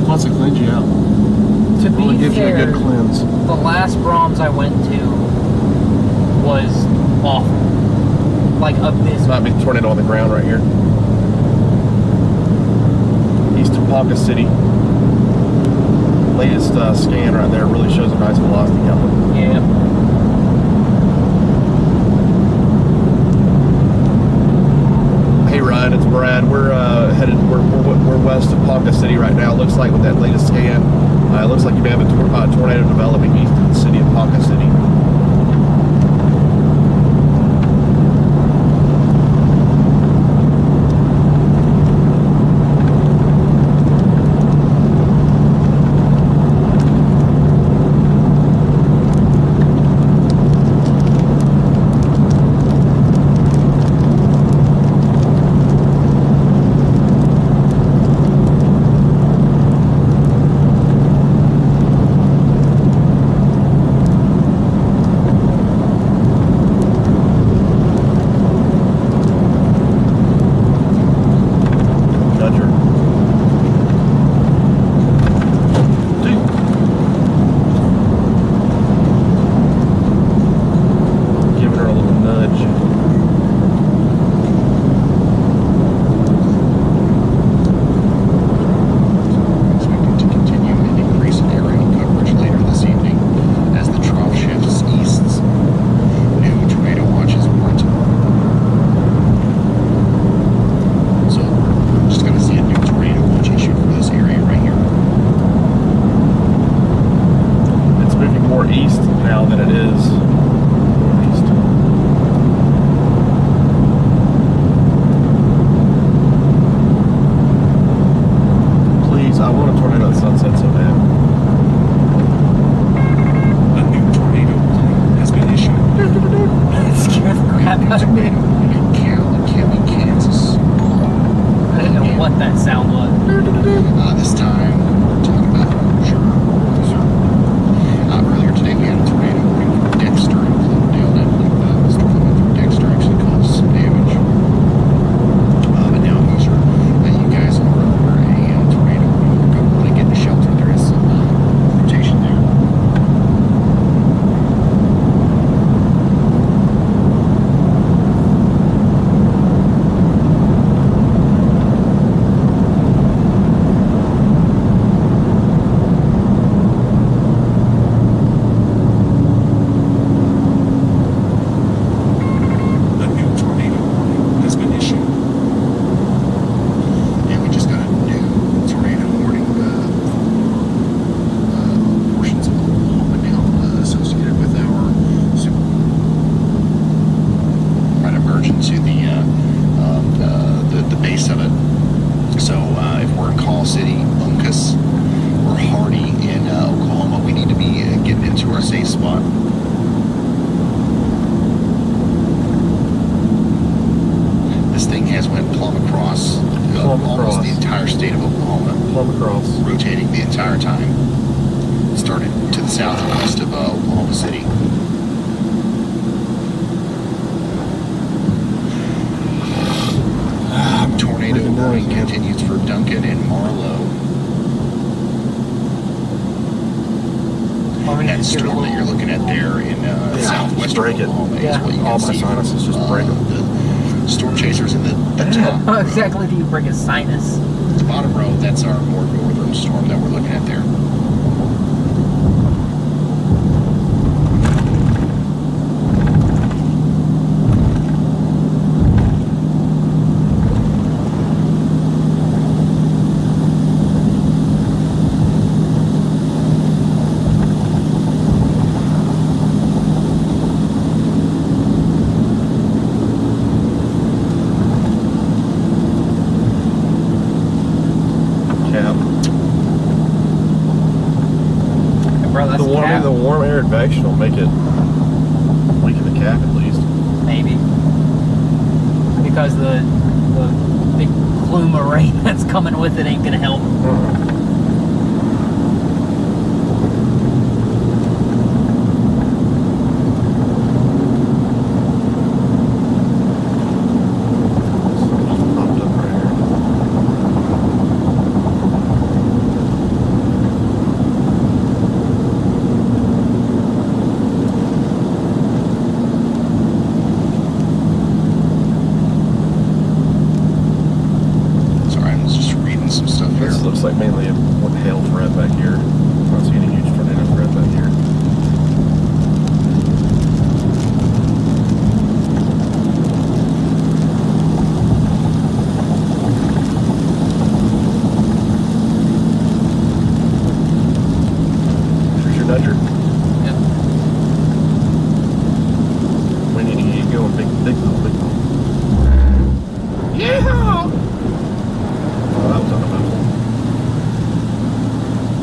Plus it cleans you out. To be gives you a fair, good cleanse. the last Brahms I went to was awful. Like abysmal. Might be a tornado on the ground right here. East of Ponca City. Latest scan right there really shows a nice velocity coming. Yeah. Hey Ryan, it's Brad. We're headed. We're west of Ponca City right now. Looks like with that latest scan, it looks like you may have a tornado developing east of the city of Ponca City. Exactly, do you bring a sinus? The bottom row, that's our more northern storm that we're looking at there. The warm air advection will make it weaken the cap at least. because the big plume of rain that's coming with it ain't gonna help. Popped up right here. Sorry, I was just reading some stuff here. This looks like mainly a hail threat back here. I don't see any huge tornado threat back here. Here's your nudger. Yep. We need to get you going. Big puddle, big puddle. Yeah! Oh, that was uneventful.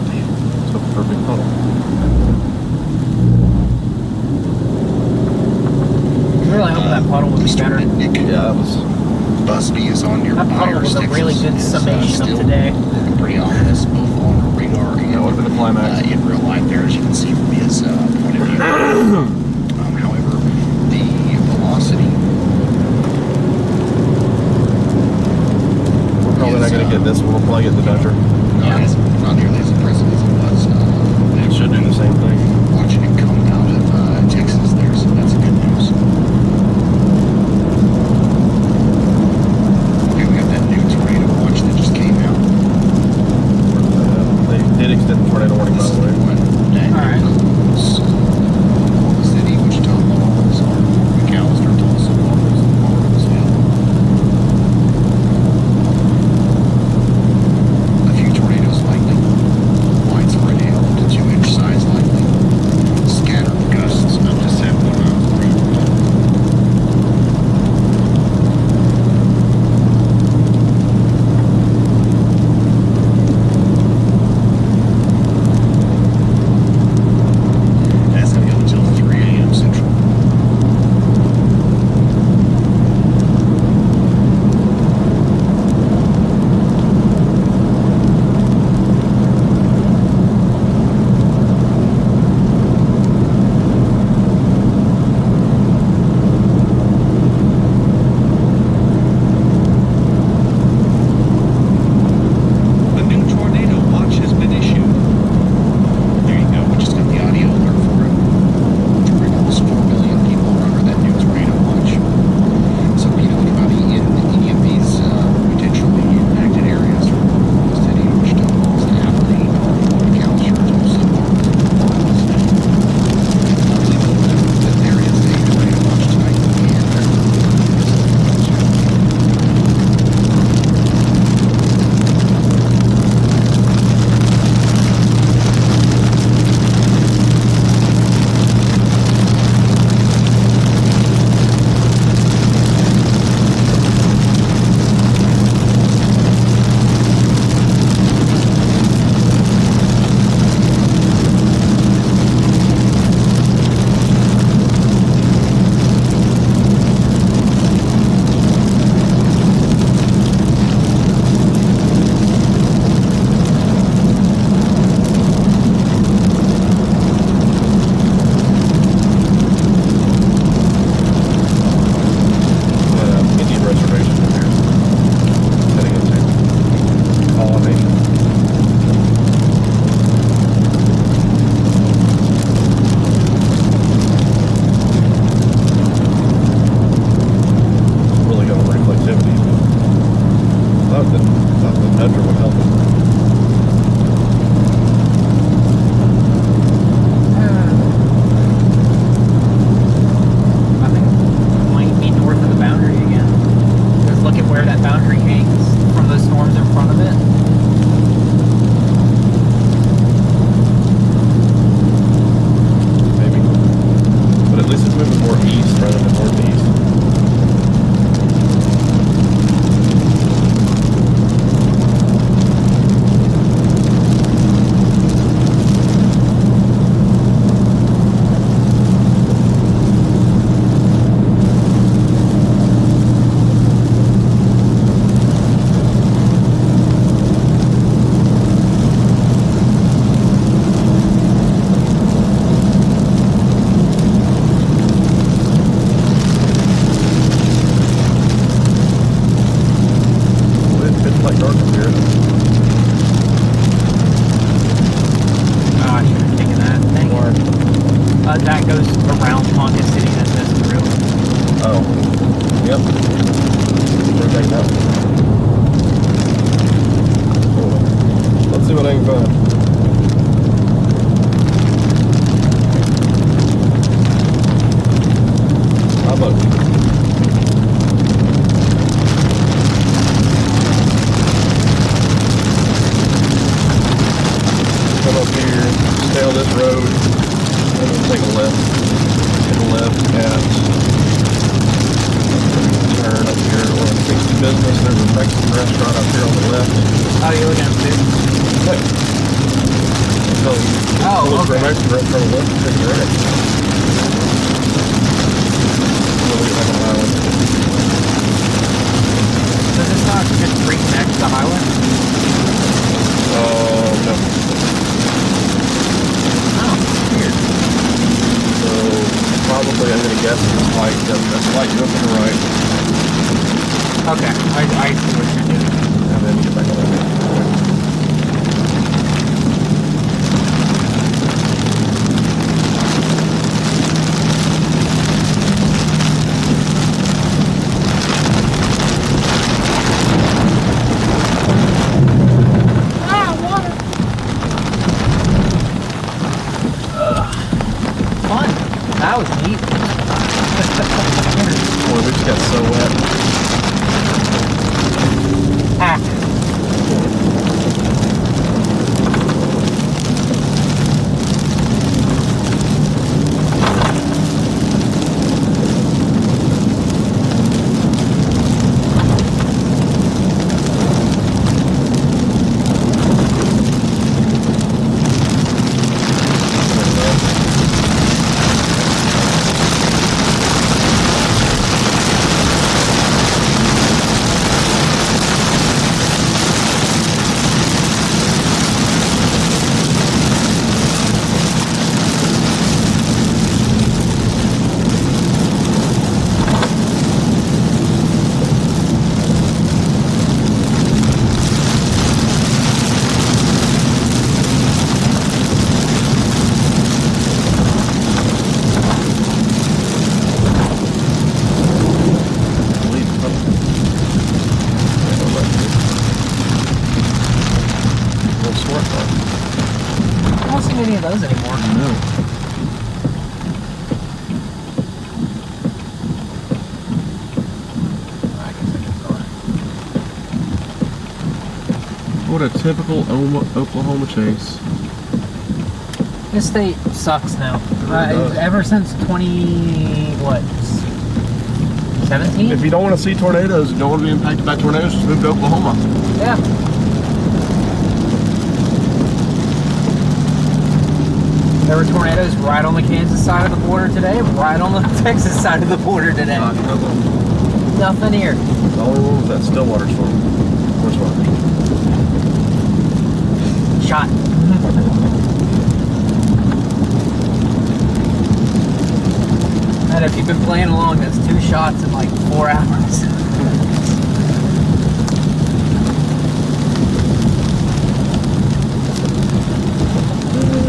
Damn, I was hoping for a big puddle. Really hoping that puddle would be Mr. better. Nick Yeah, that was. Busby is on your That puddle fire was a sticks. really good Is, summation of still today. looking pretty ominous, both on radar and That would have been a climax. in real life there, as you can see from his point of view. However, the velocity We're probably not going to get this one. We'll probably get the nudger. not nearly as impressive as it was. It should do the same thing. Watching it come out of Texas there, so that's good news. Okay, we got that new tornado watch that just came out. They did extend the tornado warning, by This is the the way. one that Alright. includes Oklahoma City, Wichita Falls, McAllister, Tulsa, Martinsville. A few tornadoes likely. Widespread hail up to 2-inch size likely. Scattered gusts up to 70 miles per hour. Oh. Yep. Rotate that one. Let's see what I can find. How about come up here, stay on this road, and then take a left. Take a left at turn up here on 60 Business. There's a Mexican restaurant up here on the left. Oh, you're looking at the food? Wait. So look for a Mexican restaurant on the left, take your right. Does this not just reconnect the highway? No. Oh, weird. So probably I'm gonna guess it's light. That's light up on the right. Okay, I see what you're doing. And then get back on the right. Fun. That was neat. Boy, we just got so wet. Hack. I don't see any of those anymore. No. I guess I can go in. What a typical Oklahoma chase. This state sucks now. really does. Ever since 17? If you don't want to see tornadoes, don't want to be impacted by tornadoes, just move to Oklahoma. Yeah. There were tornadoes right on the Kansas side of the border today, right on the Texas side of the border today. Nothing here. The only one was that Stillwater storm. Which one? Shot. And if you've been playing along, that's 2 shots in like 4 hours.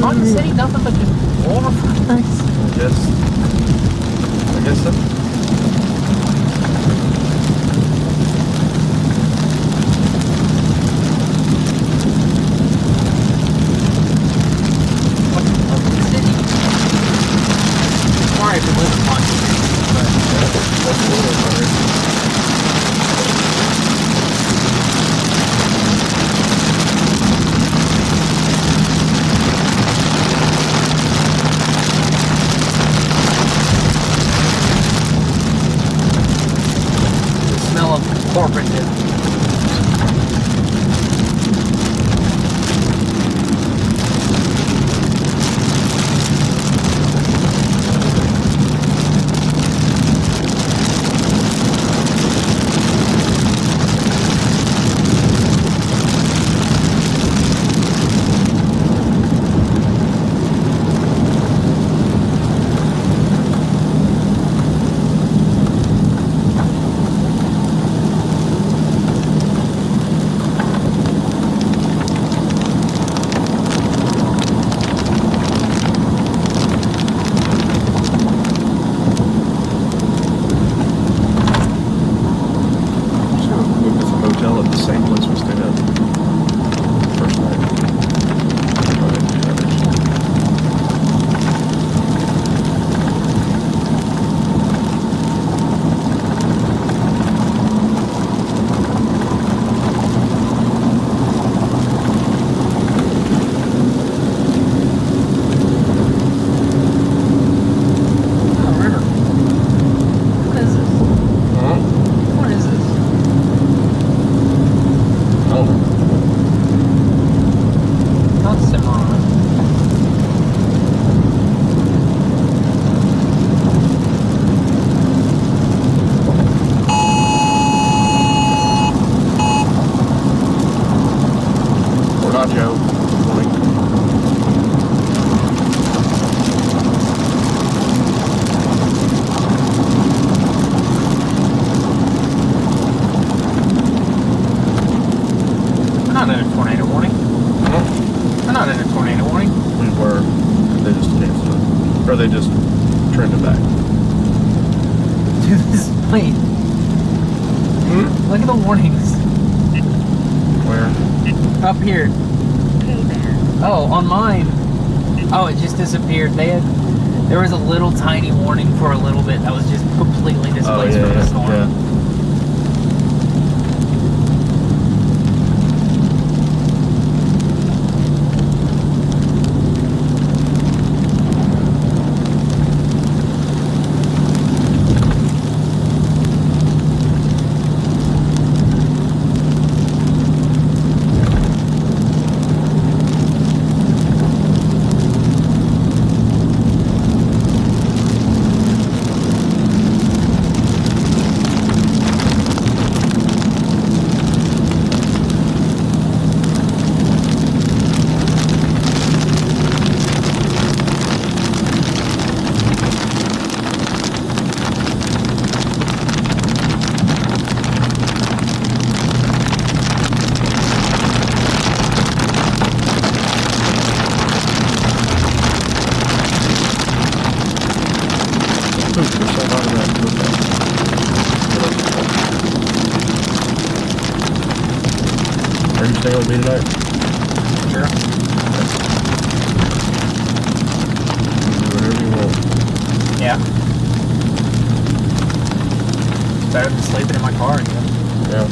Kansas City, nothing but just overflies. I guess so. Sorry if it was fun, but That's a little hard. the smell of corporate dip. Or they just turned it back? Dude, this plane. Look at the warnings. Where? Up here. K-band. Oh, on mine. Oh, it just disappeared. There was a little tiny warning for a little bit that was just completely displaced from the storm. Yeah. Are you staying with me tonight? Sure. Do whatever you want. Yeah. Better than sleeping in my car again. Yeah.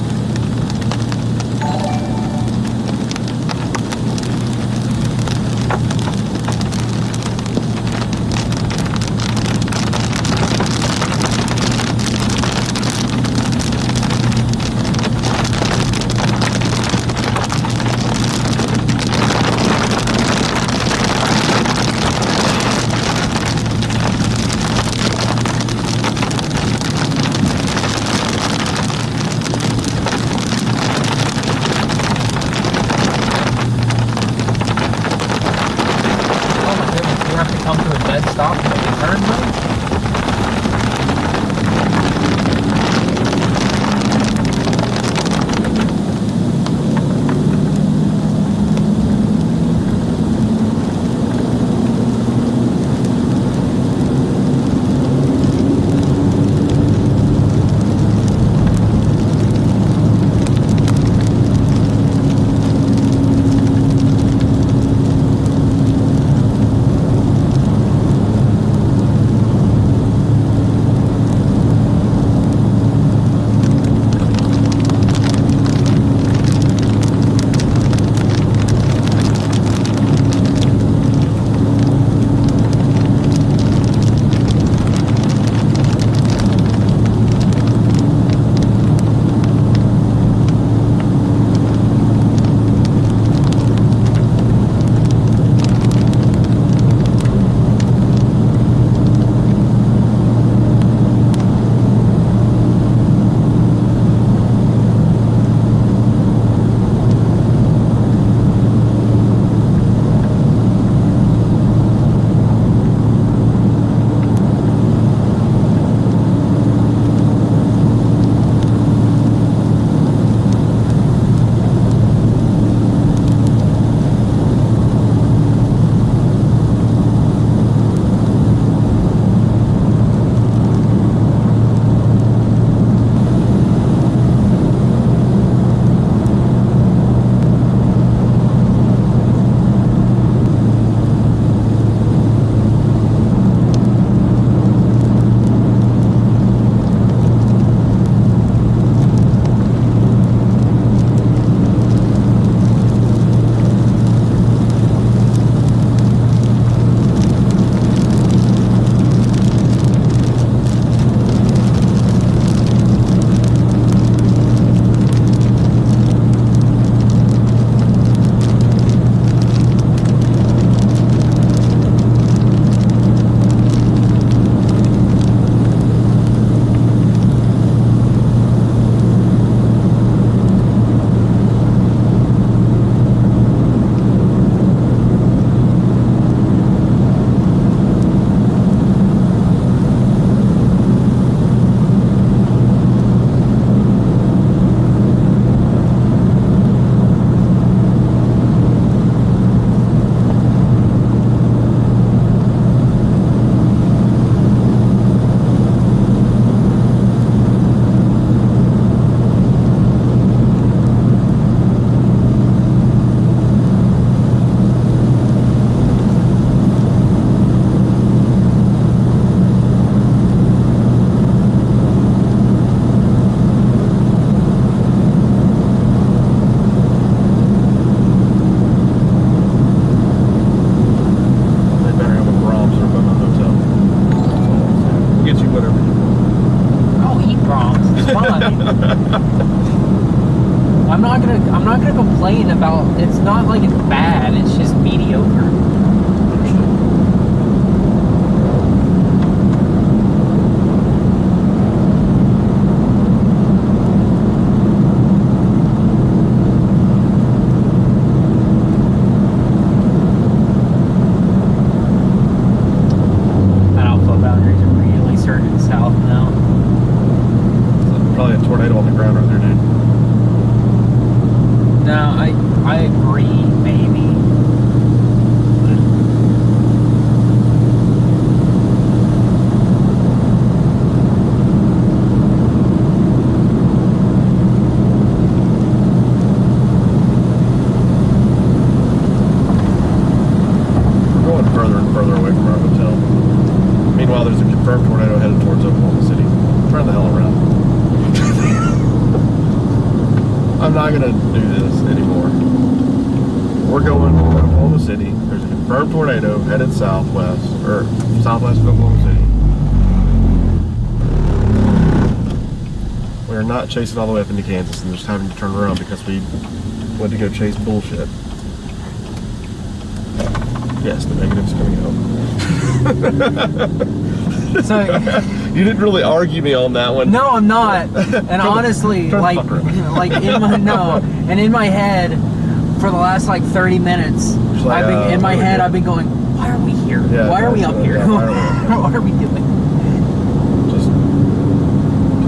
not gonna complain about. It's not like it's bad. It's just mediocre. That alpha boundaries are really surging south now. Probably a tornado on the ground right there, dude. No, I agree, maybe. We're going further and further away from our hotel. Meanwhile, there's a confirmed tornado headed towards Oklahoma City. Turn the hell around. I'm not gonna do this anymore. We're going to Oklahoma City. There's a confirmed tornado headed southwest, or southwest of Oklahoma City. We are not chasing all the way up into Kansas and just having to turn around because we went to go chase bullshit. Yes, the negative's coming out. So You didn't really argue me on that one. no, I'm not. And honestly, turn the like, fuck around. like in my head, for the last like 30 minutes, like, I've been going, why are we here? Yeah, why are we up here? yeah, why are we up here? What are we doing? Just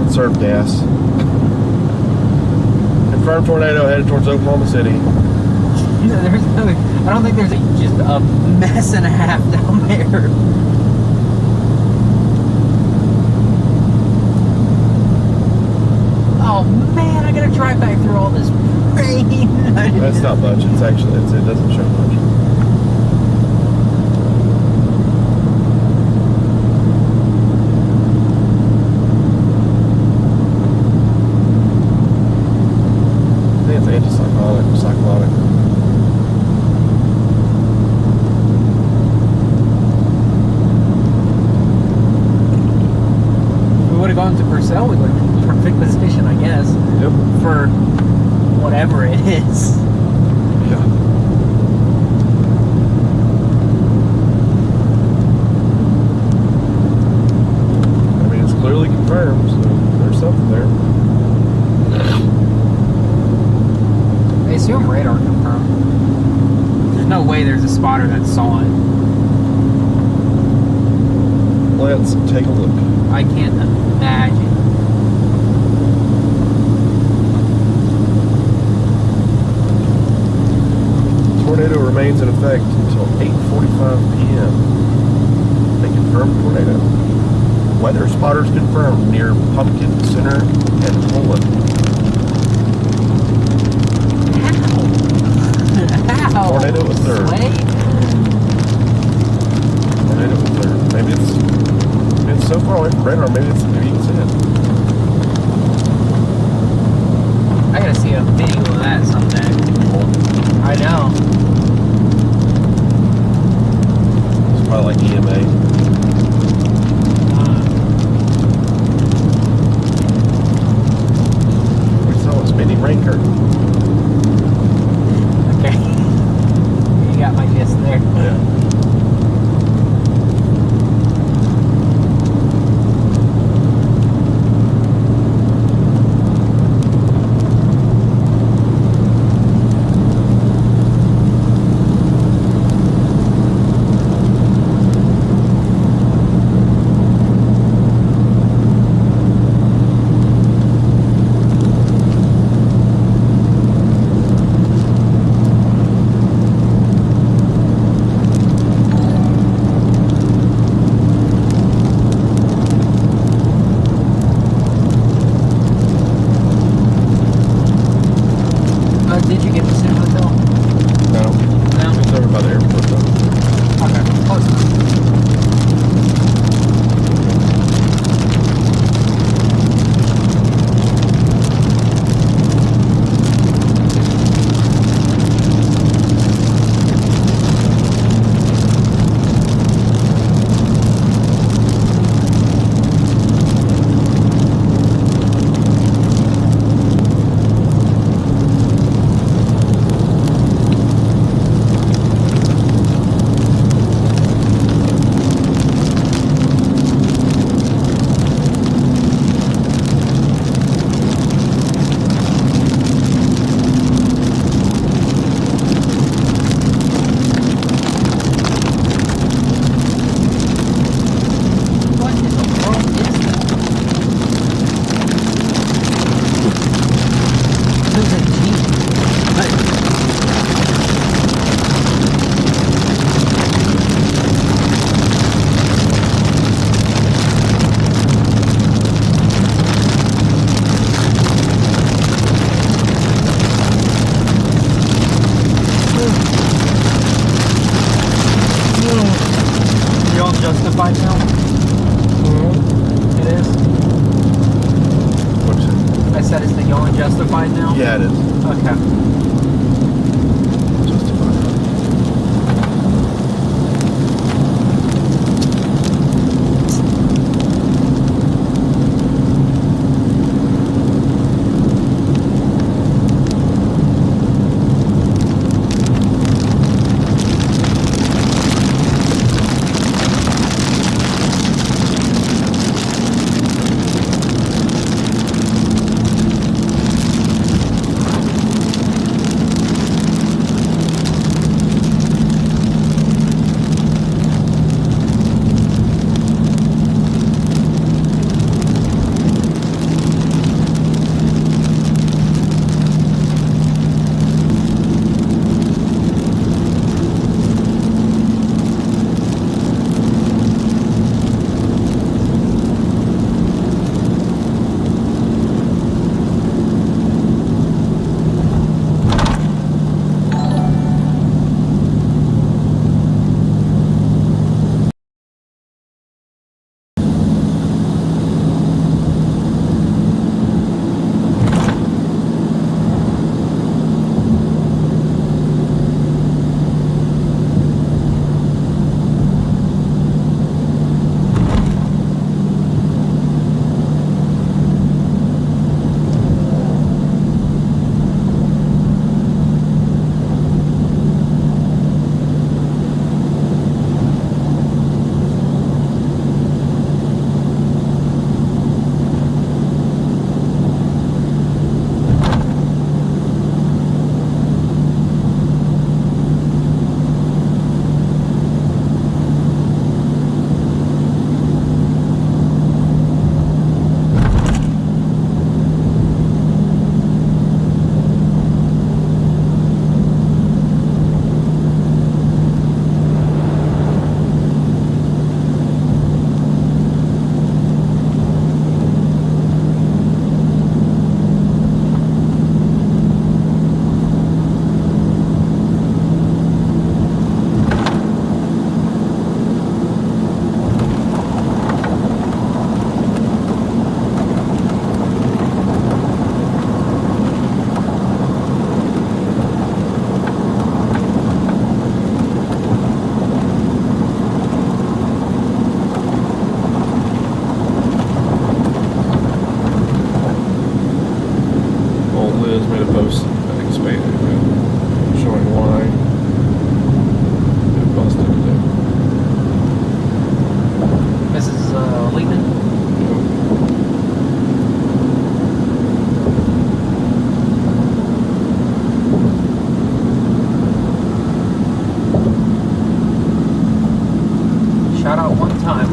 conserve gas. Confirmed tornado headed towards Oklahoma City. I don't think there's just a mess and a half down there. Oh man, I gotta drive back through all this rain. That's not much. It's actually, it doesn't show much. I think it's cyclonic. We would have gone to Purcell, we would have been in perfect position, I guess, Yep. for whatever it is. Yeah. I mean, it's clearly confirmed, so there's something there. I assume radar confirmed. There's no way there's a spotter that saw it. Let's take a look. I can't imagine. Tornado remains in effect until 8:45 p.m. A confirmed tornado. Weather spotters confirmed near Pumpkin Center and Poland. How? Tornado was third. Slay? Tornado was third. Maybe it's so far away from radar. Maybe you can see it. I gotta see a video of that someday. I know. It's probably like EMA. We saw a spinning rain curtain. Okay. You got my gist there. Yeah. justified now? It is? What's it? I said, is the yawn justified now? Yeah, it is. Okay. Justified.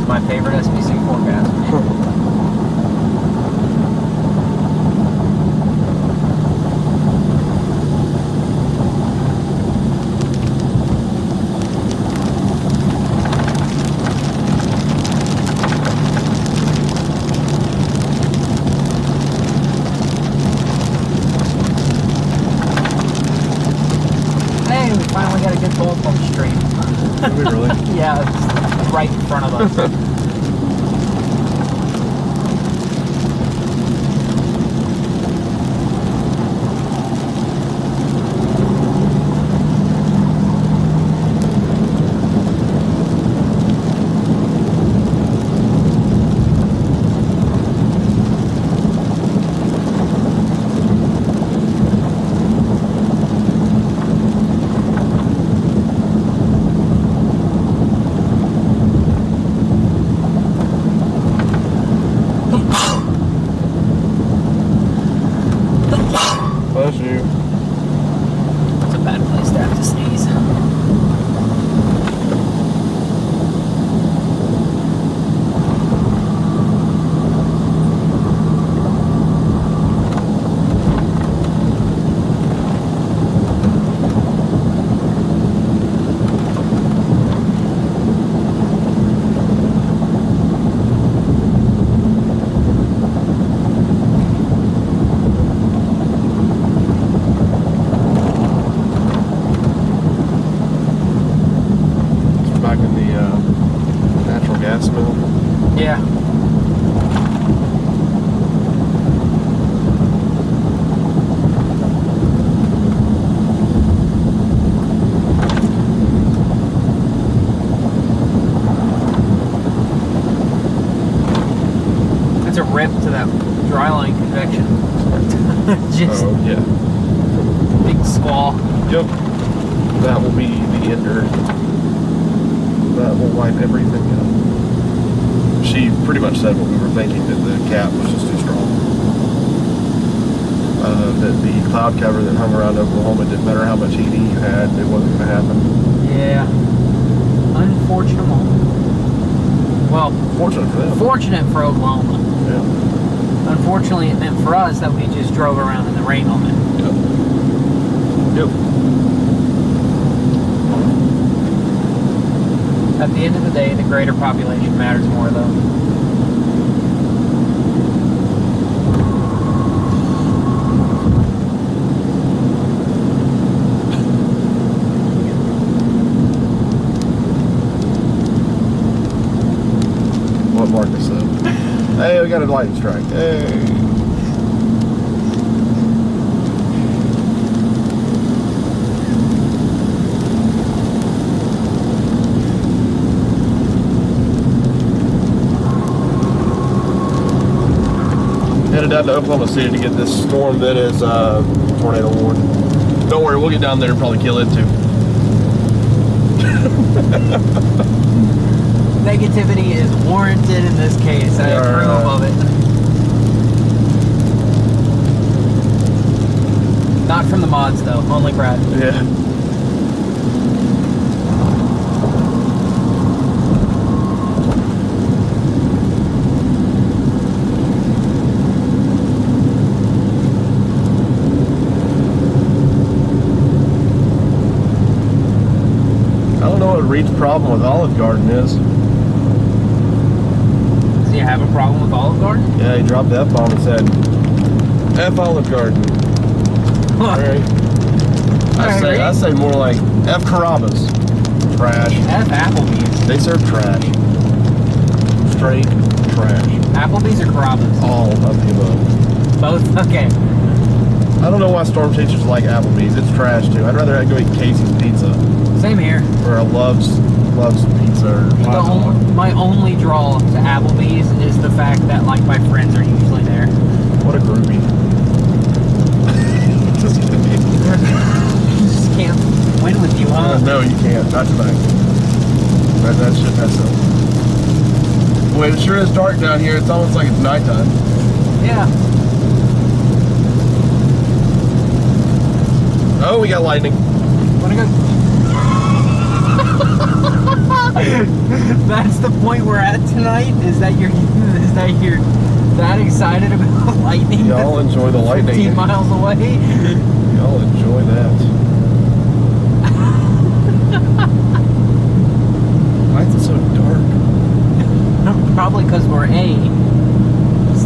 my favorite SPC forecast. Hey, we finally got a good bulb on the street. Did we really? Yeah, it's right in front of us. Bless you. It's a bad place to have to sneeze. Back in the gas smell. Yeah. It's a rip to that dry line convection. Just Oh, yeah. big squall. Yep. That will be the ender. That will wipe everything out. She pretty much said what we were thinking, that the cap was just too strong. That the cloud cover that hung around Oklahoma, didn't matter how much heating you had, it wasn't going to happen. Yeah. Unfortunate moment. Well, Fortunate for them. fortunate for Oklahoma. Yeah. Unfortunately, it meant for us that we just drove around in the rain all day. Yep. At the end of the day, the greater population matters more, though. What Marcus said. Hey, we got a lightning strike. Hey. Headed down to Oklahoma City to get this storm that is tornado warned. Don't worry, we'll get down there and probably kill it too. Negativity is warranted in this case. I approve of it. Not from the mods, though. Only Brad. Yeah. I don't know what Reed's problem with Olive Garden is. Does he have a problem with Olive Garden? Yeah, he dropped the F-bomb and said, F Olive Garden. Alright. I say more like F Carrabba's. Trash. F Applebee's. They serve trash. Straight trash. Applebee's or Carrabba's? All of the above. Both? Okay. I don't know why storm chasers like Applebee's. It's trash too. I'd rather go eat Casey's Pizza Same here. or a Love's Pizza or My only draw to Applebee's is the fact that, like, my friends are usually there. What a groupie. Just kidding. Just can't win with you, huh? No, you can't. Not tonight. That shit mess up. Boy, it sure is dark down here. It's almost like it's nighttime. Yeah. Oh, we got lightning. Wanna go? That's the point we're at tonight. Is that you're that excited about lightning? Y'all enjoy the lightning. 15 miles away. Y'all enjoy that. Why is it so dark? Probably because we're it's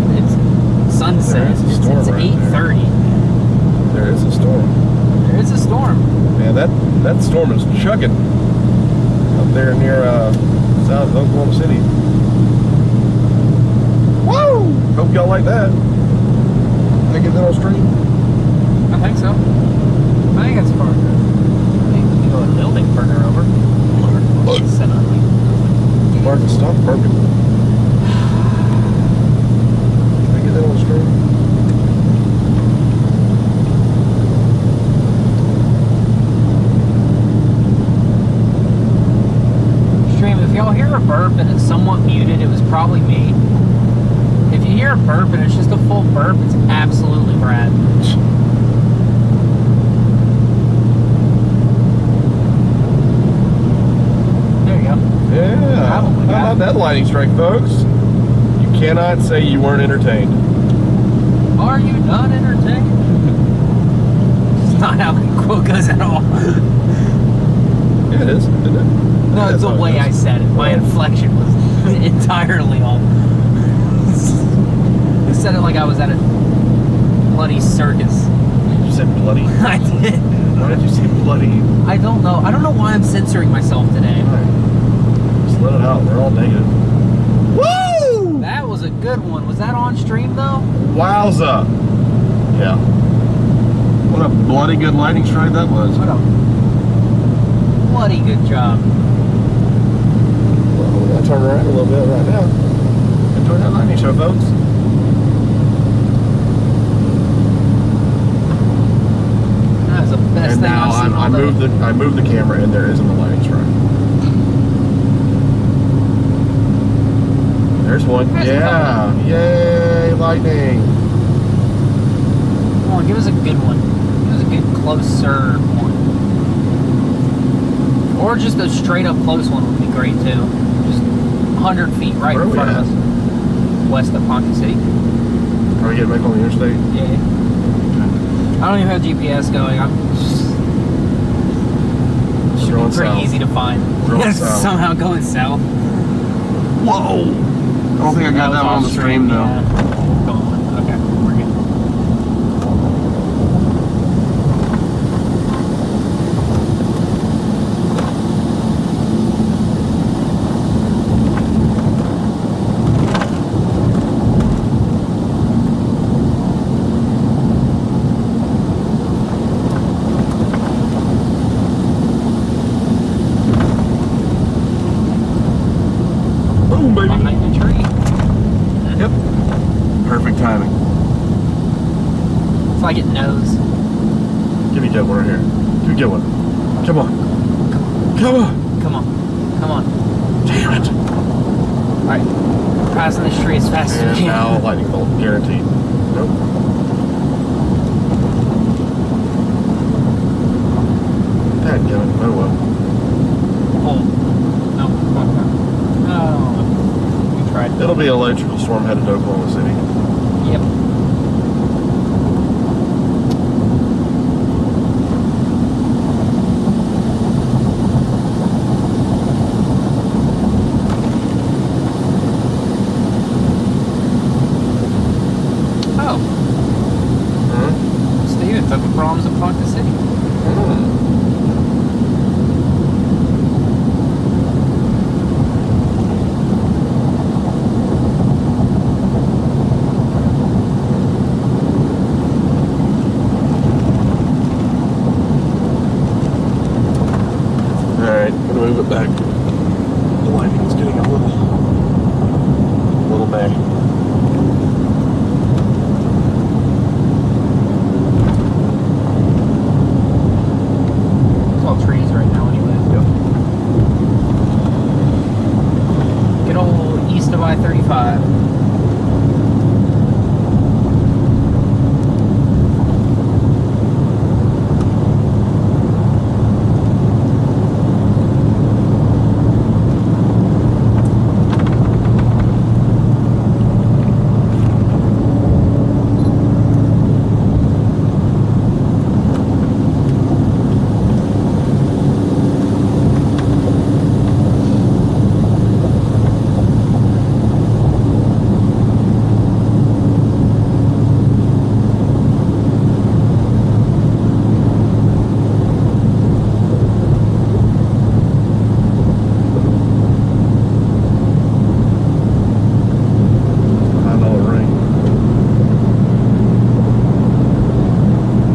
sunset. There is a storm It's right 8:30. There is a storm. There is a storm. Man, that storm is chugging up there near south of Oklahoma City. Woo! Hope y'all like that. Did I get that on stream? I think so. I think it's far. I think we can go a little bit further over. Set on me. Marcus, stop burping. Did I get that on stream? If y'all hear a burp and it's somewhat muted, it was probably me. If you hear a burp and it's just a full burp, it's absolutely Brad. There you go. Yeah. Probably How about that lightning strike, folks? You cannot say you weren't entertained. Are you not entertained? It's not how the quote goes at all. Yeah, it is, isn't it? No, it's the That's how way it I goes. said it. My inflection was entirely off. I said it like I was at a bloody circus. You said bloody. I did. Why did you say bloody? I don't know. I don't know why I'm censoring myself today. All right. Just let it out. We're all negative. one. Was that on stream though? Wowza. Yeah. What a bloody good lightning strike that was. What a bloody good job. Well, we gotta turn around a little bit right now. Enjoy that lightning show, folks. That's the best And thing now I've seen all day. I moved the camera and there isn't a lightning strike. There's one. There's a Yeah. Yay, lightning. Come on, give us a good one. Give us a good closer one. Or just a straight up close one would be great too. Just 100 feet right Where are in we front at? of us. West of Ponca City. Are we getting back on the interstate? Yeah. I don't even have GPS going. I'm just should Going be pretty south. easy to find. Going south. Somehow going south. Whoa! I don't think I got that one on the stream though. Yeah. Go on. Okay, we're good. Boom, baby! Behind the tree. Yep. Perfect timing. It's like it knows. Give me a good one right here. Give me a good one. Come on. Come on. Come on. Come on. Damn it. Alright. Passing this tree as fast as And we can. now a lightning bolt, guaranteed. Nope. Dadgummit. Oh well. Oh. No. Oh. We tried. It'll be an electrical storm headed to Oklahoma City. Yep. Oh. Hmm? Steven took the problems of Ponca City. Alright, I'm gonna move it back. The lighting's getting a little bad. It's all trees right now anyway. Yep. Good old east of I-35. I know it rain.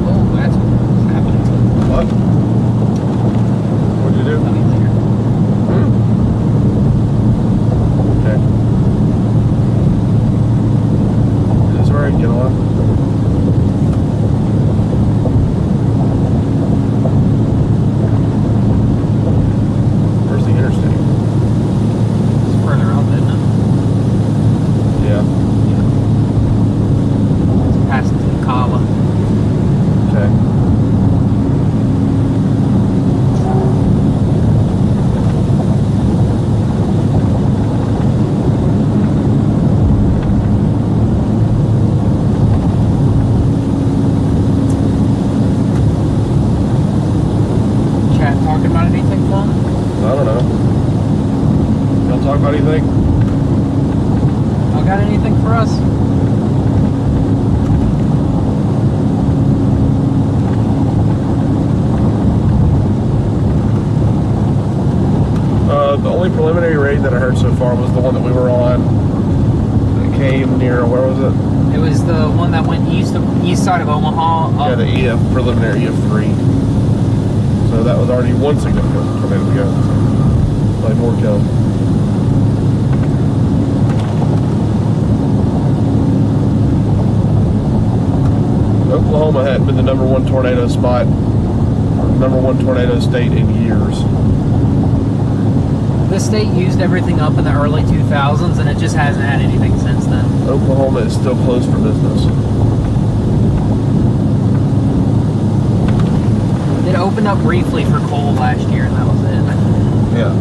Oh, that's what's happening. What? What'd you do? Coming later. Okay. That's alright, get on. Where's the interstate? It's further up, isn't it? Yeah. It's past Kala. Okay. Chat talking about anything fun? I don't know. Y'all talk about anything? Y'all got anything for us? The only preliminary raid that I heard so far was the one that we were on. It came near, where was it? It was the one that went east side of Omaha. Yeah, the EF, preliminary EF3. So that was already one significant tornado to go. Like more come. Oklahoma hadn't been the #1 tornado spot, #1 tornado state in years. The state used everything up in the early 2000s, and it just hasn't had anything since then. Oklahoma is still closed for business. It opened up briefly for coal last year, and that was it. Yeah.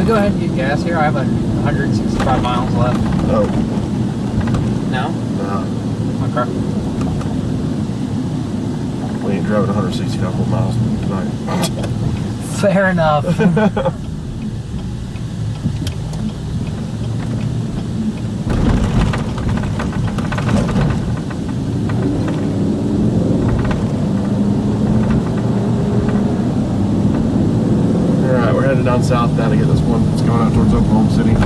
Go ahead and get gas here. I have 165 miles left. Oh. No? Nah. Okay. We ain't driving 165 miles tonight. Fair enough. Down south now to get this one that's going out towards Oklahoma City.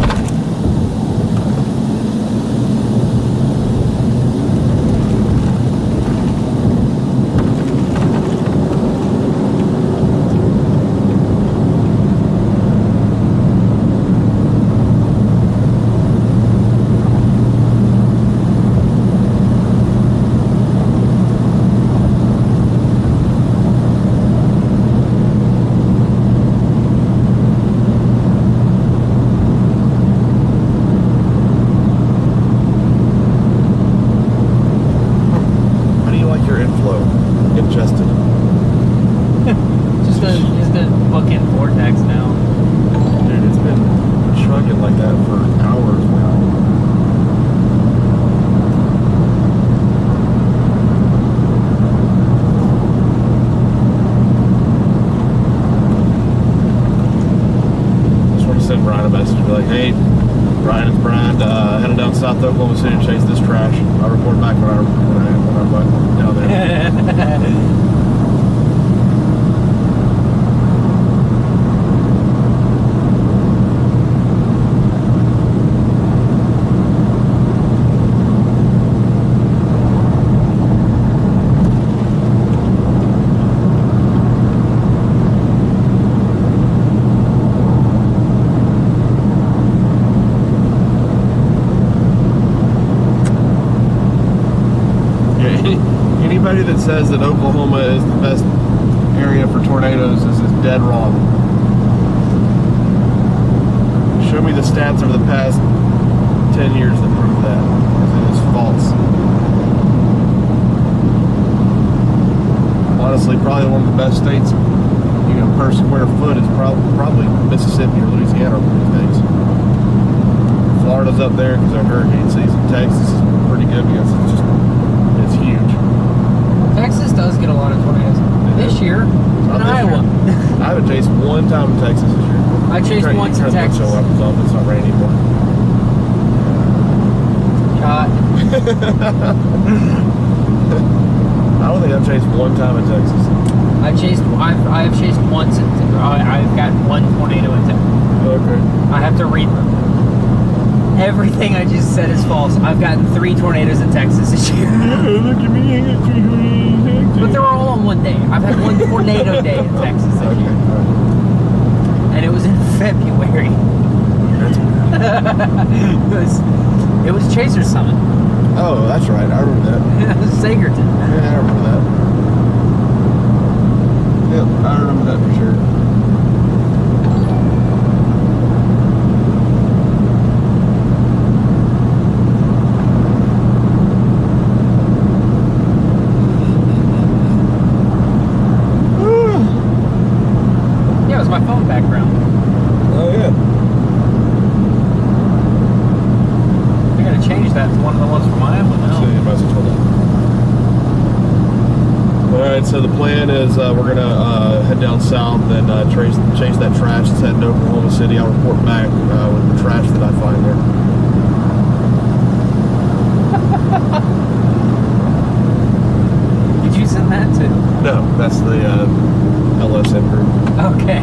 South Oklahoma City to chase this trash. I'll report back when I'm down there. Anybody that says that Oklahoma is the best area for tornadoes is dead wrong. Show me the stats over the past 10 years that prove that, because it is false. Honestly, probably one of the best states, per square foot is probably Mississippi or Louisiana these days. Florida's up there because of hurricane season. Texas is pretty good because it's huge. Texas does chased once in Turn the Texas. windshield wipers off. It's not raining anymore. God. I don't think I've chased one time in Texas. I've chased once. I've got one tornado in Texas. Okay. I have to read everything I just said is false. I've gotten 3 tornadoes in Texas this year. Look at me, I got 3 tornadoes in Texas. But they were all on one day. I've had one tornado day in Texas this Okay. year. And it was in February. it was Chaser Summit. Oh, that's right. I remember that. Sagerton. Yeah, I remember that. Yep, I remember that for sure. Yeah, it was my phone background. Oh, yeah. I gotta change that to one of the ones from Iowa So now. you might as well tell that. Alright, so the plan is we're going to head down south and chase that trash that's heading to Oklahoma City. I'll report back with the trash that I find there. Did you send that too? No, that's the LSM group. Okay.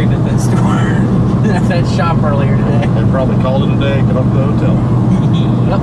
scream at that store, at that shop earlier today. And probably called it a day, get off to the hotel. Yep.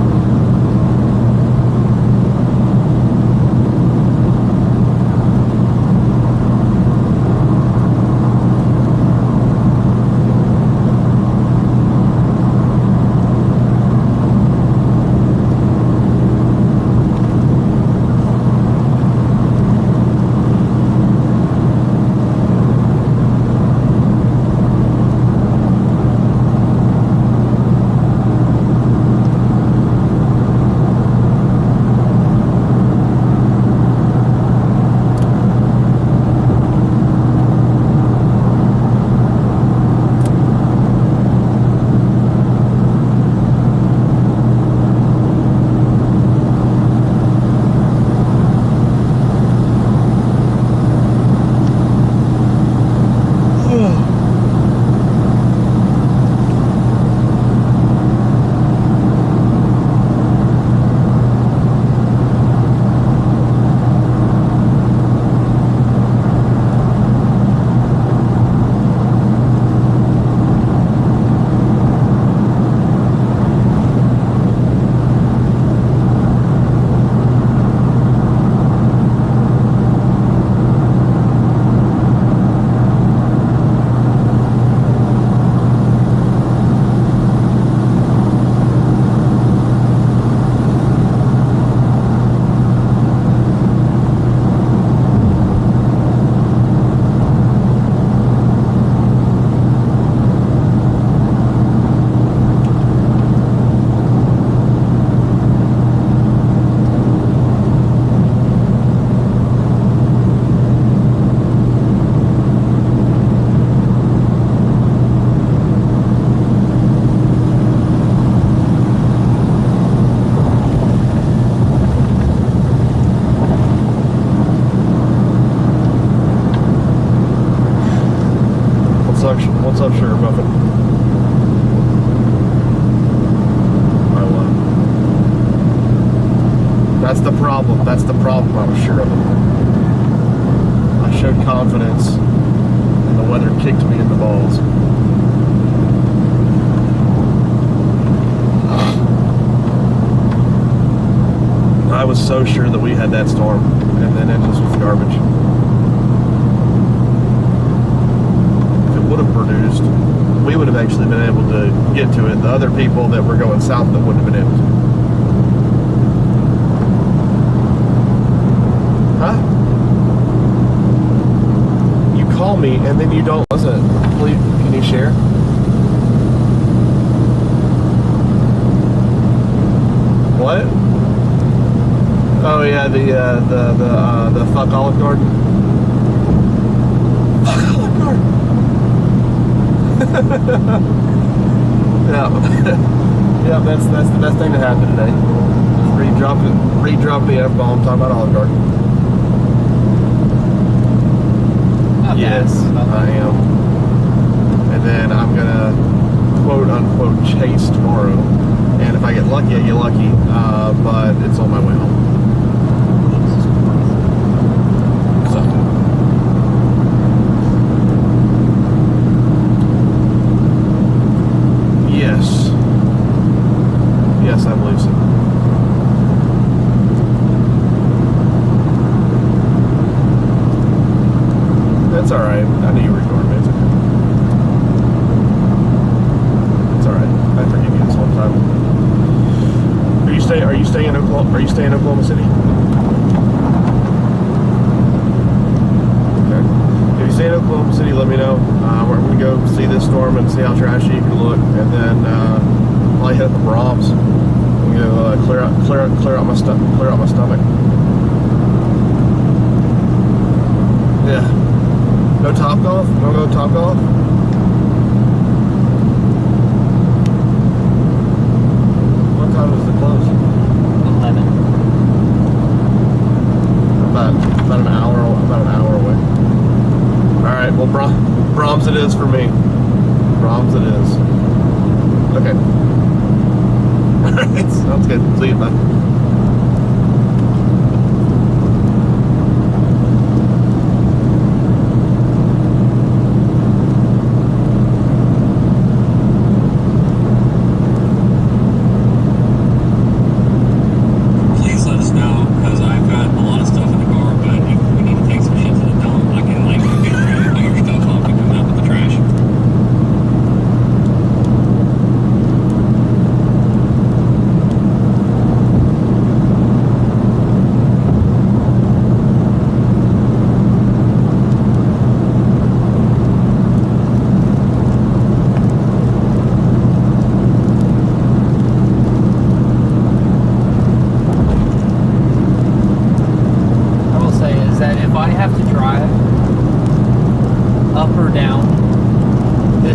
What's up, Sugar Muffin? I love it. That's the problem. That's the problem. I was sure of it. I showed confidence, and the weather kicked me in the balls. I was so sure that we had that storm, and then it just was garbage. Would have produced, we would have actually been able to get to it. The other people that were going south that wouldn't have been able to. Huh? You call me and then you don't listen. Please, can you share? What? Oh yeah, the fuck Olive Garden. Fuck Olive Garden. Yeah, yeah, that's the best thing to happen today. Just redrop the F-bomb, talk about Olive Garden. Yes, I am. And then I'm gonna quote unquote chase tomorrow. And if I get lucky, I get lucky. But it's on my way home. Yes, I believe so. That's alright. I knew you were ignoring me. It's okay. It's alright. I forgive you this one time. Are you staying in Oklahoma? Are you staying in Oklahoma City? Okay. If you stay in Oklahoma City, let me know. We're going to go see this storm and see how trashy you can look, and then I'll hit the Brahms. I'm gonna clear out my stomach. Yeah. No Top Golf? No go Top Golf? What time does it close? 11. About an hour away. Alright, well Brahms it is for me. Brahms it is. Okay. Alright, sounds good. See you, bye.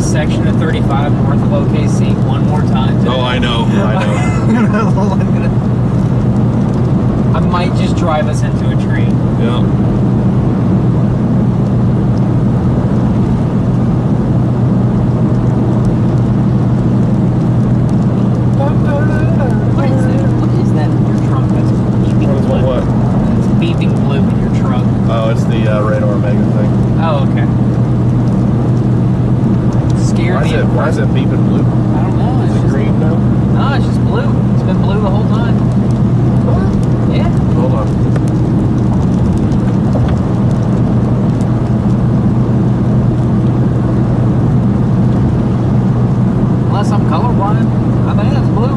this section of 35 north of OKC one more time today. Oh, I know. I might just drive us into a tree. Yeah. What is that in your trunk? That's beeping What is blue. what? It's beeping blue in your trunk. Oh, it's the radar mega thing. Oh, okay. Scared me. Why is it beeping blue? I don't know. Is It's it just, green now? no, it's just blue. It's been blue the whole time. Yeah. Hold on. Unless I'm colorblind. I think that's blue.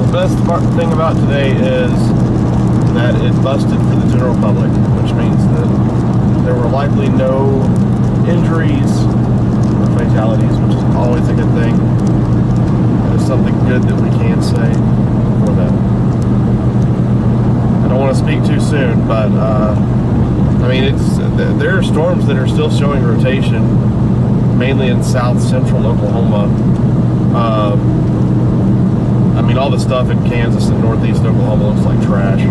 The best thing about today is that it busted for the general public, which means that there were likely no injuries or fatalities, which is always a good thing. There's something good that we can say for that. I don't want to speak too soon, but I mean, there are storms that are still showing rotation, mainly in south central Oklahoma. I mean, all the stuff in Kansas and northeast Oklahoma looks like trash.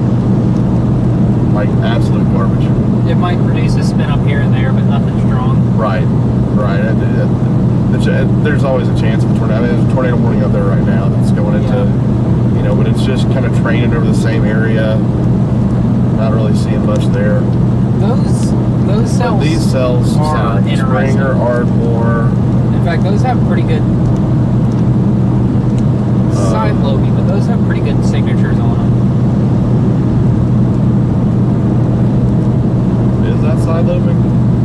Like absolute garbage. It might produce a spin up here and there, but nothing strong. Right. There's always a chance of a tornado. I mean, there's a tornado warning up there right now that's going into, but it's just kind of training over the same area. Not really seeing much there. Those cells. But these cells are interesting. Springer, Ardmore. In fact, those have pretty good side lobing, but those have pretty good signatures on them. Is that side lobing?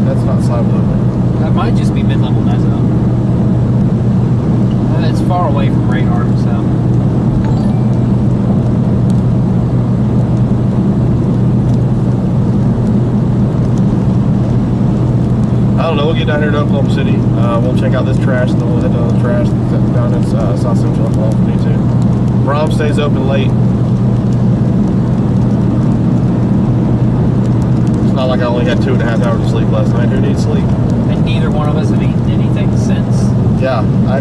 That's not side lobing. That might just be mid-level meso. It's far away from radar, so. I don't know. We'll get down here to Oklahoma City. We'll check out this trash, and then we'll head down to the trash down in South Central Oklahoma if we need to. Brom stays open late. It's not like I only had 2.5 hours of sleep last night. Who needs sleep? And neither one of us have eaten anything since. Yeah, I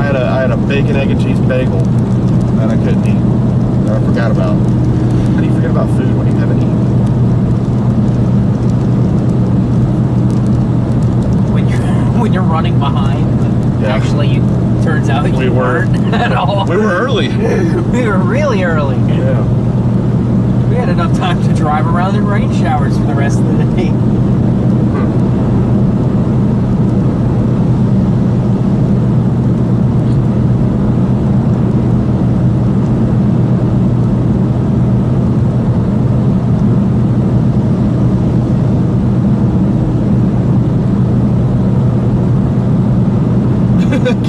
had a bacon, egg, and cheese bagel that I couldn't eat. That I forgot about. How do you forget about food when you haven't eaten? When you're running behind, Yeah. actually, it turns out We you were. weren't at all. We were early. We were really early. Yeah. We had enough time to drive around in rain showers for the rest of the day.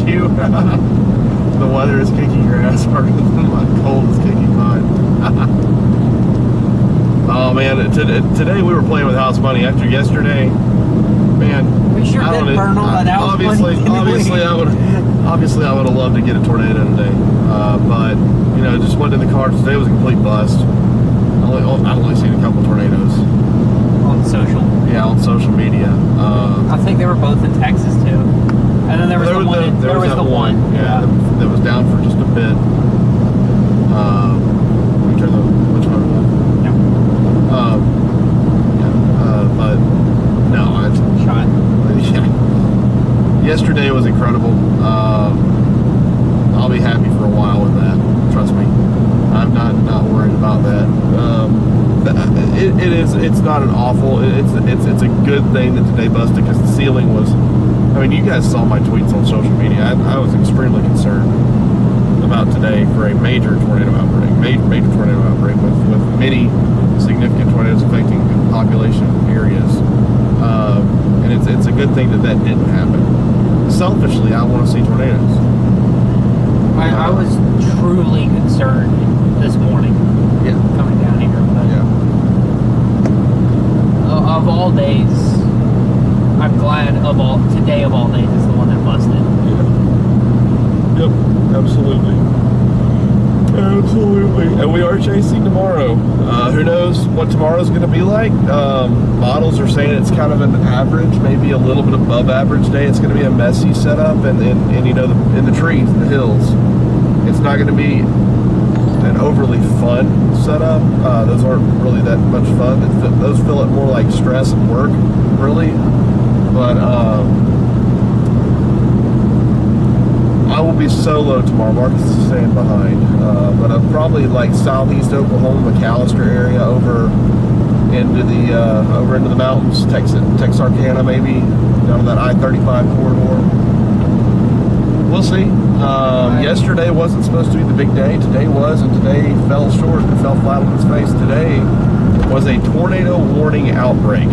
Cute. The weather is kicking your ass harder than my cold is kicking mine. Oh man, today we were playing with house money. After yesterday, man, We sure I did wanted- burn all that house obviously, money. Obviously, I would have loved to get a tornado today, but just went in the car. Today was a complete bust. I've only seen a couple tornadoes. On social. Yeah, on social media. I think they were both in Texas too. And then there was the one. There was that the one. Yeah, that was down for just a bit. Let me turn which one? No. But no, Shot. yeah. Yesterday was incredible. I'll be happy for a while with that. Trust me, I'm not worried about that. It's not an awful. It's a good thing that today busted because the ceiling was. I mean, you guys saw my tweets on social media. I was extremely concerned about today for a major tornado outbreak, major tornado outbreak with many significant tornadoes affecting population areas. And it's a good thing that didn't happen. Selfishly, I want to see tornadoes. I was truly concerned this morning. Yeah. Coming down here. But Yeah. days, I'm glad today of all days is the one that busted. Yeah. Yep, absolutely. Absolutely. And we are chasing tomorrow. Who knows what tomorrow's going to be like? Models are saying it's kind of an average, maybe a little bit above average day. It's going to be a messy setup, and you know, in the trees, the hills. It's not going to be an overly fun setup. Those aren't really that much fun. Those feel it more like stress and work, really. But I will be solo tomorroro. Marcus is staying behind. But I'm probably like southeast Oklahoma, McAllister area, over into the mountains, Texarkana maybe, down to that I-35 corridor. We'll see. Yesterday wasn't supposed to be the big day. Today was, and today fell short and fell flat on its face. Today was a tornado warning outbreak.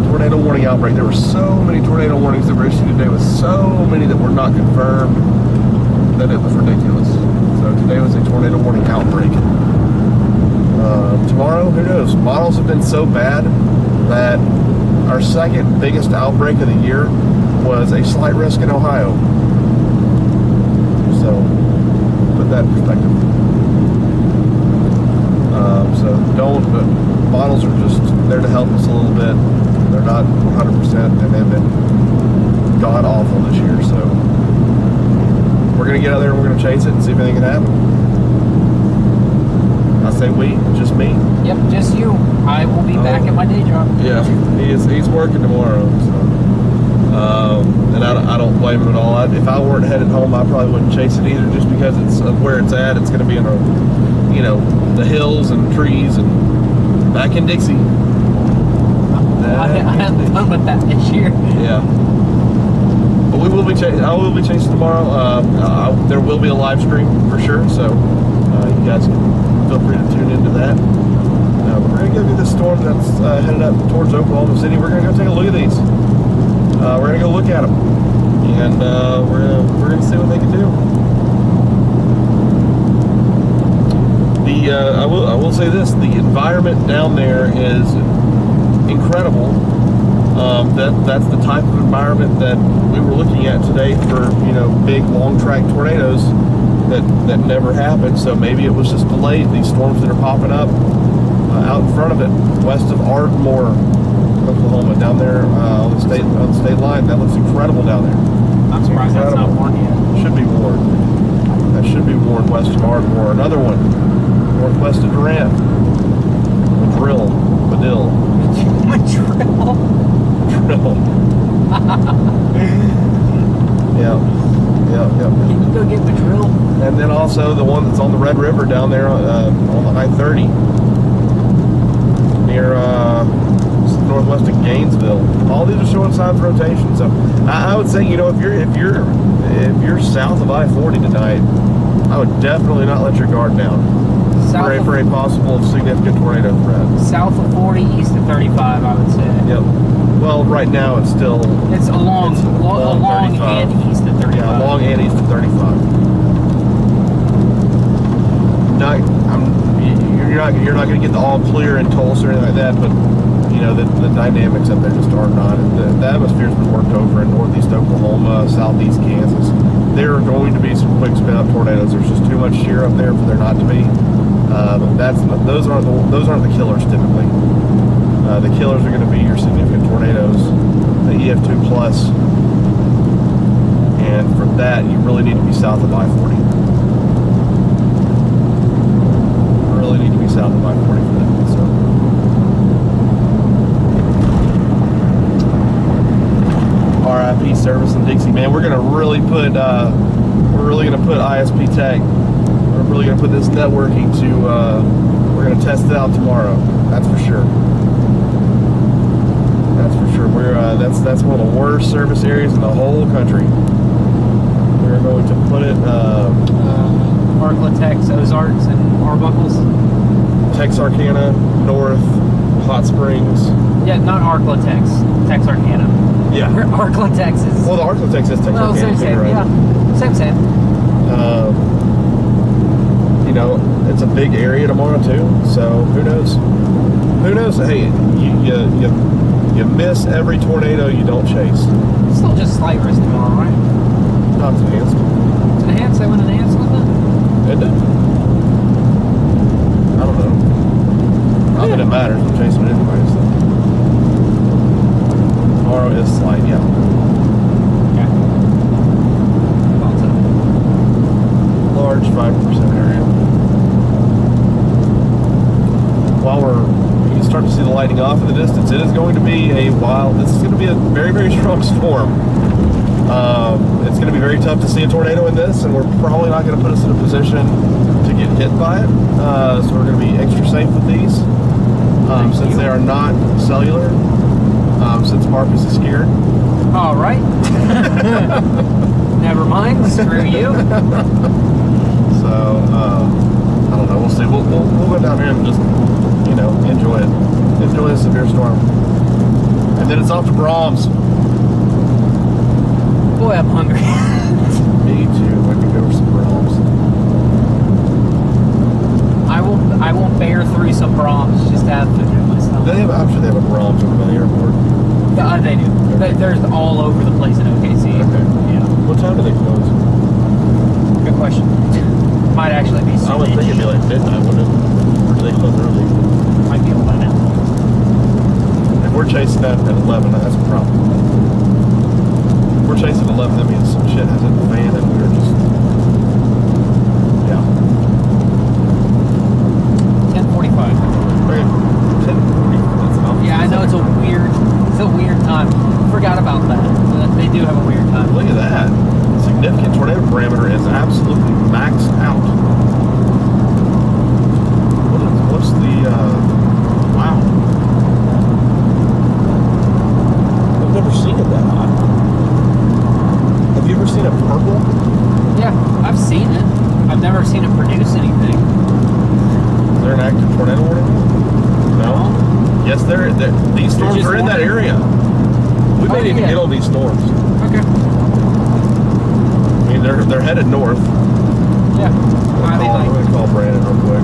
Tornado warning outbreak. There were so many tornado warnings that were issued today, with so many that were not confirmed, that it was ridiculous. So today was a tornado warning outbreak. Tomorrow, who knows? Models have been so bad that our second biggest outbreak of the year was a slight risk in Ohio. So put that in perspective. But models are just there to help us a little bit. They're not 100%, and they've been god awful this year. So we're gonna get out there and we're gonna chase it and see if anything can happen. I say we, just me. Yep, just you. I will be back at my day job. Yeah, he's working tomorrow. So. And I don't blame him at all. If I weren't headed home, I probably wouldn't chase it either, just because it's of where it's at. It's going to be in the hills and trees and back in Dixie. I haven't done with that this year. Yeah. But we will be chasing. I will be chasing tomorrow. There will be a live stream for sure, so you guys can feel free to tune into that. We're going to give you this storm that's headed up towards Oklahoma City. We're going to go take a look at these. We're going to go look at them, and we're going to see what they can do. I will say this: the environment down there is incredible. That's the type of environment that we were looking at today for big long track tornadoes that never happened. So maybe it was just delayed. These storms that are popping up out in front of it, west of Ardmore, Oklahoma, down there on the state line. That looks incredible down there. I'm surprised that's not warned yet. Should be warned. That should be warned west of Ardmore. Another one northwest of Durant. Madrill. Drill. Yeah. Can you go get the drill? And then also the one that's on the Red River down there on the I-30 near northwest of Gainesville. All these are showing signs of rotation. So I would say, if you're south of I-40 tonight, I would definitely not let your guard down for a possible significant tornado threat. South of 40, east of 35, I would say. Yep. Well, right now it's still... It's along and east of 35. Yeah, along and east of 35. You're not going to get the all clear in Tulsa or anything like that, but the dynamics up there just are not. The atmosphere's been worked over in northeast Oklahoma, southeast Kansas. There are going to be some quick spin up tornadoes. There's just too much shear up there for there not to be. Those aren't the killers typically. The killers are going to be your significant tornadoes, the EF2 plus, and for that you really need to be south of I-40. Really need to be south of I-40 for that. So. RIP service in Dixie, man. We're gonna really put ISP Tech. We're really gonna put this networking to. We're gonna test it out tomorrow. That's for sure. That's for sure. That's one of the worst service areas in the whole country. We're going to put it. Arklatex, Ozarks, and Arbuckles. Texarkana, North, Hot Springs. Yeah, not Arklatex. Texarkana. Yeah. Arklatex is... Well, the Arklatex is Texarkana. Well, same, right? yeah. Same. It's a big area tomorrow too, so who knows? Hey, you You miss every tornado you don't chase. Still just slight risk tomorrow, right? Not enhanced. It's enhanced. They went enhanced with it. Isn't it? I don't know. Not that it matters. I'm chasing it anyway. So. Tomorrow is slight, yeah. Okay. Large 5% area. While you can start to see the lighting off in the distance, it is going to be this is going to be a very, very strong storm. It's going to be very tough to see a tornado in this, and we're probably not going to put us in a position to get hit by it. So we're going to be extra safe with these, since they are not cellular, since Marcus is scared. All right. Never mind. Screw you. So, I don't know. We'll see. We'll go down here and just, enjoy it. Enjoy the severe storm. And then it's off to Brahms. Boy, I'm hungry. Me too. I could go for some Brahms. I won't bear through some Brahms just to have food in my stomach. I'm sure they have a Brahms over by the airport. They do. There's all over the place in OKC. Okay. Yeah. What time do they close? Good question. Might actually be. I would think it'd be like midnight, wouldn't it? Or do they close early? Might be 11. If we're chasing that at 11, that's a problem. If we're chasing 11, that means some shit has hit the fan and we're just... Yeah. 10:45. Okay. 10:40. That's about Yeah, I know it's a weird time. Forgot about that. They do have a weird time. Look at that. Significant tornado parameter is absolutely maxed out. What's the, wow. I've never seen it that high. Have you ever seen a purple? Yeah, I've seen it. I've never seen it produce anything. Is there an active tornado warning? No. Yes, these storms are in that area. We may need to get on these storms. Okay. I mean, they're headed north. Yeah. I'm going to call Brandon real quick.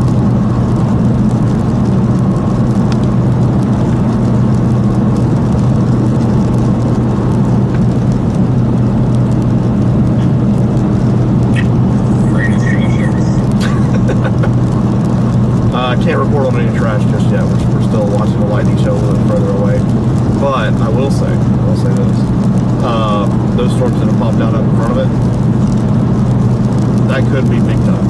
I can't report on any trash just yet. We're still watching the lightning show a little bit further away. But I will say this. Those storms that have popped out up in front of it, that could be big time.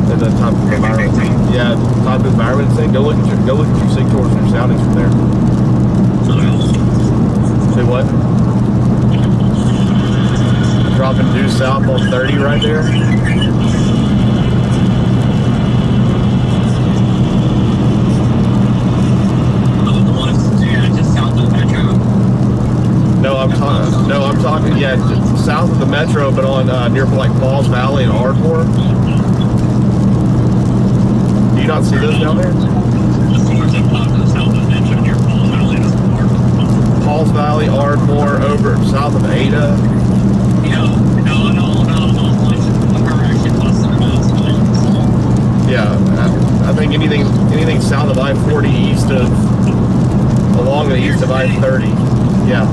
And the type of environment. Yeah, type of environment thing. Go look at your signatures and your soundings from there. Say what? Dropping due south on 30 right there. No, I'm talking, yeah, south of the metro, but on near like Paul's Valley and Ardmore. Do you not see those down there? Paul's Valley, Ardmore, over south of Ada. Yeah, I think anything south of I-40 east of, along the east of I-30. Yeah.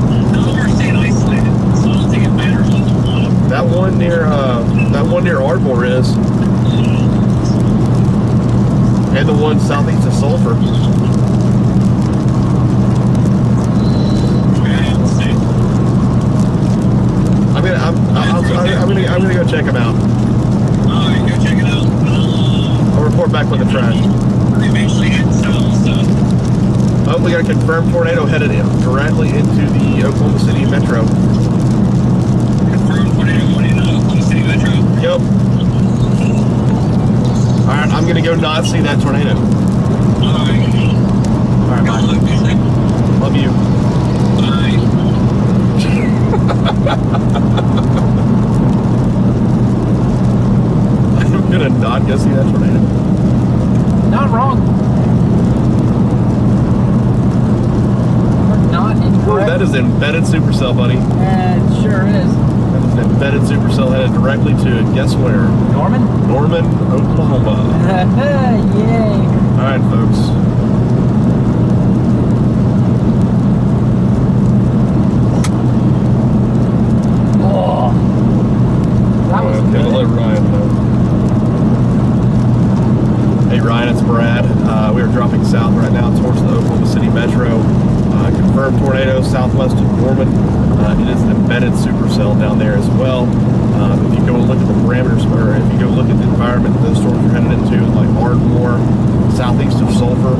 That one near Ardmore is, and the one southeast of Sulphur. I'm gonna go check them out. Alright, go check it out. I'll report back with the trash. Oh, we got a confirmed tornado headed directly into the Oklahoma City Metro. Confirmed tornado going into Oklahoma City Metro? Yep. Alright, I'm gonna go not see that tornado. Alright. Alright, bye. Love you. Bye. I'm gonna not go see that tornado. Not wrong. We're not incorrect. Ooh, that is embedded supercell, buddy. It sure is. That is an embedded supercell headed directly to, guess where? Norman? Norman, Oklahoma. Yay. Alright, folks. right now towards the Oklahoma City Metro. Confirmed tornado southwest of Norman. It is an embedded supercell down there as well. If you go look at the parameters, or if you go look at the environment that those storms are headed into, like Ardmore, southeast of Sulphur,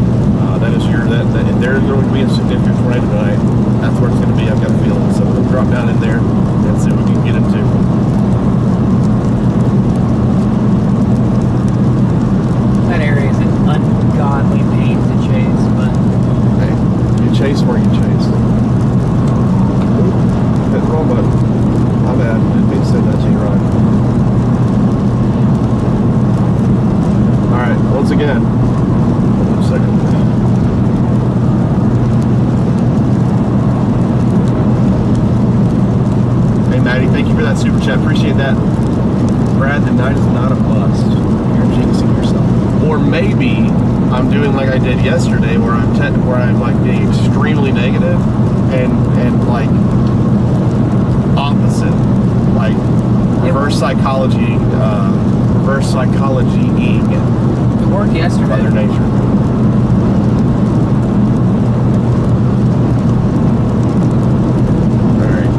there's going to be a significant tornado tonight. That's where it's going to be. I've got a feeling. So we'll drop down in there and see what we can get into. That area is an ungodly pain to chase, but Hey, you chase where you chase. Hit the wrong button. My bad. Didn't mean to say that to you, Ryan. Alright, once again. Hold on a second. Hey, Maddie, thank you for that super chat. Appreciate that. Brad, the night is not a bust. You're jinxing yourself. Or maybe I'm doing like I did yesterday, where I'm like being extremely negative and like opposite, like reverse psychology-ing it worked yesterday. Mother Nature. All right.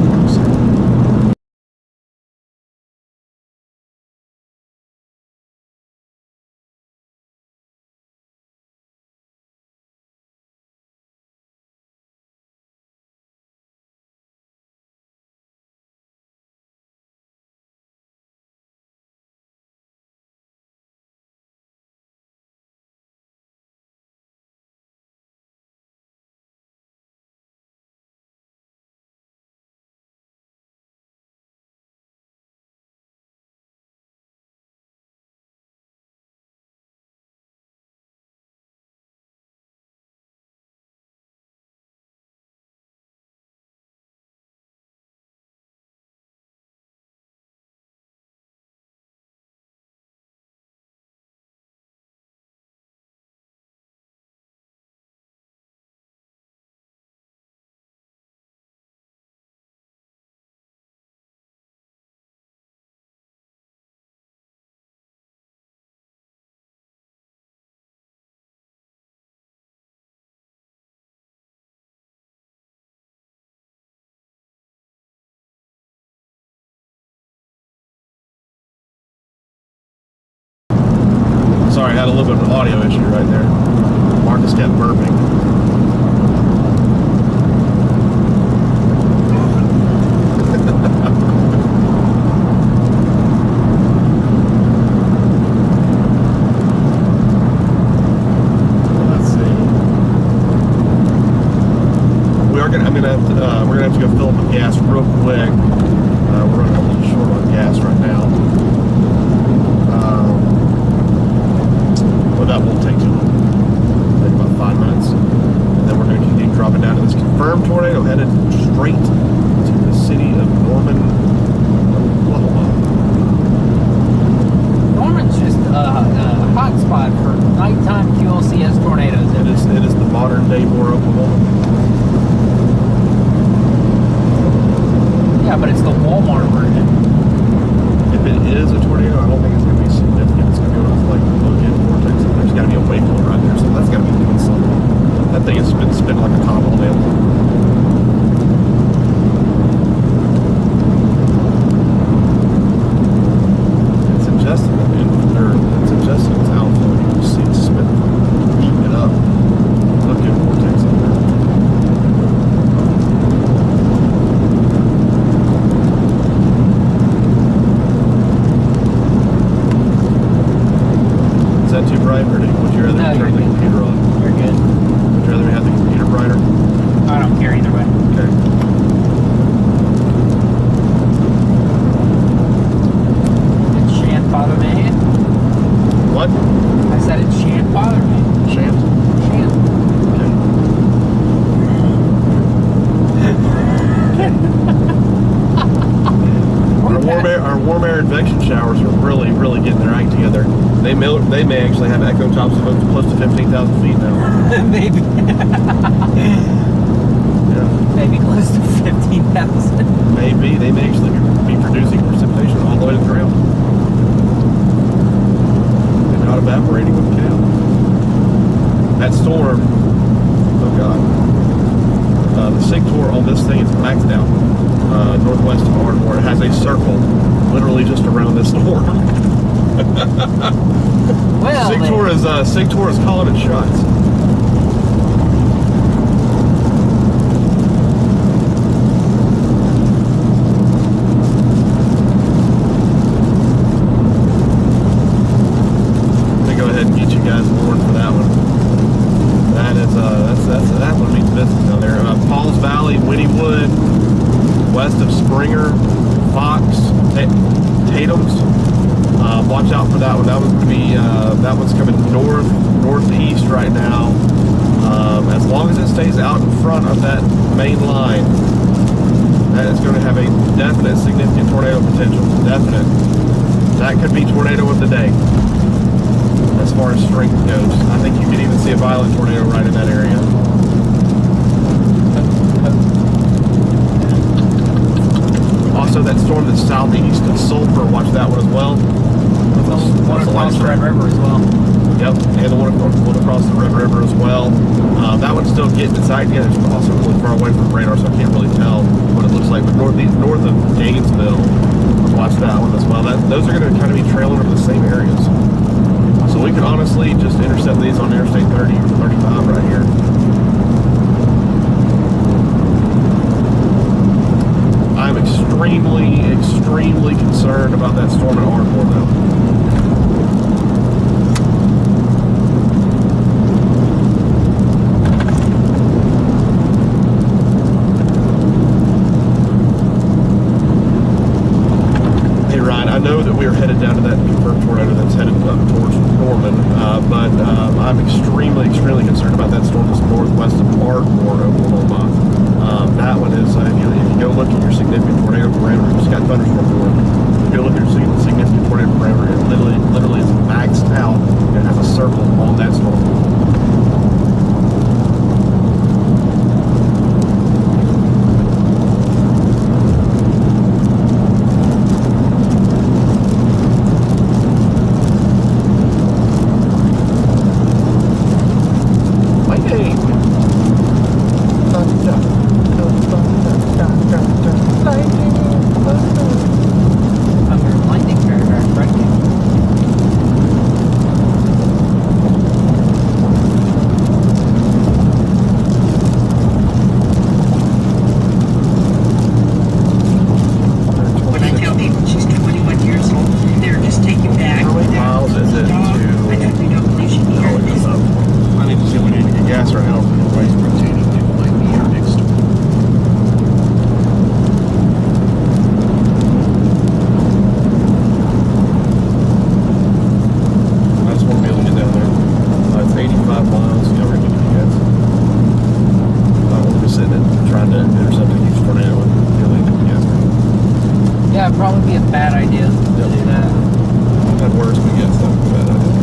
Sorry, I had a little bit of an audio issue right there. Marcus kept burping. Let's see. We're gonna have to go fill up with gas real quick. We're running a little short on gas right now. Well, that won't take too long. Maybe about 5 minutes. And then we're going to continue dropping down to this confirmed tornado headed straight to the city of Norman, Oklahoma. Norman's just a hot spot for nighttime QLCS tornadoes. It is the modern day Moore, Oklahoma. Yeah, but it's the Walmart version. If it is a tornado, I don't think it's going to be significant. It's going to go to like low-end vortex. There's got to be a wave pool right there, so that's got to be doing something. That thing has been spinning like a top all day long. It's adjusting its outflow. You can see it's spinning, heating it up. Look at vortex up there. Is that too bright, or would you rather turn the computer on? You're good. Would you rather have the computer brighter? I don't care either way. Okay. It shan't bother me. What? I said it shan't bother me. Shan't? Shan't. Our warm air advection showers are really getting their act together. They may actually have echo tops of up to close to 15,000 feet now. Maybe. Yeah. Maybe close to 15,000. Maybe. They may actually be producing precipitation all the way to the ground. They're not evaporating with the cow. that storm, oh God, the sig tour on this thing is maxed out. Northwest of Ardmore. It has a circle literally just around this storm. Well, Sig tour is calling its shots. Let me go ahead and get you guys warned for that one. That one means business down there. Pauls Valley, Wynnewood, west of Springer, Fox, Tatum's. Watch out for that one. That one's going to be that one's coming northeast right now. As long as it stays out in front of that main line, that is going to have a definite significant tornado potential. Definite. That could be tornado of the day as far as strength goes. I think you could even see a violent tornado right in that area. Also, that storm that's southeast of Sulphur, watch that one as well. One across the Red River as well. Yep, and the one across the Red River as well. That one's still getting inside. Yeah, it's also really far away from radar, so I can't really tell what it looks like. But north of Gainesville, watch that one as well. Those are going to kind of be trailing over the same areas. So we could honestly just intercept these on Interstate 30 or 35 right here. I'm extremely concerned about that storm in Ardmore though. Hey Ryan, I know that we are headed down to that confirmed tornado that's headed up towards Norman, but I'm extremely concerned about that storm that's northwest of Ardmore, Oklahoma. That one is, if you go look at your significant tornado parameter, it's got thunderstorm warning. If you go look at your significant tornado parameter, it literally is maxed out. It has a circle on that storm. Probably be a bad idea to do that. I've had worse, but yes, that would be a bad idea.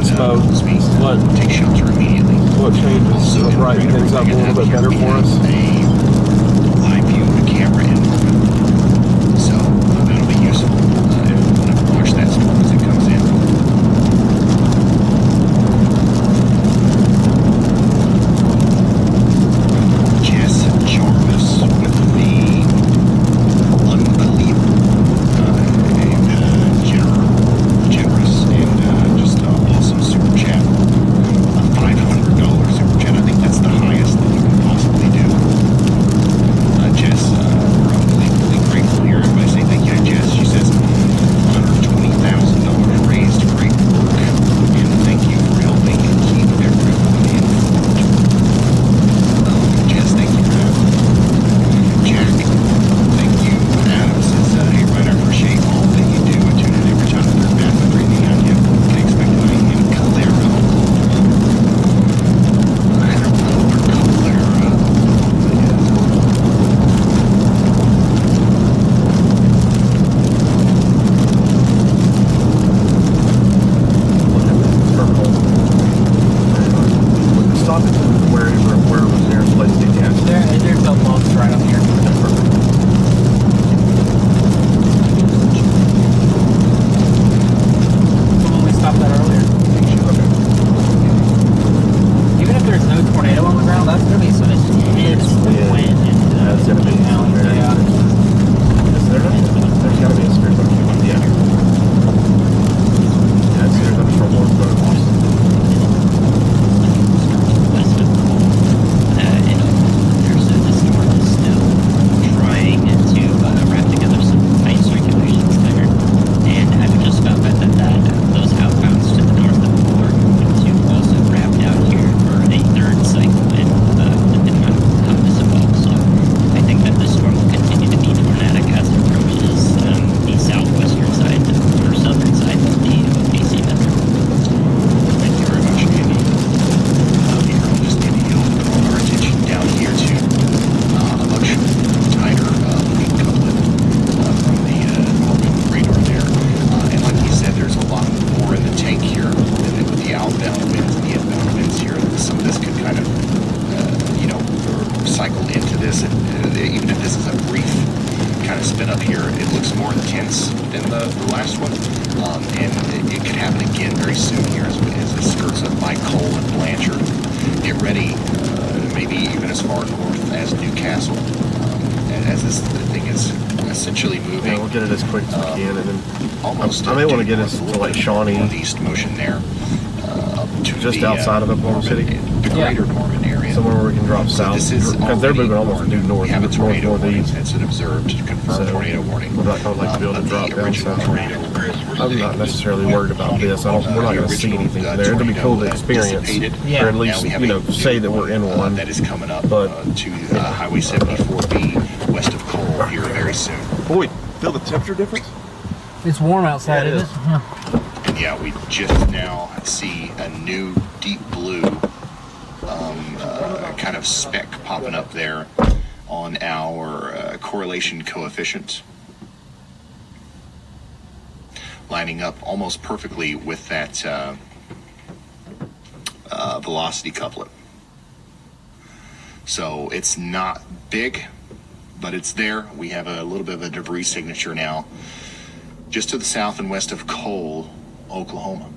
flux mode is what take shelter immediately. what changes Also, brighten things up a little bit better for us. A live view of the camera in orbit. So that'll be useful if we watch that storm as it comes in. Jess Jarvis with the unbelievable and generous and just awesome super chat. A $500 super chat. I think that's the highest that you can possibly do. Jess, we're unbelievably grateful here. Everybody say thank you to Jess. She says $120,000 raised. Great work. And thank you for helping keep everyone informed. Jess, thank you for that. Jack, thank you. Adam says, hey, Ryan, I appreciate all that you do. I tune in every time there's bad weather in the onion. Can expect I in Calera. I don't know where Calera is. Stop it where was there a place to gas. There's a lumps right up here. The one we stopped at earlier. Even if there's no tornado on the ground, that's gonna be some intense wind and That's gonna be yeah. Is there there's gotta be a spear boat. Yeah. Yeah, it's there's a trouble with boat. West of Cole, there's a storm is still trying to wrap together some tight circulations there, and I've just found that those outbounds to the north of Cole are going to also wrap down here for a third cyclone, depending on how this evolves. So I think that this storm will continue to be tornadic as it approaches the southwestern side or southern side of the OKC metro. Thank you very much, Andy. Here, I'll just need to draw our attention down here to a much tighter looking couplet from the orbit radar there. And like you said, there's a lot more in the tank here, and with the outbound winds and the inbound winds here, some of this could kind of, cycle into this. And even if this is a brief kind of spin up here, it looks more intense than the last one. And it could happen again very soon here as it skirts up by Cole and Blanchard. Get ready, maybe even as far north as Newcastle, as this thing is essentially moving. Yeah, we'll get it as quick as we can, and then Almost. I may want to get us to like Shawnee, northeast motion there, up to just the, outside of Oklahoma City, the greater Norman area. somewhere where we can drop So south, this is because they're moving almost already due north, we have a north tornado warning. northeast. It's an observed, confirmed So, tornado warning. we're not gonna like to be able to But drop the down original south. tornado I'm not necessarily worried about this. We're not going to see anything there. It'll be cool to experience, Yeah. or at least say that we're in one. that is coming up But- to Highway 74B west of Cole here very soon. Boy, feel the temperature difference? It's warm outside, Yeah, it isn't it? And yeah, we just now see a new deep blue kind of speck popping up there on our correlation coefficient, lining up almost perfectly with that velocity couplet. So it's not big, but it's there. We have a little bit of a debris signature now just to the south and west of Cole, Oklahoma.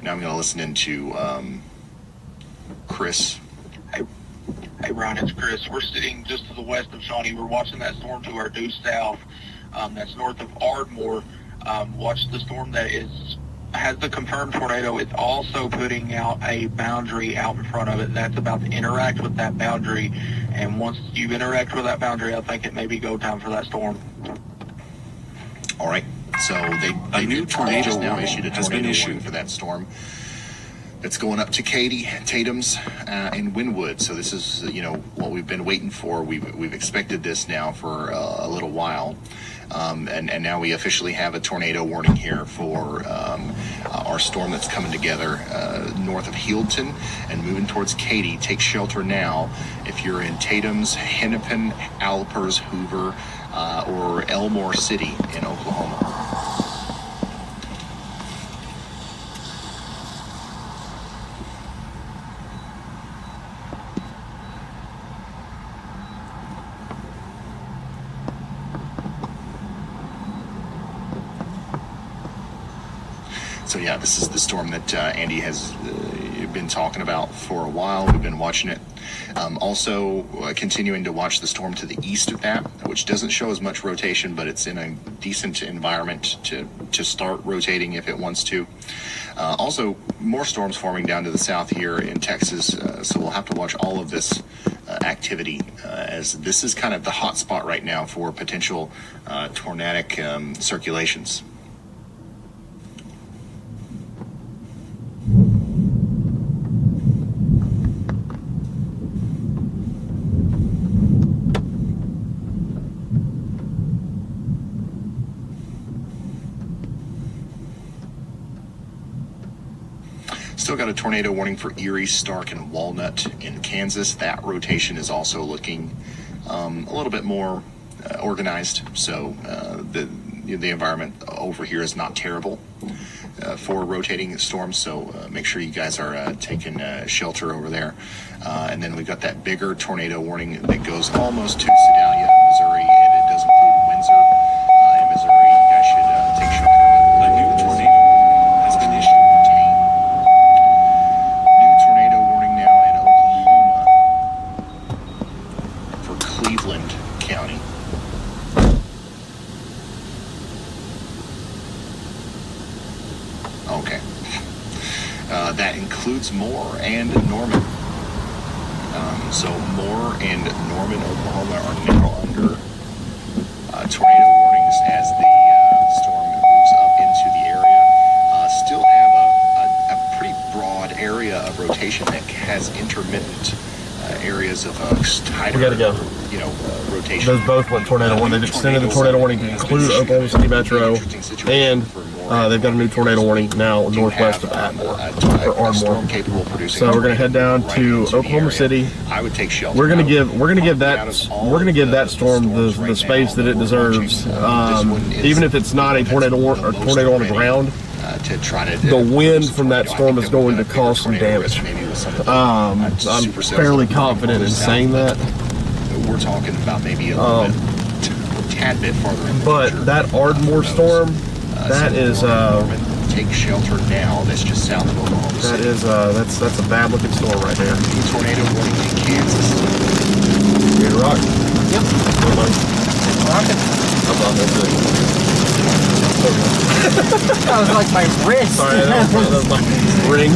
Now I'm going to listen into Chris. Hey, Ron, it's Chris. We're sitting just to the west of Shawnee. We're watching that storm to our due south. That's north of Ardmore. Watch the storm that has the confirmed tornado. It's also putting out a boundary out in front of it that's about to interact with that boundary. And once you interact with that boundary, I think it may be go time for that storm. All right. So they new tornado just now warning issued a has been tornado issued warning for that storm. It's going up to Katy, Tatum's, and Wynwood. So this is, what we've been waiting for. We've expected this now for a little while. And now we officially have a tornado warning here for our storm that's coming together north of Hillsdale and moving towards Katy. Take shelter now if you're in Tatum's, Hennepin, Alpers, Hoover, or Elmore City in Oklahoma. So yeah, this is the storm that Andy has been talking about for a while. We've been watching it. Also continuing to watch the storm to the east of that, which doesn't show as much rotation, but it's in a decent environment to start rotating if it wants to. Also, more storms forming down to the south here in Texas, so we'll have to watch all of this activity, as this is kind of the hot spot right now for potential tornadic circulations. Still got a tornado warning for Erie, Stark, and Walnut in Kansas. That rotation is also looking a little bit more organized. So the environment over here is not terrible for rotating storms. So make sure you guys are taking shelter over there. And then we've got that bigger tornado warning that goes almost to Sedalia, Missouri, and it does include Windsor in Missouri. You guys should take shelter. A new tornado warning has been issued. Cleveland County. Okay. That includes Moore and Norman. So Moore and Norman, Oklahoma are now under tornado warnings as the storm moves up into the area. Still have a pretty broad area of rotation that has intermittent areas of tighter, We gotta go. Rotation. Those both went tornado warning. They've extended the tornado warning to include Oklahoma City Metro, and they've got a new tornado warning now northwest of Atmore, or Ardmore. So we're gonna head down to Oklahoma City. I would take shelter. We're gonna give that storm the space that it deserves. Even if it's not a tornado on the ground, the wind from that storm is going to cause some damage. I'm fairly confident in saying that. We're talking about maybe a tad bit farther in. But that Ardmore storm, that is take shelter now. That's just south of Oklahoma City. That's a bad looking storm right there. Tornado warning in Kansas. Ready to rock? Yep. Rocking. I'm on there too. That was like my wrist. Sorry, that was my ring.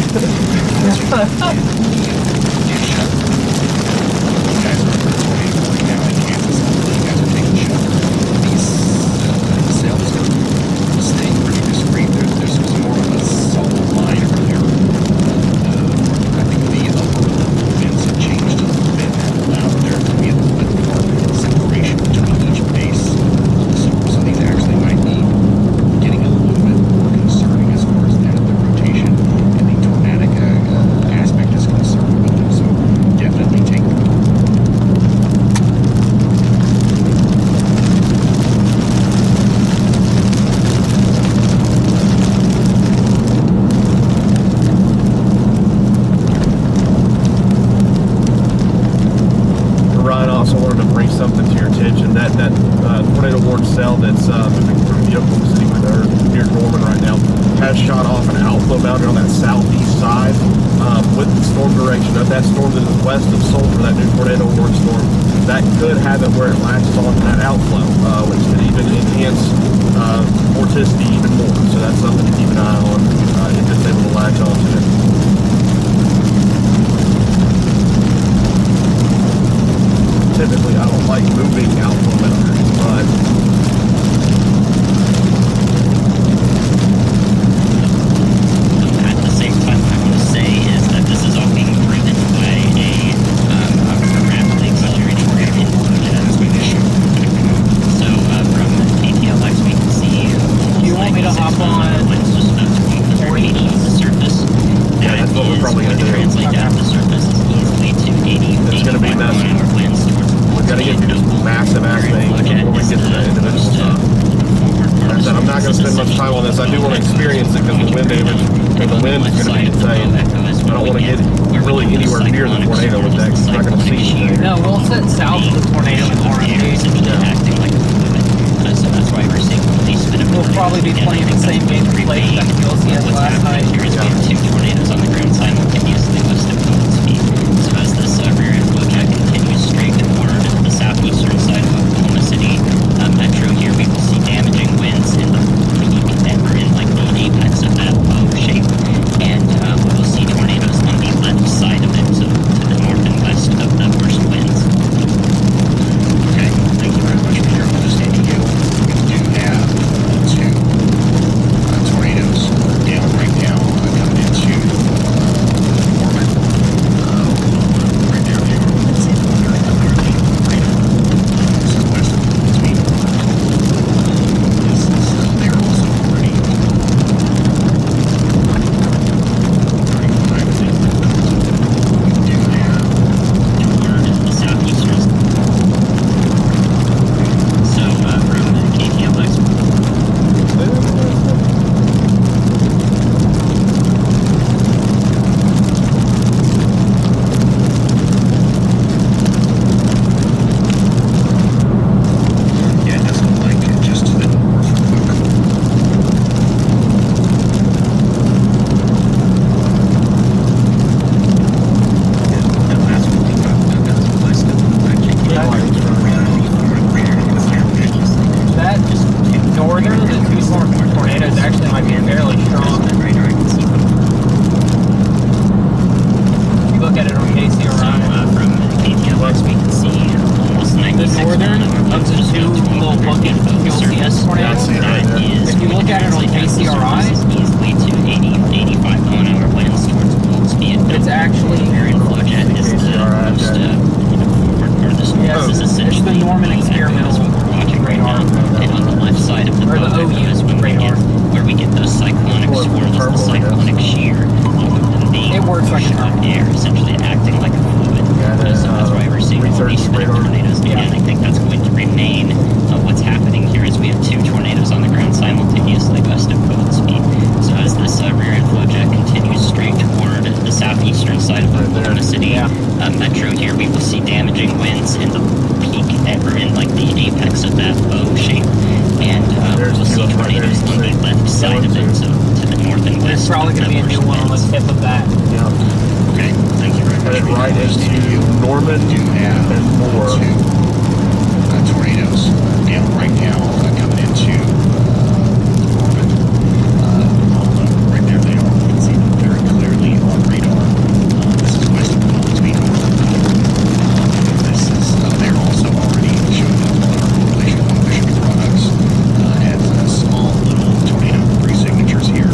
No, we'll sit south of the tornado tomorrow. Acting like a fluid. So that's why we're seeing the policemen. We'll probably be playing the same game we played that Hillsdale What's last night. happening here is we have two tornadoes on the ground simultaneously west of Speed. So as this rear end flow jet continues straight toward the southeastern side of Oklahoma City metro here, we will see damaging winds in the peak that are in like the apex of that bow shape, and we will see tornadoes on the left side of it, so to the north and west of the worst winds. Okay, thank you very much, Peter. On this ADU, we do have two tornadoes down right now coming into Norman. Right there, they are. It's very clearly right southwest of between. This is, they're also already 35, I think. We do have Toward the southeastern. So from KTLX. Yeah, it does look like just to the north. And that's what we got. That does look like That northern, the two tornadoes actually might be fairly strong. Radar, I can see them. If you look at it on So KCRI, from KTLX we can see almost 96 northern of the two little bucket surface. LCS tornadoes, That is, if you look at it on KCRI, easily to 80, 85 mile an hour winds towards full speed. it's actually Very flow jet is the most forward farthest north. Yes, This is it's the essentially Norman exactly experimental what we're watching right now. And on the left side of the Or the boat OU is when we get radar. where we get those cyclonic Or swirls, the purple, I guess. cyclonic shear, all of them being It works like ocean a- of air, essentially acting like a fluid. Yeah, the, So that's why we're seeing all research these spinning radar. tornadoes. Yeah. And I think that's going to remain. What's happening here is we have two tornadoes on the ground simultaneously west of Cold Speed. So as this rear end flow jet continues straight toward the southeastern side of Oklahoma City metro here, we will see damaging winds in the peak that are in like the apex of that bow shape, and There's we'll see two right tornadoes there. on the left side of it, so to the north and there's west. probably going to be a new one on the tip of that. Yeah. Okay, thank you very much. Headed Peter. right On this into ADU, Norman we do have and more. two tornadoes down right now coming into Norman. Right there they are. You can see them very clearly on radar. This is west of between. This is they're also already showing up on our correlation coefficient products as small little tornado pre-signatures here.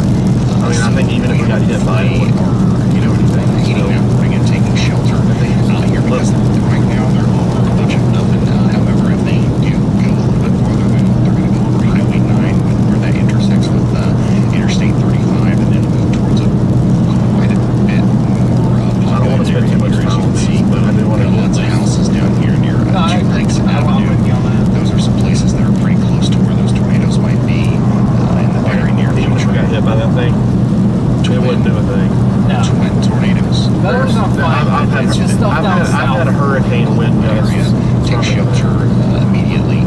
I mean, I think even if we got hit by it, or you know anything, eating that morning and taking shelter out here because right now they're over a bunch of nothing. However, if they do go a little bit farther, then they're going to go over Highway 9 where that intersects with Interstate 35 and then move towards a quite a bit more I don't want to spend too much area, as time you on can see. these, but I do want to Lots of houses down here near No, I Two agree. Lakes I'm Avenue. with you on that. Those are some places that are pretty close to where those tornadoes might be in the very near even if we got future. hit by that thing, it wouldn't do a thing. No. Twin tornadoes. Those are fine. It's just stuff down I've had a south. hurricane wind Area. gusts. Take shelter immediately.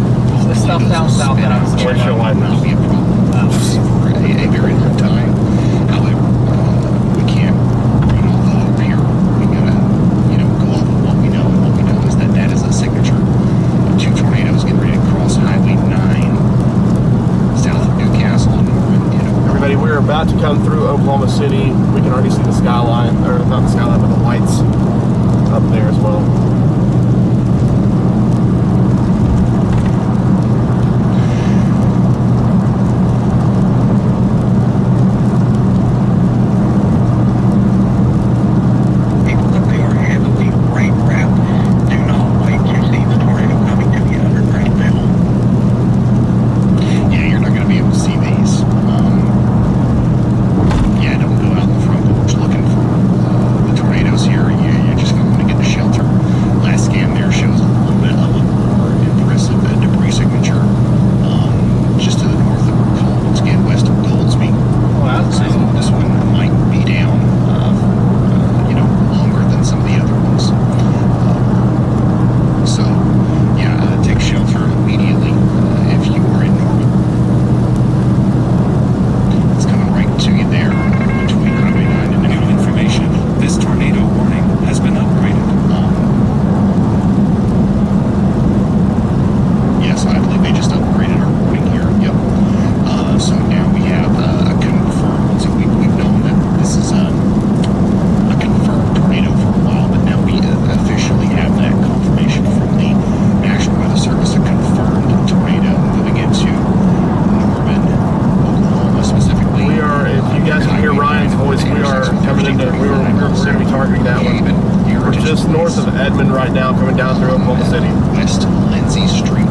The stuff down south that I was Where's your light now? Will be a problem for a very long time. However, we can't run off the hope here. We gotta, go off of what we know, and what we know is that that is a signature. Two tornadoes getting ready to cross Highway 9 south of Newcastle and Norman. Everybody, we're about to come through Oklahoma City. We can already see the skyline, or not the skyline, but the lights up there as well. People that they are heavily rain wrapped, do not wait to see the tornado coming to you underground now. Yeah, you're not going to be able to see these. Yeah, don't go out in the front porch looking for the targeting that one. We're just north of Edmond right now, coming down through Oklahoma City. West Lindsay Street.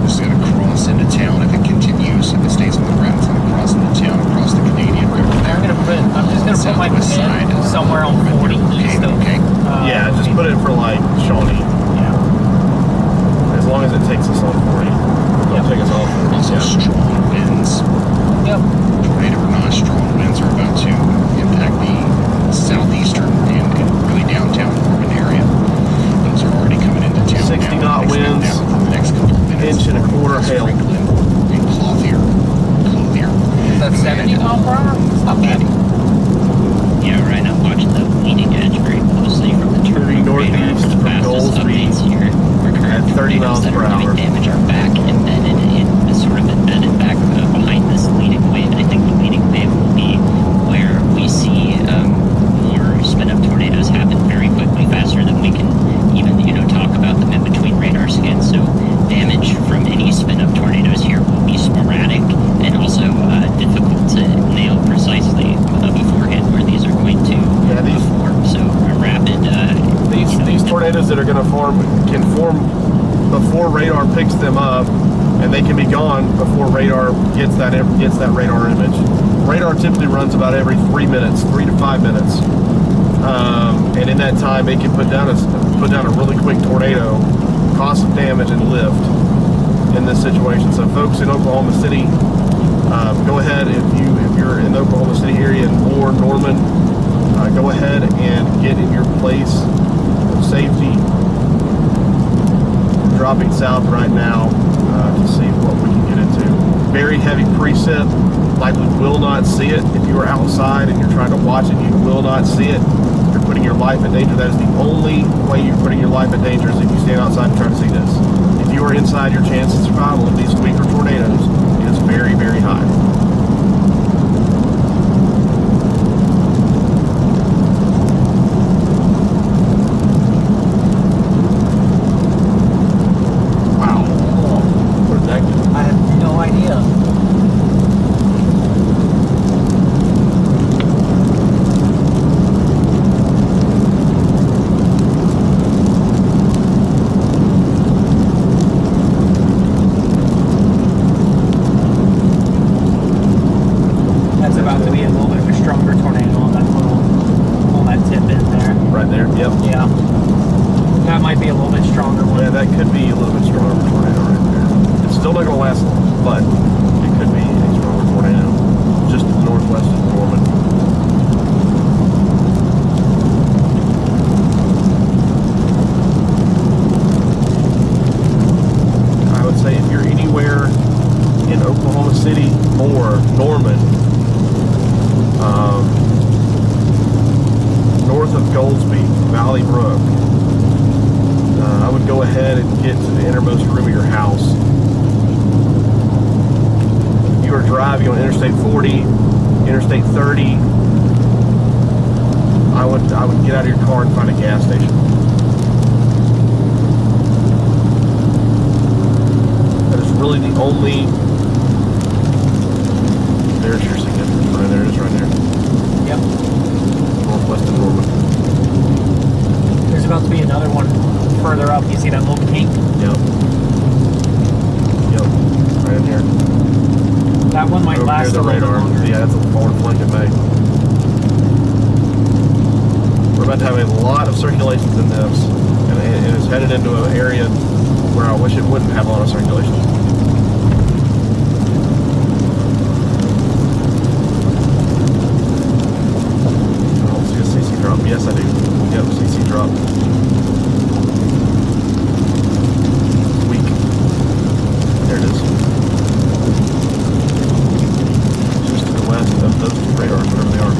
This is going to cross into town if it continues. If it stays on the route, it's going to cross into town, across the Canadian River. I'm just gonna put my pin somewhere on 40 east of. Okay. Yeah, just put it for like Shawnee. Yeah. As long as it takes us on 40. Don't take us off. Also, Yeah. strong winds. Yep. Tornado or not, strong winds are about to impact the southeastern and really downtown Norman area. Those are already coming into town. 60 now. knot winds, Now within the next couple of minutes. inch and a quarter hail. Sprinkling and clothier. Is that 70 mile per hour? It's not bad. Yeah, right now I'm watching the leading edge very closely from the turning radar. Northeast The from fastest Goldesby updates here. Our current at 30 miles tornadoes that per are hour. doing damage are back embedded in sort of embedded back behind this leading wave. I think the leading wave will be where we see more spin up tornadoes happen very quickly, faster than we can even talk about them in between radar scans. So damage from any spin up tornadoes here will be sporadic and also difficult to nail precisely beforehand where these are going to form. So a rapid These tornadoes that are going to form can form before radar picks them up, and they can be gone before radar gets that radar image. Radar typically runs about every 3 minutes, 3 to 5 minutes, and in that time it can put down a really quick tornado, cause some damage, and lift in this situation. So folks in Oklahoma City, go ahead if you're in the Oklahoma City area or Norman, go ahead and get in your place of safety. We're dropping south right now to see what we can get into. Very heavy precip, likely will not see it. If you are outside and you're trying to watch it, you will not see it. You're putting your life in danger. That is the only way you're putting your life in danger, is if you stand outside and try to see this. If you are inside, your chance of survival of these weaker tornadoes is very, very high. I have no idea. That's about to be a little bit of a stronger tornado on that tip in there. Right there, yep. Yeah. That might be a little bit stronger one. Yeah, that could be a little bit stronger tornado right there. It's still not going to last long, but it could be a stronger tornado just to the northwest of Norman. I would say if you're anywhere in Oklahoma City or Norman, north of Goldsby, Valley Brook, I would go ahead and get to the innermost room of your house. If you are driving on Interstate 40, Interstate 30, I would get out of your car and find a gas station. That is really the only. There's your significance right there. It is right there. Yep. Northwest of Norman. There's about to be another one further up. You see that little peak? Yep. Yep. Right in here. That one might Over last near a the little bit radar. longer. Yeah, it's a forward flank in May. We're about to have a lot of circulations in this, and it is headed into an area where I wish it wouldn't have a lot of circulation. I don't see a CC drop. Yes, I do. Yep, CC drop. Weak. There it is. Just to the west of those two radars, whatever they are.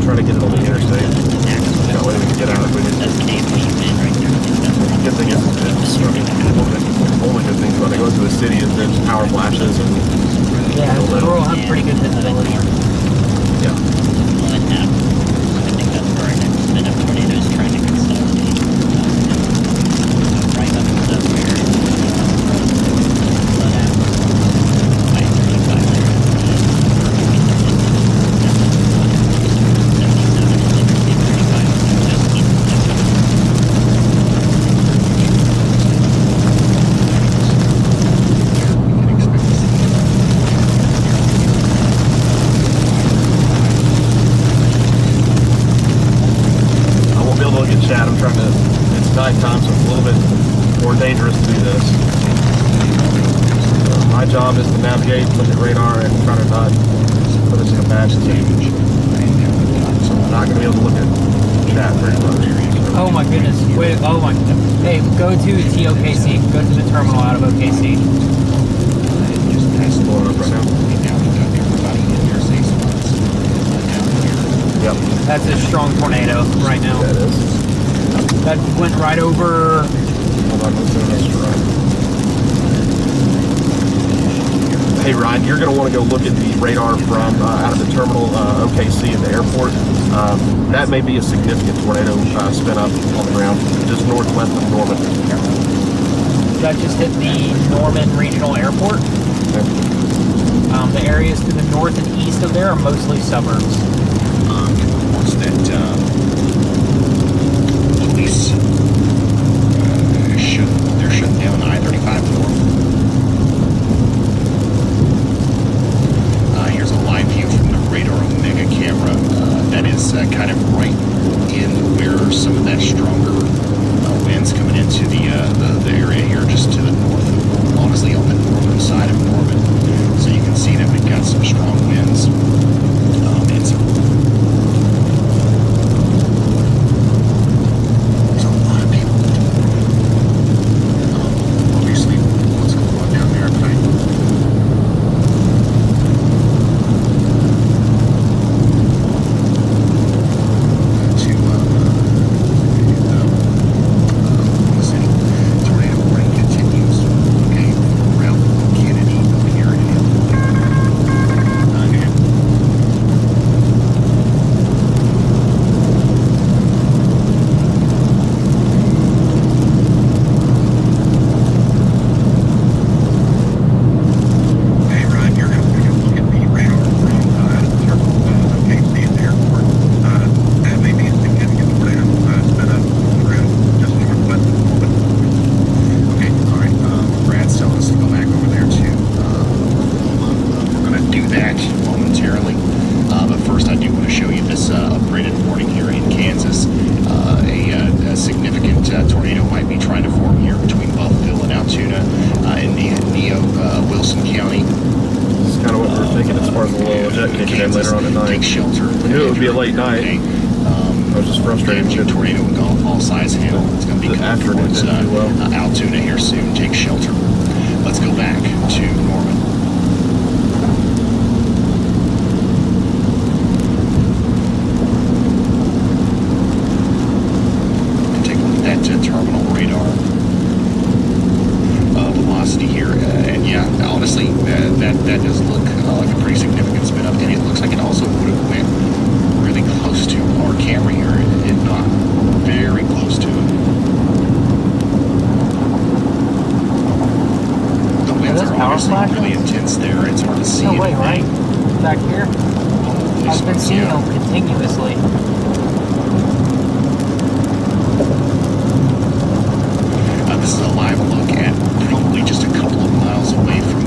Try to get it on the interstate. That way we can get out if we need to. Good thing is, one of the good things about it going through the city is there's power flashes and Yeah, all that. we'll have pretty good visibility. Yeah. I think that's where our next spin up tornado is trying chat. I'm trying to, it's nighttime, so it's a little bit more dangerous to do this. My job is to navigate, look at radar, and try to not put us in a bad situation. So I'm not going to be able to look at chat very much. Oh my goodness. Wait, oh my. Hey, go to TOKC. Go to the terminal out of OKC. It's blowing up right now. Yep. That's a strong tornado right now. That is. That went right over. Hold on, let's do this right. Hey Ryan, you're going to want to go look at the radar from out of the terminal OKC at the airport. That may be a significant tornado spin up on the ground, just northwest of Norman. That just hit the Norman Regional Airport. Okay. The areas to the north and east of there are mostly suburbs. Reports that police they're shutting down I-35 north. Here's a live view from the Radar Omega camera. That is kind of right in where some of that stronger winds coming into the area here, just to the north of, honestly, on the northern side of Norman. So you can see that we've got some strong winds and some. There's a lot of people. Obviously, what's going on down there at night. Tornado warning continues. Okay, around Kennedy up here in Hey Ryan, you're going to look at the radar from KC at the airport. That may be a significant tornado spin up around just northwest of Norman. Okay, all right. Brad's telling us to go back over there to we're going to do that momentarily. But first, I do want to show you this upgraded warning here in Kansas. A significant tornado might be trying to form here between Buffalo and Altoona in Wilson County. It's kind of what we were thinking as far as the low jet kicking in later on at night. Take shelter. We knew it would be a late night. Okay. I was just frustrated. Managing tornado and golf all size hail. It's going to be The coming afternoon towards didn't do well. Altoona here soon. Take shelter. Let's go back to Norman. And take a look at that terminal radar velocity here. And yeah, honestly, that does look like a pretty significant spin up. And it looks like it also would have went really close to our camera here, if not very close to it. The winds those are power obviously flashes? really intense there. It's hard to see No way, right? anything. Back here? I've been seeing Yeah. them continuously. This is a live look at probably just a couple of miles away from,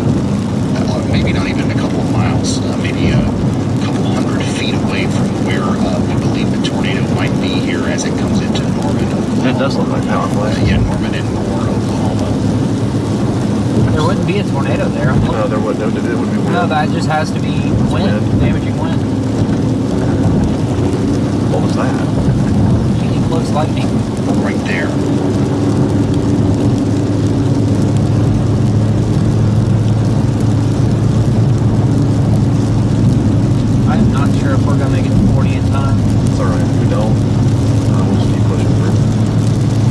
maybe not even a couple of miles, maybe a couple hundred feet away from where we believe the tornado might be here as it comes into Norman, Oklahoma. It does look like power flash. Yeah, Norman and Moore, Oklahoma. There wouldn't be a tornado there. I'm No, looking. there would, it would be weird. No, that just has to be wind, damaging wind. What was that? Really close lightning. Right there. I'm not sure if we're gonna make it to 40 in time. It's alright, we don't. We'll just keep pushing through.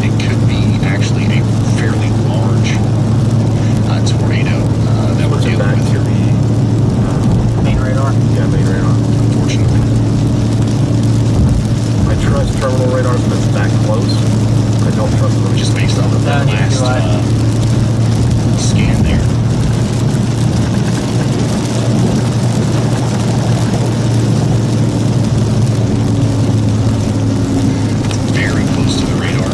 It could be actually a fairly large tornado that we're Push it dealing back with to here. the, Main radar. yeah, main radar. Unfortunately. I trust terminal radars when it's that close. I don't trust them. Just based on the No, neither last do I. scan there. Very close to the radar.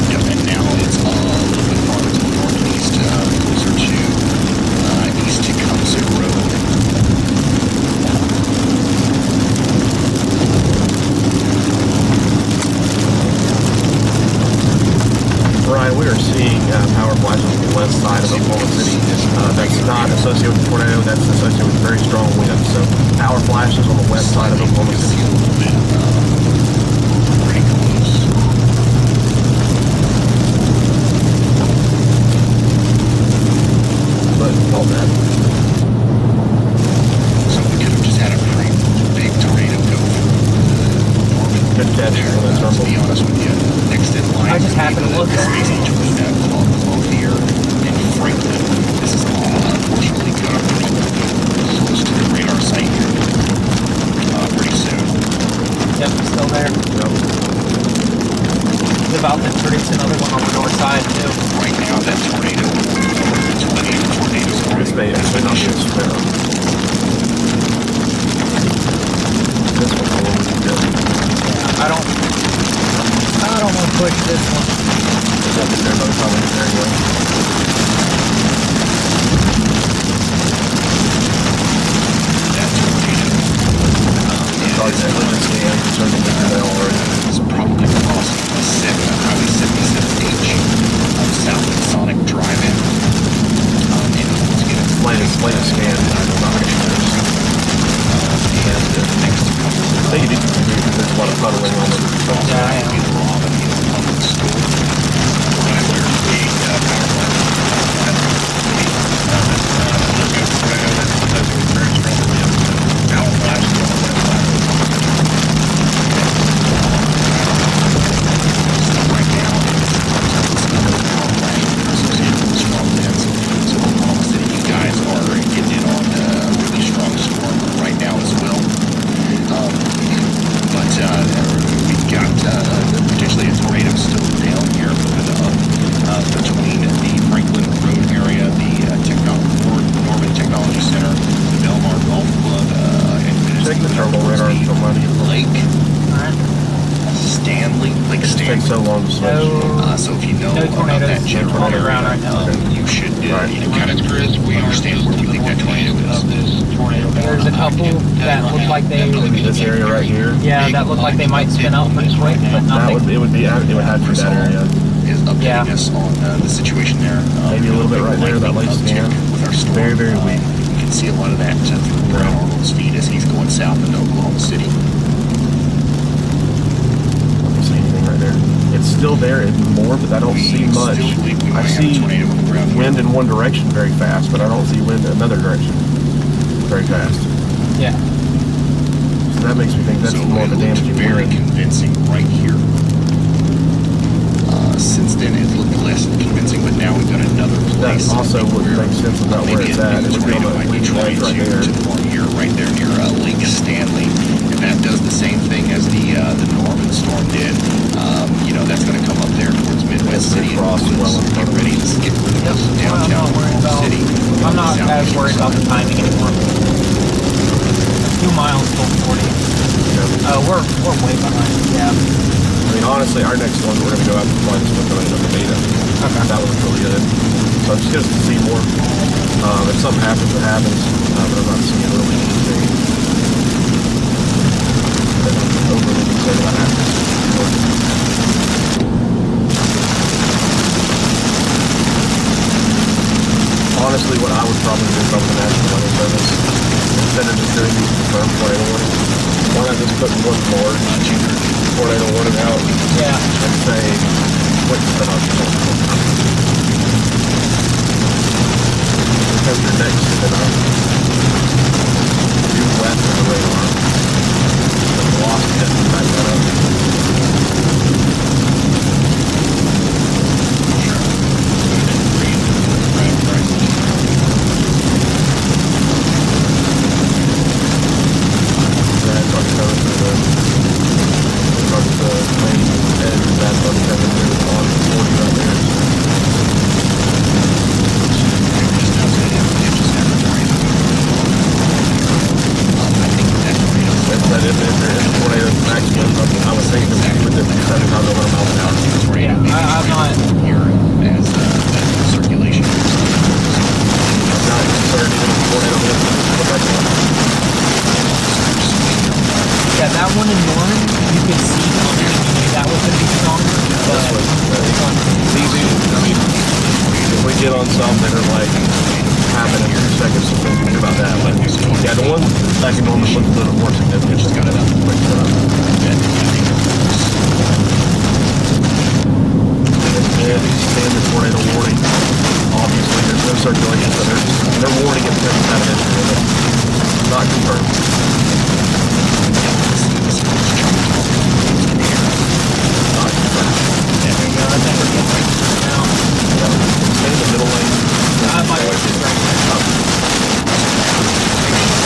Yep, and now it's a little bit farther to the northeast, closer to east Tecumseh. tornado, that's associated with very strong winds. So power flashes on the west side of Oklahoma You can see City. a little bit pretty close. But all that. So we could have just had a pretty big tornado go through Norman. Good catch There, on that to turbo. be honest with you, next in line. I just would be happened to look the at space between Clothier and Franklin. This is unfortunately going to be close to the radar site here pretty soon. Yep, still there. Yep. It's about to produce another one on the north side too. Right now, that tornado is It's made actually not good spin. This one's a little bit good. Yeah, I don't want to push this one. There's nothing there by the time we get there anyway. that tornado. Sorry, that limit scan turned into the already. It's probably across Highway 77H south of Sonic Drive-In. And it's going to Latest scan, I don't know how many years. and the next couple of I think it needs to be because there's a lot of puddling on it. Yeah, I am. either Rob and either public school. Right where the power plant right now associated with strong winds. So Oklahoma City, you guys are getting in on a really strong storm right now as well. But we've got potentially a tornado still down here moving up between the Franklin Road area, the Norman Technology Center, the Belmar Golf Club, and Check the turbo radar for money. Lake Alright. Lake It takes so Stanley. long to switch. No, So if you know no about tornadoes that general on the area, ground right now. you should Right. kind of understand where we think that tornado is. There's a couple that look like they, Maybe this area right here. yeah, that look like they might spin out pretty quick, but That would nothing. it would have to be that area. Is updating Yeah. us on the situation there. Maybe a little bit right there, that lake lightning stand. uptick with our storm. Very, very weak. You can see a lot of that through Brad Arnold's feed as he's going south into Oklahoma City. I don't see anything right there. It's still there and more, but I don't see much. Still believe we I might have a see tornado on the ground. wind in one direction very fast, but I don't see wind in another direction very fast. Yeah. So that makes me think that's So more of a it looked damaging very wind. convincing right here. Since then, it looked less convincing, but now we've got another That place. also would make sense about where Maybe it's a at. It would come tornado up might be leading trying edge right there. to form here, right there near Lake Stanley, and that does the same thing as the Norman storm did. That's going to come up there towards Midwest City and Cross Woods. well in Get front of ready us. to get rid of us downtown Oklahoma City. I'm not as worried about the timing anymore. 2 miles till 40. We're way behind. Yeah. I mean, honestly, our next one, we're going to go out and find some going up the beta. Okay. That was really good. So I'm just going to see more. If something happens, it happens. But I'm not seeing really anything that I'm overly concerned about happening. Honestly, what I would probably do from the National Weather Service, instead of just doing these confirmed tornado warnings, why not just put one more tornado warning out Yeah. and say, what's the option? Because you're next to the due west of the radar. The velocity has to back that up. That's on the main edge, that's on the on 40 right there. That if there is a tornado maximum, I was thinking with the 75 miles an hour. Yeah. I'm not. Here as circulation. I'm not concerned even if the tornado hits the background. Yeah, that one in Norman, you could see coming. You knew that was going to be stronger. But this one's Easy. I mean, if we get on some that are like happen in 2 seconds, you're about That can normally look a little more significant. Just got it up quick. Standard tornado warning. Obviously, there's no circulation, so they're warning it because it's not an issue with it. Not confirmed. Not confirmed. There we go. I think we're getting right now. Stay in the middle lane. My voice is right there.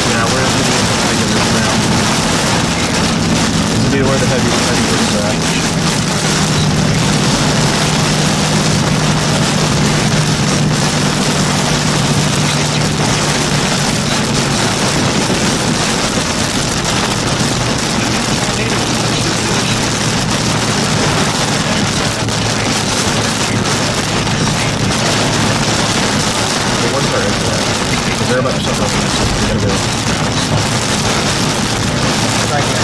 Yeah, we're in the beginning of this now. This will be where the heavy winds are at. They're about to shut off. We're gonna go. Right here.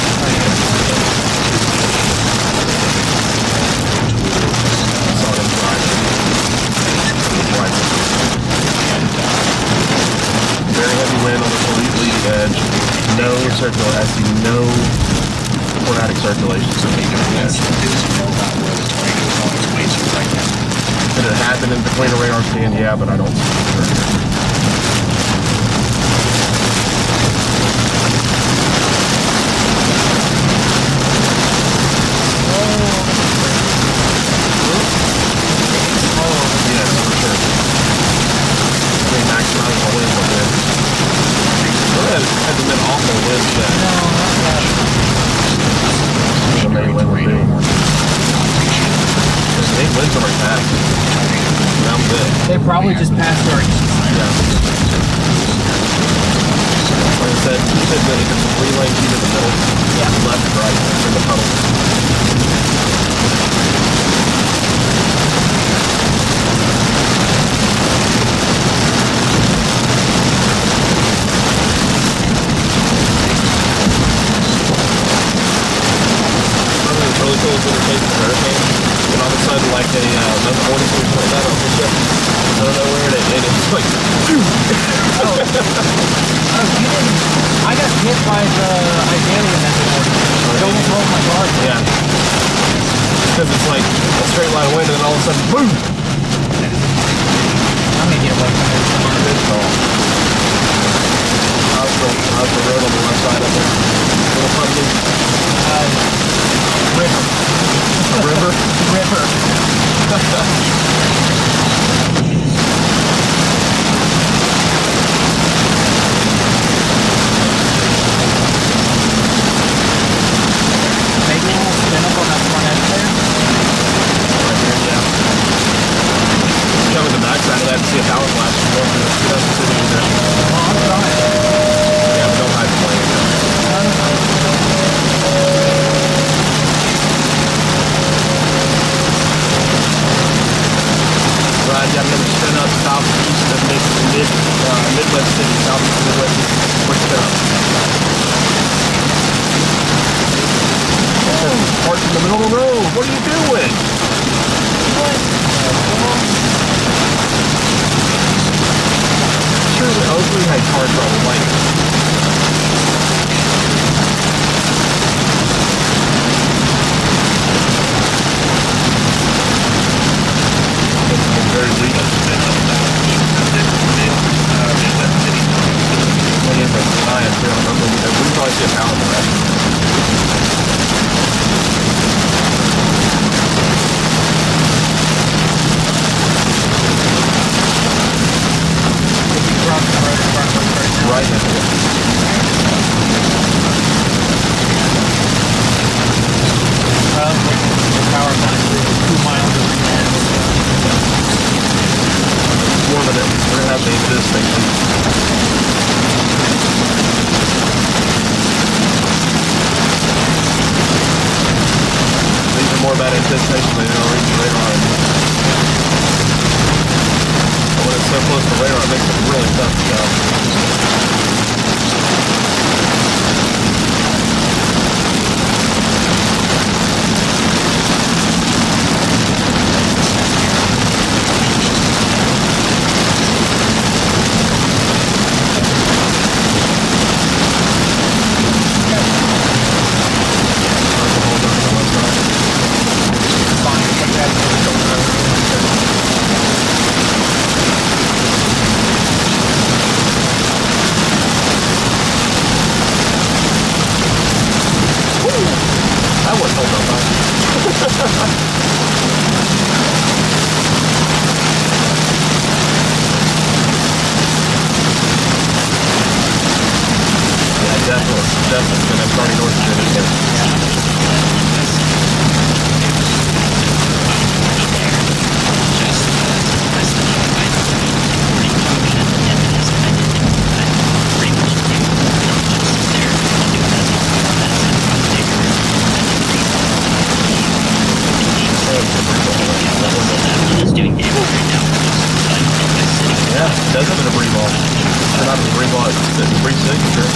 I saw them driving. Very heavy wind on the leading edge. No circulation. I see no tornadic circulation. So did it happen in between a radar stand? Yeah, but I don't see it. Hasn't been awful winds yet. No, not yet. The main wind will be. There's 8 winds already passed. I'm good. They probably just passed our east side. Yeah. Like I said, you said that if it's 3 lanes, either the middle, left, right, in the puddle. Really cool is intercepting the hurricane, and all of a sudden, like another morning switch like that on the ship, I don't know where it is, and it's like, I got hit by the Idalian that morning. It almost rolled my car. yeah, because it's like a straight line of wind, and then all of a sudden, boom! I'm gonna get away from this. How's the road on the left side of it? Little pumpkin? River. A river? River. Maybe we'll spin up on that front edge there. Right here, yeah. Coming the backside of that to see a power flash. It doesn't sit in there. Oh, I'm trying. Yeah, but don't hide the plane. Right, you got another spin up southeast of Midwest City, southeast of Midwest City. Quick spin up. Parked in the middle of the road. What are you doing? Surely Oakley had cars all white. Very legal. What is it? Science. We don't remember. We can probably see a power flash. Right now. The power line is 2 miles away. More than it. We're gonna have to use this station. These are more about anticipation than they'll reach radar. But when it's so close to radar, it makes it really tough to go. Destin, and I'm starting north of Denison. Yeah, it does have a debris ball. It's not a debris ball, it's a debris signature.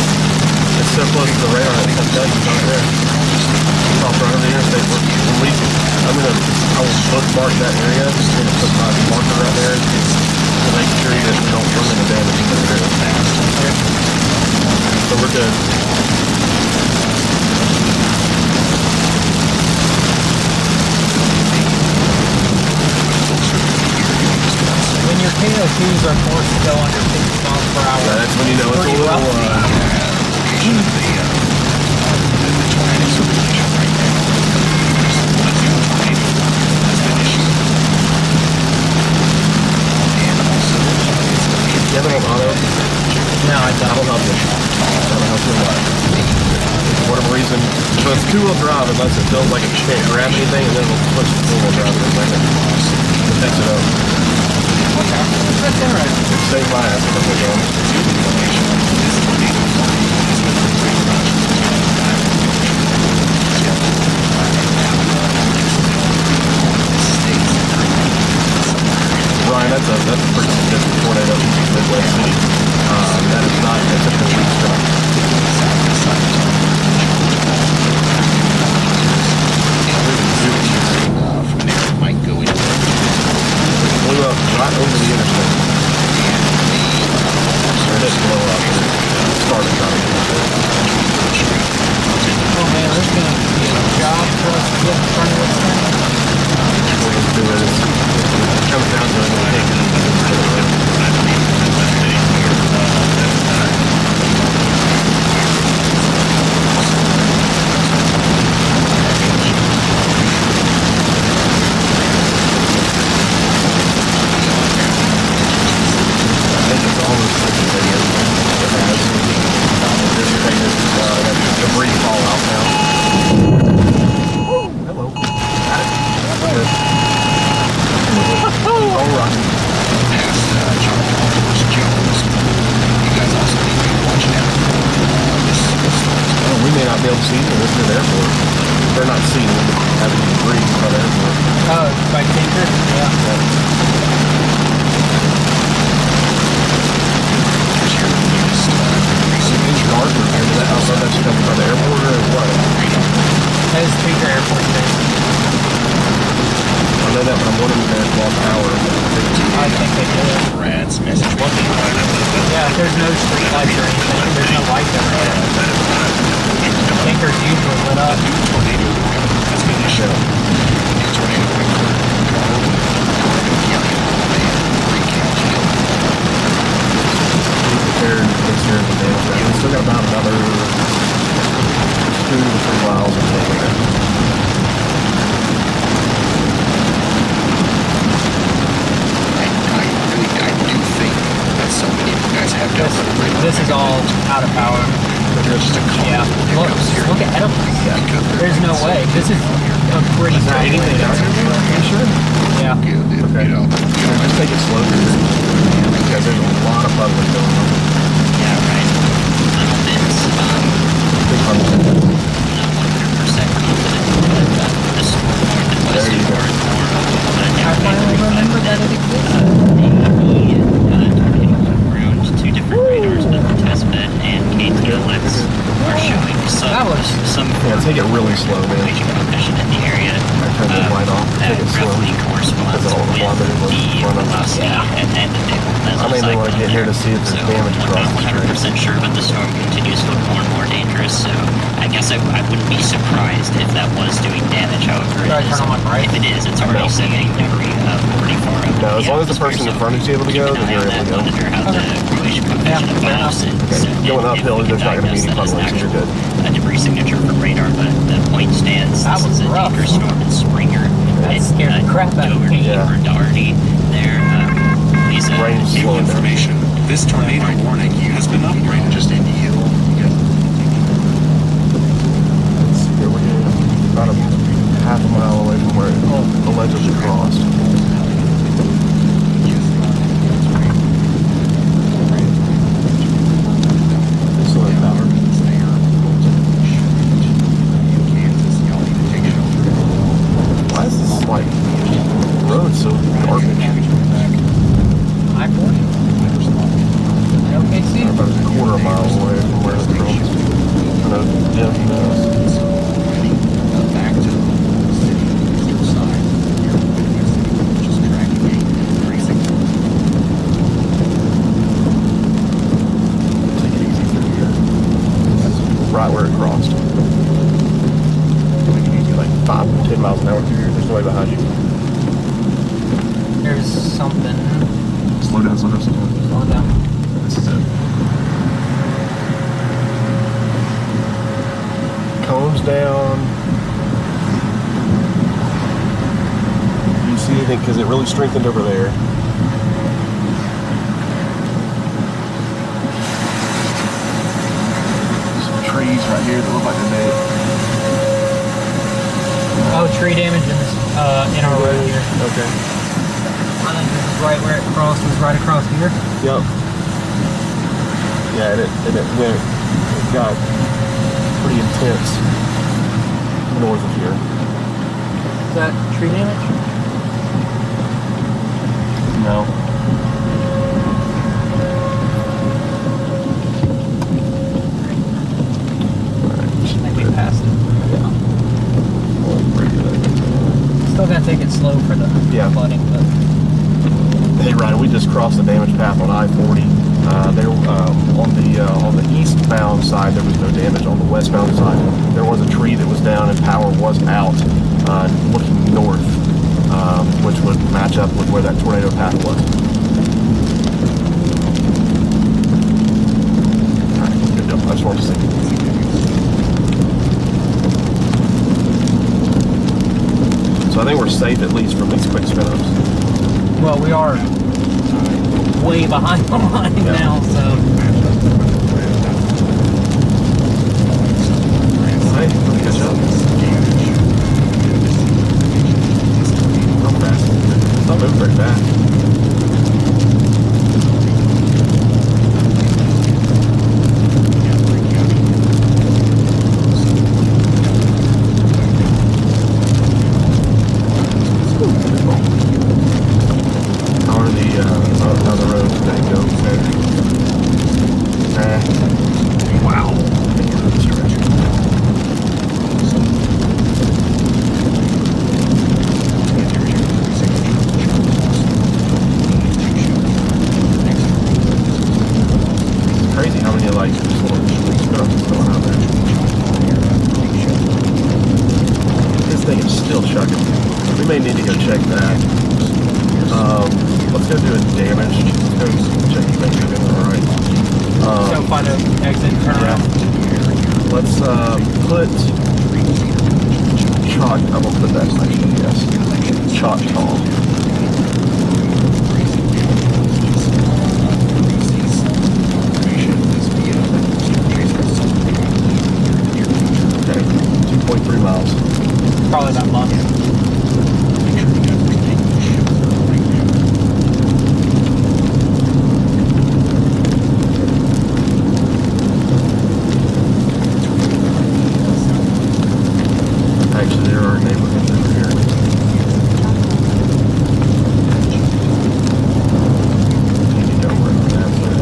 It's so close to the radar, I think I'm telling you, it's not there. It's off right on the interstate. I will bookmark that area. I'm going to put my marker right there to make sure that we don't run into damage in that area. So we're good. When your KO2s are forced to go under 50 miles per hour, Yeah, that's when you know it's a pretty little, you have it on auto? No, I That'll don't. help you. That'll help you a lot. For whatever reason, so it's two-wheel drive unless it feels like it can't grab anything, and then it'll push the four-wheel drive in a second. It picks it up. Okay, that's interesting. It saved my ass when we're going. Ryan, that's a pretty significant tornado in Midwest City. That is not a typical week strike. From there, it might go into Blew up right over the interstate. Or it didn't blow up. It started right over the interstate. Oh man, this is going to be a job for us to get in front of this thing. What we'll do is, it comes down to it, we'll take it to the road. Debris fallout now. Hello. Got it. Good. All right. past Charlie Force Jones. You guys also need to be watching out. Oh, we may not be able to see it. This is an airport. They're not seeing it. Having debris by the airport. Oh, by Tinker? Yeah. Here's your latest These cars are here. I don't know if that's coming by the airport or what. That is Tinker Airport Base. I know that, but I'm wondering if there's one power. I think they do. Brad's message. Yeah, there's no street lights or anything. There's no lights everywhere. Tinker's usually lit up. Tornado warning has been issued. A tornado occurred in Garland, County, and Greene County. Be prepared to take care of the damage. We still got about another 2 to 3 miles or something there. I do think that so many of you guys have dealt with it. This is all out of power. Just a couple Yeah. Look, hiccups here. look at them. There's no way. This is a pretty Is there anything down here? Are you sure? Yeah. Okay. You know, Just take it slow here. Because there's a lot of puddling going on. Yeah, right. Little bits. Big puddling. Not 100% confident that the storm more than was There you go. I finally remember that it existed. Around 2 different radars, but the test bed and KTLX are showing That was- some Yeah, take it really slow, man. major coefficient in the area. I turned the light off. That Take it slow. roughly corresponds Because all the with water was the running. velocity and the I may want to get here to see if there's damage I'm across not the street. 100% sure, but the storm continues to look more and more dangerous, so I guess I wouldn't be surprised if that was doing damage. However, Should I turn on my bright? if it is, it's already No. sending debris pretty far up. No, as the long as the atmosphere, person in so front is able to go, keep then an eye you're on able to that, go. monitor how the correlation coefficient Yeah, fair evolves. enough. and Okay, so going if uphill, we can there's not going to be any diagnose that as an puddling, so you're actual, good. debris signature from radar, but the point stands. That This was is a rough. dangerous storm in Springer. That scared the crap out of me. Yeah. For Doherty there. Please, Rain's New slowing down. information. This tornado warning has been upgraded. Just into Hill. You got away from where it's from. I know Jim knows. Back to the city, Hillside, here, just tracking a racing. Take it easy through here. That's right where it crossed. We can easy like 5 to 10 miles an hour through here. There's no way behind you. There's something. Slow down, slow down, slow down. Slow down. This is it. Cones down. Do you see anything? Because it really strengthened over there. Some trees right here that look like they're dead. Oh, tree damage in our road here. Okay. I think this is right where it crosses, right across here. Yep. Yeah, and it got pretty intense north of here. Is that tree damage? No. I think we passed it. Still gonna take it slow for the flooding, but Hey Ryan, we just crossed the damage path on I-40. There on the eastbound side there was no damage. On the westbound side there was a tree that was down and power was out, looking north, which would match up with where that tornado path was. Alright, good deal. I just wanted to see. So I think we're safe at least from these quick spin-ups. well, we are way behind the line now, so. Hey, let me catch up. Not fast. It's not moving very fast. How the road today goes there. Wow. I think we're in this direction. Crazy how many like just little spin-ups going out there. This thing is still chugging. We may need to go check that. Let's go do a damage. Let's go check the thing again. Alright. So find an exit, turn around. Let's put chalk. I'm gonna put that in GPS. Chalk call. Okay, 2.3 miles. Probably that much. Actually, there are neighborhoods over here. Need to know where that's at.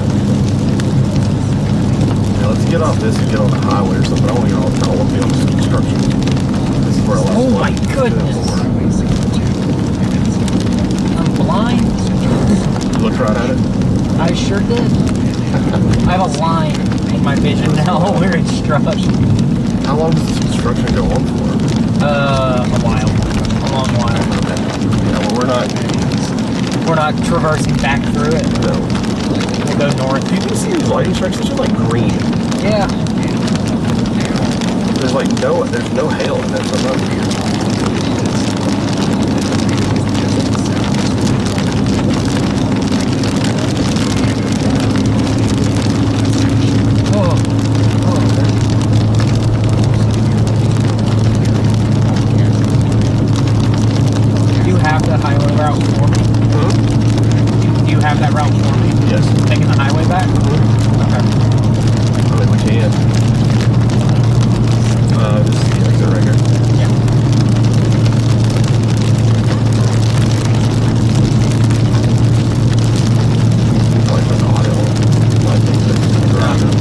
Yeah, let's get off this and get on the highway or something. I want to get on. I want to be on this construction. This is where I Oh my goodness! I'm blind. You looked right at it. I sure did. I have a line in my vision now where it's struck. How long does this construction go on for? A while. A long while. Yeah, well, We're not traversing back through it. no. We'll go north. Do you see these lightning strikes? They're just like green. Yeah. There's like there's no hail in there, so I'm not weird. Do you have the highway route for me? Do you have that route for me? Yes. Taking the highway back? Okay. I mean, we can. This is the exit right here. Yeah. Like an audio. I think that's driving.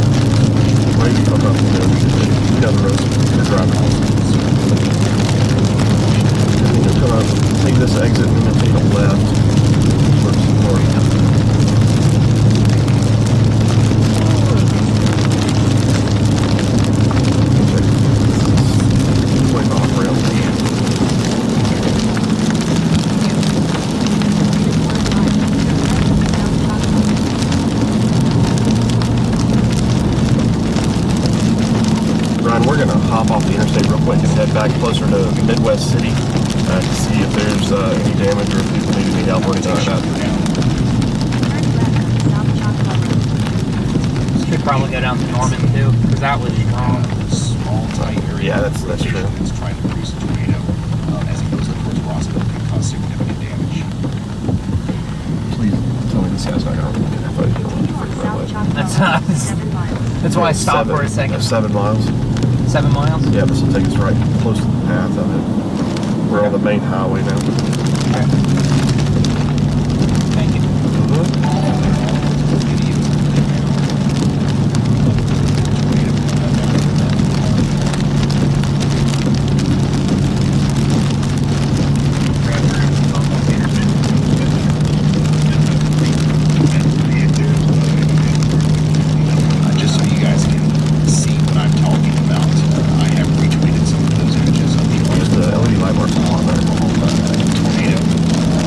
going to hop off the interstate real quick and head back closer to Midwest City to see if there's any damage or if people need any help or anything like that. Should probably go down to Norman too, because that was strong. Small, tight area. Yeah, that's true. It's trying to produce a tornado as it goes up towards Rossville, can cause significant damage. Please tell me this guy's not going to get that photo. That's why I stopped for a second. 7 miles. 7 miles? Yeah, this will take us right close to the path of it. We're on the main highway now. Okay. Thank you. Just so you guys can see what I'm talking about, I have retweeted some of those images of the Just the LED light marks on there. tornado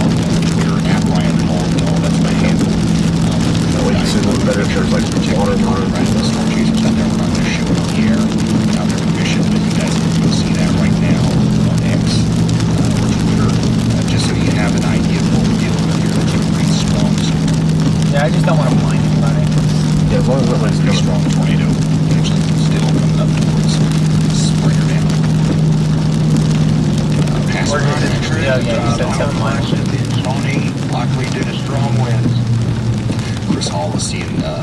on Twitter at Ryan Hall. That's my handle. That way you can see a little better if there's like water in the road. Right, the storm chasers out there. We're not going to show it on the air without their permission, but you guys can go see that right now on X or Twitter, just so you have an idea of what we're dealing with here. It's a pretty strong storm. Yeah, I just don't want to blind anybody. Yeah, as long as nobody's Pretty coming. strong tornado. Actually, still coming up towards Springer now. Past Where Springer, is it? actually. Yeah, you said 7 miles. Shawnee, likely due to strong winds. Chris Hall is seeing the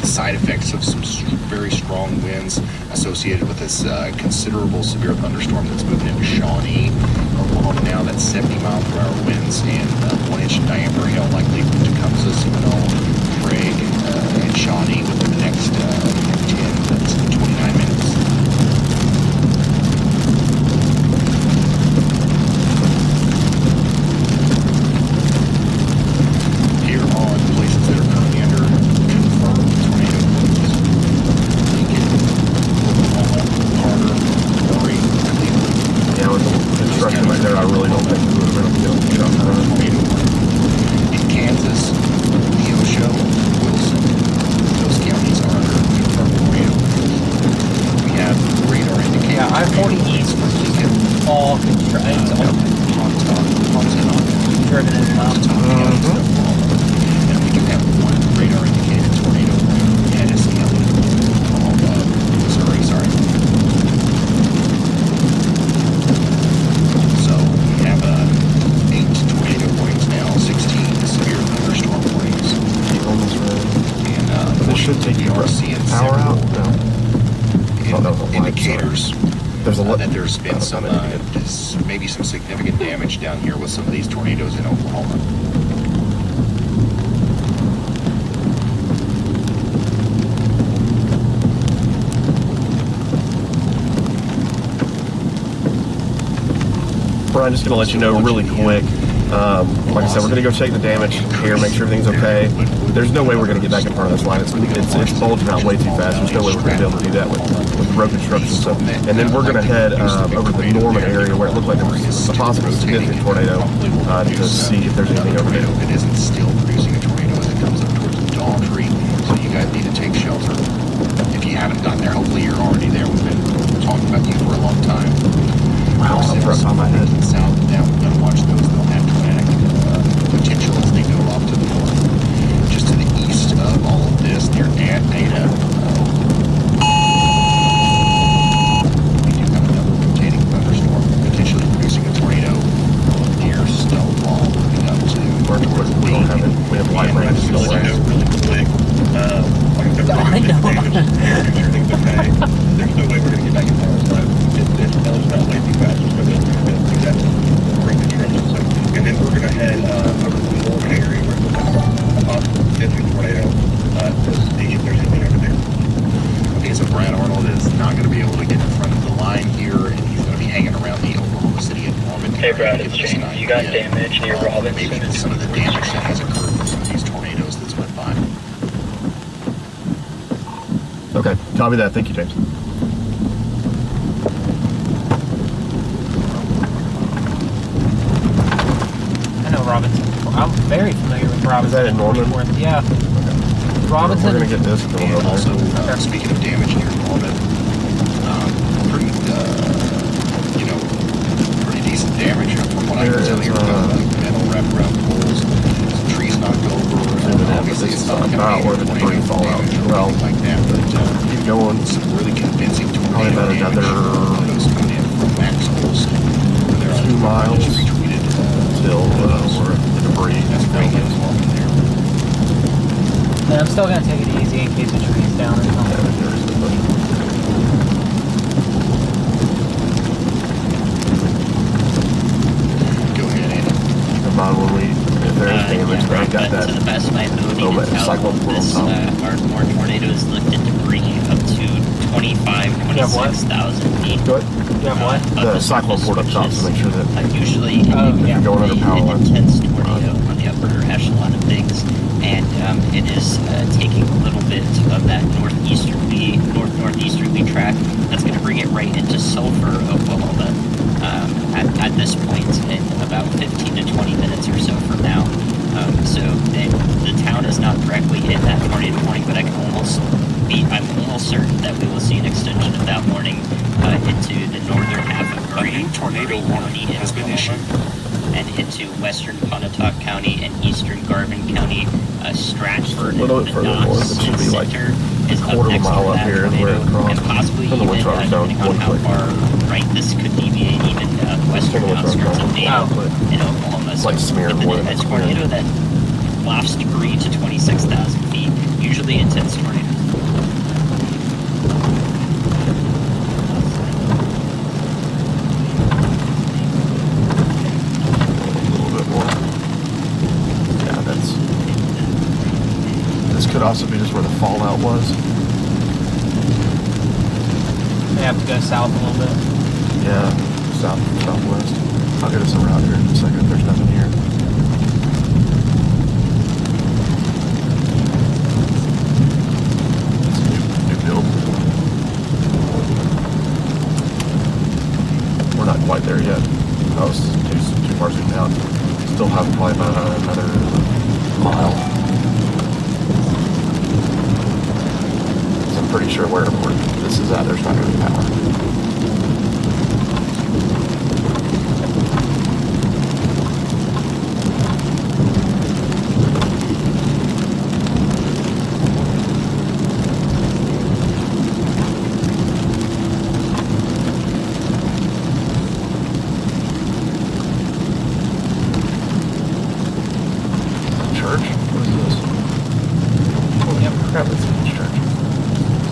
side effects of some very strong winds associated with this considerable severe thunderstorm that's moving into Shawnee, Oklahoma now. That's 70 mile per hour winds and 1 inch in diameter hail likely to Tecumseh, Seminole, Craig, and Shawnee within the next 10 to 29 minutes. Here on places that are currently under confirmed tornado warnings: Lincoln, Oklahoma, Carter, Murray, Cleveland. Yeah, with the construction right there, I really don't think we would have been able to get up there. Tornado warning. In Kansas, Neosho, Wilson, those counties are under confirmed tornado warnings. We have radar indicators. Yeah, I-40 East was just all construction. It's all driven in and out. And we do have one radar indicated tornado at Hillsdale, Missouri, sorry. So we have 8 tornado warnings now, 16 severe thunderstorm warnings. Almost ready. And This should take we you are seeing power out? several No. thought that was a light, indicators There's a li- that there's been some maybe some significant damage down here with some of these tornadoes in Oklahoma. Brian, just going to let you know really quick. Like I said, we're going to go check the damage here, make sure everything's okay. There's no way we're going to get back in front of this line. It's bulging out way too fast. There's no way we're going to be able to do that with road construction. So, and then we're going to head over to the Norman area where it looked like there was a possible significant tornado to see if there's anything over there. It isn't still producing a tornado as it comes up towards the Dawntree, so you guys need to take shelter. If you haven't gotten there, hopefully you're already there. We've been talking about you for a long time. Wow, that's rough on my head. South down, we're going to watch those. They'll have dramatic potential as they go off to the north. Just to the east of all of this, near Data, we do have another rotating thunderstorm, potentially producing a tornado near Stonewall, moving up to We don't have it. We have light range. Just to let you know really quick, like I said, everything's okay. There's no way we're going to get back in there. So it's not way too fast. We're going to do that to bring the trenches. So, and then we're going to head over to the Norman area where there's a possible significant tornado to see if there's anything over there. Okay, so Brad Arnold is not going to be able to get in front of the line here, and he's going to be hanging around the Oklahoma City and Norman. Hey Brad, it's James. You got damage near Robinson. Maybe some of the damage that has occurred from some of these tornadoes that's went by. Okay, copy that. Thank you, James. I know Robinson. I'm very familiar with Robinson. Is that in Norman? Yeah. Robinson. We're going to get this. And then we'll And go also, there. speaking of damage near Norman, damage from what I can tell. You're talking about metal wrapped around poles, some trees knocked over. Obviously, it's not about where the debris fall out. Well, like that, but keep going. some really convincing Probably tornado about damage. another Those coming in from Max Holes. 2 miles Retweeted. till where the debris That's is great building. as well from there. And I'm still gonna take it easy in case the tree's down or something. Go ahead, Andy. About when if there's damage, yeah, I've got but that. to the best of my ability Oh, to but tell, cyclone portal this top. Ardmore tornado has lifted debris up to 26,000 feet. Good. You have what? The cyclone port up top, so make sure that Usually yeah. going under power an lines. intense tornado on the upper echelon of things, and it is taking a little bit of that northeasterly track. That's going to bring it right into Sulphur, Oklahoma. At this point, in about 15 to 20 minutes or so from now. So the town is not directly in that tornado warning, but I'm almost certain that we will see an extension of that warning into the northern half of Green tornado warning has been issued, and into western Pontotoc County and eastern Garvin County. Stratford, a little bit further north. It should be like is a quarter of a mile up that here and where it tornado, crossed. and possibly From the even Wichita Zone, depending on how one far right this could deviate, even western From the Wichita outskirts of Zone, Dayton but in Oklahoma. it's like smearing more than a it's tornado that lofts debris to 26,000 feet, usually intense tornadoes. Could also be just where the fallout was. They have to go south a little bit. Yeah, southwest. I'll get us around here in a second if there's nothing here. It's a new build. We're not quite there yet. I was too far zoomed out. Still have probably about another mile. Pretty sure where this is at, there's not going to be power. Church? What is this? Oh, yeah, crap, it's a church.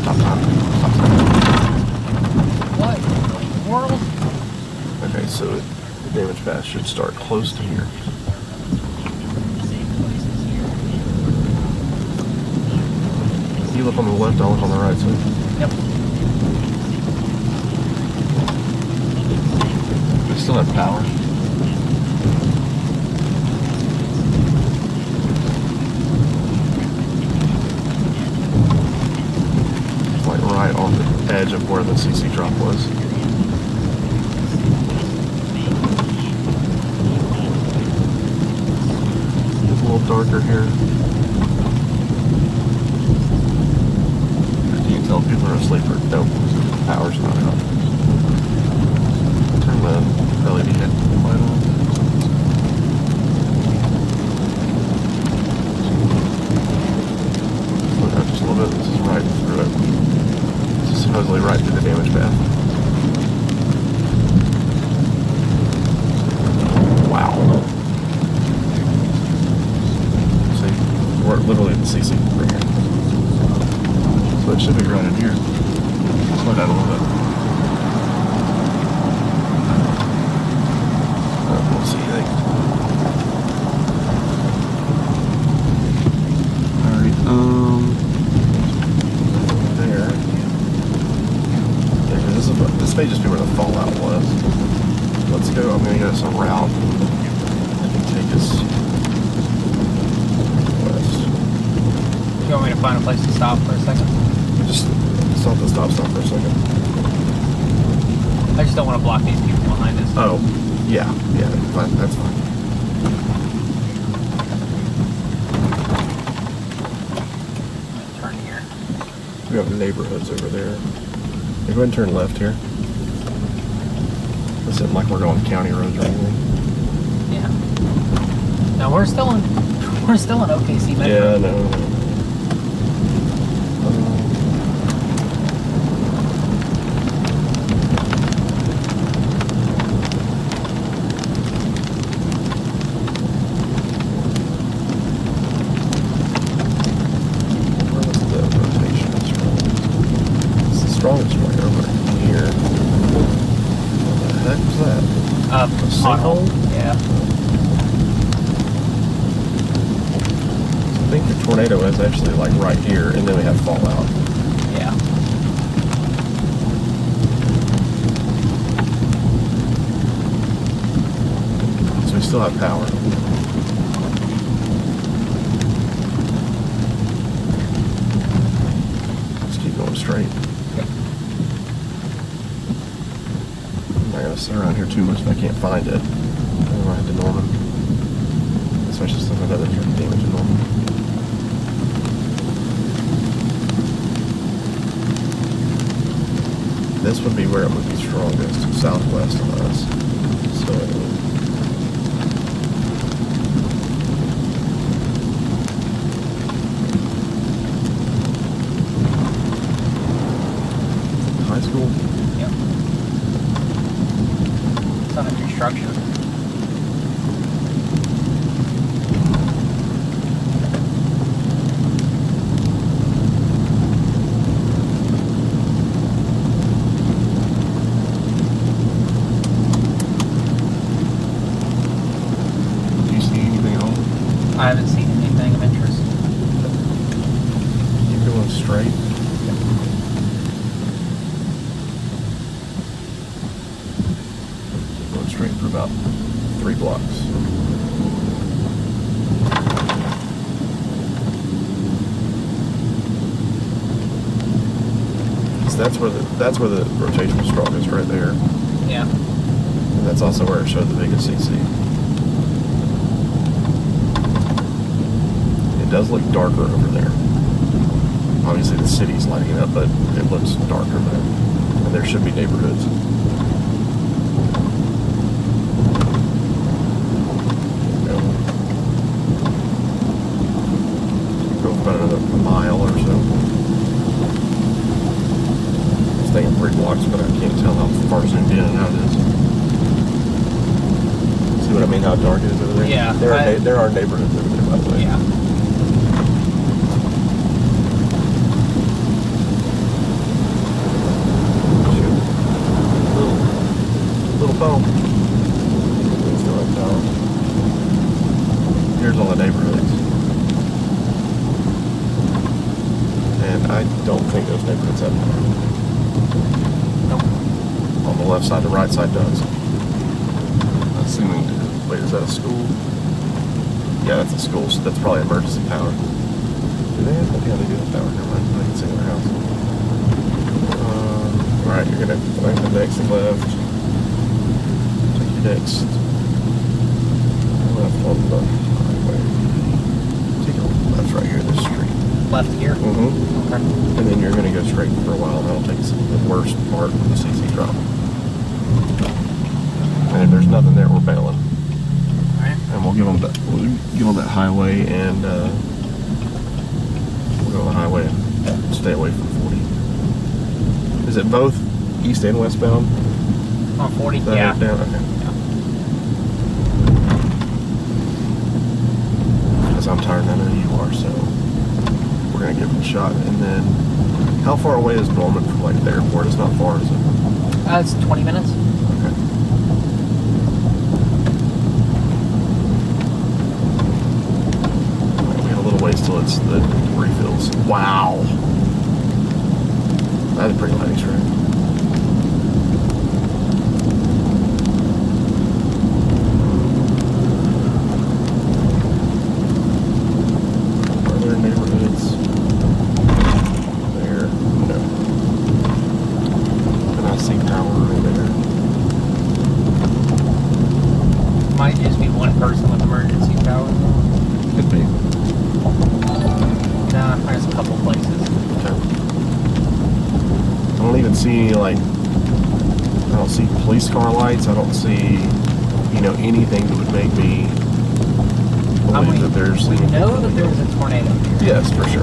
Stop talking. What in the world? Okay, so the damage path should start close to here. You look on the left, I'll look on the right side. Yep. We still have power. Right on the edge of where the CC drop was. It's a little darker here. You can tell people are asleep or nope, the power's not out. Turn the LED light on. Slow down just a little bit. This is right through it. Supposedly right through the damage path. Wow. See, we're literally at the CC right here. So it should be right in here. Slow down a little bit. We'll see anything. Alright, there. This may just be where the fallout was. Let's go. I'm going to get us a route and take us west. You want me to find a place to stop for a second? Just stop for a second. I just don't want to block these people behind us. Oh, yeah, fine, that's fine. Turn here. We have neighborhoods over there. Yeah, go ahead and turn left here. This isn't like we're going county roads or anything. Yeah. No, we're still in OKC Metro. Yeah, no. Where was the rotation strongest? It's the strongest right over here. What the heck was that? A sinkhole? Yeah. I think the tornado is actually like right here, and then we have fallout. Yeah. So we still have power. Just keep going straight. I'm not gonna sit around here too much if I can't find it. I'm gonna head to Norman. Especially since I know there's already damage in Norman. This would be where it would be strongest, southwest of us. So high school. Yep. It's under construction. Do you see anything at all? I haven't seen anything of interest. Keep going straight. Keep going straight for about 3 blocks. So that's where the rotation was strongest, right there. Yeah. And that's also where it showed the biggest CC. It does look darker over there. Obviously the city's lighting up, but it looks darker there. And there should be neighborhoods. Go about another mile or so. Staying 3 blocks, but I can't tell how far zoomed in and out it is. See what I mean? How dark it is over there? Yeah. There are neighborhoods over there, by the way. Yeah. Little bone. Still have power. Here's all the neighborhoods. And I don't think those neighborhoods have power. Nope. On the left side, the right side does. Assuming, wait, is that a school? Yeah, that's a school, so that's probably emergency power. Do they have, yeah, they do have power. Never mind, I can see their house. Alright, you're gonna find the next left. Take your next left on the highway. Take a left right here, this street. Left here. Mm-hmm. Okay. And then you're gonna go straight for a while, and that'll take us to the worst part of the CC drop. And if there's nothing there, we're bailing. Alright. And we'll give them that highway, and we'll go on the highway and stay away from 40. Is it both east and westbound? On 40? That Yeah. down? Okay. Because I'm tired, and I know you are, so we're gonna give it a shot. And then, how far away is Norman from like the airport? It's not far, is it? It's 20 minutes. Okay. We got a little ways till it's the refills. Wow. That's a pretty lightning strike. Are there neighborhoods? There. No. And I see power right there. Might just be one person with emergency power. Could be. Nah, there's a couple places. Okay. I don't even see any, like, I don't see police car lights. I don't see, anything that would make me believe that there's We anything know that going there was on. a tornado here. Yes, for sure.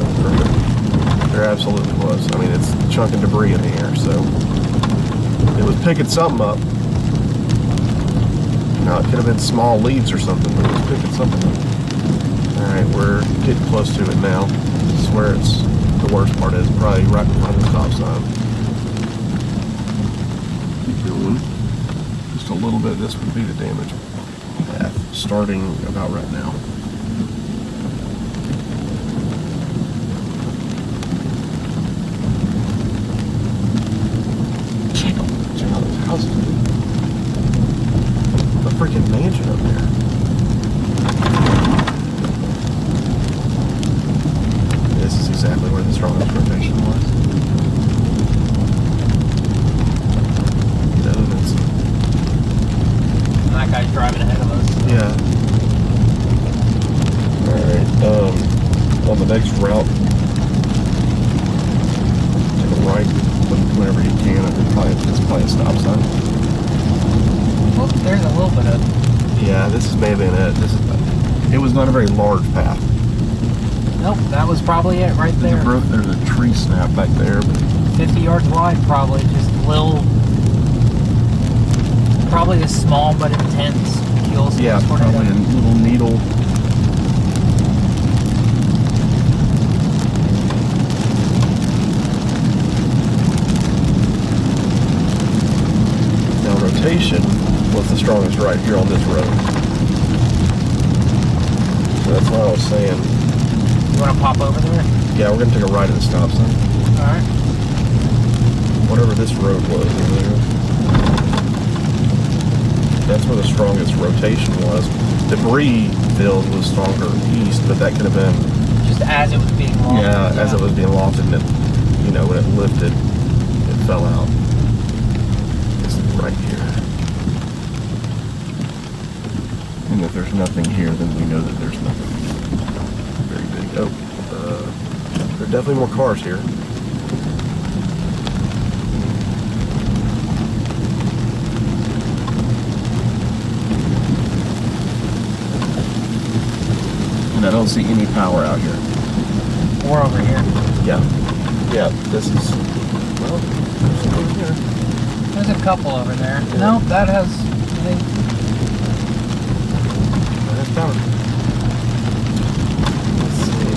There absolutely was. I mean, it's chunking debris in the air, so it was picking something up. It could have been small leaves or something, but it was picking something up. Alright, we're getting close to it now. This is where the worst part is, probably right in front of the stop sign. Keep going. Just a little bit, this would be the damage path, starting about right now. Check out those houses. A freaking mansion up there. This is exactly where the strongest rotation was. And that guy's driving ahead of us. Yeah. Alright, on the next route, take a right whenever you can. It's probably a stop sign. Well, there's a little bit of... Yeah, this may have been it. It was not a very large path. Nope, that was probably it right there. There's a tree snap back there. But 50 yards wide, probably. Just a little... Probably a small but intense kills. yeah, probably a little needle. Now, rotation was the strongest right here on this road. So that's what I was saying. You want to pop over there? Yeah, we're going to take a right at the stop sign. Alright. Whatever this road was over there. That's where the strongest rotation was. Debris field was stronger east, but that could have been... Just as it was being launched. Yeah, as it was being lofted, and it, when it lifted, it fell out. This is right here. And if there's nothing here, then we know that there's nothing very big. Oh, there are definitely more cars here. And I don't see any power out here. Or over here. Yeah. Yeah, this is... Well, there's some over here. There's a couple over there. Nope, that has... That has power. Let's see.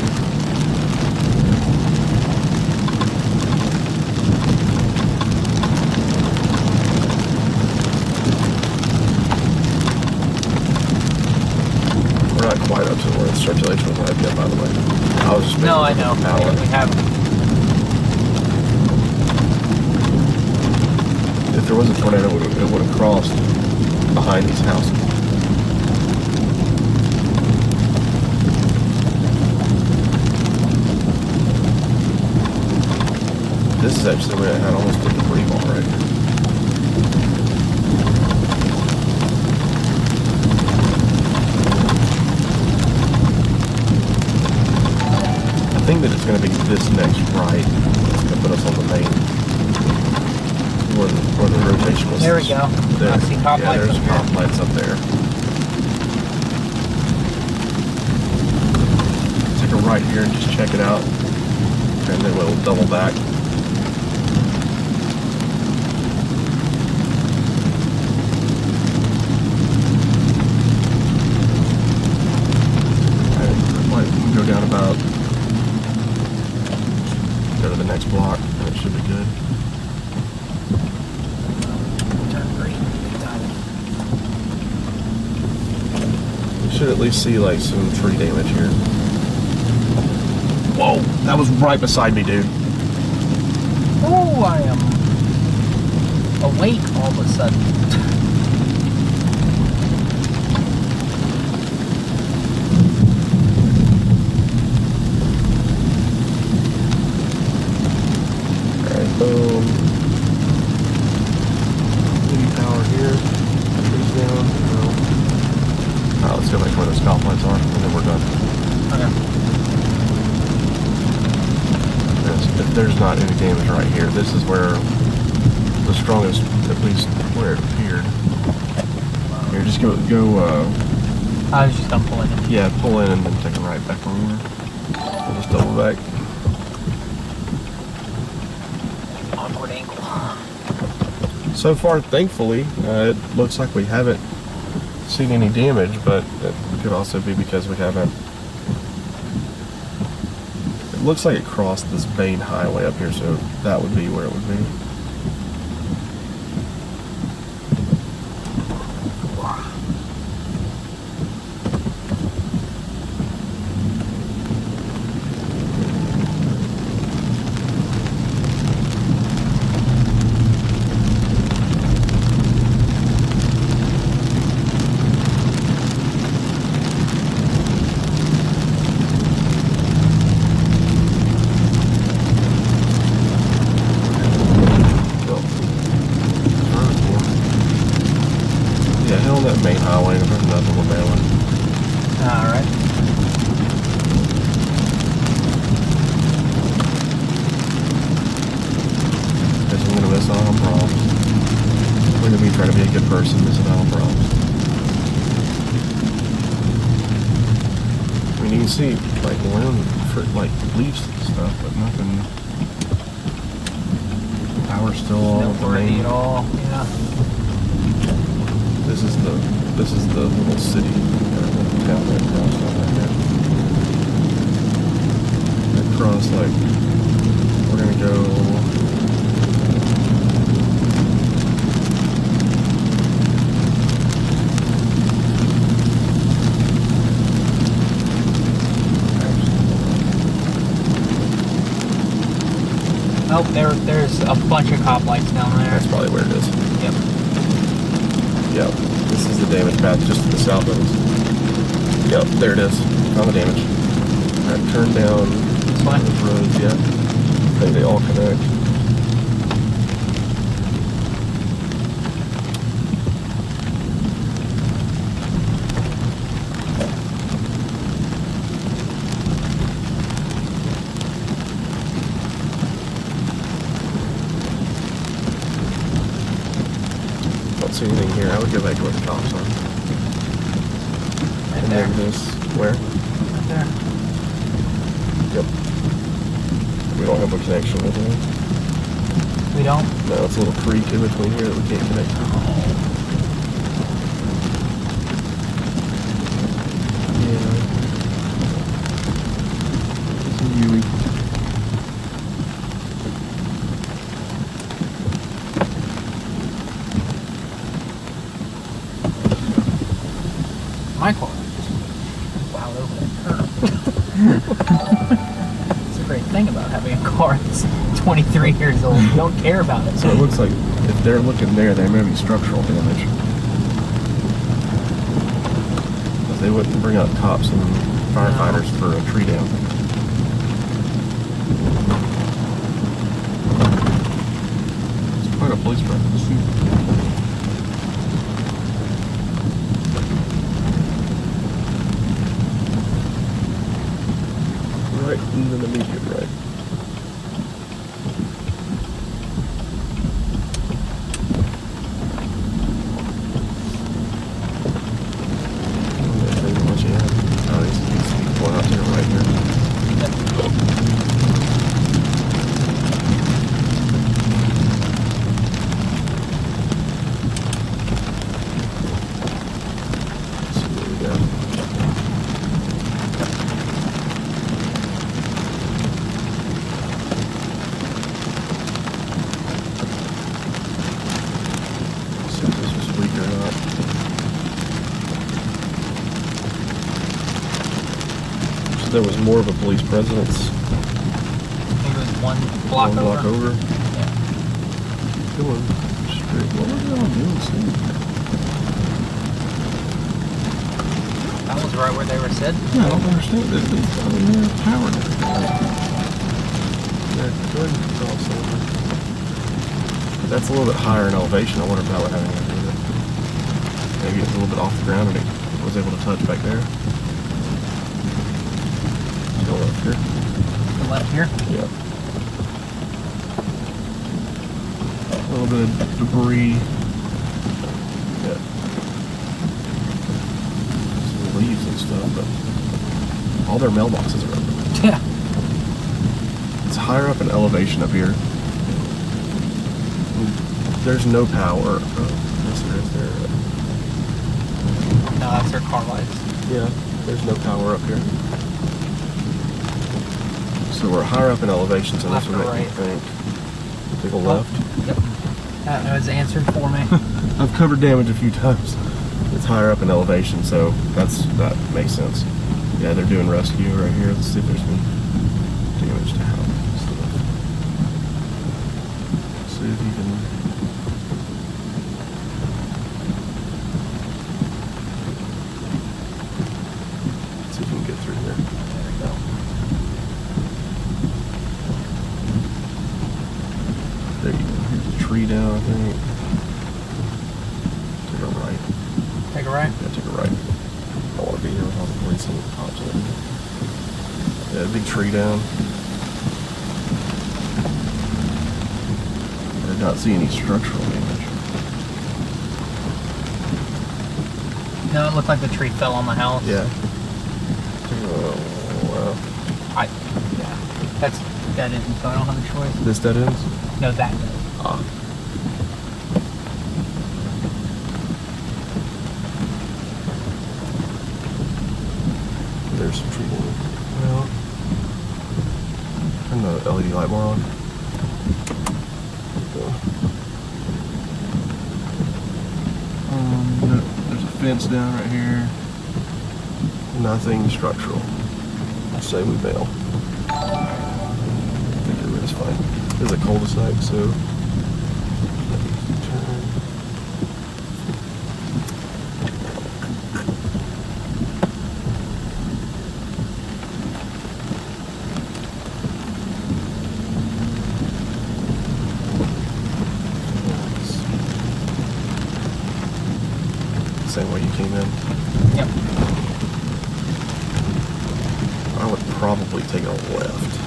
We're not quite up to where the circulation was right yet, by the way. I was just No, I making know. power. We haven't. If there was a tornado, it would have crossed behind these houses. This is actually where I had almost a debris ball right here. I think that it's going to be this next right. It's going to put us on the main. Where the rotation was. There we go. There. I see cop Yeah, lights there's up cop here. lights up there. Take a right here and just check it out. And then we'll double back. We'll go down about, go to the next block, and it should be good. Turn green. We should at least see like some tree damage here. Whoa, that was right beside me, dude. Oh, I am awake all of a sudden. Boom. Any power here. Trees down. No. Alright, let's go back to where those stop lights are, and then we're done. Okay. If there's not any damage right here, this is where the strongest, at least where it appeared. Here, just go. I was just gonna pull it in. Yeah, pull in and then take a right back over. We'll just double back. Awkward angle. So far, thankfully, it looks like we haven't seen any damage, but it could also be because we haven't. It looks like it crossed this main highway up here, so that would be where it would be. Main highway, there's nothing with that one. Alright. Because I'm going to miss out on problems. Look at me trying to be a good person, missing out on problems. I mean, you can see, like, like, leaves and stuff, but nothing. Power's still all No the worry main. at all. Yeah. This is the little city town that crossed on right there. That cross, like, we're gonna go. Oh, there's a bunch of cop lights down there. That's probably where it is. Yep. Yep, this is the damage path just to the south of us. Yep, there it is. Found the damage. Alright, turn down This way? those roads, yeah. I think they all connect. Don't see anything here. I would go back to where the cops are. Right And there. then this, where? Right there. Yep. We don't have a connection with it. We don't? No, it's a little creek in between here that we can't connect to. Yeah. It's a Yui. My car just plowed over that curb. It's a great thing about having a car that's 23 years old. You don't care about it. So it looks like if they're looking there may be structural damage. But they wouldn't bring out cops and firefighters for a tree down. It's quite a police presence. Right, and then immediate right. There was more of a police presence. I think it was one block over. Yeah. Going straight. What was y'all doing? That was right where they were said. Yeah, I don't understand this. I mean, there's power and everything. Yeah, go ahead and cross over. That's a little bit higher in elevation. I wonder if that would have anything to do with it. Maybe it's a little bit off the ground and it was able to touch back there. Go left here. The left here? Yeah. A little bit of debris. Yeah. Some leaves and stuff, but all their mailboxes are open. Yeah. It's higher up in elevation up here. There's no power. Oh, yes, there is there. No, that's their car lights. Yeah, there's no power up here. So we're higher up in elevation, so this Left would or make me think. Take a left. Yep. That was answered for me. I've covered damage a few times. It's higher up in elevation, so that makes sense. Yeah, they're doing rescue right here. Let's see if there's any damage to house. See if you can. See if you can get through here. There we go. There you go. Here's a tree down, I think. Take a right. Take a right? Yeah, take a right. I don't want to be here with all the police and cops and everything. Yeah, big tree down. I did not see any structural damage. No, it looked like the tree fell on the house. Yeah. Oh, wow. Yeah. That's dead end, so I don't have a choice. This dead ends? No, that does. Ah. There's some tree damage. Well, turn the LED light more on. There's a fence down right here. Nothing structural. Say we bail. I think everything's fine. This is a cul-de-sac, so. Same way you came in. Yep. I would probably take a left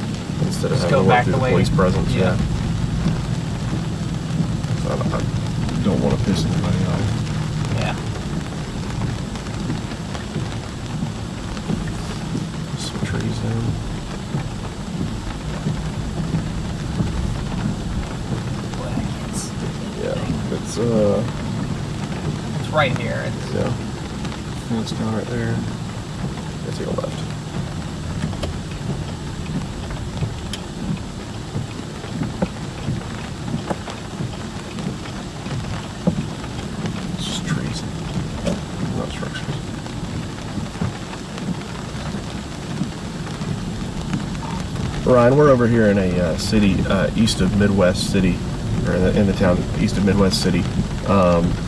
instead of Just having go to work back through the the way- police presence. yeah. So I don't want to piss anybody off. Yeah. Some trees down. Boy, I can't see it. Yeah, It's right here. It's yeah. Fence down right there. Yeah, take a left. It's just trees, not structures. Ryan, we're over here in a city east of Midwest City, or in the town east of Midwest City.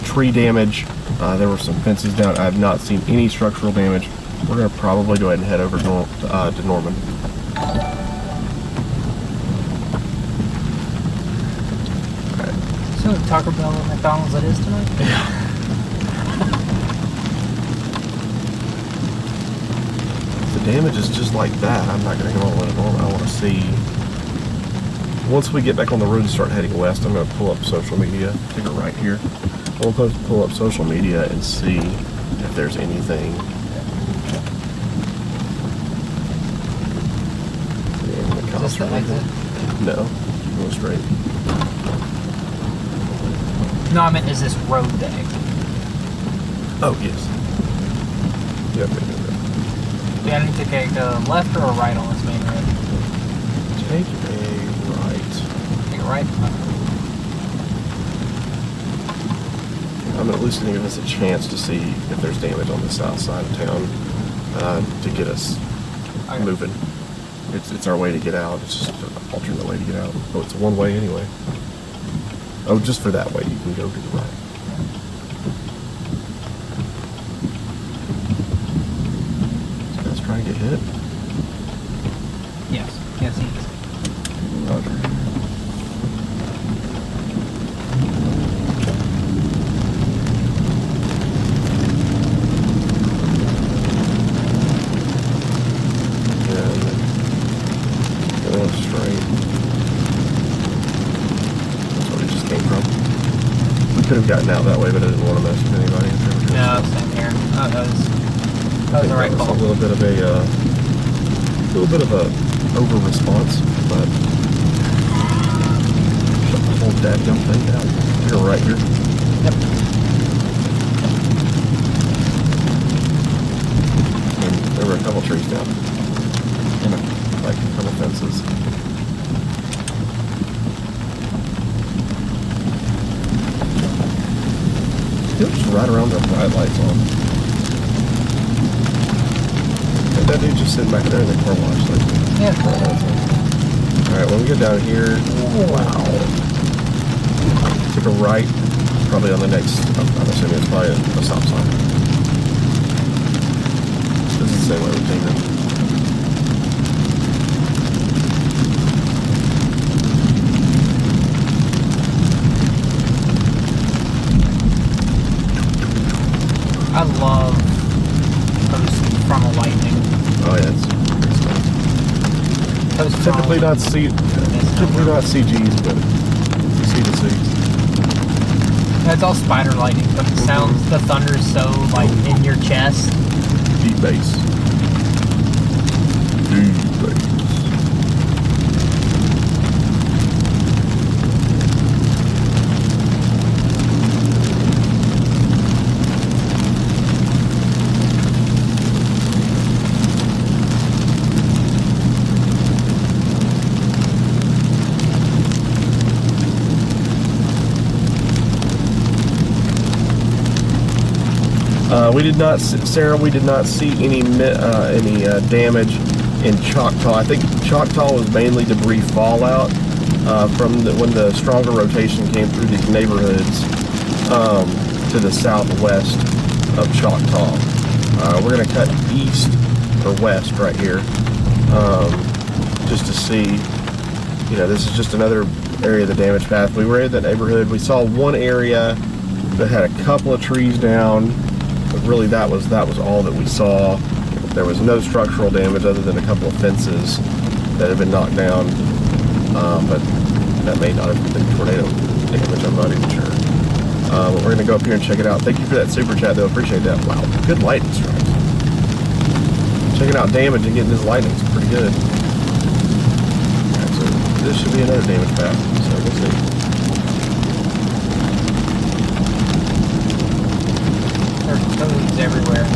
Tree damage. There were some fences down. I have not seen any structural damage. We're going to probably go ahead and head over to Norman. so Taco Bell and McDonald's it is tonight? If the damage is just like that, I'm not going to go all in Norman. I want to see. Once we get back on the road and start heading west, I'm going to pull up social media. Take a right here. We'll pull up social media and see if there's anything. Is this the exit? No, keep going straight. No, I meant is this road the exit? Oh, yes. Yep, yep. Do I need to take a left or a right on this main road? Take a right. Take a right? I'm at least going to give us a chance to see if there's damage on the south side of town to get us Okay. moving. It's our way to get out. It's just an alternate way to get out. Oh, it's one way anyway. Oh, just for that way, you can go to the right. This guy's trying to get hit. Yes. Yes, he is. Roger. Straight. That's where we just came from. could have gotten out that way, but I didn't want to mess with anybody. No, same here. That was the right call. A little bit of a over response, but shut the whole dadgum thing down. You're right here. Yep. And there were a couple trees down, and like a couple fences. It was right around the bright lights on. And that dude just sitting back there in the car wash. Like, Yeah. Alright, when we get down here, wow. Take a right, probably on the next, I'm assuming it's probably a stop sign. This is the same way we came in. I love those frontal lightning. Oh yeah, it's great stuff. Those Typically not CGs, but C2Cs. It's all spider lightning, but it sounds, the thunder's so like in your chest. Deep bass. Deep bass. We did not, Sarah. We did not see any damage in Choctaw. I think Choctaw was mainly debris fallout from when the stronger rotation came through these neighborhoods to the southwest of Choctaw. We're going to cut east or west right here just to see. You know, this is just another area of the damage path. We were in that neighborhood. We saw one area that had a couple of trees down. But really, that was all that we saw. There was no structural damage other than a couple of fences that had been knocked down. But that may not have been tornado damage. I'm not even sure. But we're going to go up here and check it out. Thank you for that super chat, though. Appreciate that. Wow, good lightning strikes. Checking out damage and getting this lightning is pretty good. Alright, so this should be another damage path. So we'll see. There's toads everywhere.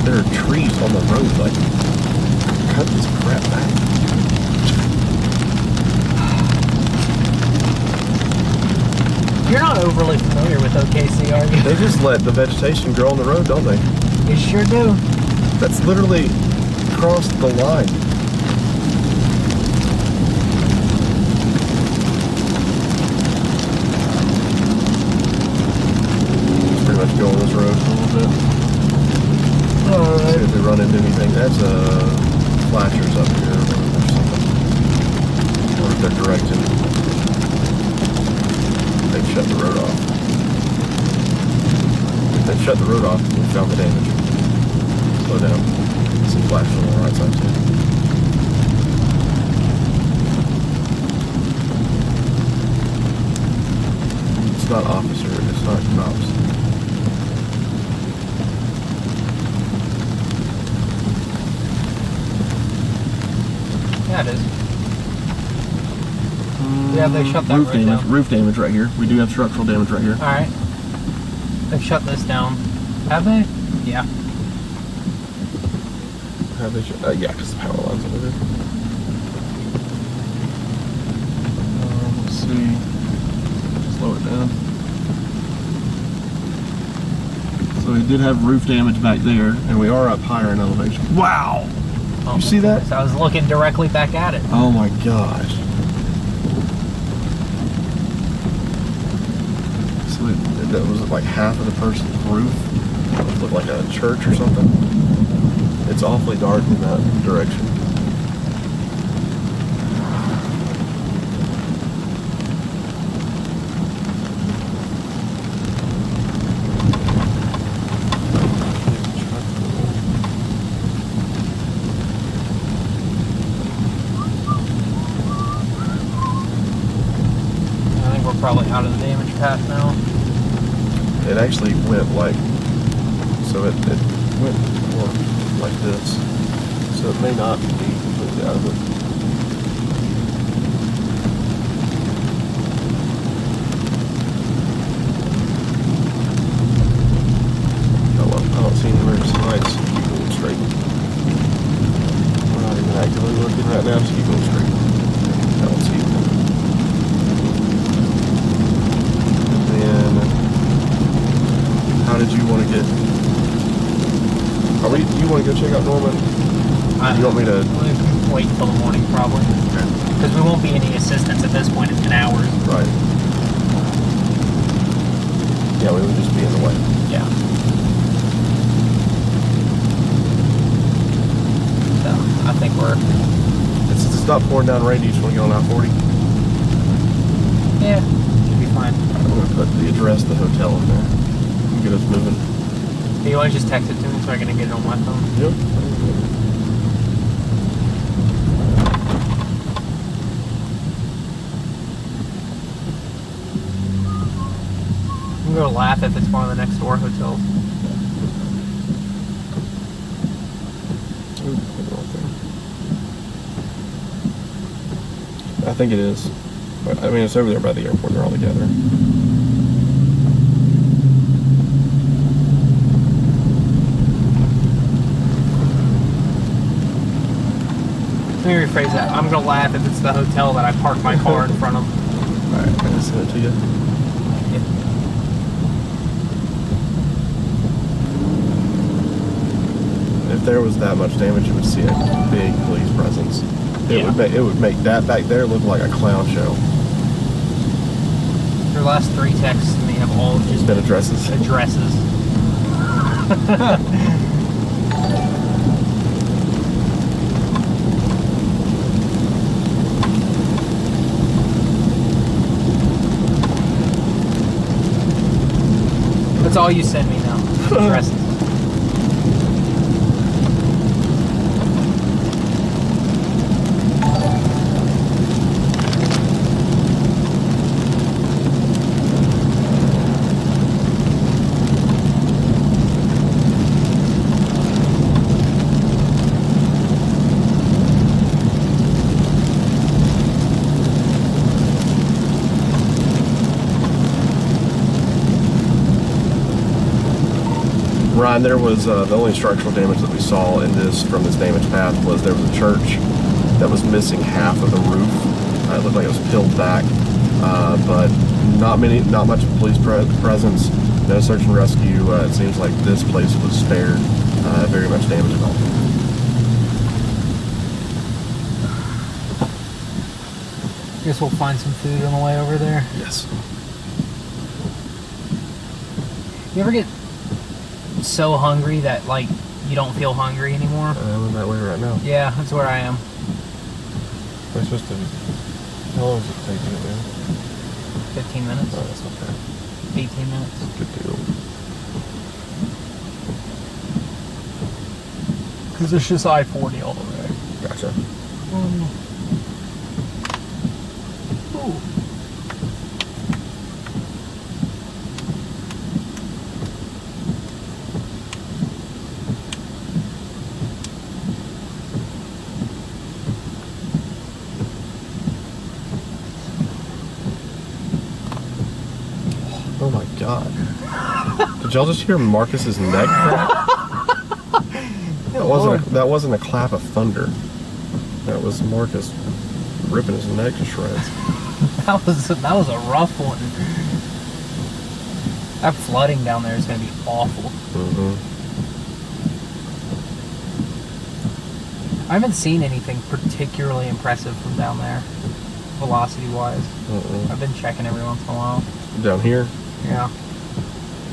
There are trees on the road, like, cut this crap back. You're not overly familiar with OKC, are you? They just let the vegetation grow on the road, don't they? You sure do. That's literally across the line. Pretty much go on this road for a little bit. See if they run into anything. That's flashers up here or something. Or if they're directing. They've shut the road off. If they've shut the road off, we found the damage. Slow down. Some flashes on the right side too. It's not officer, it's not cops. Yeah, it is. Yeah, they shut that roof right damage. down. Roof damage right here. We do have structural damage right here. Alright. They've shut this down. Have they? Yeah. Have they yeah, because the power lines over there. Let's see. Slow it down. So we did have roof damage back there, and we are up higher in elevation. Wow! Oh, You see that? I was looking directly back at it. Oh my gosh. So that was like half of the person's roof. It looked like a church or something. It's awfully dark in that direction. I think we're probably out of the damage path now. it actually went like, so it went more like this. So it may not be completely out of it. Oh well, I don't see any emergency lights. Keep going straight. We're not even actively looking right now, just keep going straight. I don't see anything. And then, how did you want to get? You want to go check out Norman? You want me to wait until the morning, probably, because we won't be any assistance at this point. It's been hours. Right. Yeah, we would just be in the way. Yeah. So I think we're. It's not pouring down rain. Do you just want to get on I-40? Yeah, should be fine. I'm going to put the address of the hotel in there and get us moving. Do you want to just text it to me so I can get it on my phone? Yep. I'm going to laugh if it's one of the next door hotels. I think it is. I mean, it's over there by the airport. They're all together. Let me rephrase that. I'm going to laugh if it's the hotel that I parked my car in front of. Alright, I'm going to send it to you. If there was that much damage, you would see a big police presence. It would make that back there look like a clown show. Your last 3 texts to me have all just been addresses. Addresses. That's all you send me now. Addresses. Ryan, there was the only structural damage that we saw in this from this damage path was there was a church that was missing half of the roof. It looked like it was peeled back, but not much police presence. No search and rescue. It seems like this place was spared very much damage at all. Guess we'll find some food on the way over there. Yes. You ever get so hungry that like you don't feel hungry anymore? I'm in that way right now. Yeah, that's where I am. We're supposed to. How long is it taking it now? 15 minutes. Oh, that's not bad. 18 minutes. Good deal. Because it's just I-40 all the way. Gotcha. Ooh. Oh my god. Did y'all just hear Marcus's neck crack? That wasn't a clap of thunder. That was Marcus ripping his neck to shreds. That was a rough one. That flooding down there is going to be awful. Mm-hmm. I haven't seen anything particularly impressive from down there, velocity-wise. I've been checking every once in a while. Down here? Yeah.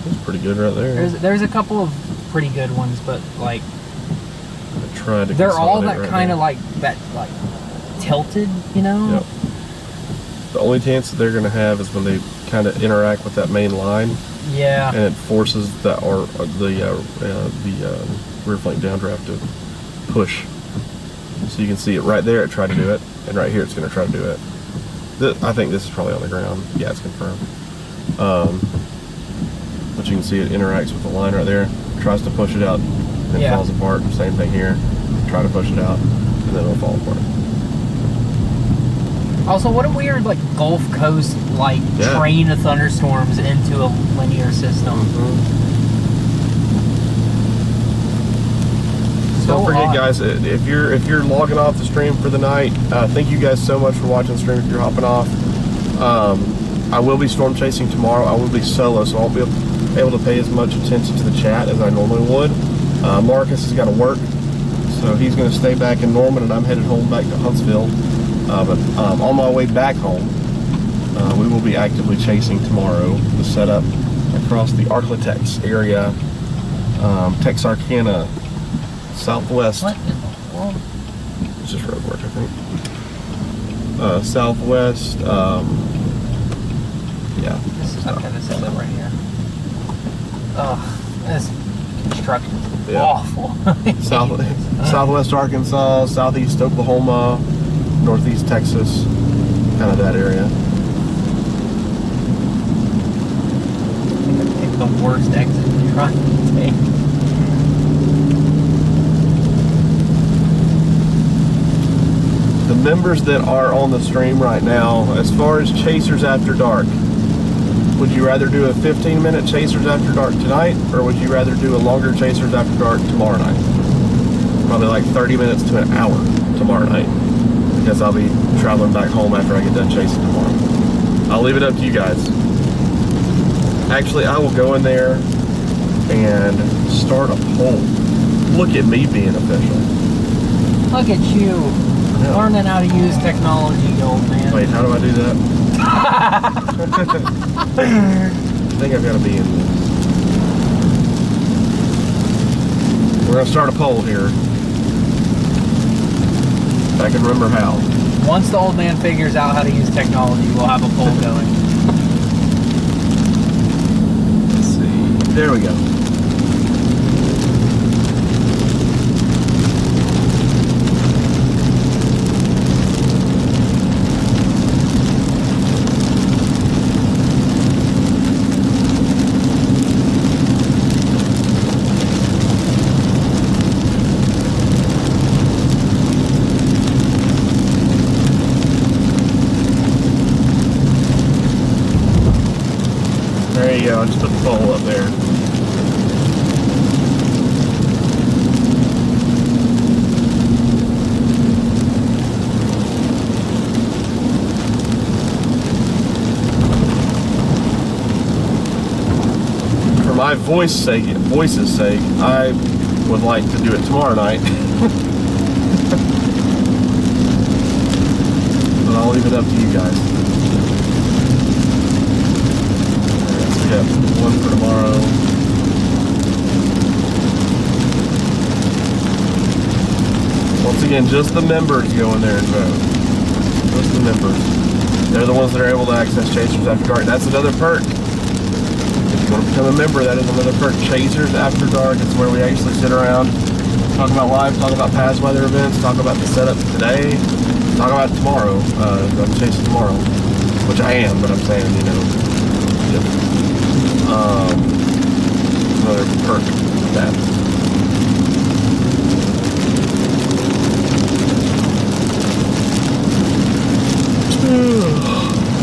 It's pretty good right there. There's a couple of pretty good ones, but like they're all that kind of like tilted, you know? Yep. The only chance that they're going to have is when they kind of interact with that main line. Yeah. And it forces the rear flank downdraft to push. So you can see it right there. It tried to do it, and right here it's going to try to do it. I think this is probably on the ground. Yeah, it's confirmed. But you can see it interacts with the line right there. Tries to push it out, and Yeah. falls apart. Same thing here. Try to push it out, and then it'll fall apart. Also, what a weird like Gulf Coast like Yeah. train of thunderstorms into a linear system. Don't forget, odd. guys, if you're logging off the stream for the night, thank you guys so much for watching the stream. If you're hopping off, I will be storm chasing tomorrow. I will be solo, so I won't be able to pay as much attention to the chat as I normally would. Marcus has got to work, so he's going to stay back in Norman, and I'm headed home back to Huntsville. But on my way back home, we will be actively chasing tomorrow the setup across the Arklatex area, Texarkana, Southwest. What in the world? It's just road work, I think. Southwest, yeah. This is okay. This is it right here. Ugh, this construction is Yeah. awful. Southwest Arkansas, southeast Oklahoma, northeast Texas, kind of that area. I think the worst exit to try to take. The members that are on the stream right now, as far as Chasers After Dark, would you rather do a 15-minute Chasers After Dark tonight, or would you rather do a longer Chasers After Dark tomorrow night? Probably like 30 minutes to an hour tomorrow night, because I'll be traveling back home after I get done chasing tomorrow. I'll leave it up to you guys. Actually, I will go in there and start a poll. Look at me being official. Look at you, Yeah. learning how to use technology, old man. Wait, how do I do that? I think I've got to be in this. We're going to start a poll here. If I can remember how. Once the old man figures out how to use technology, we'll have a poll going. Let's see. There we go. There you go. I just put the poll up there. For my voice's sake, I would like to do it tomorrow night. But I'll leave it up to you guys. Yeah, one for tomorrow. Once again, just the members go in there and vote. Just the members. They're the ones that are able to access Chasers After Dark. That's another perk. If you want to become a member, that is another perk. Chasers After Dark. It's where we actually sit around, talk about live, talk about past weather events, talk about the setup today, talk about tomorrow. I'm chasing tomorrow, which I am, but I'm saying, you know, another perk of that.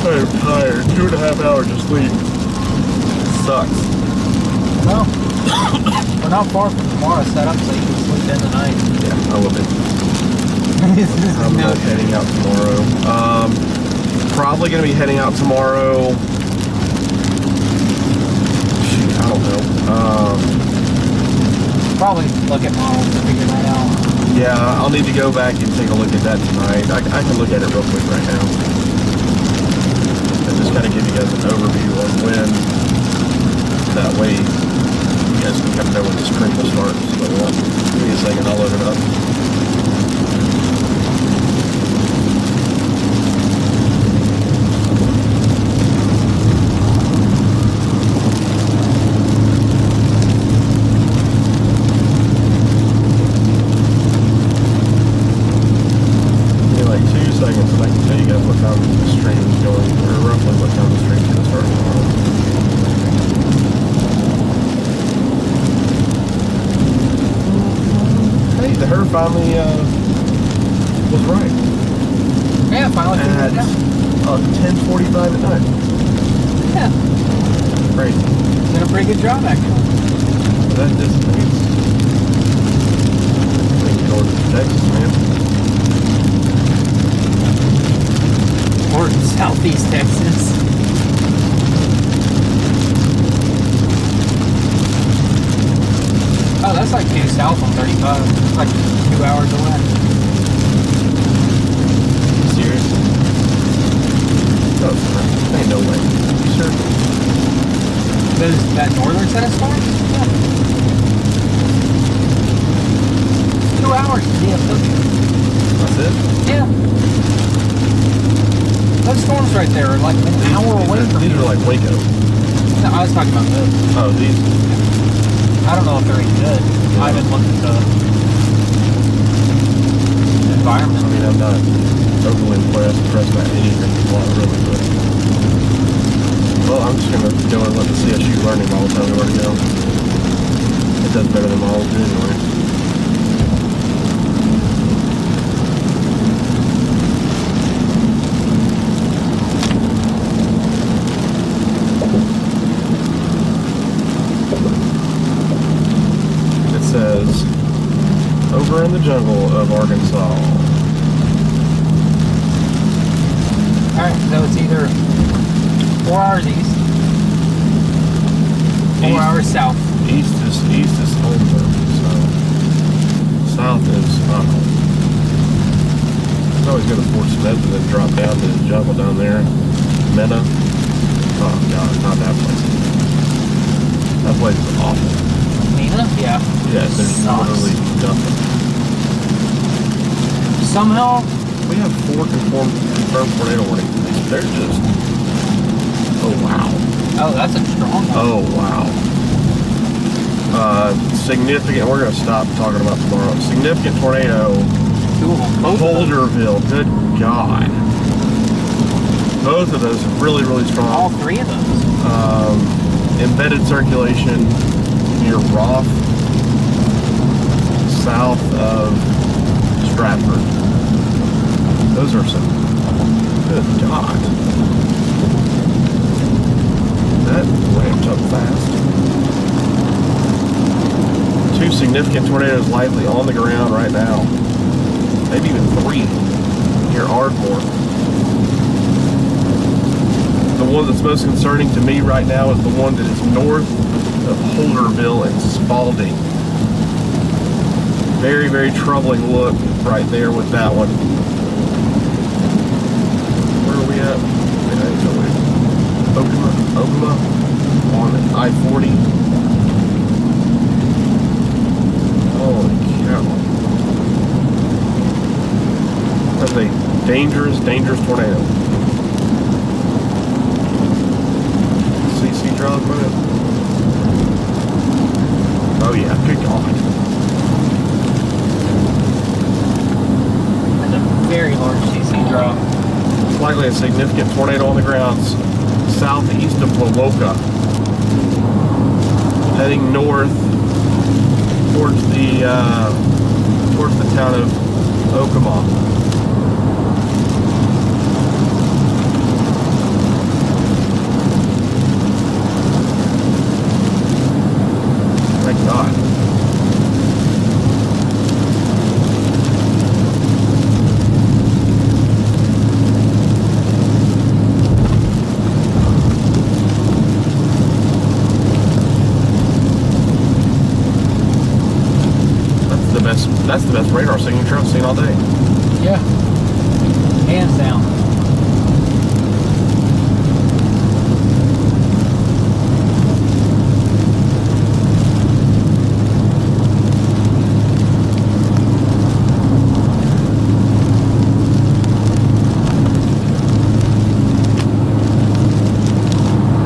I'm tired. 2.5 hours of sleep. Sucks. Well, we're not far from tomorrow's setup, so you can sleep in tonight. Yeah, I will be. I'm No. not heading out tomorrow. Probably going to be heading out tomorrow. Shoot, I don't know. Probably look at models to figure that out. Yeah, I'll need to go back and take a look at that tonight. I can look at it real quick right now. And just kind of give you guys an overview of when. That way, you guys can kind of know when the stream will start. So, give me a second, I'll load it up. Give me like 2 seconds and I can tell you guys what time the stream is going, or roughly what time the stream is going to start tomorrow. finally was right. Yeah, finally figured At it out. 10:45 at night. Yeah, Crazy. did a pretty good job actually. That dissipates. I think north of Texas, man. Or southeast Texas. Oh, that's like due south on 35. It's like 2 hours away. Serious? No, ain't no way. You sure? That northern set of storms? Yeah. 2 hours to DFW. That's it? Yeah. Those storms right there are like an hour away from These me. are like Waco. No, I was talking about those. Oh, these? I don't know if they're any good. I haven't looked at the environment. I mean, I'm not overly impressed by anything. Well, really, but... Well, I'm just gonna go and let the CSU learning model tell me where to go. It does better than models do anyway. It says, over in the jungle of Arkansas. Alright, so it's either 4 hours east, 4 hours south. East is Holmberg, so south is it's always go to Fort Smith and then drop down to the jungle down there. Mena. Oh god, not that place. That place is awful. Mena? Yeah. Yeah, there's Sucks. literally nothing. Somehow, We have 4 confirmed tornado warnings. They're just oh wow. oh, that's a strong one. Oh wow. Significant. We're gonna stop talking about tomorrow. Significant tornado. 2 of them. Both of them. Boulderville. Good God. Both of those are really, really strong. All 3 of those. Embedded circulation near Roth, south of Stratford. Those are some. Good God. That ramped up fast. 2 significant tornadoes likely on the ground right now. Maybe even 3 near Ardmore. The one that's most concerning to me right now is the one that is north of Holderville and Spalding. Very, very troubling look right there with that one. Where are we at? Okuma on I-40. Holy cow. That's a dangerous, dangerous tornado. CC drop on it. Oh yeah, good God. That's a very large CC drop. It's likely a significant tornado on the grounds southeast of Wowoka. Heading north towards the town of Okuma. Thank God. That's the best radar signature I've seen all day. Yeah. Hands down.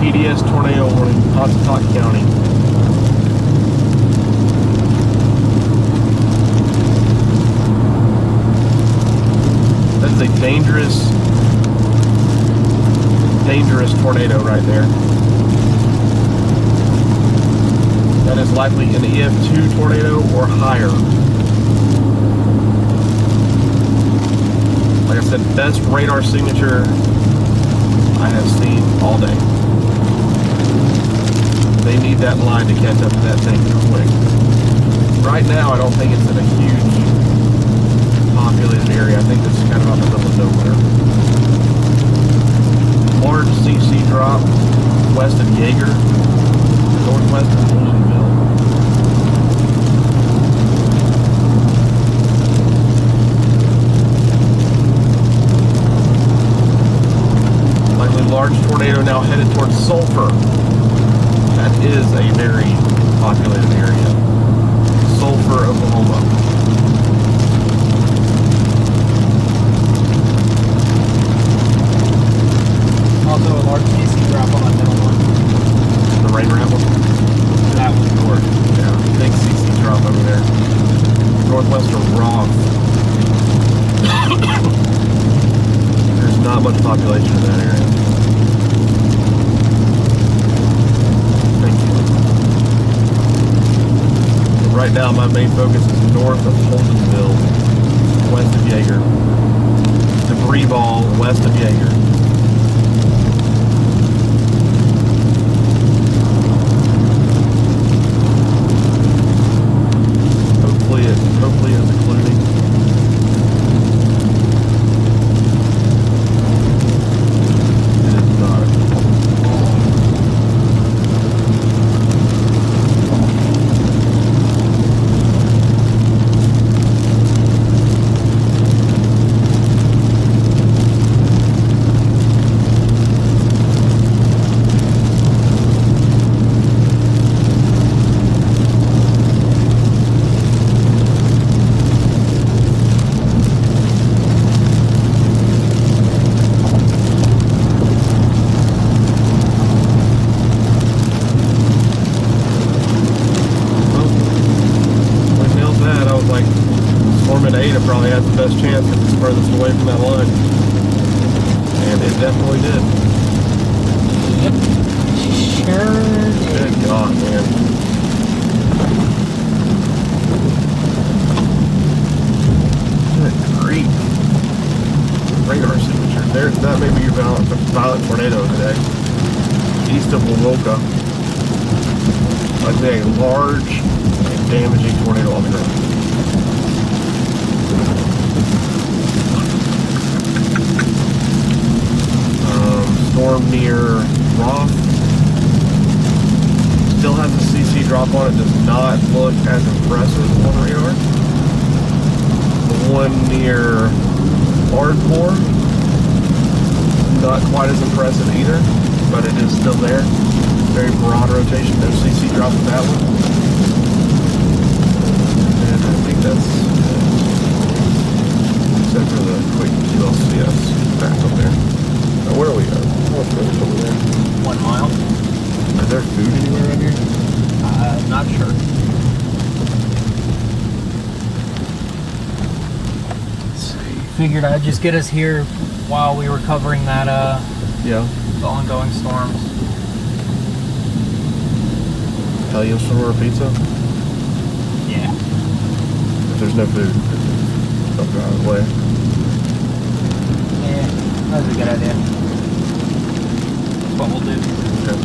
PDS tornado warning, Housatonic County. That is a dangerous, dangerous tornado right there. That is likely an EF2 tornado or higher. Like I said, best radar signature I have seen all day. They need that line to catch up to that thing quick. Right now, I don't think it's in a huge populated area. I think it's kind of out in the middle of nowhere. Large CC drop west of Yeager, northwest of Hillsdale. Likely large tornado now headed towards Sulphur. That is a very populated area. Sulphur, Oklahoma. Also a large CC drop on that middle one. The rain ramble? That one. North. Yeah, big CC drop over there. Northwest of Roth. There's not much population in that area. Thank you. Right now, my main focus is north of Holdenville, west of Yeager. Debris ball west of Yeager. Hopefully it's occluding. It is not. Probably has the best chance if it's furthest away from that line. And it definitely did. Yep. Sure did. Good God, man. Good grief. Radar signature. That may be your violent tornado today. East of Wovoka. Likely a large and damaging tornado on the ground. Storm near Roth. Still has a CC drop on it. Does not look as impressive on the radar. The one near Ardmore, not quite as impressive either, but it is still there. Very broad rotation. No CC drop with that one. And I think that's except for the quick QLCS back up there. Now, where are we at? What's over there? 1 mile. Is there food anywhere around here? Not sure. Let's see. Figured I'd just get us here while we were covering that, Yeah. the ongoing storms. Italian store or pizza? Yeah. If there's no food, don't go out of the way. Yeah, that's a good idea. That's what we'll do. Okay.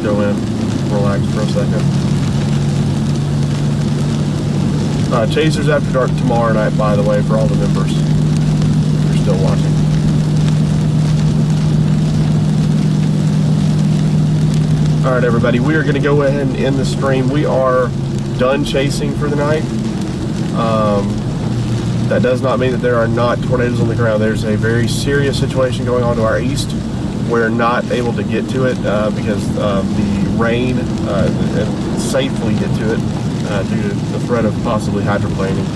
Go in, relax for a second. Chasers After Dark tomorrow night, by the way, for all the members. If you're still watching. Alright, everybody, we are going to go ahead and end the stream. We are done chasing for the night. That does not mean that there are not tornadoes on the ground. There's a very serious situation going on to our east. We're not able to get to it because the rain and safely get to it due to the threat of possibly hydroplaning.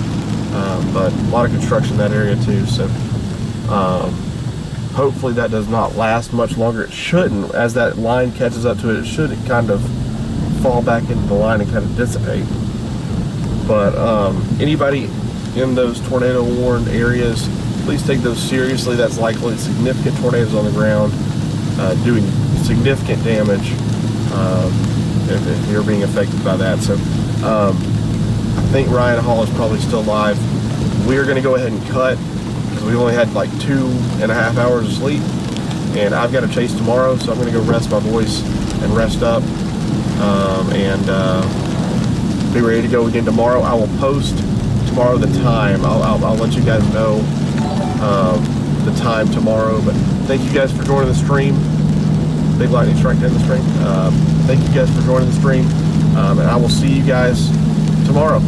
But a lot of construction in that area too. So hopefully that does not last much longer. It shouldn't. As that line catches up to it, it should kind of fall back into the line and kind of dissipate. But anybody in those tornado warned areas, please take those seriously. That's likely significant tornadoes on the ground doing significant damage if you're being affected by that. So I think Ryan Hall is probably still live we are going to go ahead and cut because we only had like 2.5 hours of sleep, and I've got to chase tomorrow, so I'm going to go rest my voice and rest up, and be ready to go again tomorrow. I will post tomorrow the time. I'll let you guys know the time tomorrow. But thank you guys for joining the stream. Big lightning strike in the stream. Thank you guys for joining the stream, and I will see you guys tomorrow.